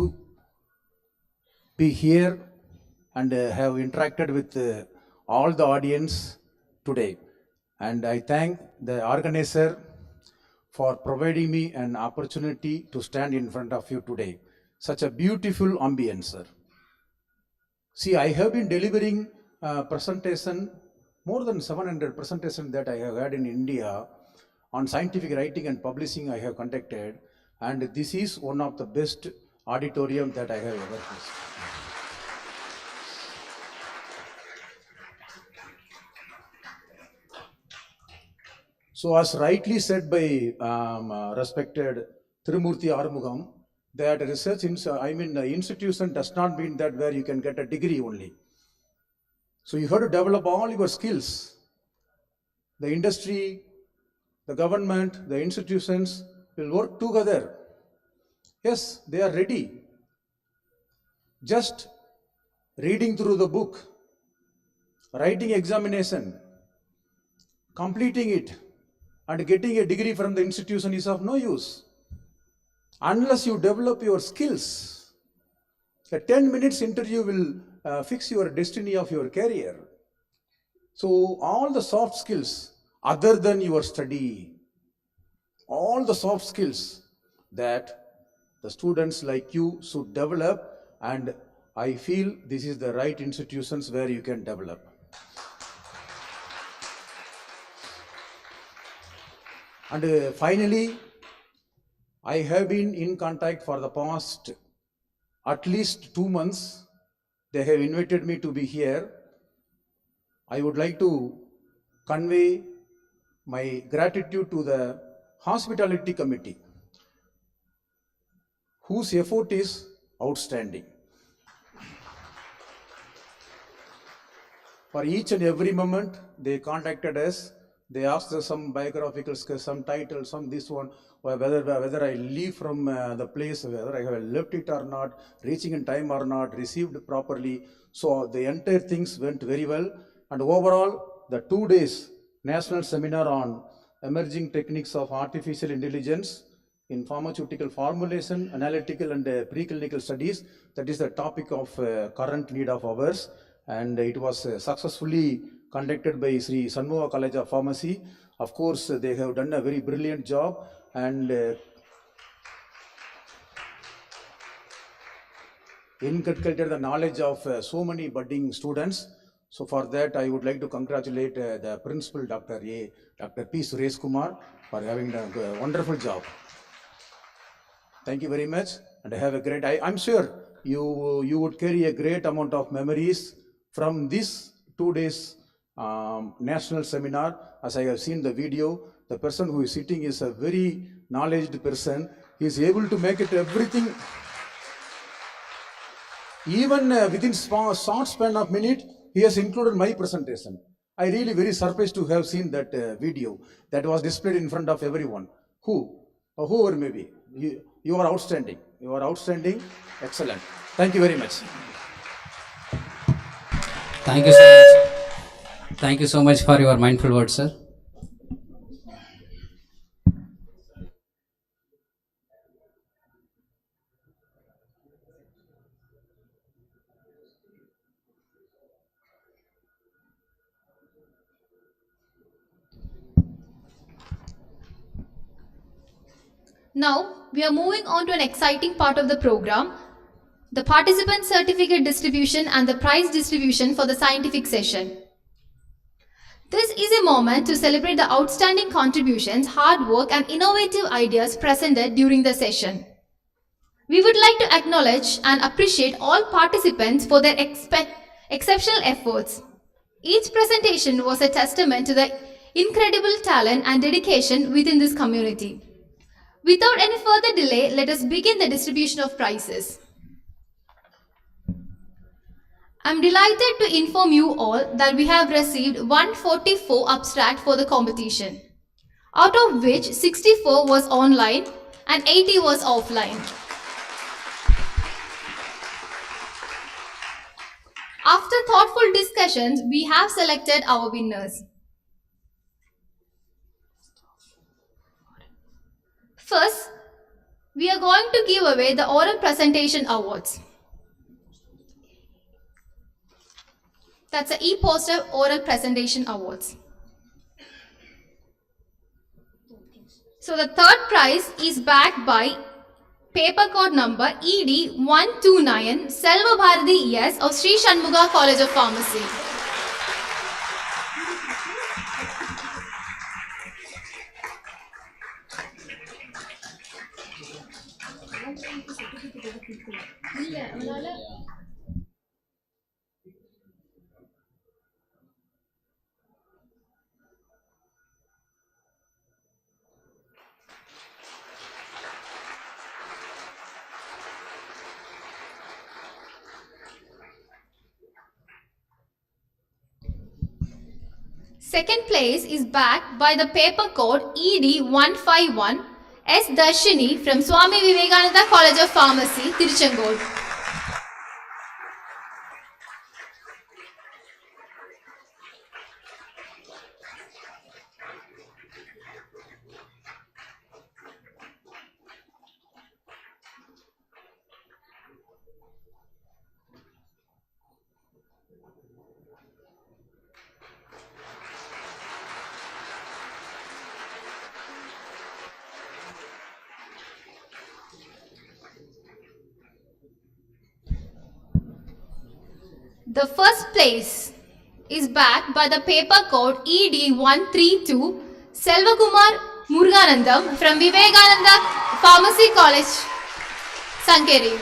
be here and have interacted with all the audience today. And I thank the organizer for providing me an opportunity to stand in front of you today. Such a beautiful ambience, sir. See, I have been delivering presentation, more than 700 presentations that I have had in India on scientific writing and publishing I have conducted, and this is one of the best auditorium that I have ever faced. So as rightly said by respected Tirumurthy Arumugam, that research, institution does not mean that where you can get a degree only. So you have to develop all your skills. The industry, the government, the institutions will work together. Yes, they are ready. Just reading through the book, writing examination, completing it, and getting a degree from the institution is of no use unless you develop your skills. A 10 minutes interview will fix your destiny of your career. So all the soft skills other than your study, all the soft skills that the students like you should develop, and I feel this is the right institutions where you can develop. And finally, I have been in contact for the past at least 2 months. They have invited me to be here. I would like to convey my gratitude to the hospitality committee. whose effort is outstanding. For each and every moment, they contacted us. They asked us some biographical skills, some title, some this one, or whether I leave from the place, whether I have left it or not, reaching in time or not, received properly. So the entire things went very well. And overall, the 2 days national seminar on emerging techniques of artificial intelligence in pharmaceutical formulation, analytical and preclinical studies, that is the topic of current need of ours. And it was successfully conducted by Sri Shanmugha College of Pharmacy. Of course, they have done a very brilliant job and inculcated the knowledge of so many budding students. So for that, I would like to congratulate the principal, Dr. P. Suresh Kumar, for having done a wonderful job. Thank you very much, and have a great. I'm sure you would carry a great amount of memories from this 2 days national seminar. As I have seen the video, the person who is sitting is a very knowledgeable person. He is able to make it everything. Even within short span of minute, he has included my presentation. I really very surprised to have seen that video that was displayed in front of everyone. Whoever may be, you are outstanding. You are outstanding. Excellent. Thank you very much. Thank you so much. Thank you so much for your mindful words, sir. Now, we are moving on to an exciting part of the program, the participant certificate distribution and the prize distribution for the scientific session. This is a moment to celebrate the outstanding contributions, hard work and innovative ideas presented during the session. We would like to acknowledge and appreciate all participants for their exceptional efforts. Each presentation was a testament to the incredible talent and dedication within this community. Without any further delay, let us begin the distribution of prizes. I'm delighted to inform you all that we have received 144 abstracts for the competition, out of which 64 was online and 80 was offline. After thoughtful discussions, we have selected our winners. First, we are going to give away the oral presentation awards. That's the e-poster oral presentation awards. So the third prize is backed by paper code number ED129 Selva Bharati ES of Sri Shanmugha College of Pharmacy. Second place is backed by the paper code ED151 S. Darshini from Swami Vivekananda College of Pharmacy, Tiruchengood. The first place is backed by the paper code ED132 Selvakumar Muruganandam from Vivekananda Pharmacy College, Sankeri.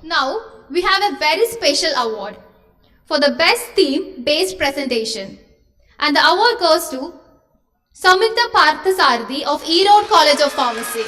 Now, we have a very special award for the best theme-based presentation. And the award goes to Samyukta Parthasarathi of Erode College of Pharmacy.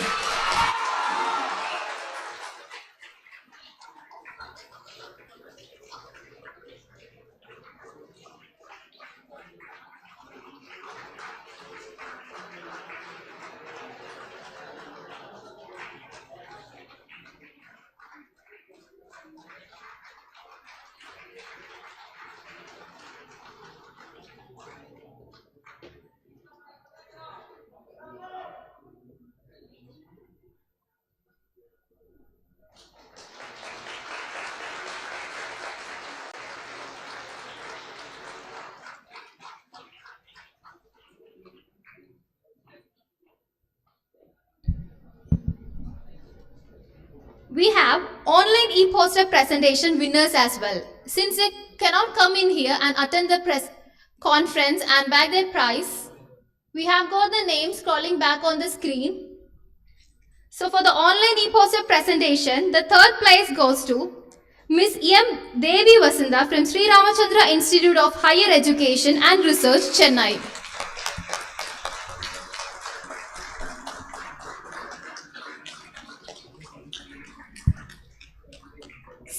We have online e-poster presentation winners as well. Since they cannot come in here and attend the press conference and bag their prize, we have got the names scrolling back on the screen. So for the online e-poster presentation, the third place goes to Miss M. Devi Vasantha from Sri Ramachandra Institute of Higher Education and Research, Chennai.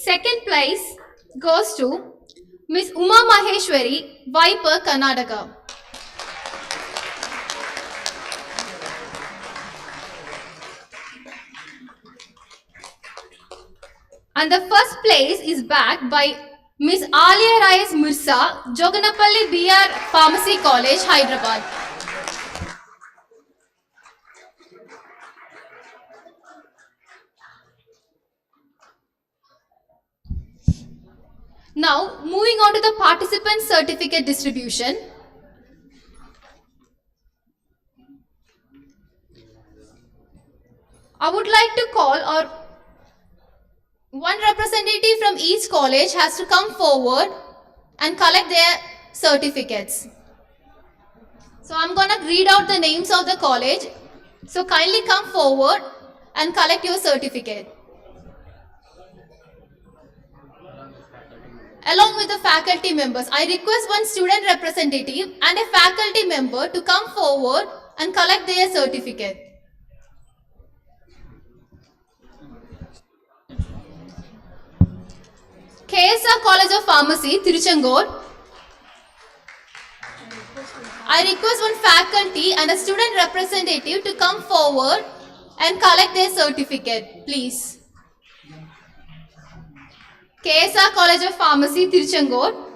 Second place goes to Miss Uma Maheshwari, Viper, Karnataka. And the first place is backed by Miss Alia Reyes Mirza, Joganapalli BR Pharmacy College, Hyderabad. Now, moving on to the participant certificate distribution. I would like to call, or one representative from each college has to come forward and collect their certificates. So I'm going to read out the names of the college. So kindly come forward and collect your certificate, along with the faculty members. I request one student representative and a faculty member to come forward and collect their certificate. KSR College of Pharmacy, Tiruchengood. I request one faculty and a student representative to come forward and collect their certificate, please. KSR College of Pharmacy, Tiruchengood.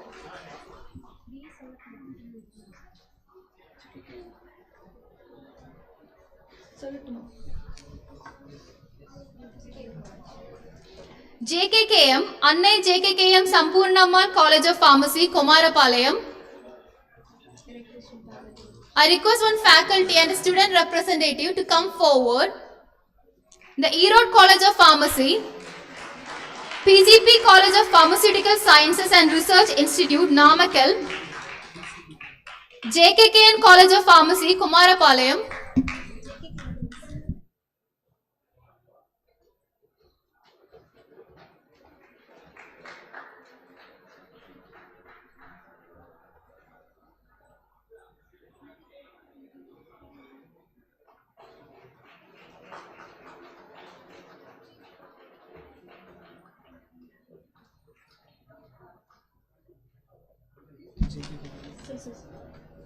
JKKM, Annai JKKM Sampurnammal College of Pharmacy, Komarapalayam. I request one faculty and a student representative to come forward. The Erode College of Pharmacy, PGP College of Pharmaceutical Sciences and Research Institute, Namakkal. JKKN College of Pharmacy, Komarapalayam.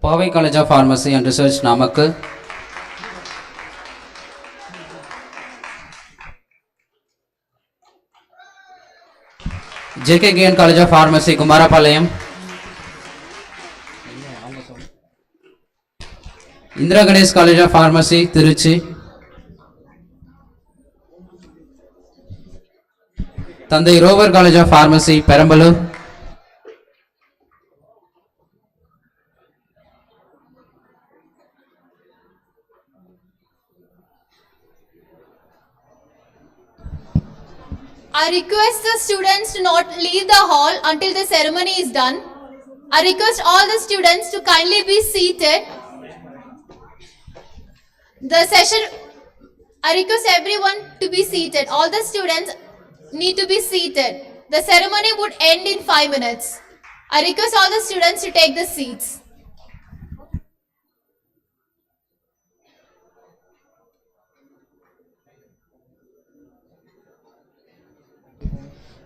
Powai College of Pharmacy and Research, Namakkal. JKKN College of Pharmacy, Kumarapalayam. Indira Ganesh College of Pharmacy, Tiruchi. Thandai Rover College of Pharmacy, Perambalur. I request the students to not leave the hall until the ceremony is done. I request all the students to kindly be seated. I request everyone to be seated. All the students need to be seated. The ceremony would end in 5 minutes. I request all the students to take the seats.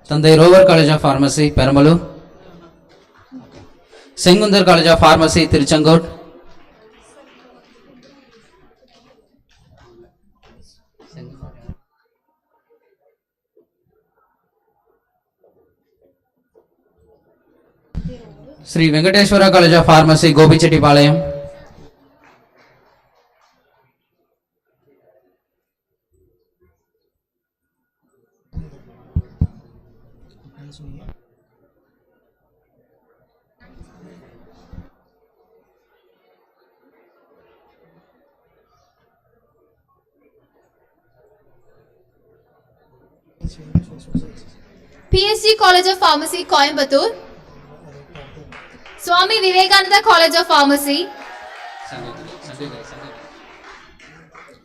Tandai Rover College of Pharmacy, Peramalu. Sengundar College of Pharmacy, Tiruchengood. Sri Venkateshwara College of Pharmacy, Gopichetipalayam. PSG College of Pharmacy, Coimbatore. Swami Vivekananda College of Pharmacy.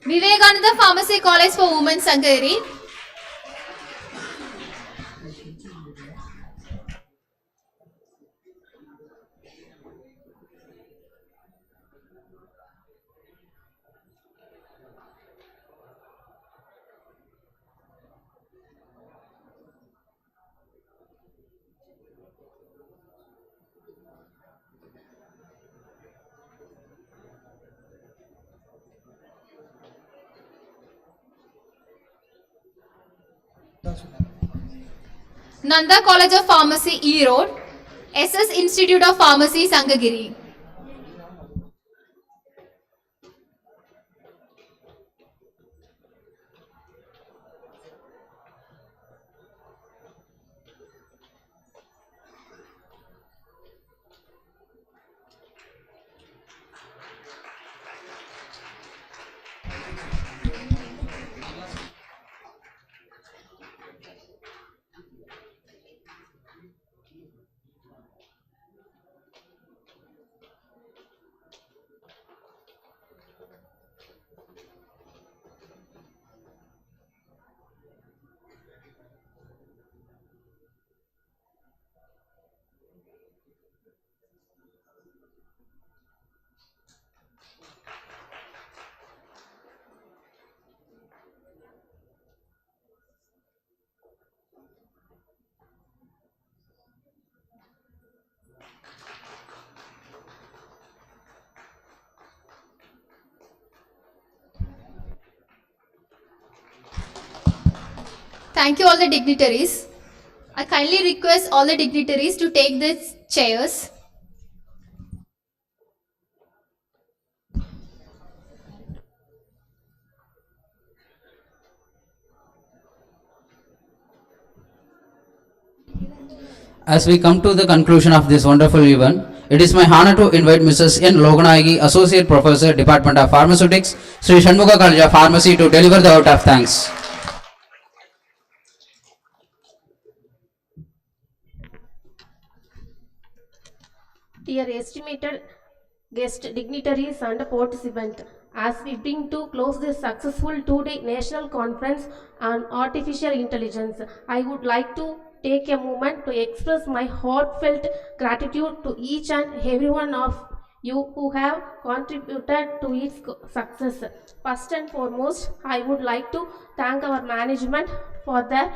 Vivekananda Pharmacy College for Women, Sangeri. Nanda College of Pharmacy, E Road. SS Institute of Pharmacy, Sangagiri. Thank you all the dignitaries. I kindly request all the dignitaries to take their chairs. As we come to the conclusion of this wonderful event, it is my honor to invite Mrs. N. Loganayagi, Associate Professor, Department of Pharmaceutics, Sri Shanmugha College of Pharmacy, to deliver the vote of thanks. Dear estimated guest dignitaries and participants, as we bring to close this successful two-day national conference on artificial intelligence, I would like to take a moment to express my heartfelt gratitude to each and every one of you who have contributed to its success. First and foremost, I would like to thank our management for their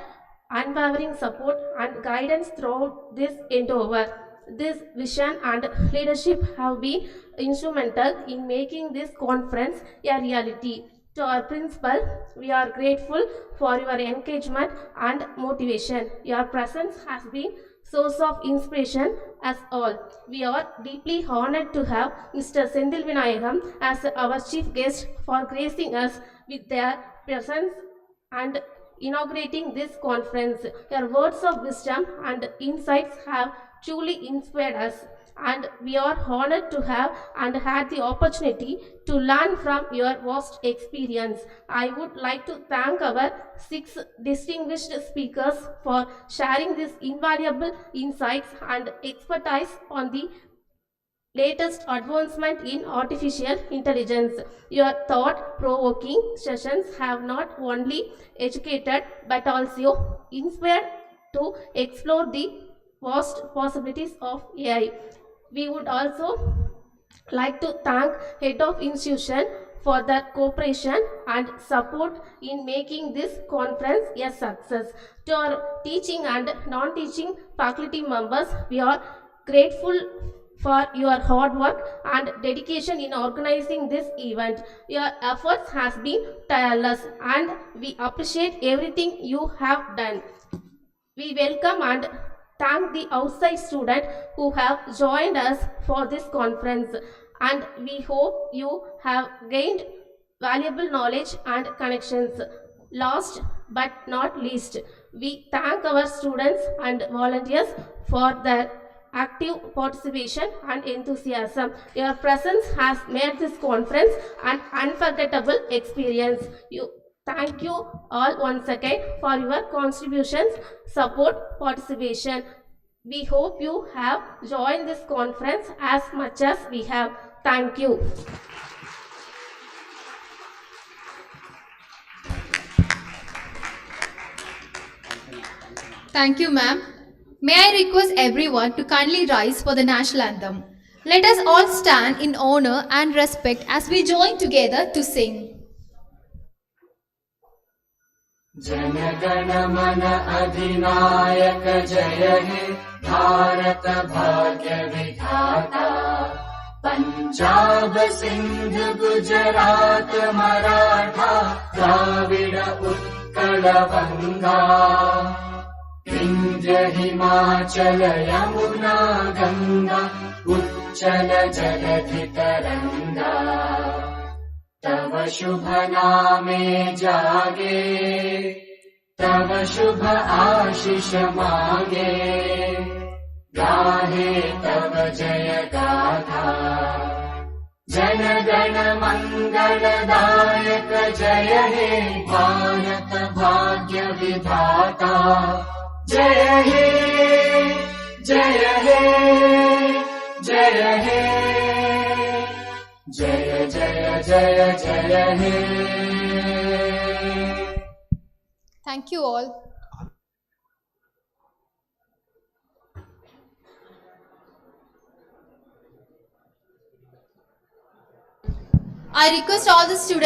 unwavering support and guidance throughout this endeavor. This vision and leadership have been instrumental in making this conference a reality. To our principal, we are grateful for your engagement and motivation. Your presence has been source of inspiration as all. We are deeply honored to have Mr. Sendil Vinayagam as our chief guest for gracing us with their presence and inaugurating this conference. Your words of wisdom and insights have truly inspired us, and we are honored to have and had the opportunity to learn from your vast experience. I would like to thank our 6 distinguished speakers for sharing these invaluable insights and expertise on the latest advancement in artificial intelligence. Your thought-provoking sessions have not only educated but also inspired to explore the vast possibilities of AI. We would also like to thank head of institution for their cooperation and support in making this conference a success. To our teaching and non-teaching faculty members, we are grateful for your hard work and dedication in organizing this event. Your efforts has been tireless and we appreciate everything you have done. We welcome and thank the outside students who have joined us for this conference, and we hope you have gained valuable knowledge and connections. Last but not least, we thank our students and volunteers for their active participation and enthusiasm. Your presence has made this conference an unforgettable experience. Thank you all once again for your contributions, support, participation. We hope you have joined this conference as much as we have. Thank you. Thank you, ma'am. May I request everyone to kindly rise for the national anthem. Let us all stand in honor and respect as we join together to sing. Jana Gana मन अधिनायक जय हे भारत भाग्य विधाता पंजाब सिंध गुजरात मराठा द्राविड उत्कल बंगा विंध्य हिमाचल यमुना गंगा उच्चल जलधि तरंगा तव शुभ नामे जागे तव शुभ आशीष मागे गाहे तव जय गाथा जन गण मंगलदायक जय हे भारत भाग्य विधाता जय हे जय हे जय हे जय जय जय जय हे. Thank you all. I request all the students